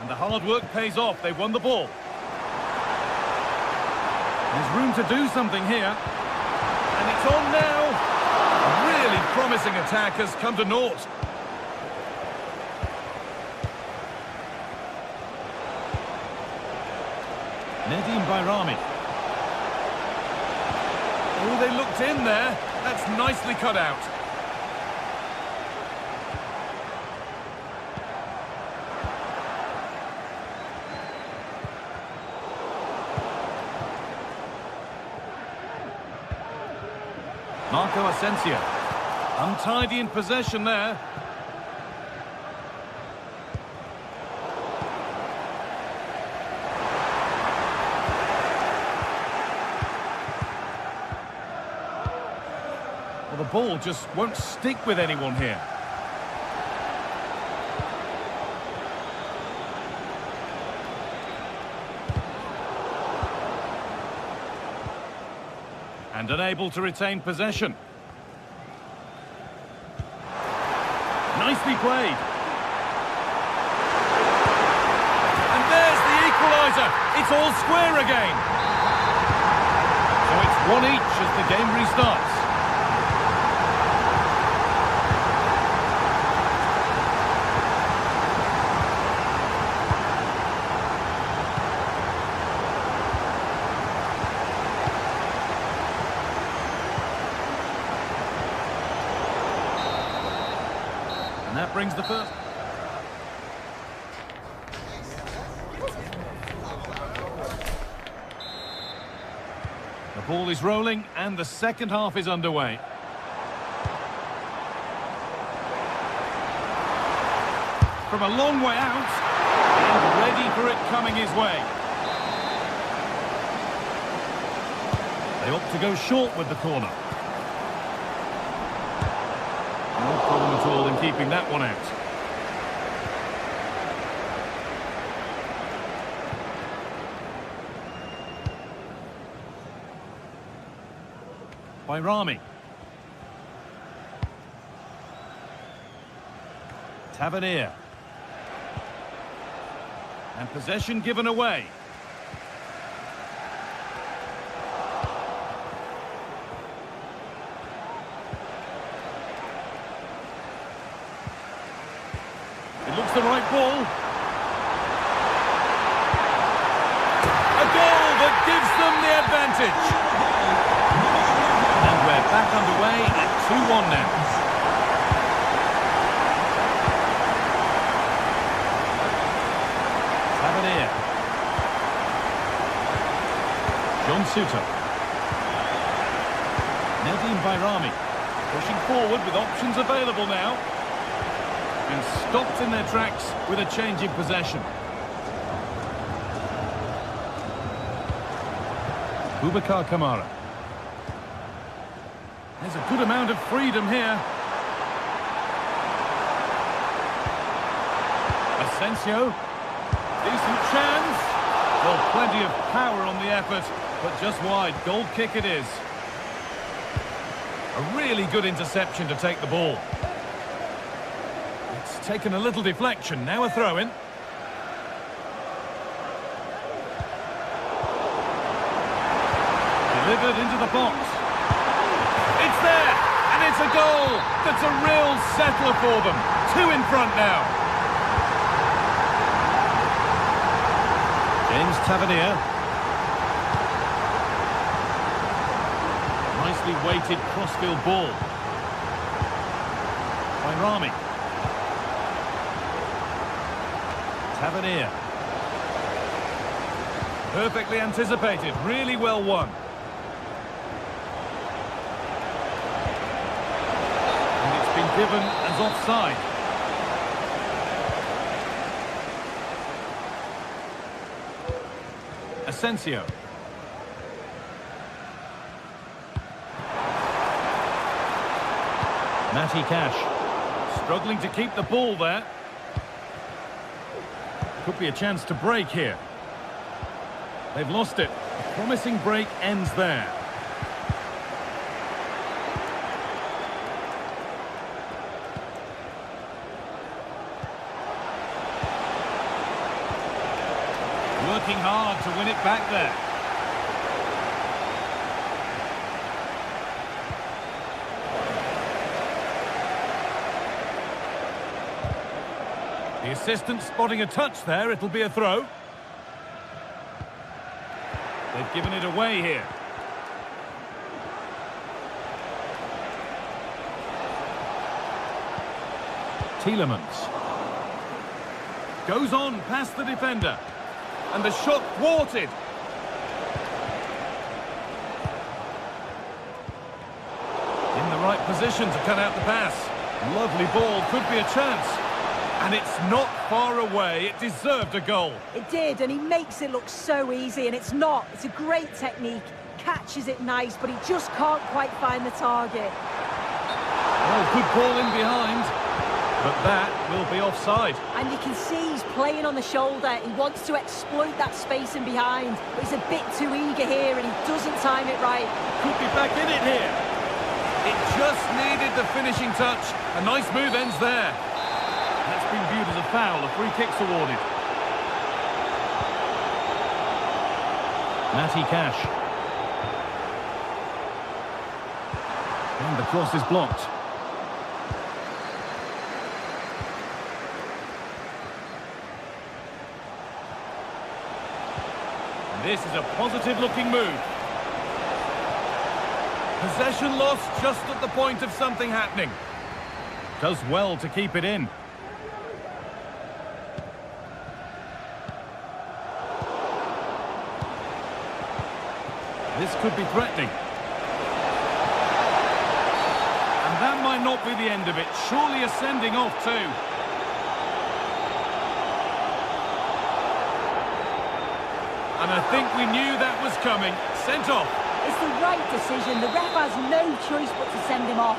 And the hard work pays off. They won the ball. There's room to do something here. And it's on now. A really promising attack has come to naught. Nedim Bayrami. Oh, they looked in there. That's nicely cut out. Marco Asensio. Untidy in possession there. Well, the ball just won't stick with anyone here. And unable to retain possession. Nicely played. And there's the equaliser. It's all square again. So it's 1 each as the game restarts. And that brings the first. The ball is rolling and the second half is underway. From a long way out and ready for it coming his way. They opt to go short with the corner. No problem at all in keeping that one out. By Rami. Tavernier. And possession given away. It looks the right ball. A goal that gives them the advantage. And we're back underway at 2-1 now. Tavernier. John Suter. Nedim Bayrami. Pushing forward with options available now. And stopped in their tracks with a change in possession. Boubacar Kamara. There's a good amount of freedom here. Asensio. Decent chance. Well, plenty of power on the effort, but just wide. Goal kick it is. A really good interception to take the ball. It's taken a little deflection. Now a throw-in. Delivered into the box. It's there, and it's a goal that's a real settler for them. 2 in front now. James Tavernier. Nicely weighted crossfield ball. By Rami. Tavernier. Perfectly anticipated, really well won. Given as offside. Asensio. Matty Cash. Struggling to keep the ball there. Could be a chance to break here. They've lost it. A promising break ends there. Working hard to win it back there. The assistant spotting a touch there, it'll be a throw. They've given it away here. Tielemans. Goes on past the defender. And the shot thwarted. In the right position to cut out the pass. Lovely ball, could be a chance. And it's not far away, it deserved a goal. It did, and he makes it look so easy, and it's not. It's a great technique, catches it nice, but he just can't quite find the target. Well, good ball in behind. But that will be offside. And you can see he's playing on the shoulder. He wants to exploit that space in behind. But he's a bit too eager here and he doesn't time it right. Could be back in it here. It just needed the finishing touch. A nice move ends there. That's been viewed as a foul. A free kick's awarded. Matty Cash. And the cross is blocked. And this is a positive-looking move. Possession lost just at the point of something happening. Does well to keep it in. This could be threatening. And that might not be the end of it. Surely a sending off too. And I think we knew that was coming. Sent off. It's the right decision. The ref has no choice but to send him off.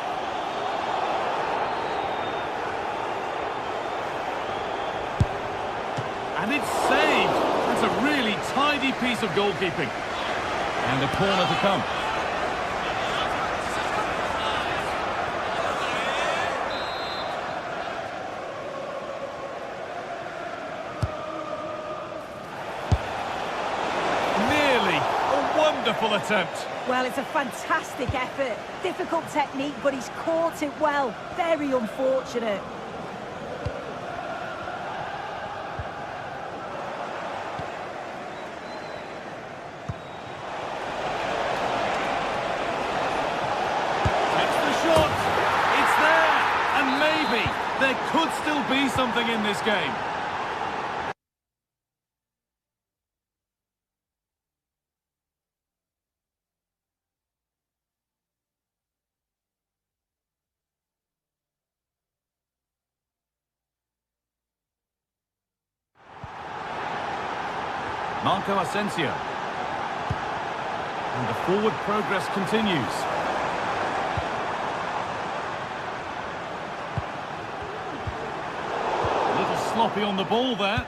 And it's saved. That's a really tidy piece of goalkeeping. And a corner to come. Nearly. A wonderful attempt. Well, it's a fantastic effort. Difficult technique, but he's caught it well. Very unfortunate. There could still be something in this game. Marco Asensio. And the forward progress continues. Sloppy on the ball there.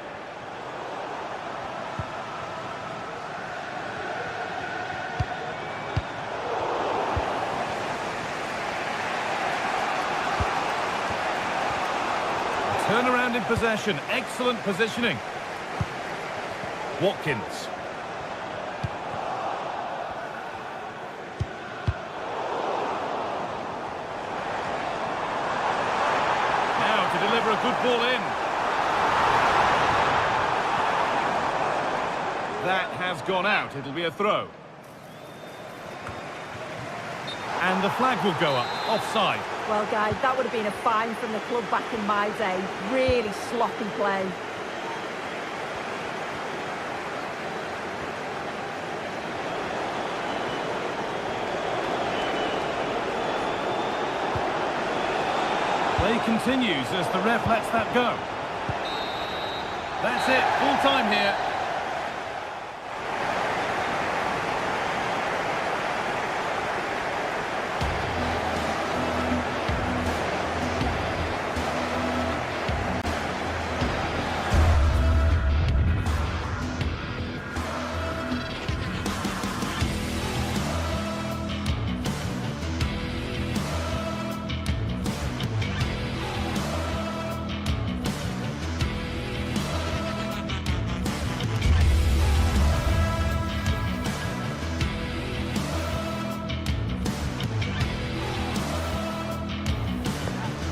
Turnaround in possession. Excellent positioning. Watkins. Now to deliver a good ball in. That has gone out. It'll be a throw. And the flag will go up. Offside. Well, guys, that would have been a fine from the club back in my day. Really sloppy play. Play continues as the ref lets that go. That's it. Full time here.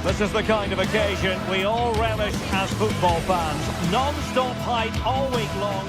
This is the kind of occasion we all relish as football fans. Non-stop hype all week long.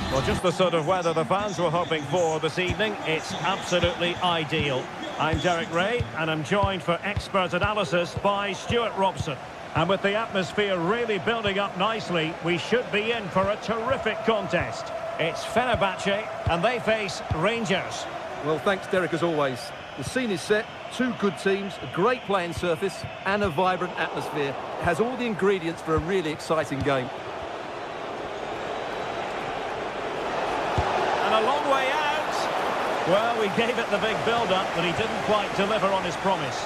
Well, just the sort of weather the fans were hoping for this evening. It's absolutely ideal. I'm Derek Ray, and I'm joined for expert analysis by Stuart Robson. And with the atmosphere really building up nicely, we should be in for a terrific contest. It's Fenerbahce, and they face Rangers. Well, thanks, Derek, as always. The scene is set, two good teams, a great playing surface and a vibrant atmosphere. It has all the ingredients for a really exciting game. And a long way out. Well, we gave it the big build-up, but he didn't quite deliver on his promise.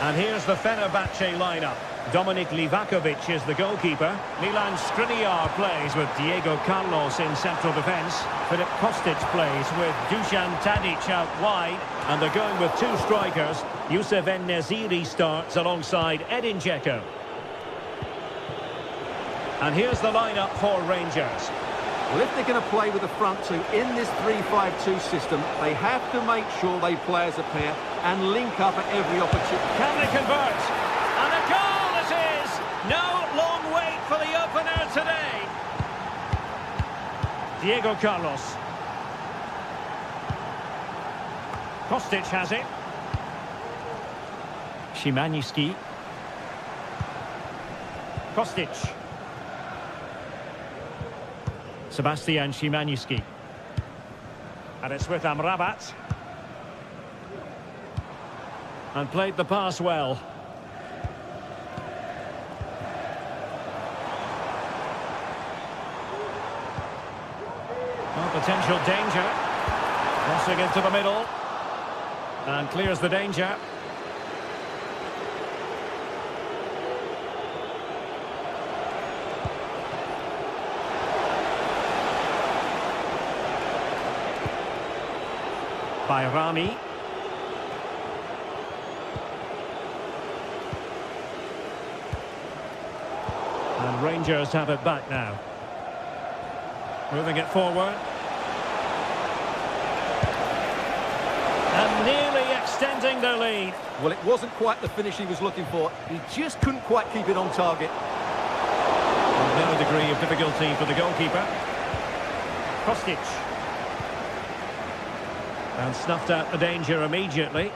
And here's the Fenerbahce lineup. Dominik Livakovic is the goalkeeper. Milan Skriniar plays with Diego Carlos in central defence. Filip Kostic plays with Dusan Tadic out wide. And they're going with two strikers. Youssef En-Nesyri starts alongside Edin Dzeko. And here's the lineup for Rangers. Well, if they're going to play with the front two in this 3-5-2 system, they have to make sure they play as a pair and link up at every opportunity. Can they convert? And a goal it is! No long wait for the opener today. Diego Carlos. Kostic has it. Szymański. Kostic. Sebastian Szymański. And it's with Amrabat. And played the pass well. Oh, potential danger. Crossing into the middle. And clears the danger. By Rami. And Rangers have it back now. Moving it forward. And nearly extending their lead. Well, it wasn't quite the finish he was looking for. He just couldn't quite keep it on target. No degree of difficulty for the goalkeeper. Kostic. And snuffed out the danger immediately.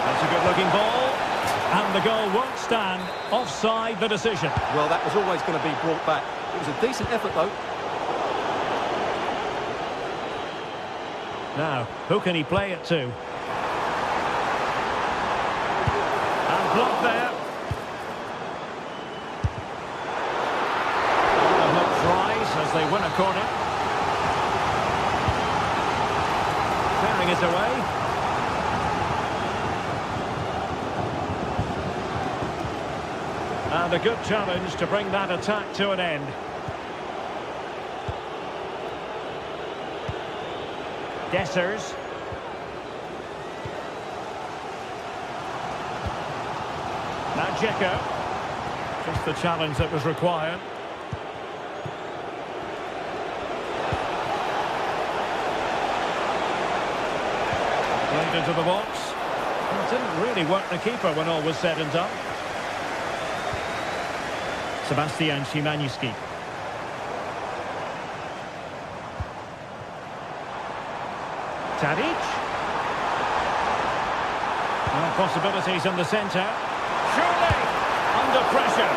That's a good-looking ball. And the goal won't stand. Offside the decision. Well, that was always going to be brought back. It was a decent effort, though. Now, who can he play it to? And blocked there. The hook tries as they win a corner. Clearing it away. And a good challenge to bring that attack to an end. Dessers. Now Dzeko. Just the challenge that was required. Played into the box. Well, it didn't really work the keeper when all was said and done. Sebastian Szymański. Tadic. Well, possibilities in the centre. Surely under pressure.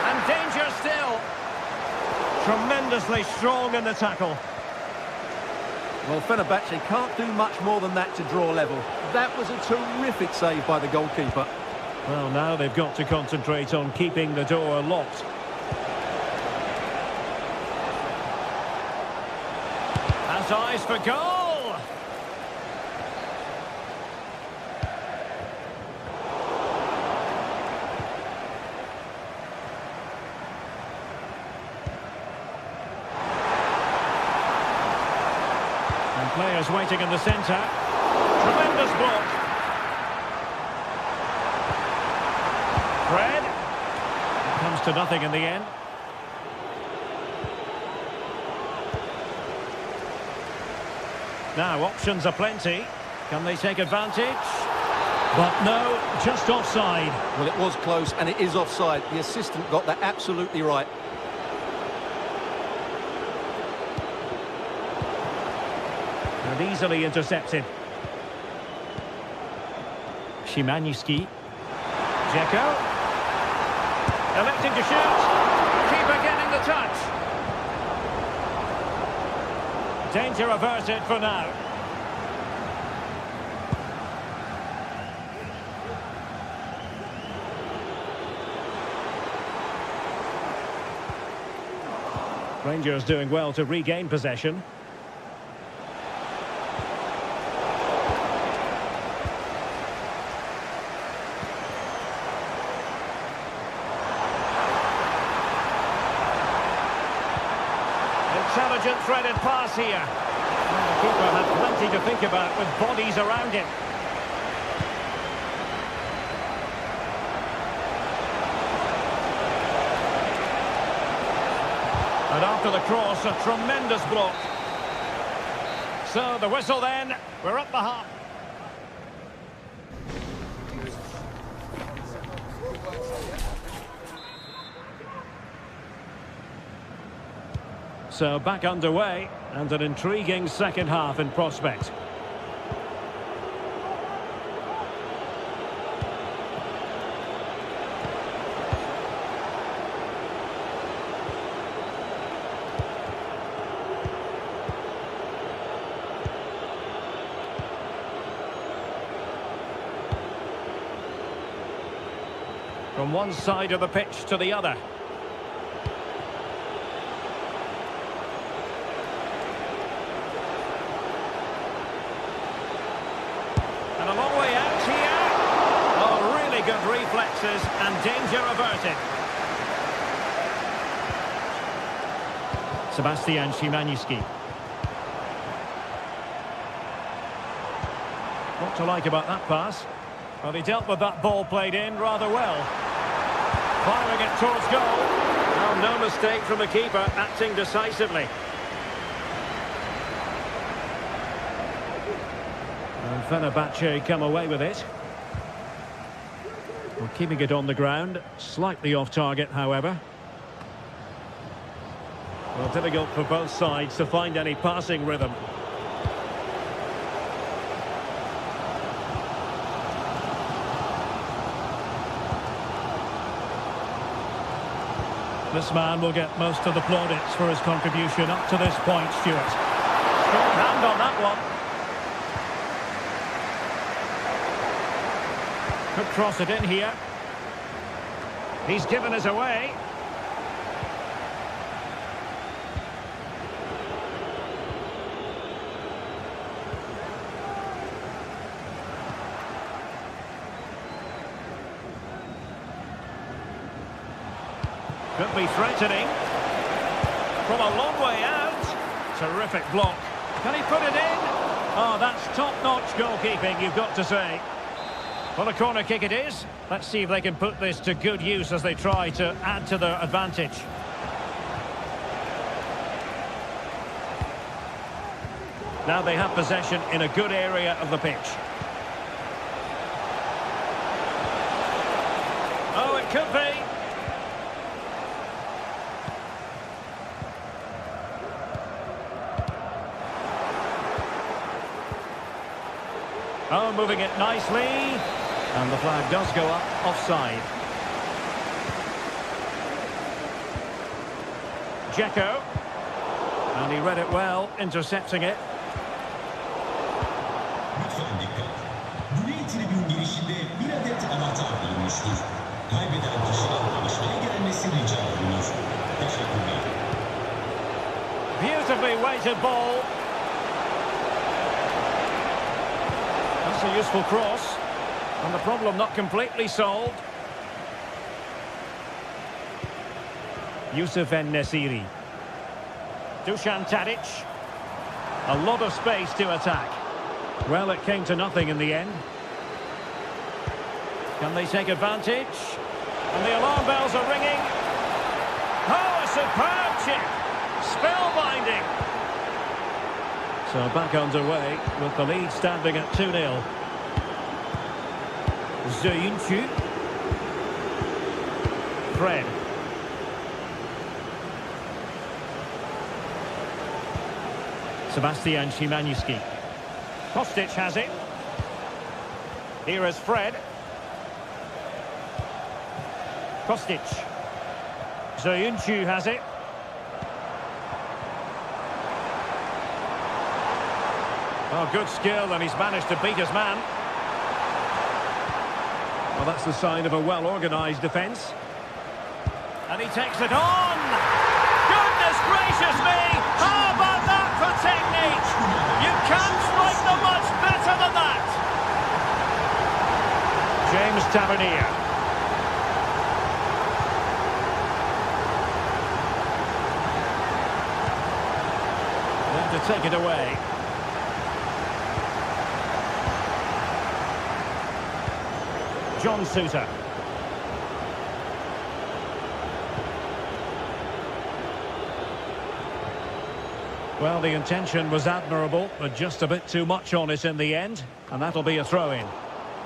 And danger still. Tremendously strong in the tackle. Well, Fenerbahce can't do much more than that to draw level. That was a terrific save by the goalkeeper. Well, now they've got to concentrate on keeping the door locked. Has eyes for goal. Players waiting in the centre. Tremendous block. Fred. It comes to nothing in the end. Now, options are plenty. Can they take advantage? But no, just offside. Well, it was close, and it is offside. The assistant got that absolutely right. And easily intercepted. Szymański. Dzeko. Electing to shoot. Keeper getting the touch. Danger averted for now. Rangers doing well to regain possession. intelligent threaded pass here. Well, the keeper had plenty to think about with bodies around him. And after the cross, a tremendous block. So the whistle then, we're at the half. So back underway, and an intriguing second half in prospect. From one side of the pitch to the other. And a long way out here. Oh, really good reflexes and danger averted. Sebastian Szymanski. What to like about that pass? Well, he dealt with that ball played in rather well. Firing it towards goal. Well, no mistake from the keeper, acting decisively. And Fenerbahce come away with it. Well, keeping it on the ground, slightly off target, however. Well, difficult for both sides to find any passing rhythm. This man will get most of the plaudits for his contribution up to this point, Stuart. Strong hand on that one. Could cross it in here. He's given us away. Could be threatening. From a long way out. Terrific block. Can he put it in? Oh, that's top-notch goalkeeping, you've got to say. Well, a corner kick it is. Let's see if they can put this to good use as they try to add to their advantage. Now they have possession in a good area of the pitch. Oh, it could be. Oh, moving it nicely. And the flag does go up offside. Dzeko. And he read it well, intercepting it. Lütfen dikkat. Güney tribün girişinde bir adet anahtar bulunmuştur. Kaybeden kişinin danışmaya gelmesi rica olunur. Teşekkürler. Beautifully weighted ball. That's a useful cross. And the problem not completely solved. Yusuf En-Nesyri. Dusan Tadic. A lot of space to attack. Well, it came to nothing in the end. Can they take advantage? And the alarm bells are ringing. Oh, a superb chip. Spellbinding. So back underway with the lead standing at 2-0. Ziyech. Fred. Sebastian Szymanski. Kostic has it. Here is Fred. Kostic. Ziyech has it. Oh, good skill, and he's managed to beat his man. Well, that's the sign of a well-organised defence. And he takes it on! Goodness gracious me! How about that for technique? You can't strike them much better than that! James Tavernier. take it away. John Sousa. Well, the intention was admirable, but just a bit too much on it in the end. And that'll be a throw-in.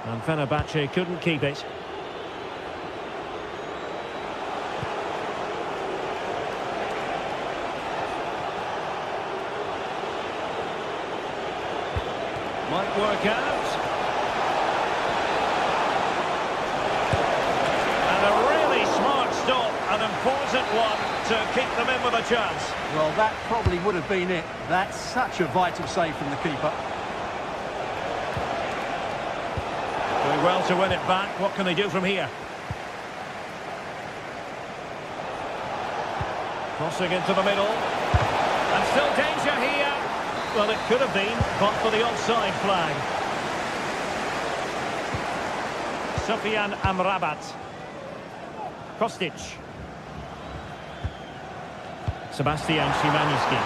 And Fenerbahce couldn't keep it. Might work out. And a really smart stop, an important one to keep them in with a chance. Well, that probably would have been it. That's such a vital save from the keeper. Doing well to win it back. What can they do from here? Crossing into the middle. And still danger here. Well, it could have been, but for the offside flag. Sofyan Amrabat. Kostic. Sebastian Szymanski.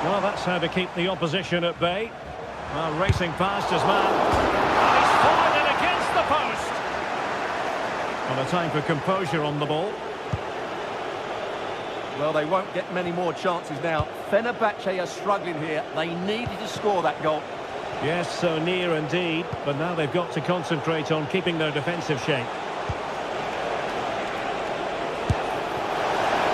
Well, that's how to keep the opposition at bay. Well, racing past his man. And he's fired it against the post. Well, a time for composure on the ball. Well, they won't get many more chances now. Fenerbahce are struggling here. They needed to score that goal. Yes, so near indeed. But now they've got to concentrate on keeping their defensive shape.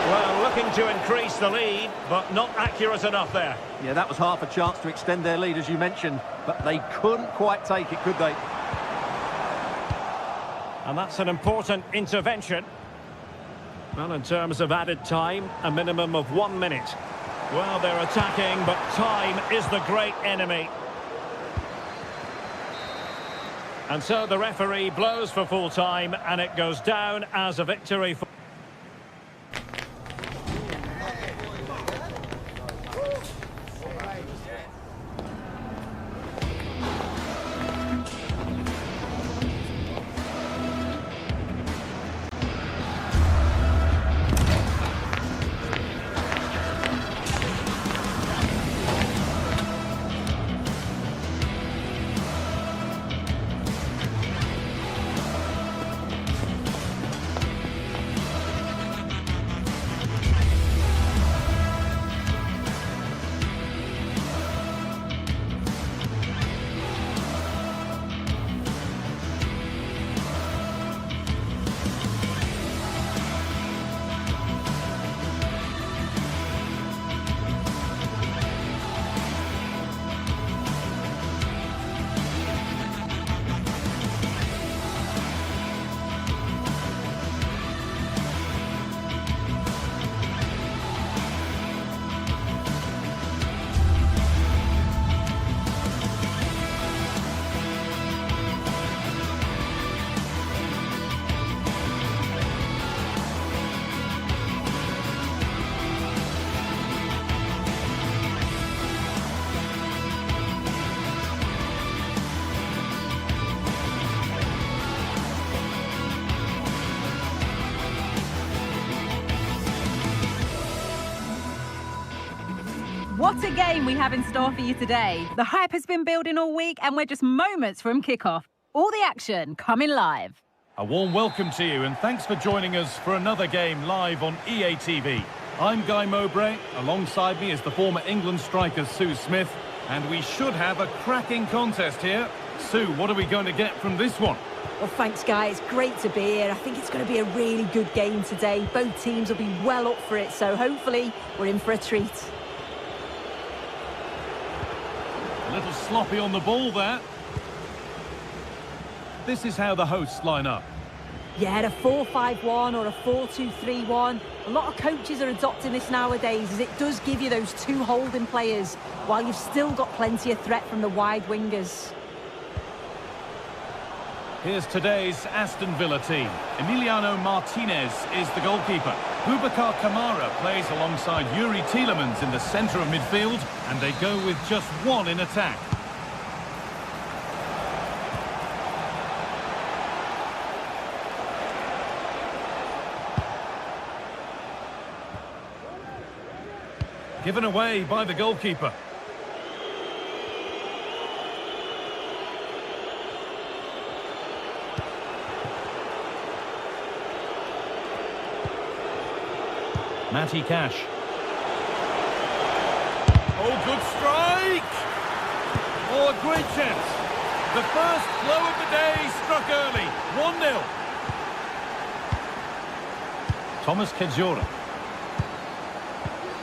Well, looking to increase the lead, but not accurate enough there. Yeah, that was half a chance to extend their lead, as you mentioned. But they couldn't quite take it, could they? And that's an important intervention. Well, in terms of added time, a minimum of 1 minute. Well, they're attacking, but time is the great enemy. And so the referee blows for full time, and it goes down as a victory for... What a game we have in store for you today. The hype has been building all week and we're just moments from kickoff. All the action coming live. A warm welcome to you and thanks for joining us for another game live on EA TV. I'm Guy Mowbray. Alongside me is the former England striker Sue Smith. And we should have a cracking contest here. Sue, what are we going to get from this one? Well, thanks, Guy. It's great to be here. I think it's going to be a really good game today. Both teams will be well up for it, so hopefully we're in for a treat. A little sloppy on the ball there. This is how the hosts line up. Yeah, a 4-5-1 or a 4-2-3-1. A lot of coaches are adopting this nowadays as it does give you those two holding players while you've still got plenty of threat from the wide wingers. Here's today's Aston Villa team. Emiliano Martinez is the goalkeeper. Boubacar Kamara plays alongside Yuri Tielemans in the centre of midfield, and they go with just one in attack. Given away by the goalkeeper. Matty Cash. Oh, good strike! Oh, a great chance. The first blow of the day struck early. 1-0. Thomas Kedzora.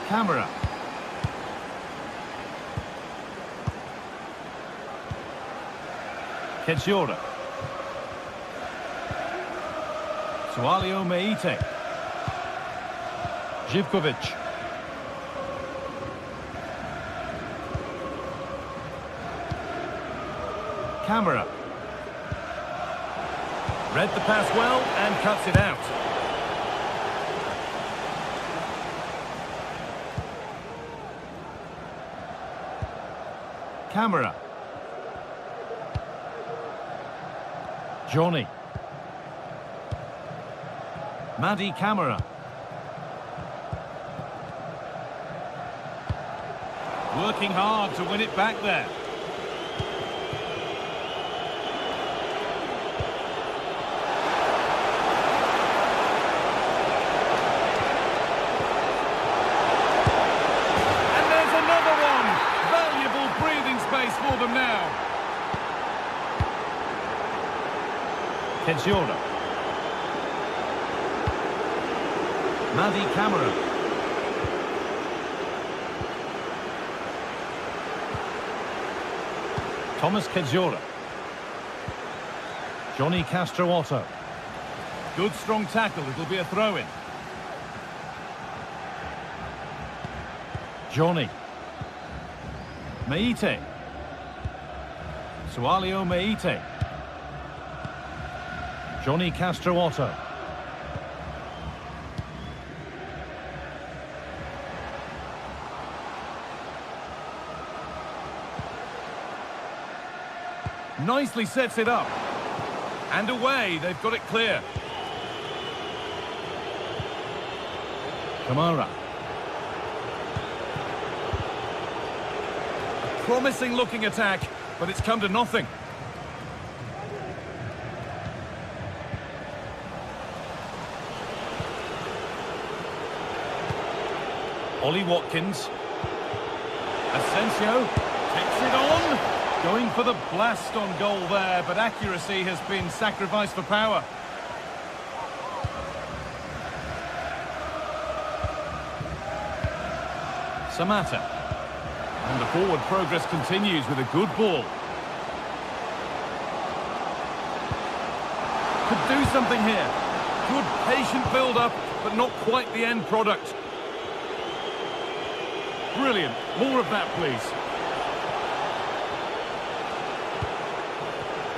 Camera. Kedzora. Sualio Meite. Živkovic. Camera. Read the pass well and cuts it out. Camera. Johnny. Madi Camera. Working hard to win it back there. And there's another one. Valuable breathing space for them now. Kedzora. Madi Camera. Thomas Kedzora. Johnny Castro Otto. Good strong tackle, it'll be a throw-in. Johnny. Meite. Sualio Meite. Johnny Castro Otto. Nicely sets it up. And away, they've got it clear. Kamara. A promising looking attack, but it's come to nothing. Ollie Watkins. Asensio takes it on. Going for the blast on goal there, but accuracy has been sacrificed for power. Samatta. And the forward progress continues with a good ball. Could do something here. Good patient build-up, but not quite the end product. Brilliant. More of that, please.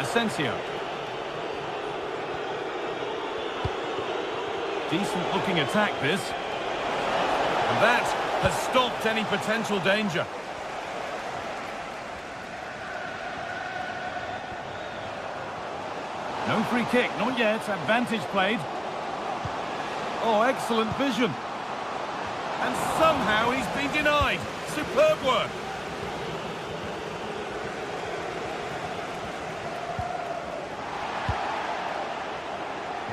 Asensio. Decent looking attack this. And that has stopped any potential danger. No free kick, not yet. Advantage played. Oh, excellent vision. And somehow he's been denied. Superb work.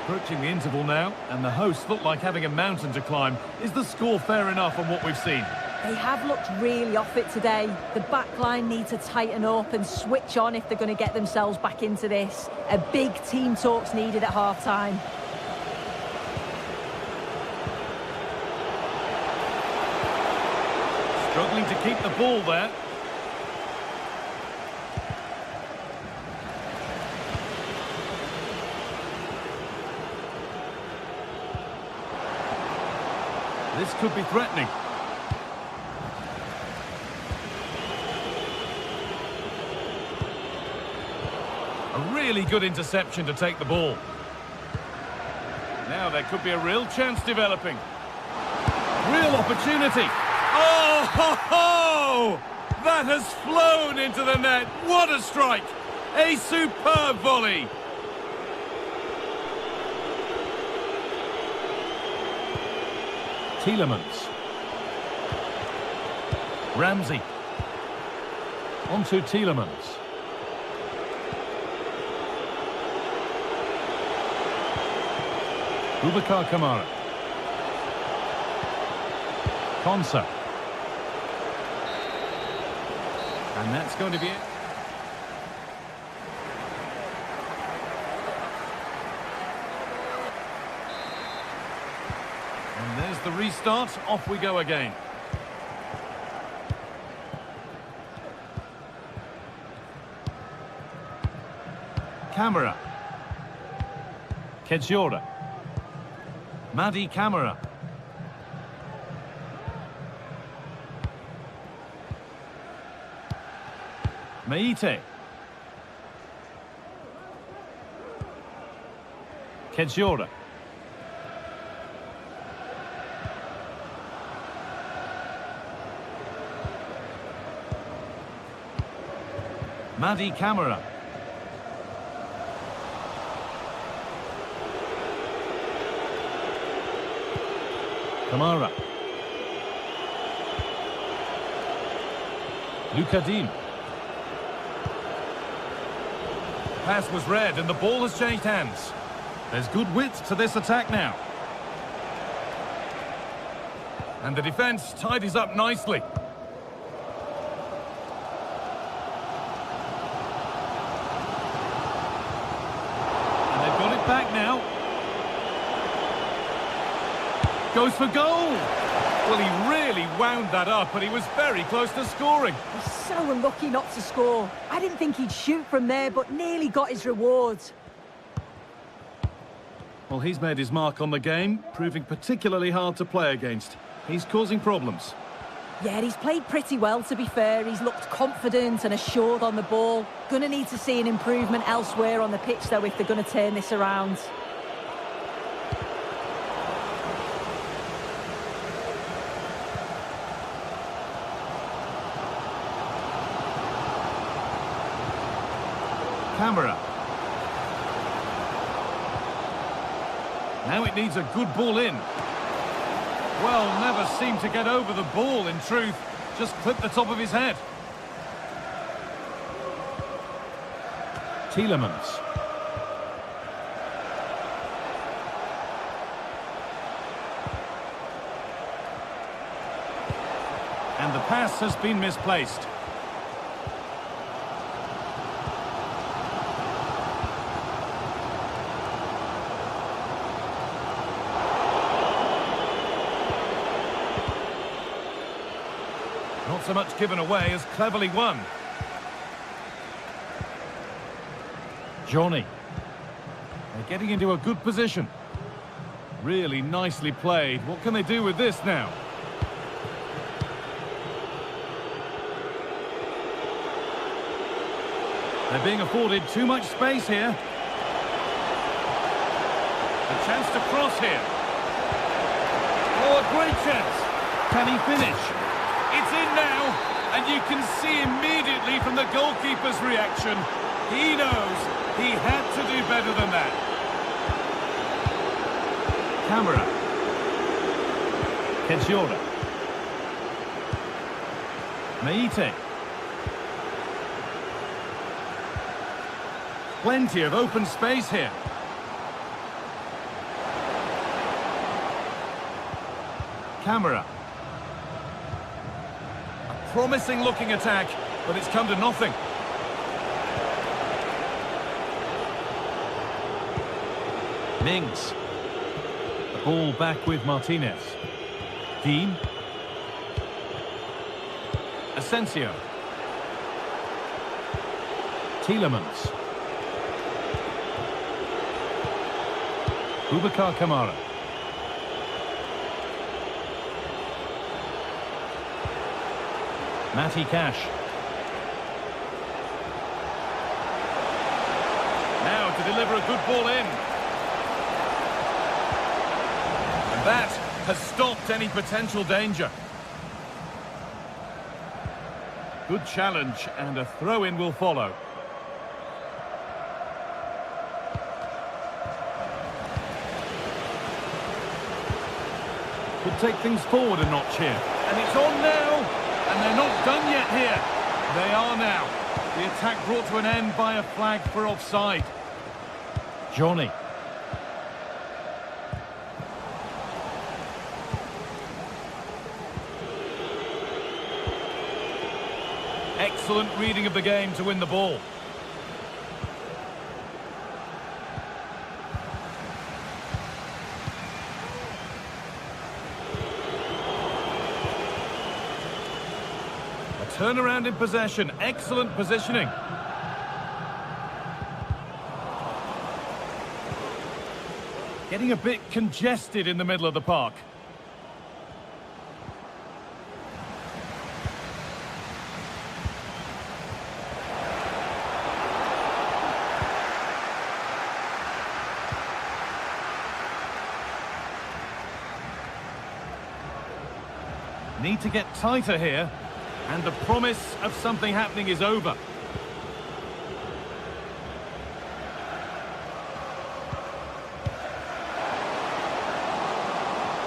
Approaching the interval now, and the hosts look like having a mountain to climb. Is the score fair enough on what we've seen? They have looked really off it today. The back line need to tighten up and switch on if they're going to get themselves back into this. A big team talk's needed at half-time. Struggling to keep the ball there. This could be threatening. A really good interception to take the ball. Now there could be a real chance developing. Real opportunity. Oh, ho, ho! That has flown into the net. What a strike! A superb volley. Tielemans. Ramsey. On to Tielemans. Boubacar Kamara. Konsa. And that's going to be it. And there's the restart. Off we go again. Camera. Kedjiora. Madi Camera. Meite. Kedjiora. Madi Camera. Kamara. Lukadim. Pass was read and the ball has changed hands. There's good width to this attack now. And the defence tidies up nicely. And they've got it back now. Goes for goal! Well, he really wound that up, but he was very close to scoring. He's so unlucky not to score. I didn't think he'd shoot from there, but nearly got his rewards. Well, he's made his mark on the game, proving particularly hard to play against. He's causing problems. Yeah, he's played pretty well, to be fair. He's looked confident and assured on the ball. Gonna need to see an improvement elsewhere on the pitch, though, if they're going to turn this around. Camera. Now it needs a good ball in. Well, never seemed to get over the ball, in truth. Just clipped the top of his head. Tielemans. And the pass has been misplaced. Not so much given away as cleverly won. Johnny. They're getting into a good position. Really nicely played. What can they do with this now? They're being afforded too much space here. A chance to cross here. Oh, a great chance. Can he finish? It's in now, and you can see immediately from the goalkeeper's reaction, he knows he had to do better than that. Camera. Kedjiora. Meite. Plenty of open space here. Camera. Promising looking attack, but it's come to nothing. Mings. The ball back with Martinez. Dean. Asensio. Tielemans. Boubacar Kamara. Matty Cash. Now to deliver a good ball in. And that has stopped any potential danger. Good challenge, and a throw-in will follow. Could take things forward a notch here. And it's on now. And they're not done yet here. They are now. The attack brought to an end by a flag for offside. Johnny. Excellent reading of the game to win the ball. A turnaround in possession. Excellent positioning. Getting a bit congested in the middle of the park. Need to get tighter here, and the promise of something happening is over.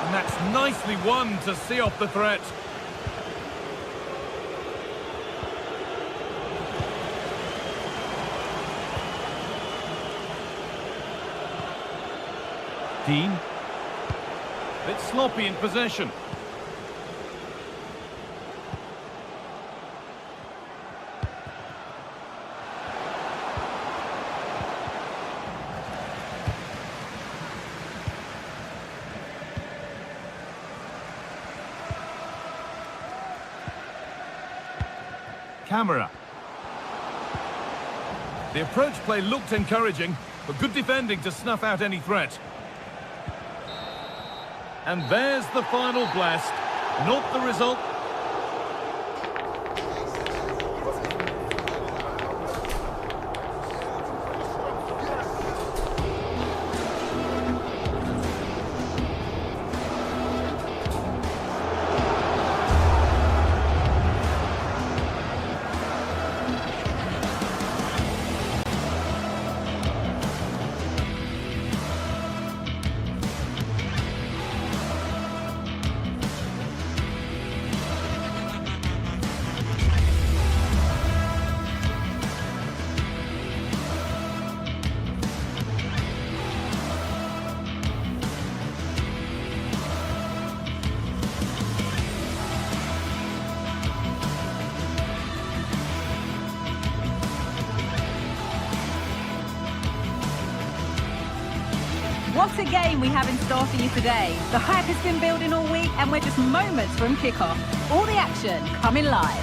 And that's nicely won to see off the threat. Dean. Bit sloppy in possession. Camera. The approach play looked encouraging, but good defending to snuff out any threat. And there's the final blast. Not the result. What a game we have in store for you today. The hype has been building all week and we're just moments from kickoff. All the action coming live.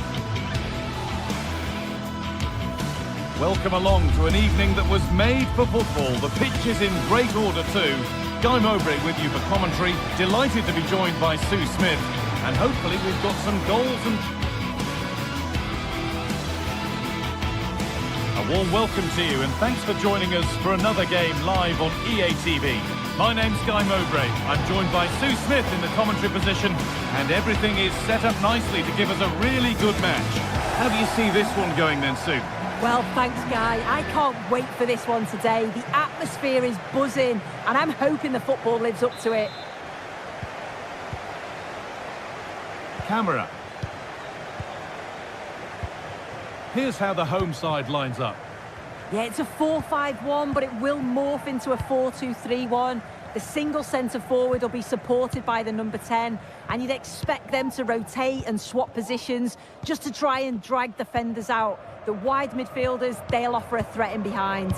Welcome along to an evening that was made for football. The pitch is in great order too. Guy Mowbray with you for commentary. Delighted to be joined by Sue Smith. And hopefully we've got some goals and... A warm welcome to you and thanks for joining us for another game live on EA TV. My name's Guy Mowbray. I'm joined by Sue Smith in the commentary position and everything is set up nicely to give us a really good match. How do you see this one going then, Sue? Well, thanks, Guy. I can't wait for this one today. The atmosphere is buzzing and I'm hoping the football lives up to it. Camera. Here's how the home side lines up. Yeah, it's a 4-5-1, but it will morph into a 4-2-3-1. The single centre-forward will be supported by the number 10, and you'd expect them to rotate and swap positions just to try and drag defenders out. The wide midfielders, they'll offer a threat in behind.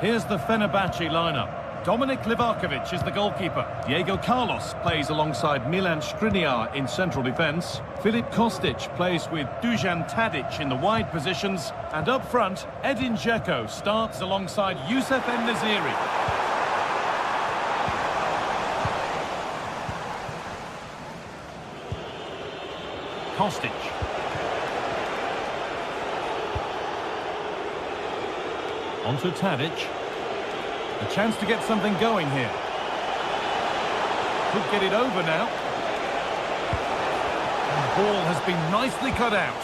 Here's the Fenerbahce lineup. Dominik Livakovic is the goalkeeper. Diego Carlos plays alongside Milan Skriniar in central defence. Filip Kostic plays with Dusan Tadic in the wide positions. And up front, Edin Dzeko starts alongside Youssef En-Nesyri. Kostic. Onto Tadic. A chance to get something going here. Could get it over now. And the ball has been nicely cut out.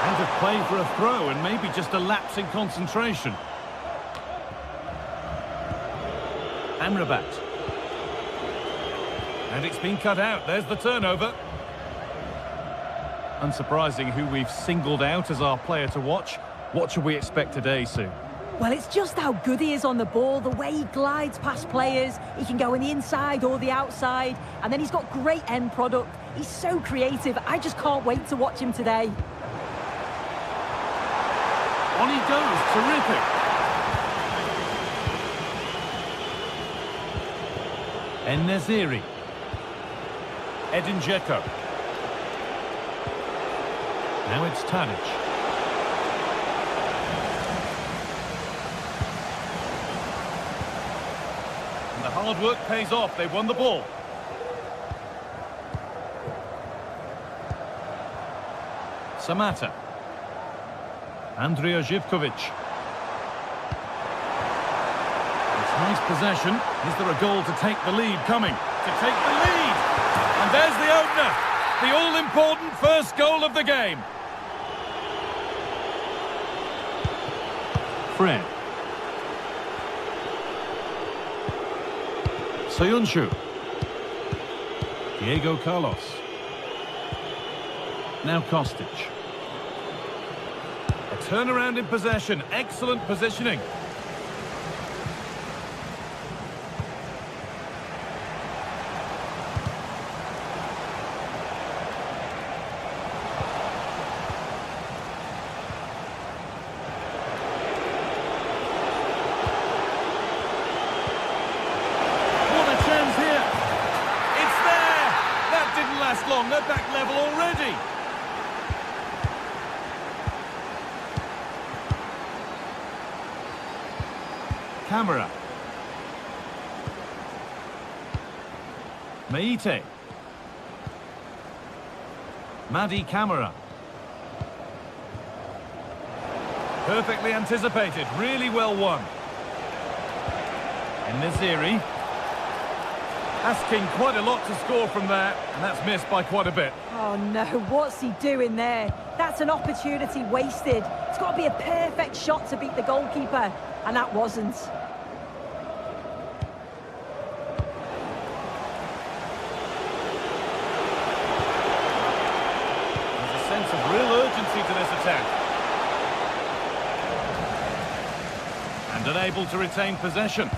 Out of play for a throw and maybe just a lapse in concentration. Amrabat. And it's been cut out. There's the turnover. Unsurprising who we've singled out as our player to watch. What should we expect today, Sue? Well, it's just how good he is on the ball, the way he glides past players. He can go on the inside or the outside, and then he's got great end product. He's so creative. I just can't wait to watch him today. On he goes. Terrific. En-Nesyri. Edin Dzeko. Now it's Tadic. And the hard work pays off. They won the ball. Samata. Andrija Živković. It's nice possession. Is there a goal to take the lead coming? To take the lead! And there's the opener! The all-important first goal of the game. Fred. Soyuncu. Diego Carlos. Now Kostic. A turnaround in possession. Excellent positioning. Long, they're back level already. Camera. Meite. Madi Camera. Perfectly anticipated, really well won. En-Nesyri. Asking quite a lot to score from there, and that's missed by quite a bit. Oh no, what's he doing there? That's an opportunity wasted. It's got to be a perfect shot to beat the goalkeeper, and that wasn't. There's a sense of real urgency to this attack. And unable to retain possession.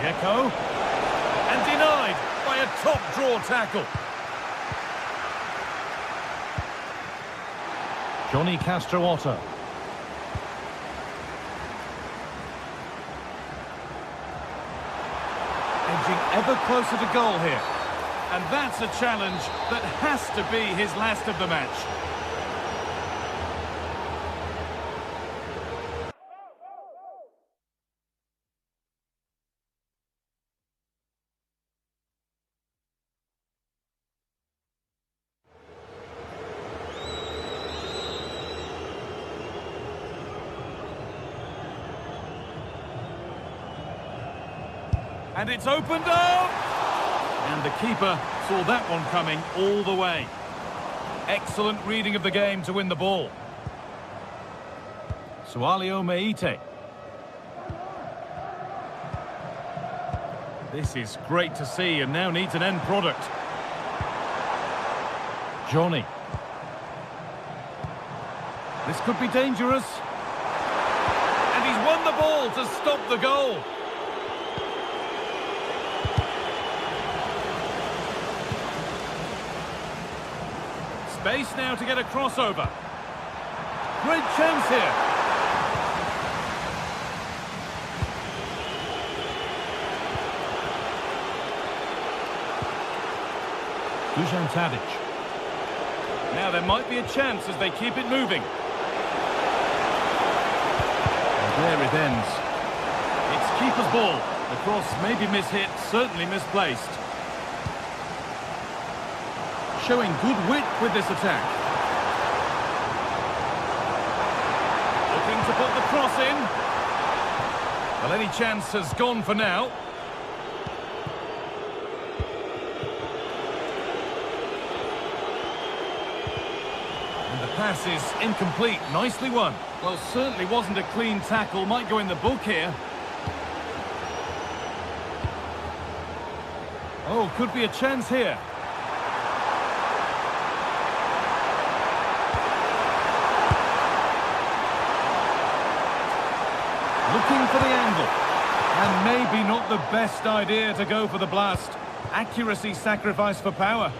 Dzeko, and denied by a top-draw tackle. Johnny Castro-Otto. Edging ever closer to goal here. And that's a challenge that has to be his last of the match. And it's opened up! And the keeper saw that one coming all the way. Excellent reading of the game to win the ball. Sualio Meite. This is great to see and now needs an end product. Johnny. This could be dangerous. And he's won the ball to stop the goal. Space now to get a crossover. Great chance here. Dusan Tadic. Now there might be a chance as they keep it moving. And there it ends. It's keeper's ball. The cross may be mishit, certainly misplaced. Showing good wit with this attack. Looking to put the cross in. Well, any chance has gone for now. And the pass is incomplete. Nicely won. Well, certainly wasn't a clean tackle. Might go in the book here. Oh, could be a chance here. Looking for the angle. And maybe not the best idea to go for the blast. Accuracy sacrificed for power.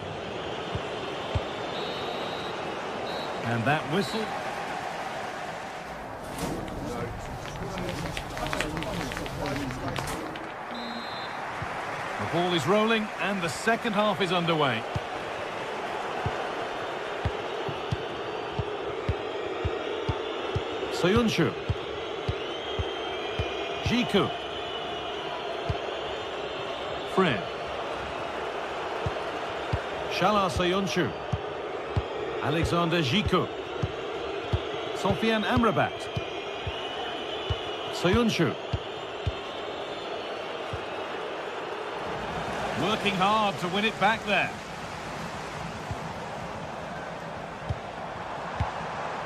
And that whistle. The ball is rolling and the second half is underway. Soyuncu. Jiku. Fred. Shala Soyuncu. Alexander Jiku. Sofian Amrabat. Soyuncu. Working hard to win it back there.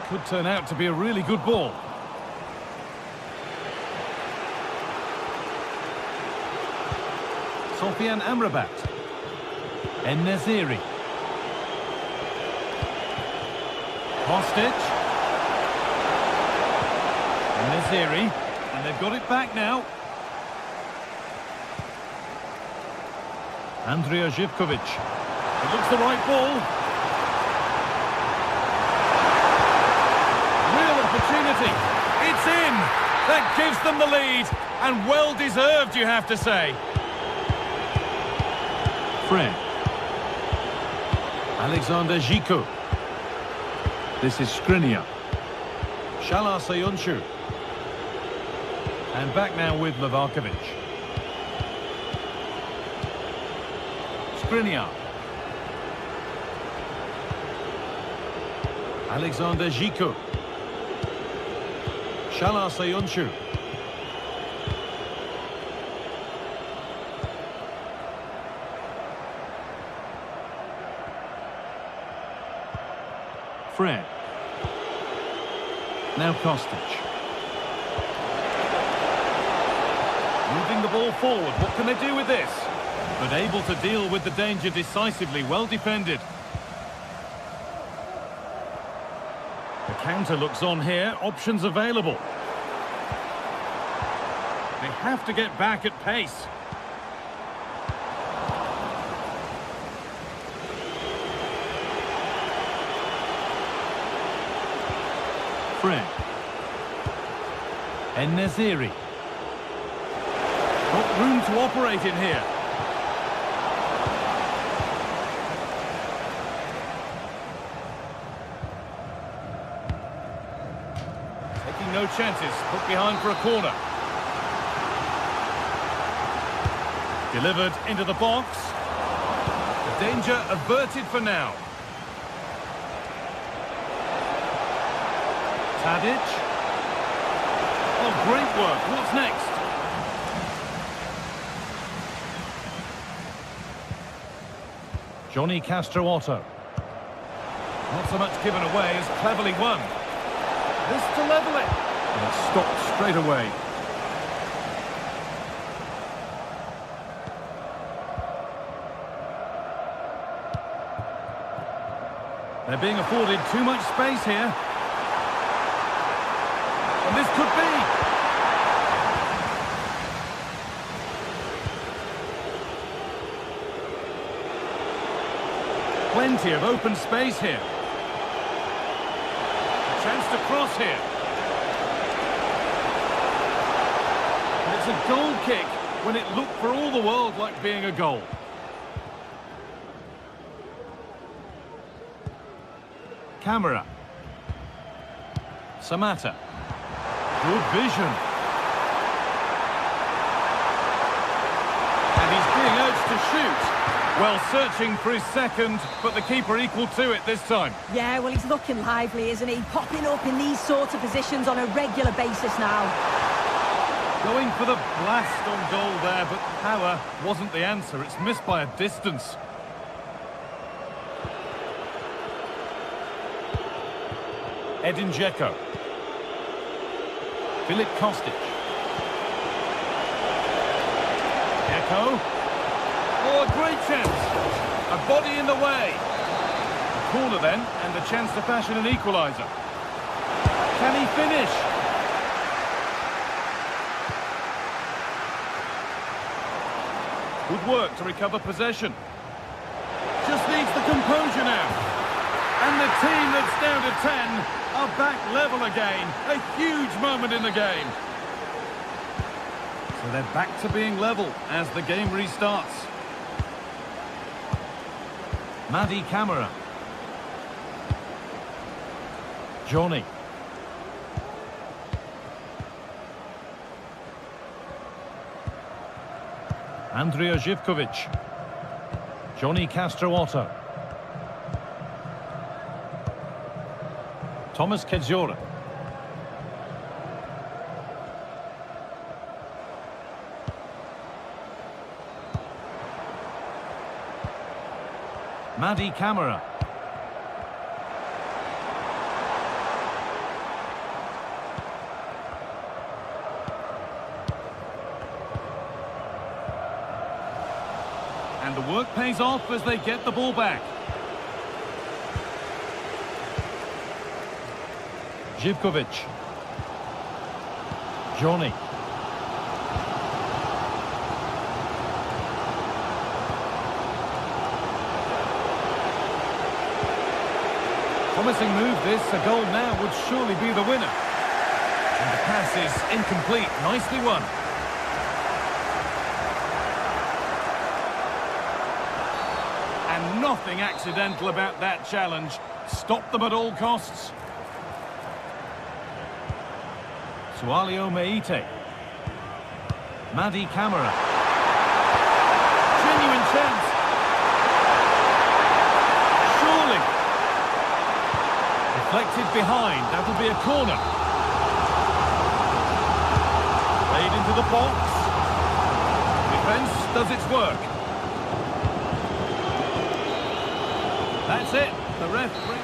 Could turn out to be a really good ball. Sofian Amrabat. En-Nesyri. Kostic. En-Nesyri. And they've got it back now. Andrija Živković. It looks the right ball. Real opportunity. It's in. That gives them the lead. And well deserved, you have to say. Fred. Alexander Jiku. This is Skriniar. Shala Soyuncu. And back now with Livakovic. Skriniar. Alexander Jiku. Shala Soyuncu. Fred. Now Kostic. Moving the ball forward. What can they do with this? But able to deal with the danger decisively. Well defended. The counter looks on here. Options available. They have to get back at pace. Fred. En-Nesyri. Got room to operate in here. Taking no chances. Put behind for a corner. Delivered into the box. The danger averted for now. Tadic. Oh, great work. What's next? Johnny Castro Otto. Not so much given away as cleverly won. This to level it. And it's stopped straight away. They're being afforded too much space here. And this could be. Plenty of open space here. A chance to cross here. And it's a goal kick when it looked for all the world like being a goal. Camera. Samatta. Good vision. And he's being urged to shoot. Well, searching for his second, but the keeper equal to it this time. Yeah, well, he's looking lively, isn't he? Popping up in these sort of positions on a regular basis now. Going for the blast on goal there, but power wasn't the answer. It's missed by a distance. Edin Dzeko. Filip Kostic. Dzeko. Oh, a great chance. A body in the way. A corner then, and a chance to fashion an equaliser. Can he finish? Good work to recover possession. Just needs the composure now. And the team that's down to 10 are back level again. A huge moment in the game. So they're back to being level as the game restarts. Madi Camara. Johnny. Andrija Živković. Johnny Castro-Otto. Thomas Kedzora. Madi Camara. And the work pays off as they get the ball back. Živković. Johnny. Promising move this, a goal now would surely be the winner. And the pass is incomplete, nicely won. And nothing accidental about that challenge. Stop them at all costs. Sualio Meite. Madi Camara. Genuine chance. Surely. Deflected behind. That'll be a corner. Played into the box. Defence does its work. That's it. The referee.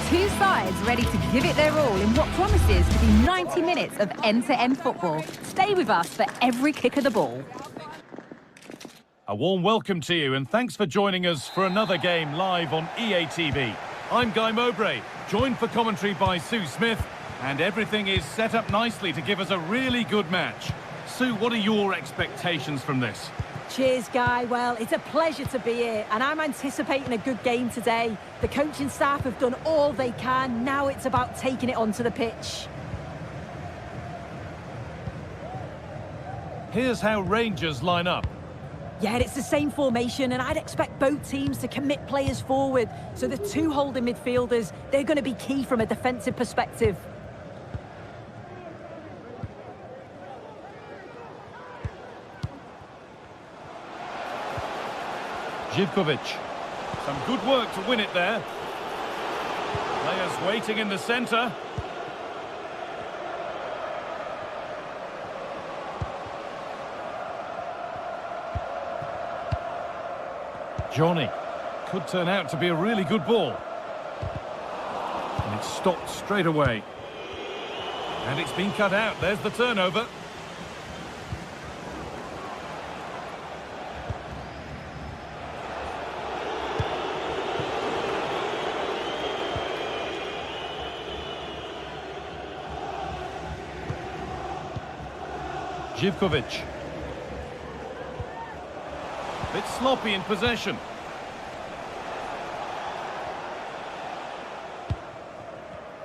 Two sides ready to give it their all in what promises to be 90 minutes of end-to-end football. Stay with us for every kick of the ball. A warm welcome to you and thanks for joining us for another game live on EA TV. I'm Guy Mowbray, joined for commentary by Sue Smith, and everything is set up nicely to give us a really good match. Sue, what are your expectations from this? Cheers, Guy. Well, it's a pleasure to be here, and I'm anticipating a good game today. The coaching staff have done all they can. Now it's about taking it onto the pitch. Here's how Rangers line up. Yeah, it's the same formation, and I'd expect both teams to commit players forward. So the two holding midfielders, they're going to be key from a defensive perspective. Živković. Some good work to win it there. Players waiting in the centre. Johnny. Could turn out to be a really good ball. And it's stopped straight away. And it's been cut out. There's the turnover. Živkovic. Bit sloppy in possession.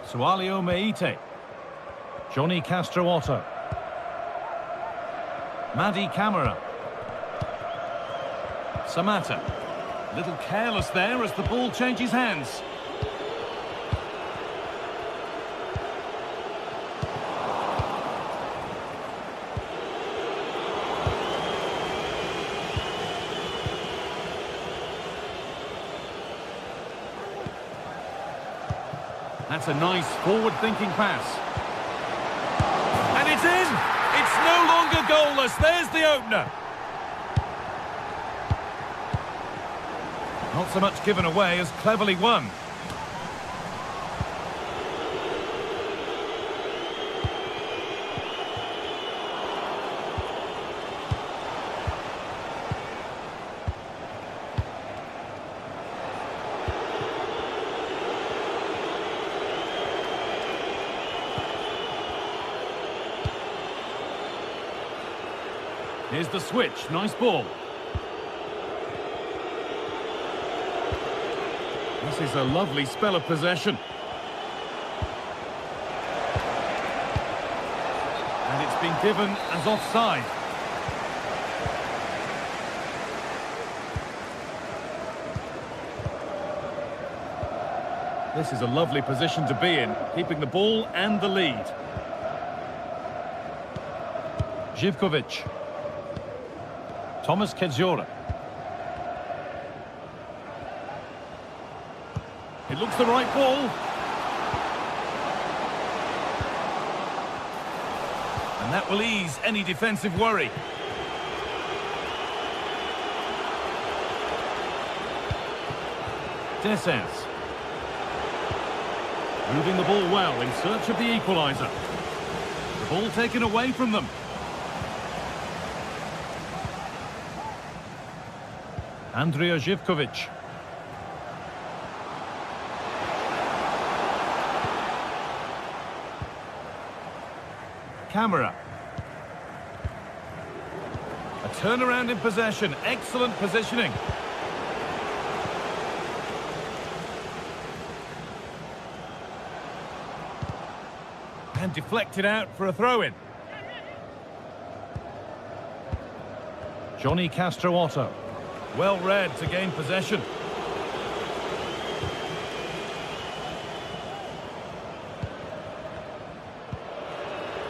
Sualio Meite. Johnny Castro-Otto. Madi Camara. Samata. A little careless there as the ball changes hands. That's a nice forward-thinking pass. And it's in! It's no longer goalless. There's the opener. Not so much given away as cleverly won. Here's the switch. Nice ball. This is a lovely spell of possession. And it's been given as offside. This is a lovely position to be in, keeping the ball and the lead. Živkovic. Thomas Kedzora. It looks the right ball. And that will ease any defensive worry. Dessers. Moving the ball well in search of the equaliser. The ball taken away from them. Andrija Živkovic. Camara. A turnaround in possession. Excellent positioning. And deflected out for a throw-in. Johnny Castro-Otto. Well read to gain possession.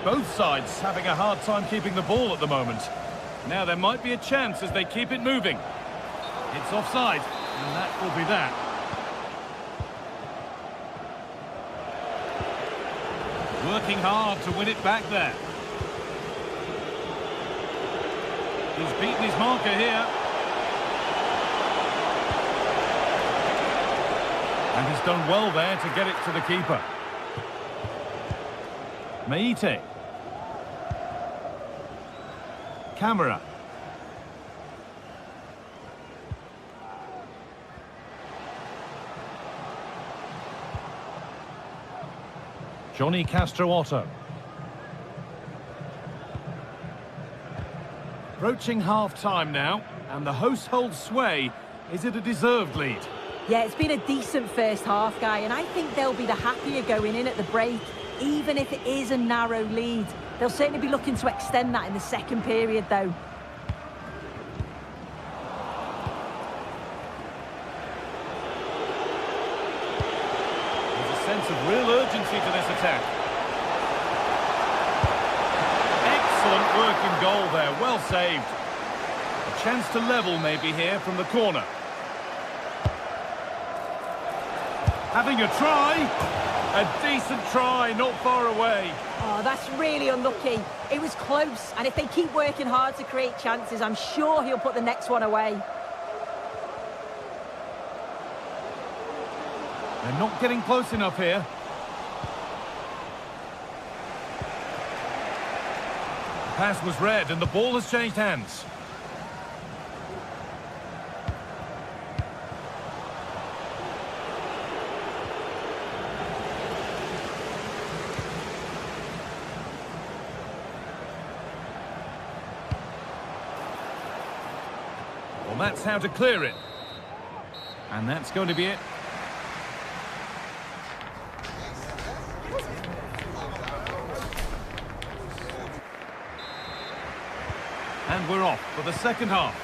Both sides having a hard time keeping the ball at the moment. Now there might be a chance as they keep it moving. It's offside, and that will be that. Working hard to win it back there. He's beaten his marker here. And he's done well there to get it to the keeper. Meite. Camara. Johnny Castro-Otto. Approaching half-time now, and the hosts hold sway. Is it a deserved lead? Yeah, it's been a decent first half, Guy, and I think they'll be the happier going in at the break, even if it is a narrow lead. They'll certainly be looking to extend that in the second period, though. There's a sense of real urgency to this attack. Excellent work in goal there, well saved. A chance to level maybe here from the corner. Having a try. A decent try, not far away. Oh, that's really unlucky. It was close, and if they keep working hard to create chances, I'm sure he'll put the next one away. They're not getting close enough here. The pass was read, and the ball has changed hands. that's how to clear it. And that's going to be it. And we're off for the second half.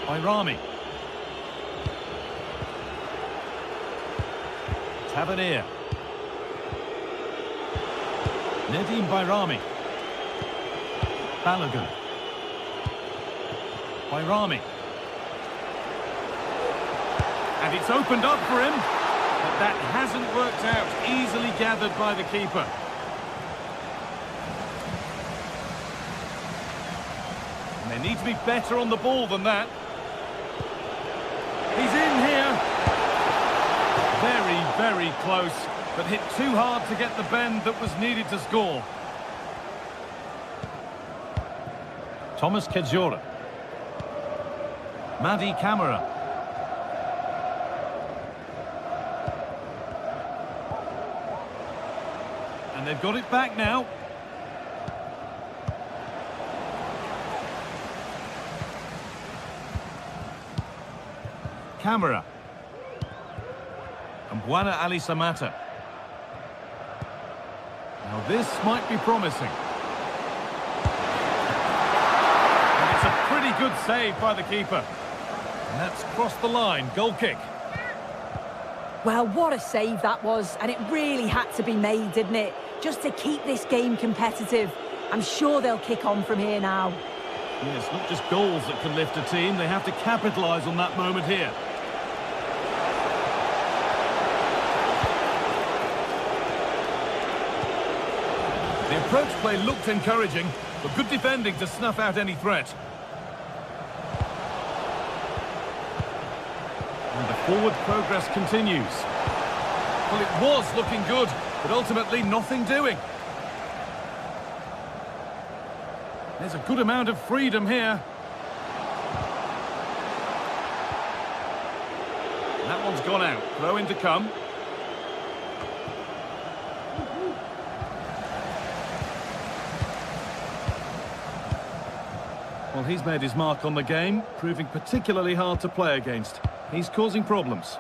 Bayrami. Tavernier. Nedim Bayrami. Balogun. Bayrami. And it's opened up for him, but that hasn't worked out. Easily gathered by the keeper. And they need to be better on the ball than that. He's in here. Very, very close, but hit too hard to get the bend that was needed to score. Thomas Kedzora. Madi Camara. And they've got it back now. Camara. And Buana Ali Samata. Now this might be promising. And it's a pretty good save by the keeper. And that's crossed the line. Goal kick. Well, what a save that was, and it really had to be made, didn't it? Just to keep this game competitive. I'm sure they'll kick on from here now. Yes, not just goals that can lift a team, they have to capitalise on that moment here. The approach play looked encouraging, but good defending to snuff out any threat. And the forward progress continues. Well, it was looking good, but ultimately nothing doing. There's a good amount of freedom here. That one's gone out. Throw in to come. Well, he's made his mark on the game, proving particularly hard to play against. He's causing problems.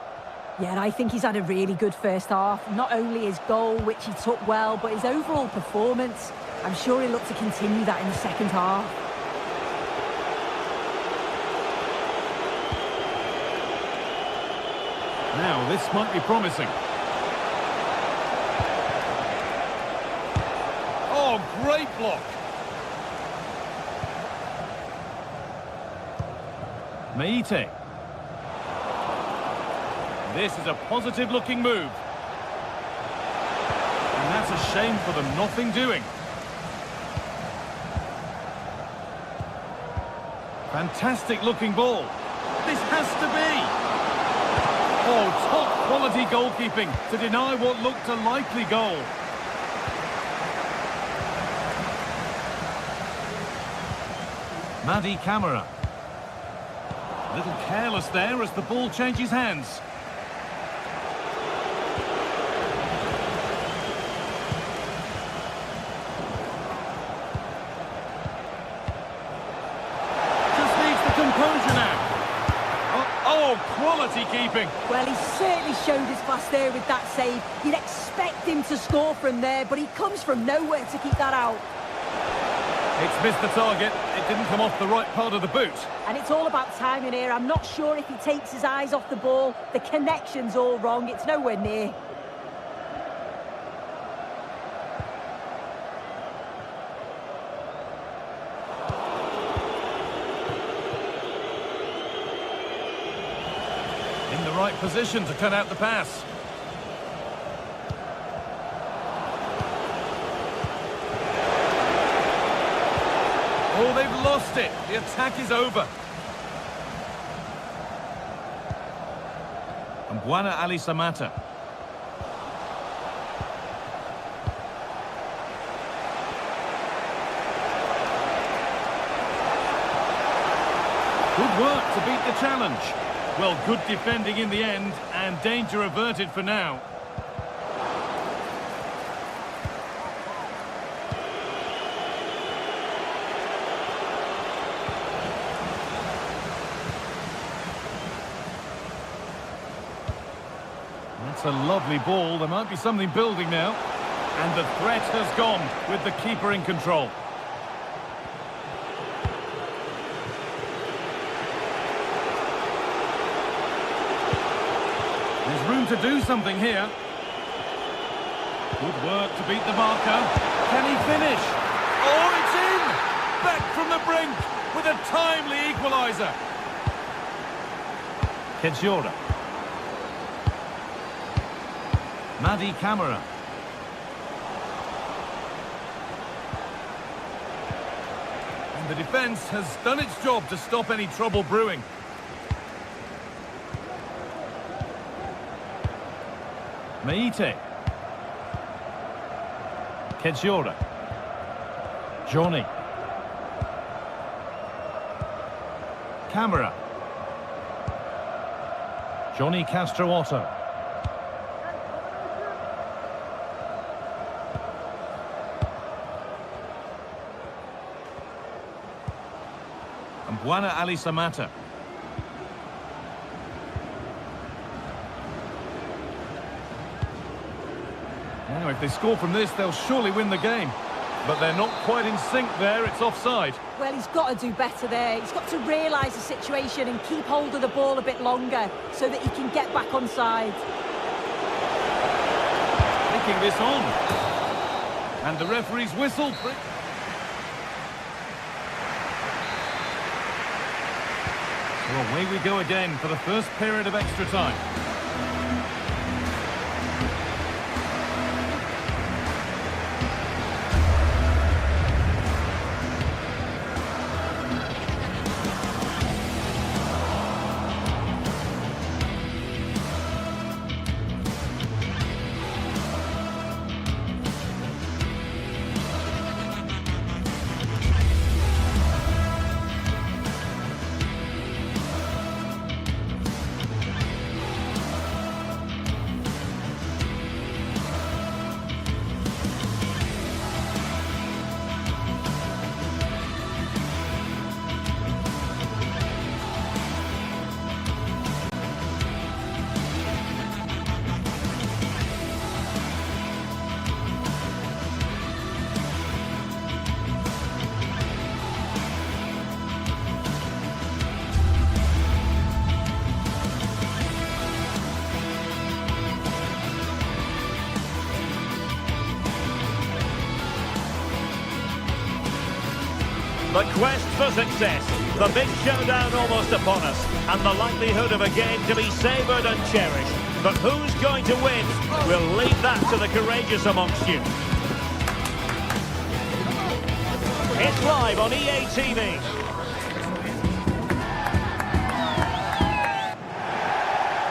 Yeah, and I think he's had a really good first half. Not only his goal, which he took well, but his overall performance. I'm sure he'll look to continue that in the second half. Now, this might be promising. Oh, great block. Meite. This is a positive-looking move. And that's a shame for them. Nothing doing. Fantastic-looking ball. This has to be. Oh, top-quality goalkeeping to deny what looked a likely goal. Madi Camara. A little careless there as the ball changes hands. Just needs the composure now. Oh, quality keeping. Well, he certainly showed his class there with that save. You'd expect him to score from there, but he comes from nowhere to keep that out. It's missed the target. It didn't come off the right part of the boot. And it's all about timing here. I'm not sure if he takes his eyes off the ball. The connection's all wrong. It's nowhere near. In the right position to cut out the pass. Oh, they've lost it. The attack is over. And Buana Ali Samata. Good work to beat the challenge. Well, good defending in the end, and danger averted for now. That's a lovely ball. There might be something building now. And the threat has gone with the keeper in control. There's room to do something here. Good work to beat the marker. Can he finish? Oh, it's in! Back from the brink with a timely equaliser. Kedjora. Madi Camara. And the defence has done its job to stop any trouble brewing. Meite. Kedjora. Johnny. Camara. Johnny Castro-Otto. And Buana Ali Samata. Now, if they score from this, they'll surely win the game. But they're not quite in sync there. It's offside. Well, he's got to do better there. He's got to realise the situation and keep hold of the ball a bit longer so that he can get back on side. Taking this on. And the referee's whistle. So away we go again for the first period of extra time. The quest for success, the big showdown almost upon us, and the likelihood of a game to be savoured and cherished. But who's going to win? We'll leave that to the courageous amongst you. It's live on EA TV.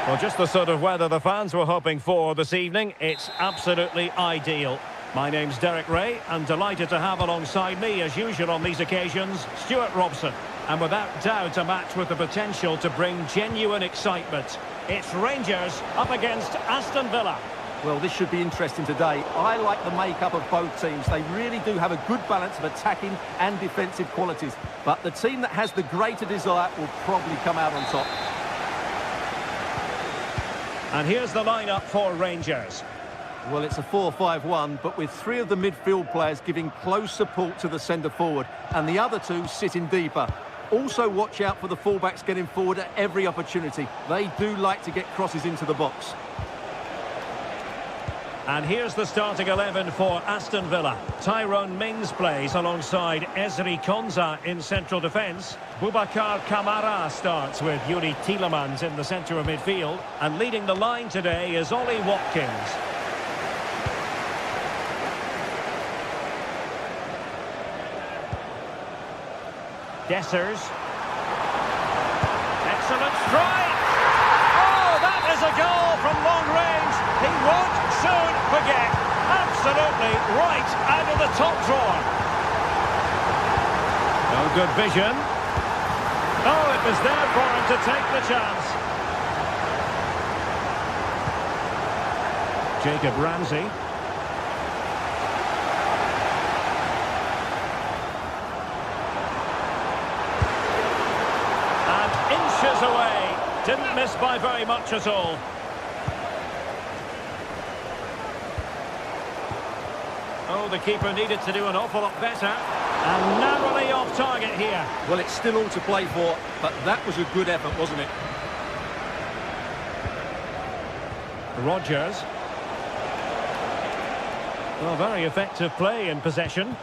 Well, just the sort of weather the fans were hoping for this evening. It's absolutely ideal. My name's Derek Ray, and delighted to have alongside me, as usual on these occasions, Stuart Robson. And without doubt, a match with the potential to bring genuine excitement. It's Rangers up against Aston Villa. Well, this should be interesting today. I like the makeup of both teams. They really do have a good balance of attacking and defensive qualities. But the team that has the greater desire will probably come out on top. And here's the lineup for Rangers. Well, it's a 4-5-1, but with three of the midfield players giving close support to the centre-forward, and the other two sitting deeper. Also watch out for the fullbacks getting forward at every opportunity. They do like to get crosses into the box. And here's the starting 11 for Aston Villa. Tyrone Mings plays alongside Ezri Konsa in central defence. Boubacar Kamara starts with Yuri Tielemans in the centre of midfield. And leading the line today is Ollie Watkins. Dessers. Excellent strike! Oh, that is a goal from long range. He won't soon forget. Absolutely right out of the top drawer. No good vision. Oh, it was there for him to take the chance. Jacob Ramsey. And inches away. Didn't miss by very much at all. Oh, the keeper needed to do an awful lot better. And narrowly off target here. Well, it's still all to play for, but that was a good effort, wasn't it? Rodgers. Well, very effective play in possession.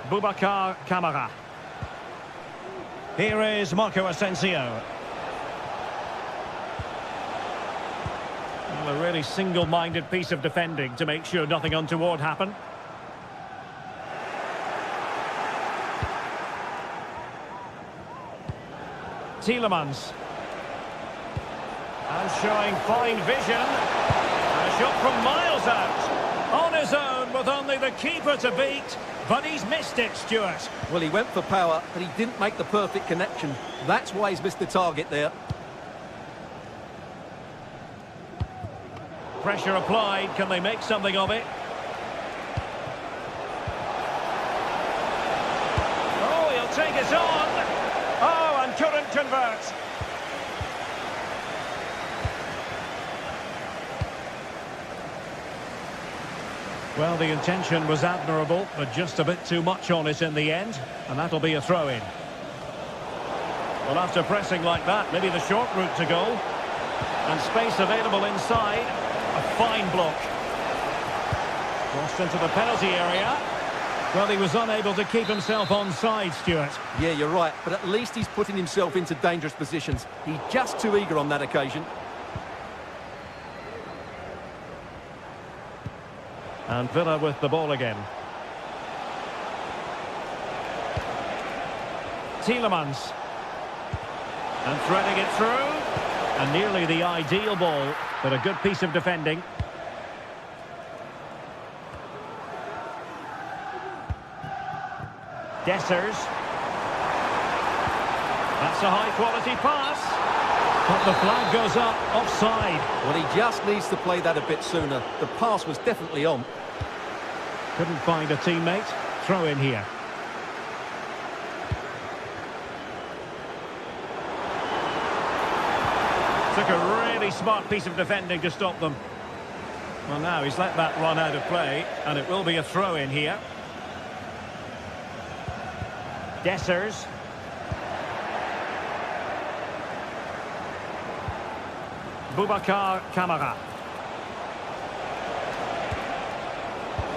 Boubacar Kamara. Here is Marco Asensio. Well, a really single-minded piece of defending to make sure nothing untoward happened. Tielemans. And showing fine vision. And a shot from miles out. On his own with only the keeper to beat. But he's missed it, Stuart. Well, he went for power, but he didn't make the perfect connection. That's why he's missed the target there. Pressure applied. Can they make something of it? Oh, he'll take it on. Oh, and couldn't convert. Well, the intention was admirable, but just a bit too much on it in the end, and that'll be a throw-in. Well, after pressing like that, maybe the short route to goal. And space available inside. A fine block. Crossed into the penalty area. Well, he was unable to keep himself onside, Stuart. Yeah, you're right, but at least he's putting himself into dangerous positions. He's just too eager on that occasion. And Villa with the ball again. Tielemans. And threading it through. And nearly the ideal ball, but a good piece of defending. Dessers. That's a high-quality pass. But the flag goes up, offside. Well, he just needs to play that a bit sooner. The pass was definitely on. Couldn't find a teammate. Throw in here. Took a really smart piece of defending to stop them. Well, now he's let that run out of play, and it will be a throw in here. Dessers. Boubacar Kamara.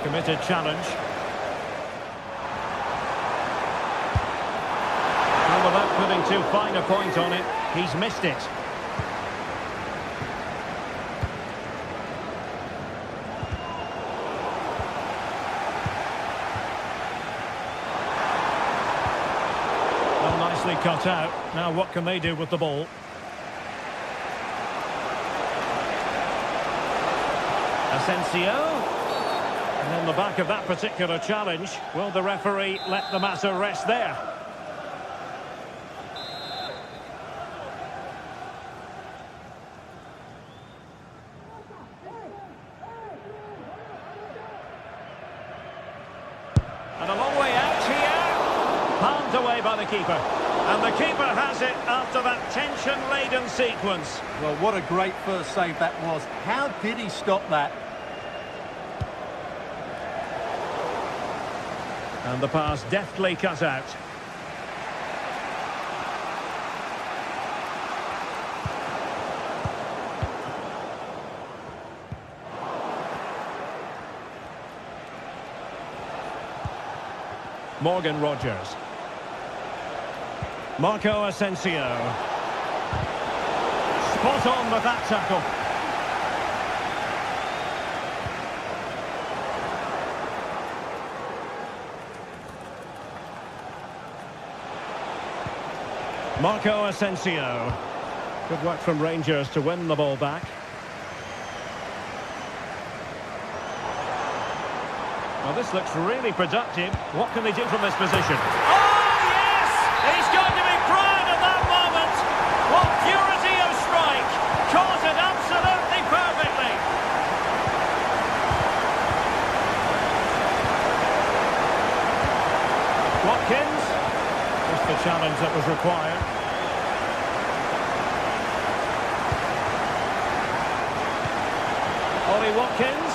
Committed challenge. And without putting too fine a point on it, he's missed it. Well, nicely cut out. Now what can they do with the ball? Asensio. And on the back of that particular challenge, will the referee let the matter rest there? And a long way out here. Palmed away by the keeper. And the keeper has it after that tension-laden sequence. Well, what a great first save that was. How did he stop that? And the pass deftly cut out. Morgan Rodgers. Marco Asensio. Spot on with that tackle. Marco Asensio. Good work from Rangers to win the ball back. Well, this looks really productive. What can they do from this position? Oh, yes! He's going to be proud of that moment. What purity of strike. Caught it absolutely perfectly. Watkins. Just the challenge that was required. Ollie Watkins.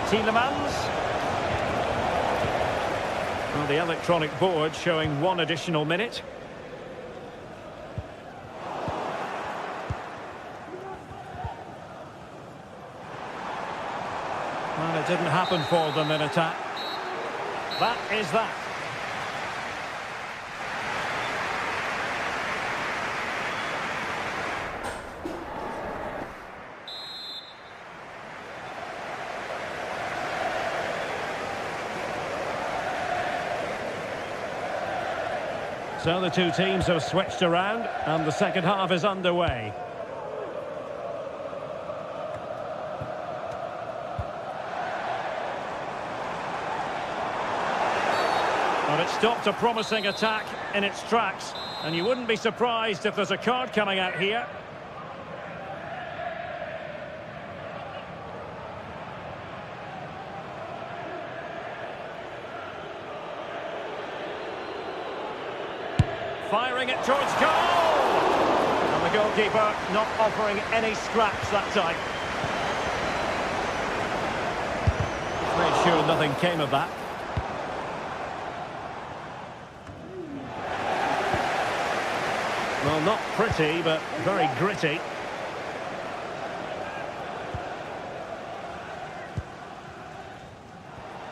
Tielemans. Well, the electronic board showing 1 additional minute. Well, it didn't happen for them in attack. That is that. So the two teams have switched around and the second half is underway. But it stopped a promising attack in its tracks, and you wouldn't be surprised if there's a card coming out here. Firing it towards goal! And the goalkeeper not offering any scraps that time. Made sure nothing came of that. Well, not pretty, but very gritty.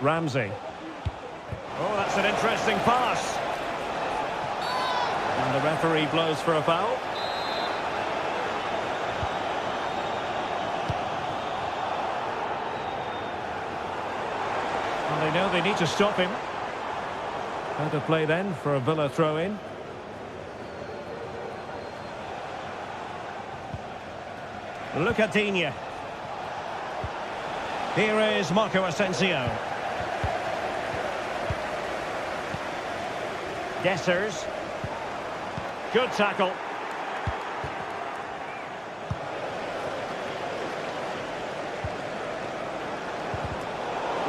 Ramsey. Oh, that's an interesting pass. And the referee blows for a foul. And they know they need to stop him. How to play then for a Villa throw-in. Look at Digne. Here is Marco Asensio. Dessers. Good tackle.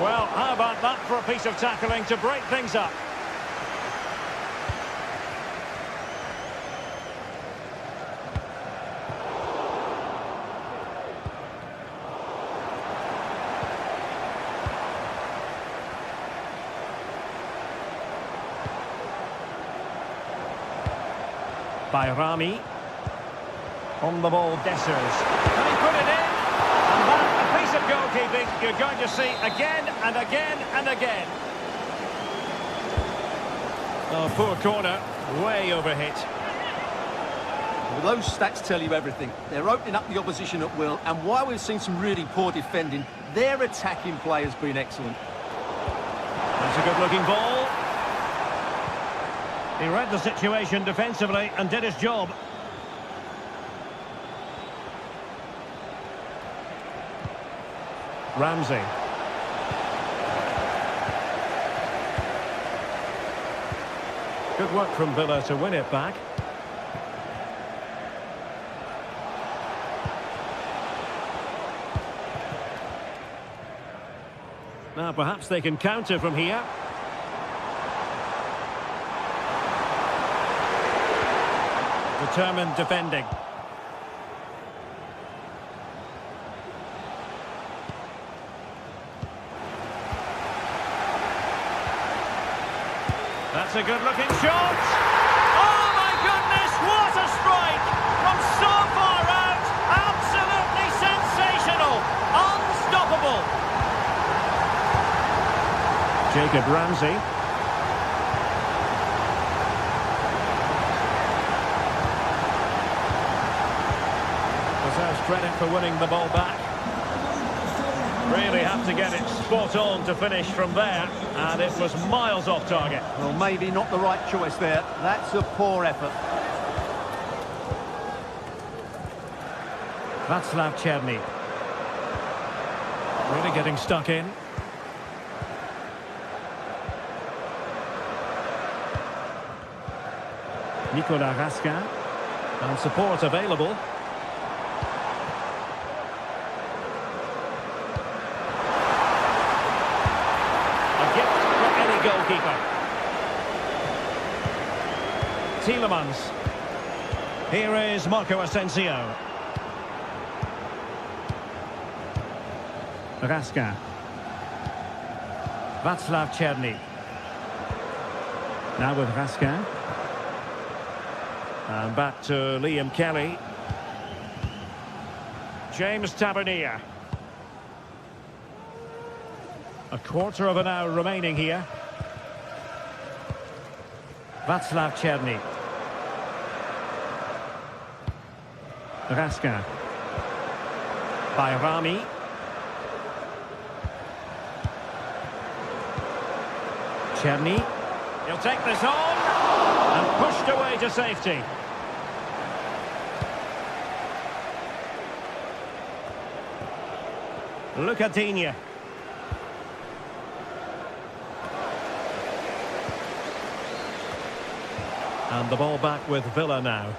Well, how about that for a piece of tackling to break things up? By Rami. On the ball, Dessers. Can he put it in? And that, a piece of goalkeeping you're going to see again and again and again. Oh, poor corner. Way overhit. Well, those stats tell you everything. They're opening up the opposition at will, and while we've seen some really poor defending, their attacking play has been excellent. That's a good-looking ball. He read the situation defensively and did his job. Ramsey. Good work from Villa to win it back. Now perhaps they can counter from here. Determined defending. That's a good-looking shot. Oh, my goodness, what a strike! From so far out, absolutely sensational, unstoppable. Jacob Ramsey. Deserves credit for winning the ball back. Really have to get it spot on to finish from there, and it was miles off target. Well, maybe not the right choice there. That's a poor effort. Václav Černý. Really getting stuck in. Nicolas Raskin. And support available. Goalkeeper. Tielemans. Here is Marco Asensio. Raska. Václav Černý. Now with Raska. And back to Liam Kelly. James Tavernier. A quarter of an hour remaining here. Václav Černý. Raska. Bayrami. Černý. He'll take this on. And pushed away to safety. Lucadinha. And the ball back with Villa now.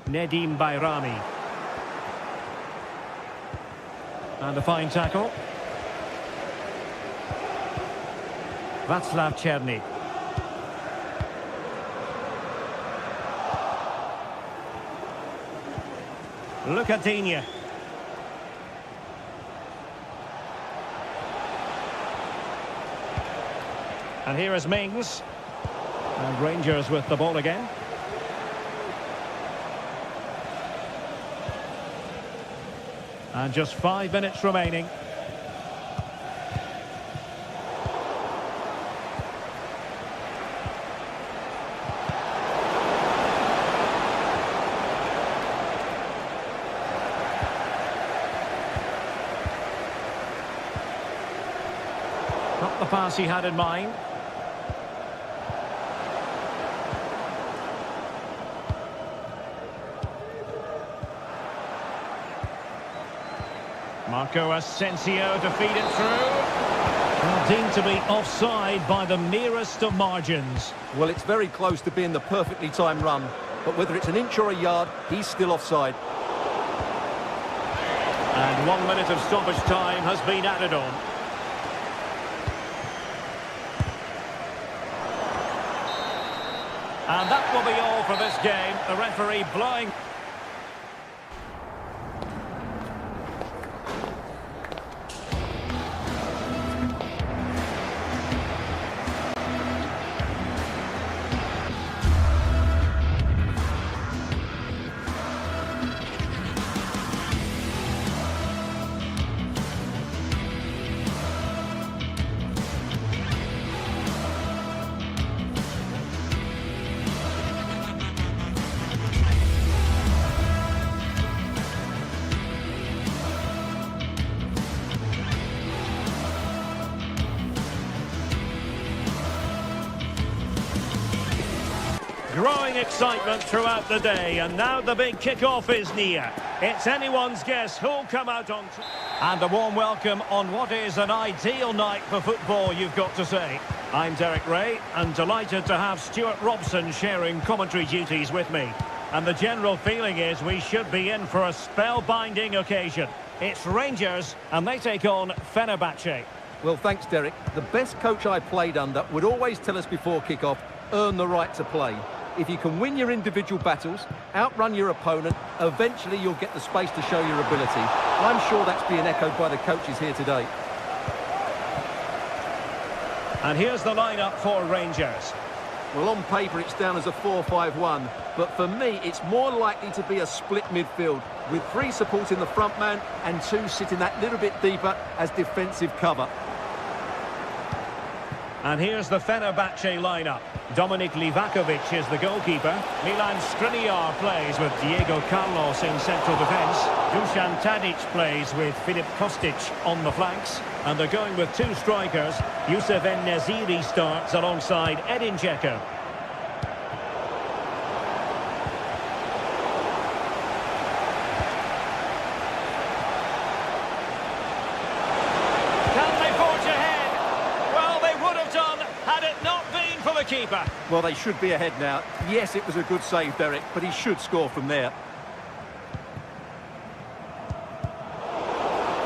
Nedim Bayrami. And a fine tackle. Václav Černý. Lucadinha. And here is Mings. And Rangers with the ball again. And just 5 minutes remaining. Not the pass he had in mind. Marco Asensio to feed it through. Well, deemed to be offside by the merest of margins. Well, it's very close to being the perfectly timed run, but whether it's an inch or a yard, he's still offside. And 1 minute of stoppage time has been added on. And that will be all for this game. The referee blowing. Growing excitement throughout the day, and now the big kick-off is near. It's anyone's guess who'll come out on top. And a warm welcome on what is an ideal night for football, you've got to say. I'm Derek Ray, and delighted to have Stuart Robson sharing commentary duties with me. And the general feeling is we should be in for a spellbinding occasion. It's Rangers, and they take on Fenerbahce. Well, thanks, Derek. The best coach I played under would always tell us before kick-off, earn the right to play. If you can win your individual battles, outrun your opponent, eventually you'll get the space to show your ability. I'm sure that's being echoed by the coaches here today. And here's the lineup for Rangers. Well, on paper it's down as a 4-5-1, but for me it's more likely to be a split midfield, with 3 supporting the front man and 2 sitting that little bit deeper as defensive cover. And here's the Fenerbahce lineup. Dominik Livakovic is the goalkeeper. Milan Skriniar plays with Diego Carlos in central defence. Dusan Tadic plays with Filip Kostic on the flanks. And they're going with 2 strikers. Youssef En-Nesyri starts alongside Edin Dzeko. Keeper. Well, they should be ahead now. Yes, it was a good save, Derek, but he should score from there.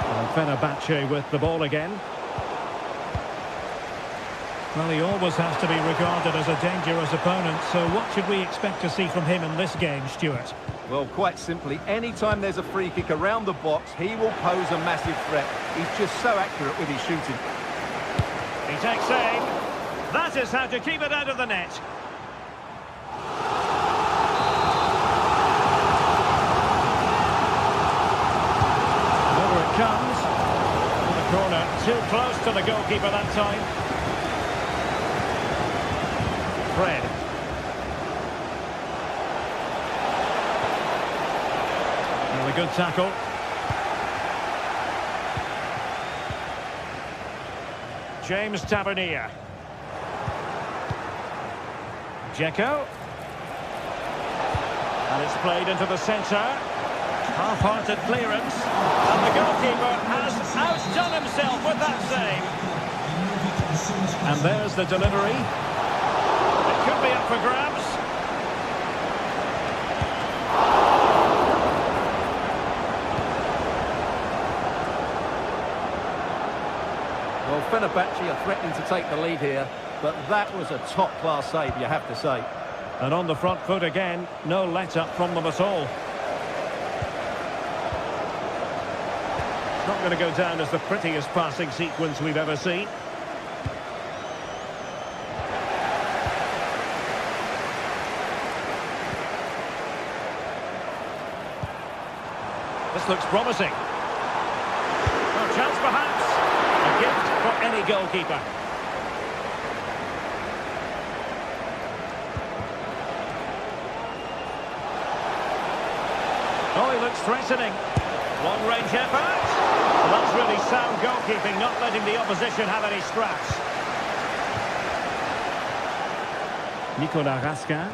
And Fenerbahce with the ball again. Well, he always has to be regarded as a dangerous opponent, so what should we expect to see from him in this game, Stuart? Well, quite simply, anytime there's a free kick around the box, he will pose a massive threat. He's just so accurate with his shooting. He takes aim. That is how to keep it out of the net. Over it comes. To the corner, too close to the goalkeeper that time. Fred. And a good tackle. James Tavernier. Dzeko. And it's played into the centre. Half-hearted clearance. And the goalkeeper has outdone himself with that save. And there's the delivery. It could be up for grabs. Well, Fenerbahce are threatening to take the lead here, but that was a top-class save, you have to say. And on the front foot again, no let-up from them at all. It's not going to go down as the prettiest passing sequence we've ever seen. This looks promising. No chance perhaps. A gift for any goalkeeper. Oh, he looks threatening. Long-range effort. Well, that's really sound goalkeeping, not letting the opposition have any scraps. Nicolas Raskin.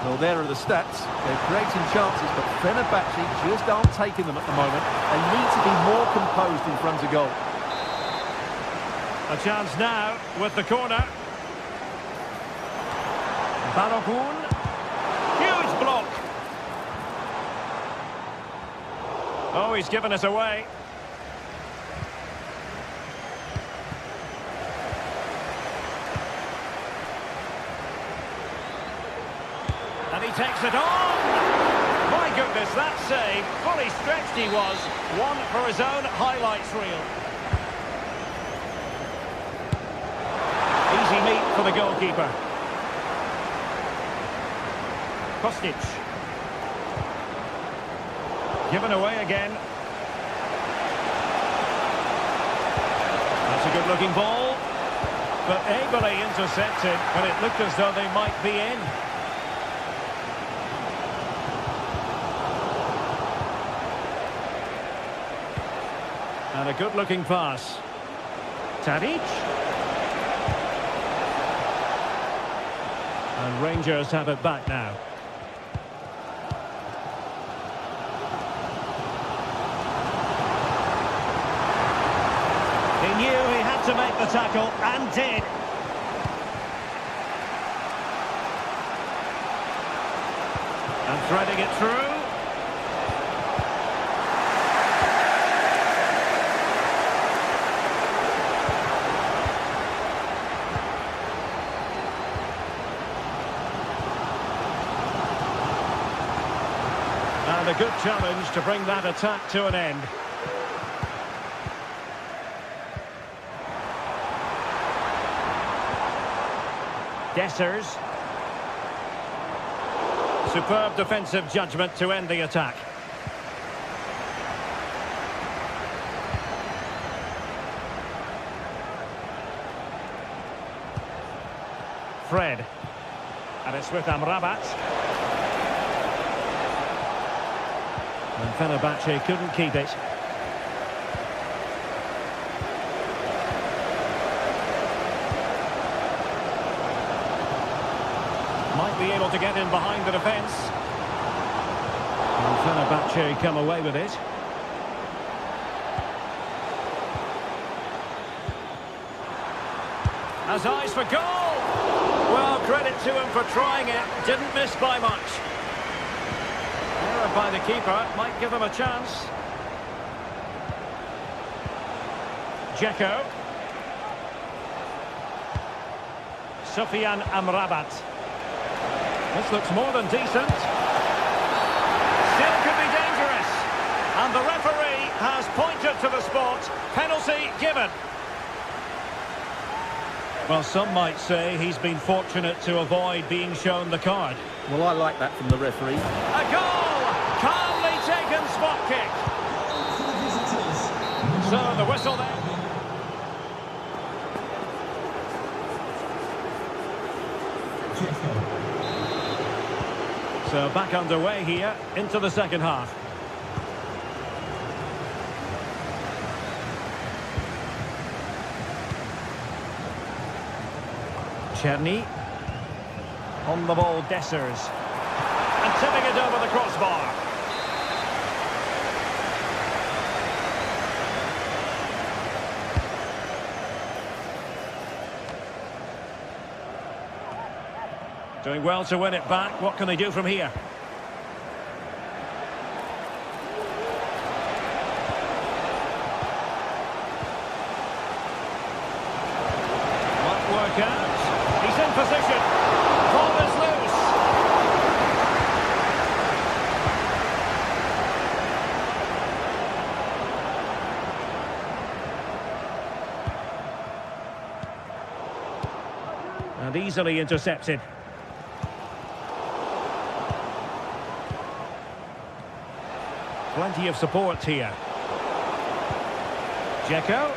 Well, there are the stats. They're creating chances, but Fenerbahce just aren't taking them at the moment and need to be more composed in front of goal. A chance now with the corner. Balogun. Huge block. Oh, he's given us away. And he takes it on. My goodness, that save. Fully stretched he was. One for his own highlights reel. Easy meat for the goalkeeper. Kostic. Given away again. That's a good-looking ball. But ably intercepted when it looked as though they might be in. And a good-looking pass. Tadic. And Rangers have it back now. He knew he had to make the tackle, and did. And threading it through. And a good challenge to bring that attack to an end. Dessers. Superb defensive judgment to end the attack. Fred. And it's with Amrabat. And Fenerbahce couldn't keep it. Might be able to get in behind the defence. And Fenerbahce come away with it. Has eyes for goal! Well, credit to him for trying it. Didn't miss by much. Error by the keeper. Might give him a chance. Dzeko. Sufyan Amrabat. This looks more than decent. Still could be dangerous. And the referee has pointed to the spot. Penalty given. Well, some might say he's been fortunate to avoid being shown the card. Well, I like that from the referee. A goal! Calmly taken spot kick. So the whistle there. So back underway here into the second half. Czerny. On the ball, Dessers. And tipping it over the crossbar. Doing well to win it back. What can they do from here? Might work out. He's in position. Ball is loose. And easily intercepted. Plenty of support here. Dzeko.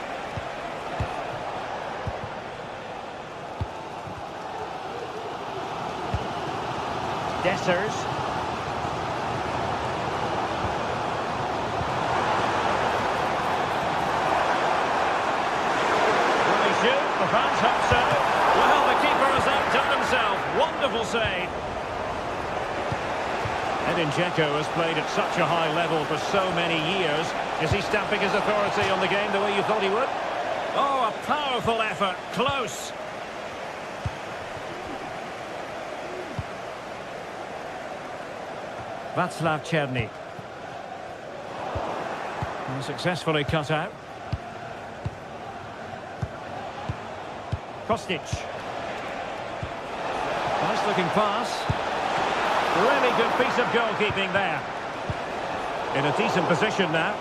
Dessers. Will he shoot? The fans hope so. Well, the keeper has outdone himself. Wonderful save. Edin Dzeko has played at such a high level for so many years. Is he stamping his authority on the game the way you thought he would? Oh, a powerful effort. Close. Václav Czerny. And successfully cut out. Kostic. Nice looking pass. Really good piece of goalkeeping there. In a decent position now.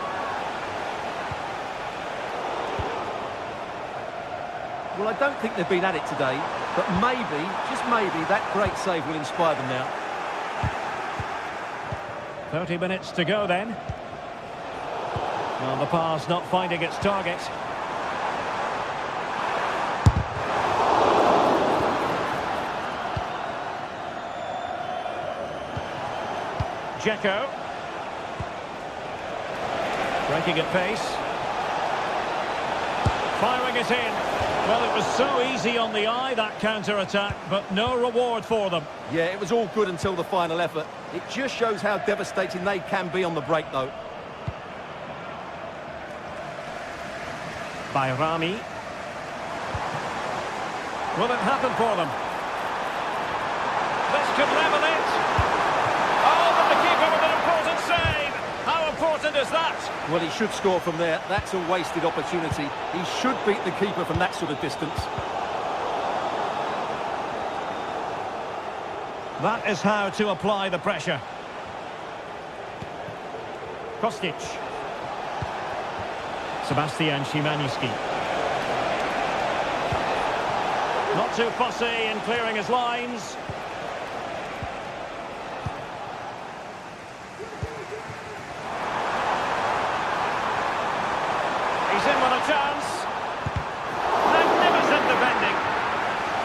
Well, I don't think they've been at it today, but maybe, just maybe, that great save will inspire them now. 30 minutes to go then. Well, the pass not finding its target. Dzeko. Breaking at pace. Firing it in. Well, it was so easy on the eye, that counter-attack, but no reward for them. Yeah, it was all good until the final effort. It just shows how devastating they can be on the break, though. Bayrami. Will it happen for them? This could level it. Oh, but the keeper with an important save. How important is that? Well, he should score from there. That's a wasted opportunity. He should beat the keeper from that sort of distance. That is how to apply the pressure. Kostic. Sebastian Szymanski. Not too fussy in clearing his lines. He's in with a chance. Magnificent defending.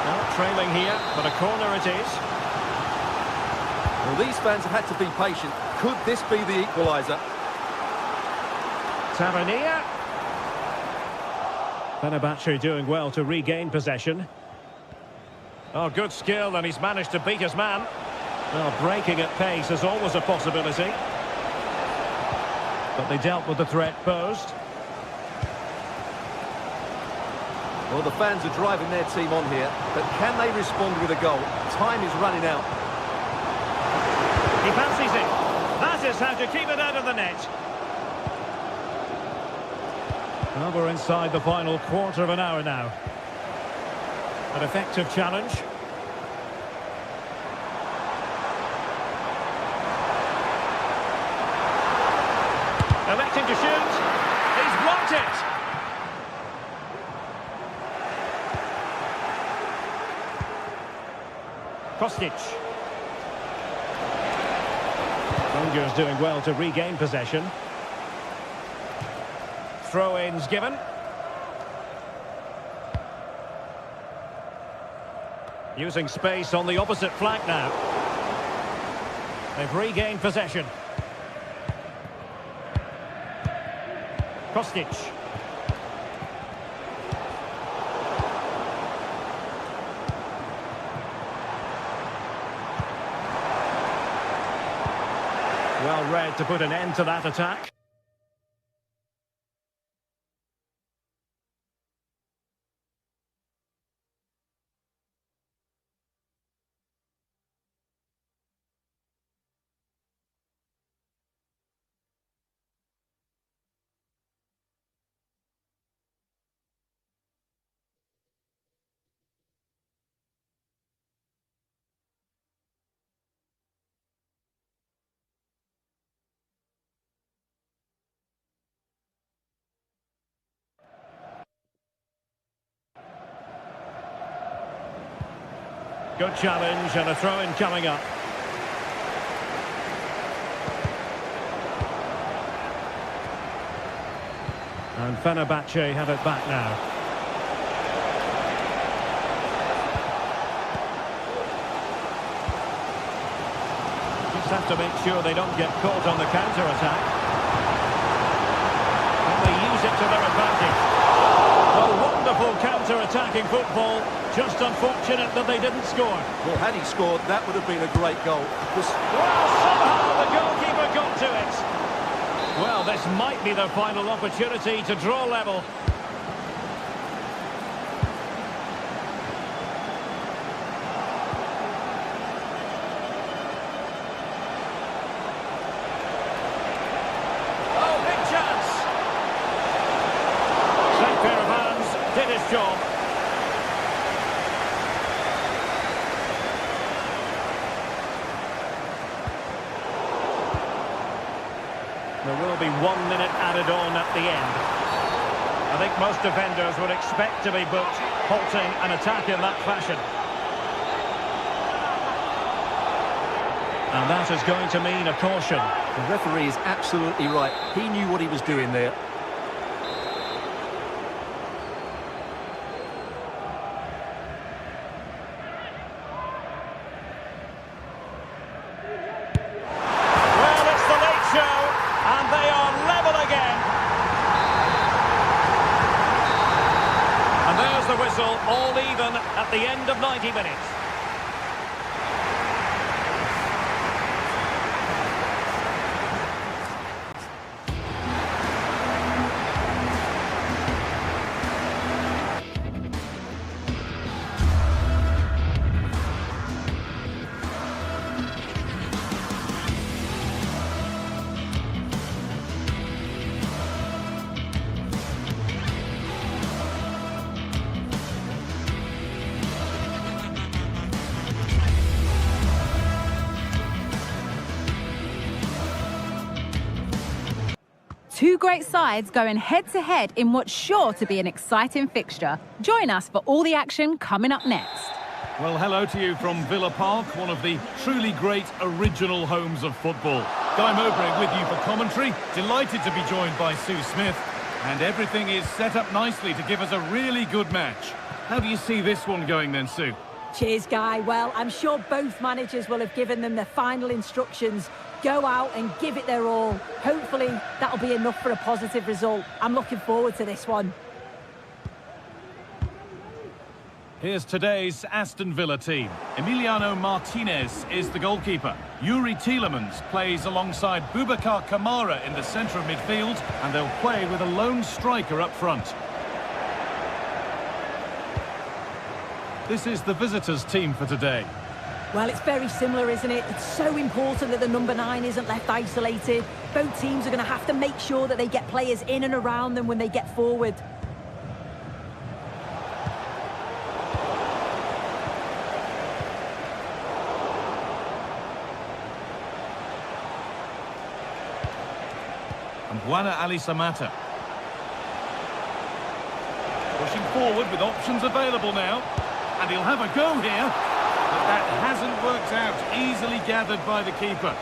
Not trailing here, but a corner it is. Well, these fans have had to be patient. Could this be the equaliser? Tavernier. Fenerbahce doing well to regain possession. Oh, good skill, and he's managed to beat his man. Well, breaking at pace is always a possibility. But they dealt with the threat posed. Well, the fans are driving their team on here, but can they respond with a goal? Time is running out. He fancies it. That is how to keep it out of the net. Well, we're inside the final quarter of an hour now. An effective challenge. Electing to shoot. He's blocked it. Kostic. Rangers doing well to regain possession. Throw-ins given. Using space on the opposite flank now. They've regained possession. Kostic. Well read to put an end to that attack. Good challenge and a throw-in coming up. And Fenerbahce have it back now. Just have to make sure they don't get caught on the counter-attack. And they use it to their advantage. A wonderful counter-attacking football. Just unfortunate that they didn't score. Well, had he scored, that would have been a great goal. Well, somehow the goalkeeper got to it. Well, this might be their final opportunity to draw level. Oh, big chance. Same pair of hands, did his job. There will be 1 minute added on at the end. I think most defenders would expect to be booked, halting an attack in that fashion. And that is going to mean a caution. The referee is absolutely right. He knew what he was doing there. The whistle, all even at the end of 90 minutes. Two great sides going head-to-head in what's sure to be an exciting fixture. Join us for all the action coming up next. Well, hello to you from Villa Park, one of the truly great original homes of football. Guy Mowbray with you for commentary. Delighted to be joined by Sue Smith. And everything is set up nicely to give us a really good match. How do you see this one going then, Sue? Cheers, Guy. Well, I'm sure both managers will have given them their final instructions. Go out and give it their all. Hopefully, that'll be enough for a positive result. I'm looking forward to this one. Here's today's Aston Villa team. Emiliano Martinez is the goalkeeper. Yuri Tielemans plays alongside Boubacar Kamara in the centre of midfield, and they'll play with a lone striker up front. This is the visitors' team for today. Well, it's very similar, isn't it? It's so important that the number 9 isn't left isolated. Both teams are going to have to make sure that they get players in and around them when they get forward. And Buana Ali Samata. Pushing forward with options available now. And he'll have a go here. But that hasn't worked out. Easily gathered by the keeper.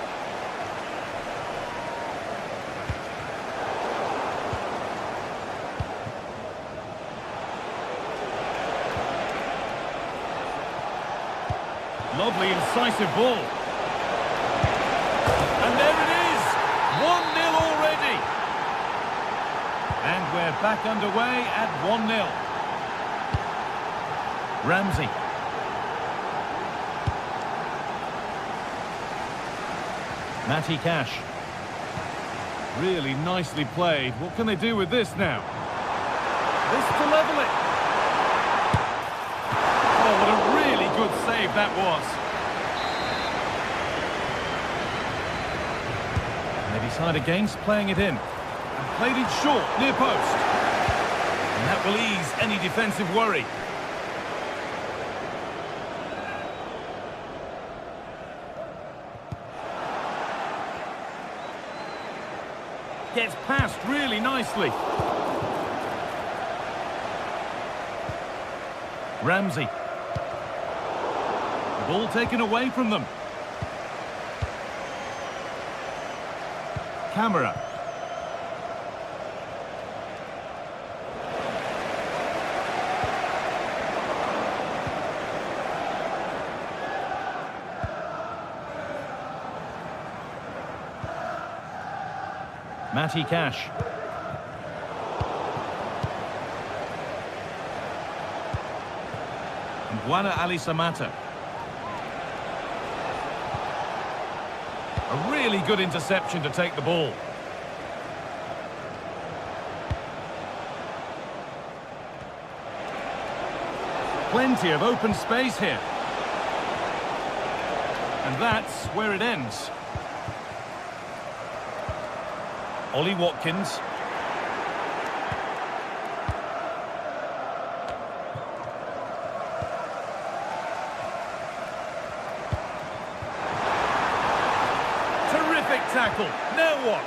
Lovely, incisive ball. And there it is! 1-0 already. And we're back underway at 1-0. Ramsey. Matty Cash. Really nicely played. What can they do with this now? This to level it. Oh, what a really good save that was. And they decide against playing it in. And played it short, near post. And that will ease any defensive worry. Gets past really nicely. Ramsey. The ball taken away from them. Camera. Matty Cash. And Buana Ali Samata. A really good interception to take the ball. Plenty of open space here. And that's where it ends. Ollie Watkins. Terrific tackle. Now what?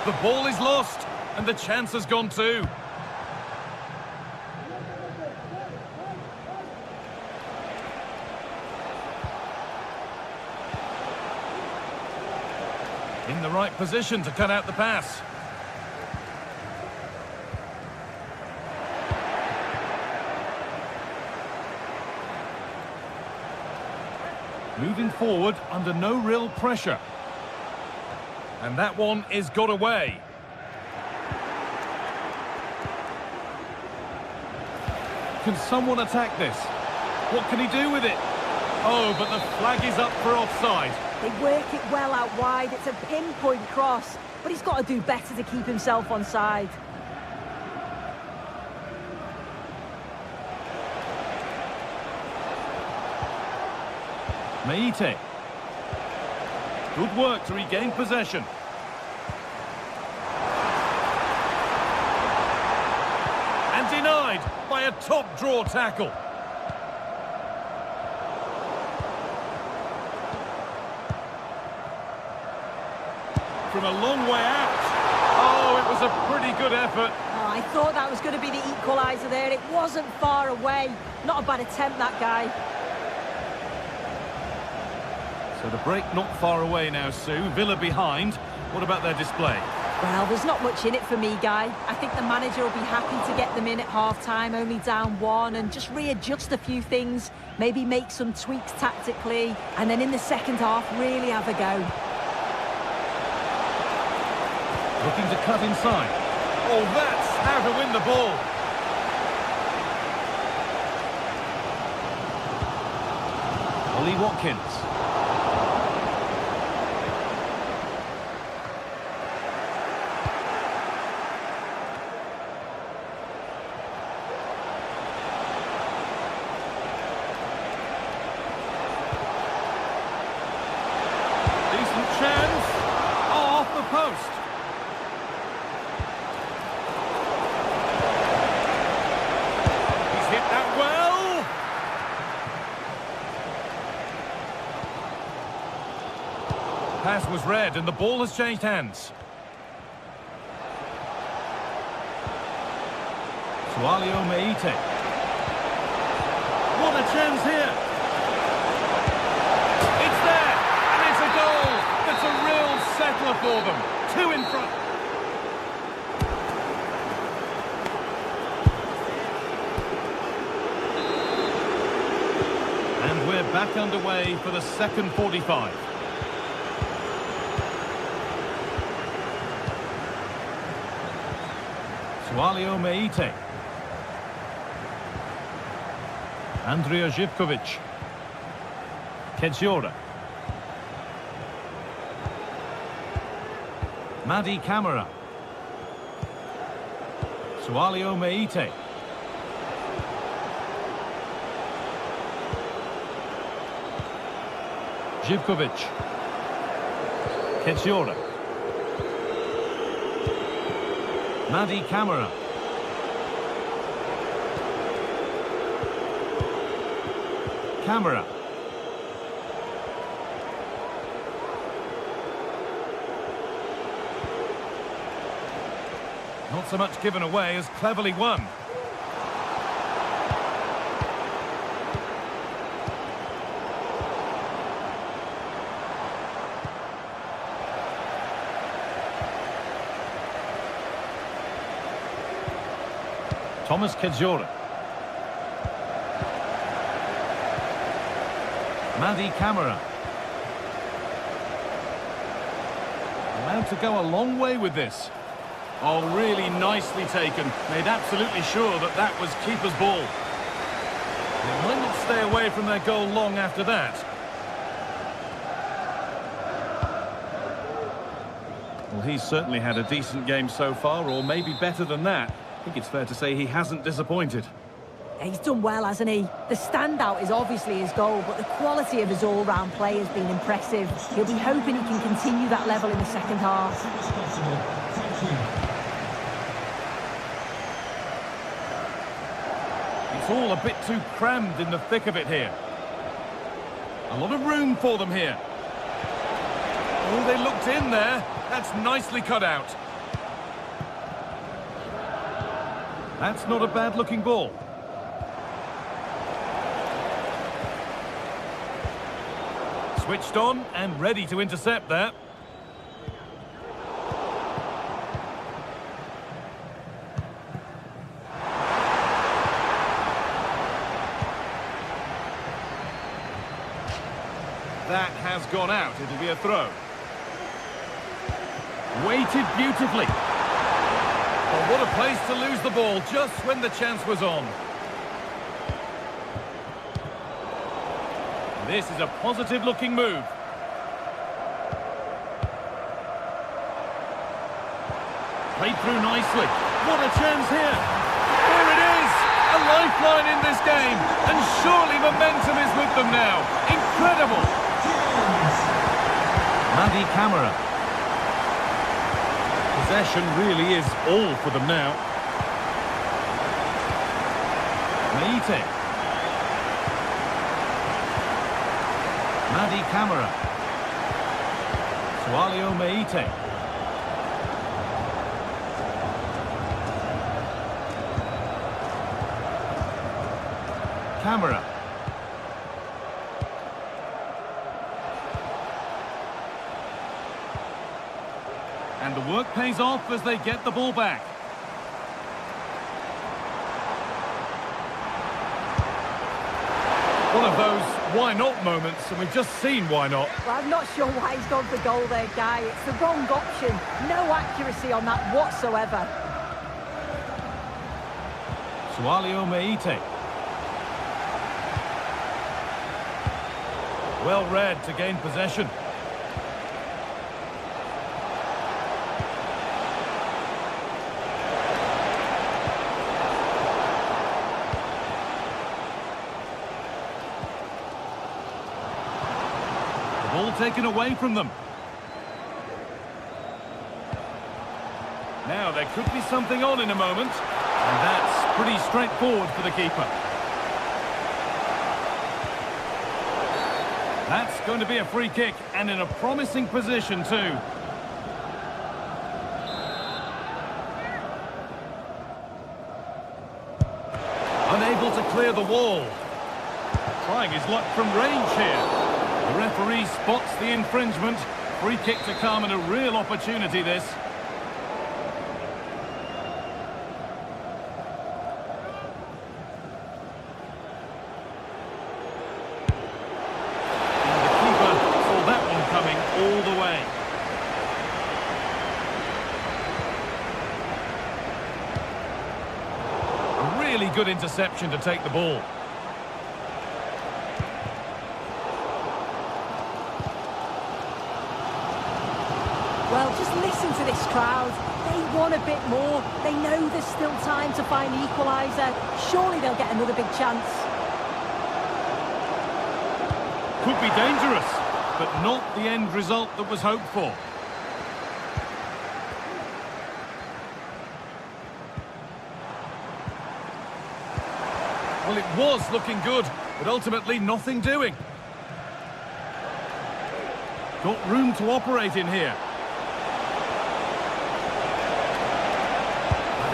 The ball is lost, and the chance has gone too. In the right position to cut out the pass. Moving forward under no real pressure. And that one is got away. Can someone attack this? What can he do with it? Oh, but the flag is up for offside. They work it well out wide. It's a pinpoint cross, but he's got to do better to keep himself onside. Meite. Good work to regain possession. And denied by a top draw tackle. From a long way out. Oh, it was a pretty good effort. Oh, I thought that was going to be the equaliser there. It wasn't far away. Not a bad attempt, that guy. So the break not far away now, Sue. Villa behind. What about their display? Well, there's not much in it for me, Guy. I think the manager will be happy to get them in at half-time, only down 1, and just readjust a few things, maybe make some tweaks tactically, and then in the second half, really have a go. Looking to cut inside. Oh, that's how to win the ball. Ollie Watkins. Decent chance. Oh, off the post. pass was read and the ball has changed hands. Sualio Meite. What a chance here! It's there! And it's a goal! That's a real settler for them. 2 in front. And we're back underway for the second 45. Sualio Meite. Andrija Živković. Kedziora. Madi Camara. Sualio Meite. Živković. Kedziora. Madi Camara. Camara. Not so much given away as cleverly won. Thomas Kedziora. Madi Camara. Allowed to go a long way with this. Oh, really nicely taken. Made absolutely sure that that was keeper's ball. They might not stay away from their goal long after that. Well, he's certainly had a decent game so far, or maybe better than that. I think it's fair to say he hasn't disappointed. He's done well, hasn't he? The standout is obviously his goal, but the quality of his all-round play has been impressive. He'll be hoping he can continue that level in the second half. It's all a bit too crammed in the thick of it here. A lot of room for them here. Oh, they looked in there. That's nicely cut out. That's not a bad-looking ball. Switched on and ready to intercept that. That has gone out. It'll be a throw. Weighted beautifully. Oh, what a place to lose the ball just when the chance was on. This is a positive-looking move. Played through nicely. What a chance here. There it is. A lifeline in this game. And surely momentum is with them now. Incredible. Madi Camara. Possession really is all for them now. Meite. Madi Camara. Sualio Meite. Camara. And the work pays off as they get the ball back. One of those why not moments, and we've just seen why not. Well, I'm not sure why he's gone for goal there, Guy. It's the wrong option. No accuracy on that whatsoever. Sualio Meite. Well read to gain possession. Ball taken away from them. Now there could be something on in a moment, and that's pretty straightforward for the keeper. That's going to be a free kick, and in a promising position too. Unable to clear the wall. Trying his luck from range here. The referee spots the infringement. Free kick to come, and a real opportunity this. And the keeper saw that one coming all the way. A really good interception to take the ball. Well, just listen to this crowd. They want a bit more. They know there's still time to find the equaliser. Surely they'll get another big chance. Could be dangerous, but not the end result that was hoped for. Well, it was looking good, but ultimately nothing doing. Got room to operate in here.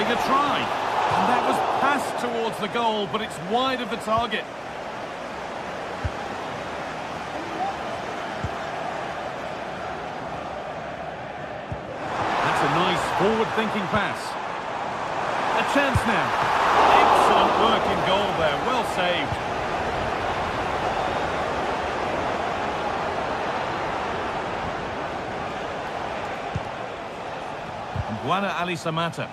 Having a try. And that was passed towards the goal, but it's wide of the target. That's a nice forward-thinking pass. A chance now. Excellent work in goal there. Well saved. Buana Ali Samata.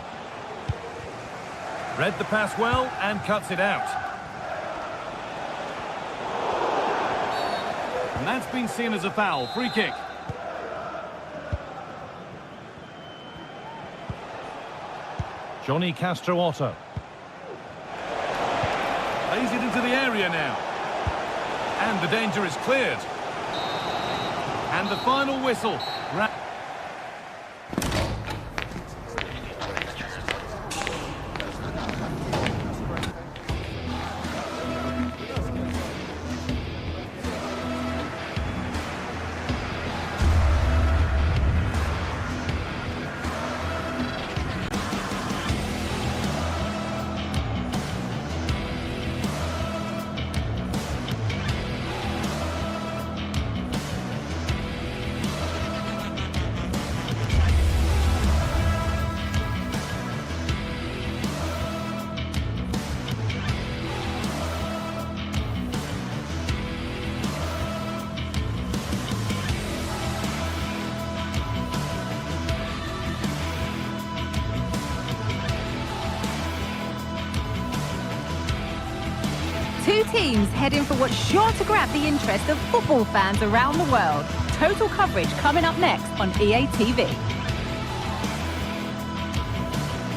Read the pass well and cuts it out. And that's been seen as a foul. Free kick. Johnny Castro Otto. Plays it into the area now. And the danger is cleared. And the final whistle. Two teams heading for what's sure to grab the interest of football fans around the world. Total coverage coming up next on EA TV.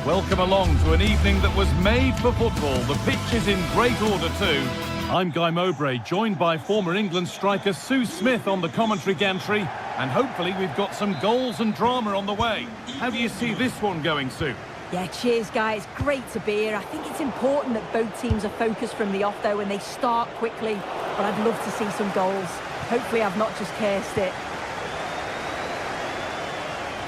Welcome along to an evening that was made for football. The pitch is in great order too. I'm Guy Mowbray, joined by former England striker Sue Smith on the commentary gantry, and hopefully we've got some goals and drama on the way. How do you see this one going, Sue? Yeah, cheers, guys. Great to be here. I think it's important that both teams are focused from the off, though, and they start quickly. But I'd love to see some goals. Hopefully I've not just cursed it.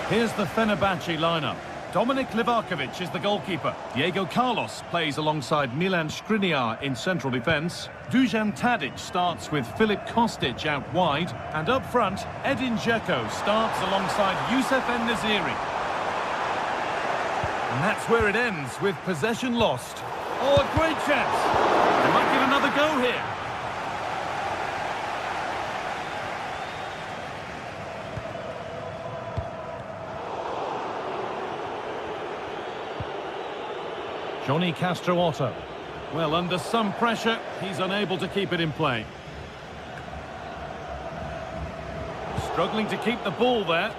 Here's the Fenerbahce lineup. Dominik Livakovic is the goalkeeper. Diego Carlos plays alongside Milan Skriniar in central defence. Dusan Tadic starts with Filip Kostic out wide. And up front, Edin Dzeko starts alongside Youssef En-Nesyri. And that's where it ends, with possession lost. Oh, a great chance. They might get another go here. Johnny Castro Otto. Well, under some pressure, he's unable to keep it in play. Struggling to keep the ball there.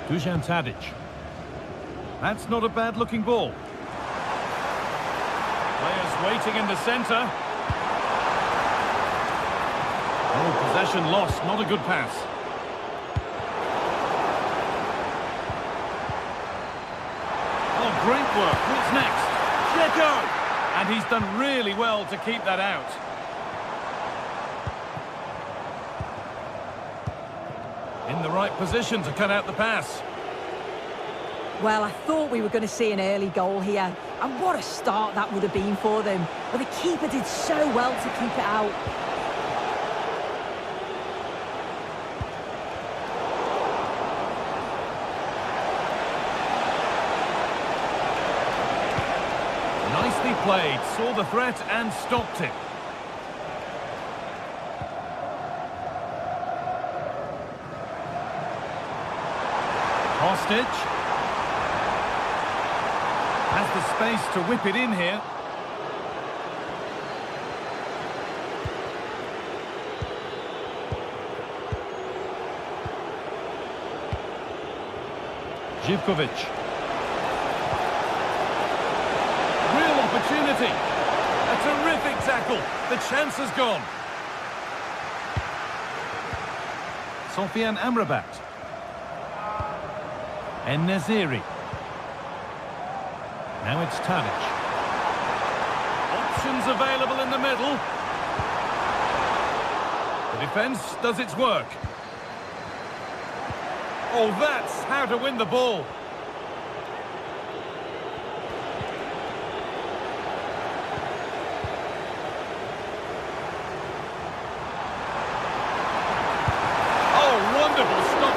Dusan Tadic. That's not a bad-looking ball. Players waiting in the centre. Oh, possession lost. Not a good pass. Oh, Great work. What's next? Dzeko! And he's done really well to keep that out. In the right position to cut out the pass. Well, I thought we were going to see an early goal here. And what a start that would have been for them. But the keeper did so well to keep it out. Nicely played, saw the threat and stopped it. Kostic has the space to whip it in here. Živković. Real opportunity. A terrific tackle. The chance has gone. Sofian Amrabat. En-Nesyri. Now it's Tadic. Options available in the middle. The defence does its work. Oh, that's how to win the ball.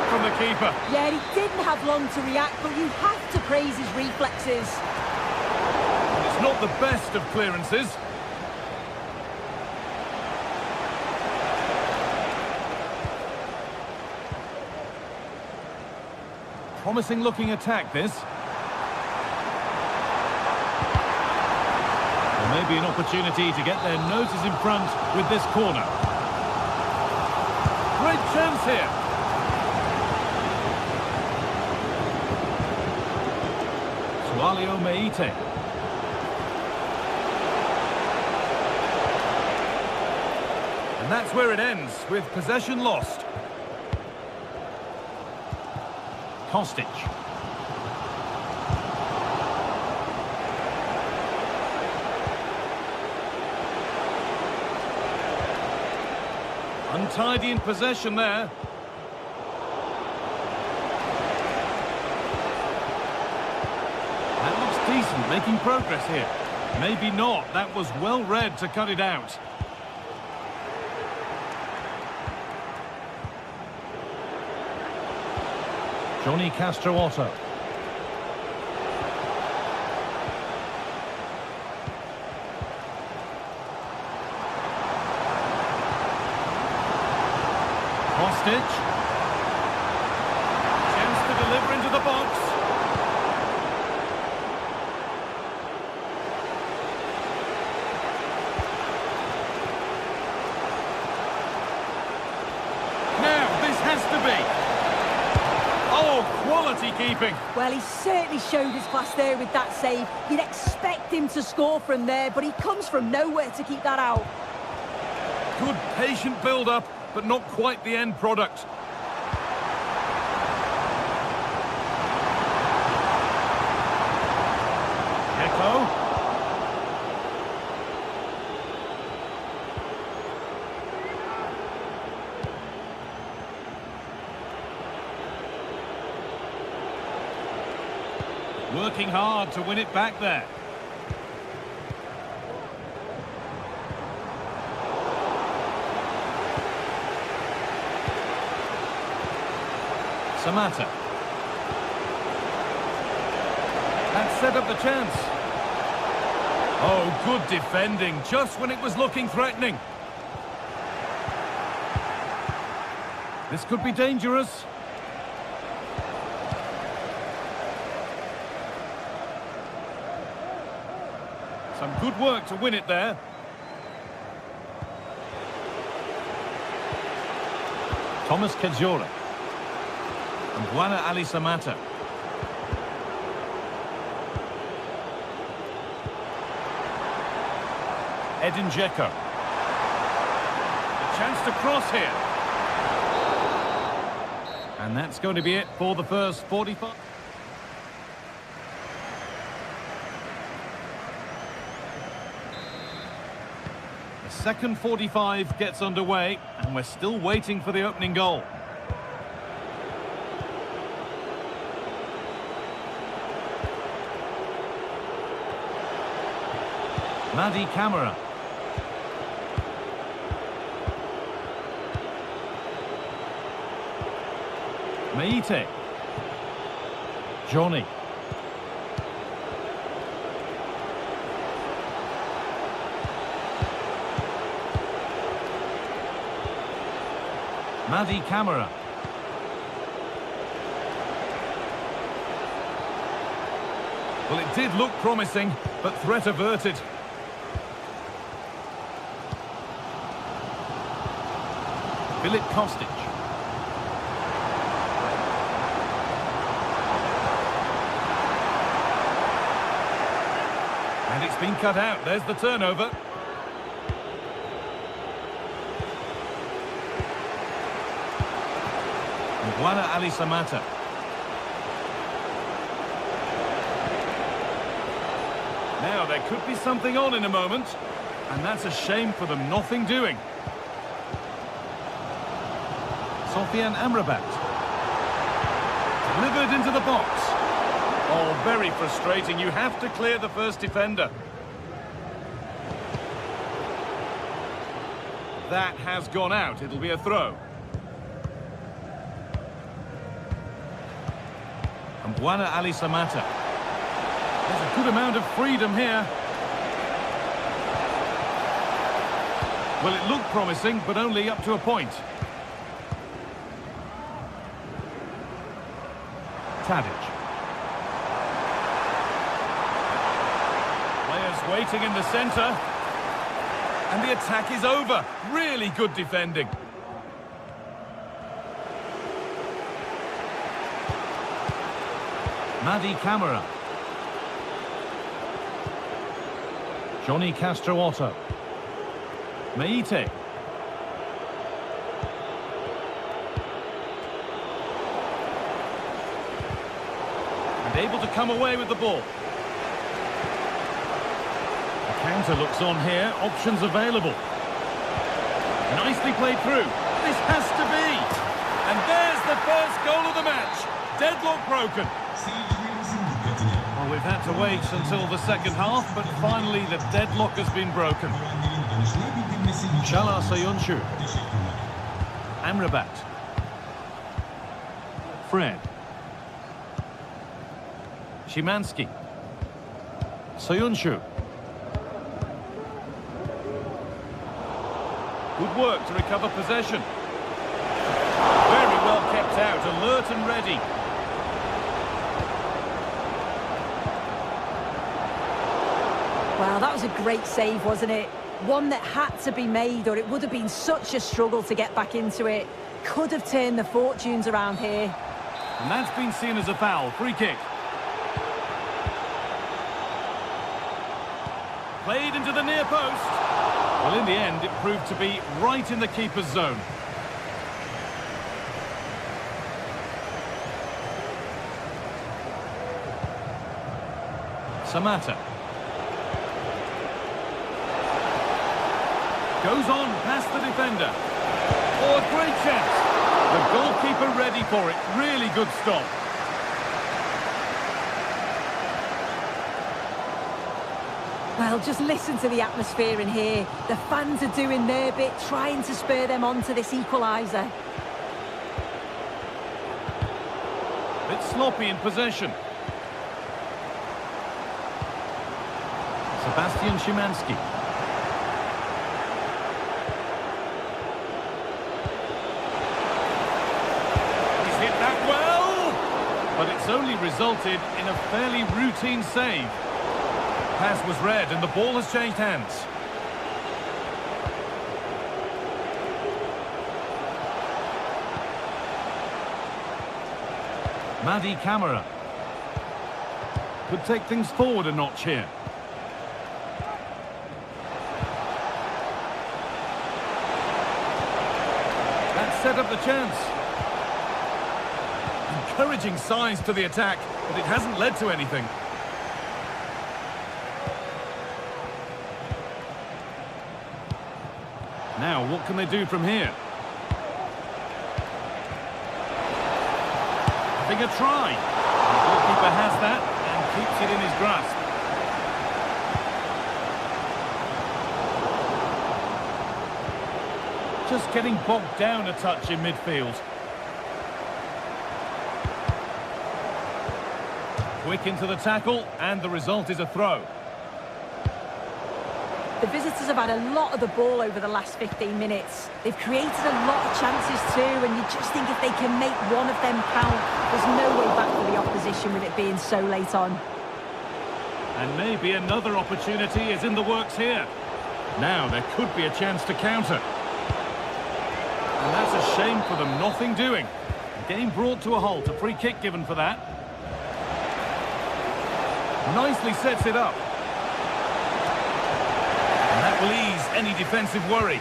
From the keeper. Yeah, he didn't have long to react, but you have to praise his reflexes. It's not the best of clearances. Promising looking attack, this. There may be an opportunity to get their noses in front with this corner. Great chance here. Walio Meite. And that's where it ends, with possession lost. Kostic. Untidy in possession there. Decent, making progress here. Maybe not. That was well read to cut it out. Johnny Castro Otto. Kostic. Chance to deliver into the box. Quality keeping. Well, he certainly showed his class there with that save. You'd expect him to score from there, but he comes from nowhere to keep that out. Good patient build-up, but not quite the end product. Dzeko. Working hard to win it back there. Samatta. That set up the chance. Oh, good defending, just when it was looking threatening. This could be dangerous. Some good work to win it there. Thomas Kedzora. And Bwana Ali Samatta. Edin Dzeko. A chance to cross here. And that's going to be it for the first 45. second 45 gets underway, and we're still waiting for the opening goal. Madi Camara. Meite. Johnny. Madi Camara. Well, it did look promising, but threat averted. Filip Kostic. And it's been cut out. There's the turnover. Guana Ali Samata. Now, there could be something on in a moment, and that's a shame for them. Nothing doing. Sofian Amrabat. Delivered into the box. Oh, very frustrating. You have to clear the first defender. That has gone out. It'll be a throw. And Guana Ali Samata. There's a good amount of freedom here. Well, it looked promising, but only up to a point. Tadic. Players waiting in the centre. And the attack is over. Really good defending. Madi Camara. Johnny Castro Otto. Meite. And able to come away with the ball. The counter looks on here. Options available. Nicely played through. This has to be. And there's the first goal of the match. Deadlock broken. Well, we've had to wait until the second half, but finally the deadlock has been broken. Chala Soyuncu. Amrabat. Fred. Szymanski. Soyuncu. Good work to recover possession. Very well kept out, alert and ready. Well, that was a great save, wasn't it? One that had to be made, or it would have been such a struggle to get back into it. Could have turned the fortunes around here. And that's been seen as a foul. Free kick. Played into the near post. Well, in the end, it proved to be right in the keeper's zone. Samata. Goes on past the defender. Oh, a great chance. The goalkeeper ready for it. Really good stop. Well, just listen to the atmosphere in here. The fans are doing their bit, trying to spur them on to this equaliser. Bit sloppy in possession. Sebastian Szymanski. He's hit that well, but it's only resulted in a fairly routine save. Pass was read and the ball has changed hands. Madi Camara. Could take things forward a notch here. That set up the chance. Encouraging signs to the attack, but it hasn't led to anything. Now, what can they do from here? Having a try. The goalkeeper has that and keeps it in his grasp. Just getting bogged down a touch in midfield. Quick into the tackle, and the result is a throw. The visitors have had a lot of the ball over the last 15 minutes. They've created a lot of chances too, and you just think if they can make one of them count, there's no way back for the opposition with it being so late on. And maybe another opportunity is in the works here. Now there could be a chance to counter. And that's a shame for them, nothing doing. Game brought to a halt, a free kick given for that. Nicely sets it up. And that will ease any defensive worry.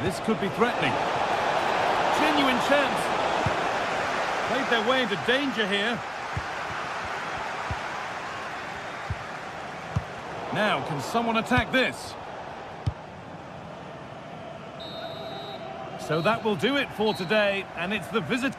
This could be threatening. Genuine chance. Played their way into danger here. Now, can someone attack this? So that will do it for today, and it's the visit.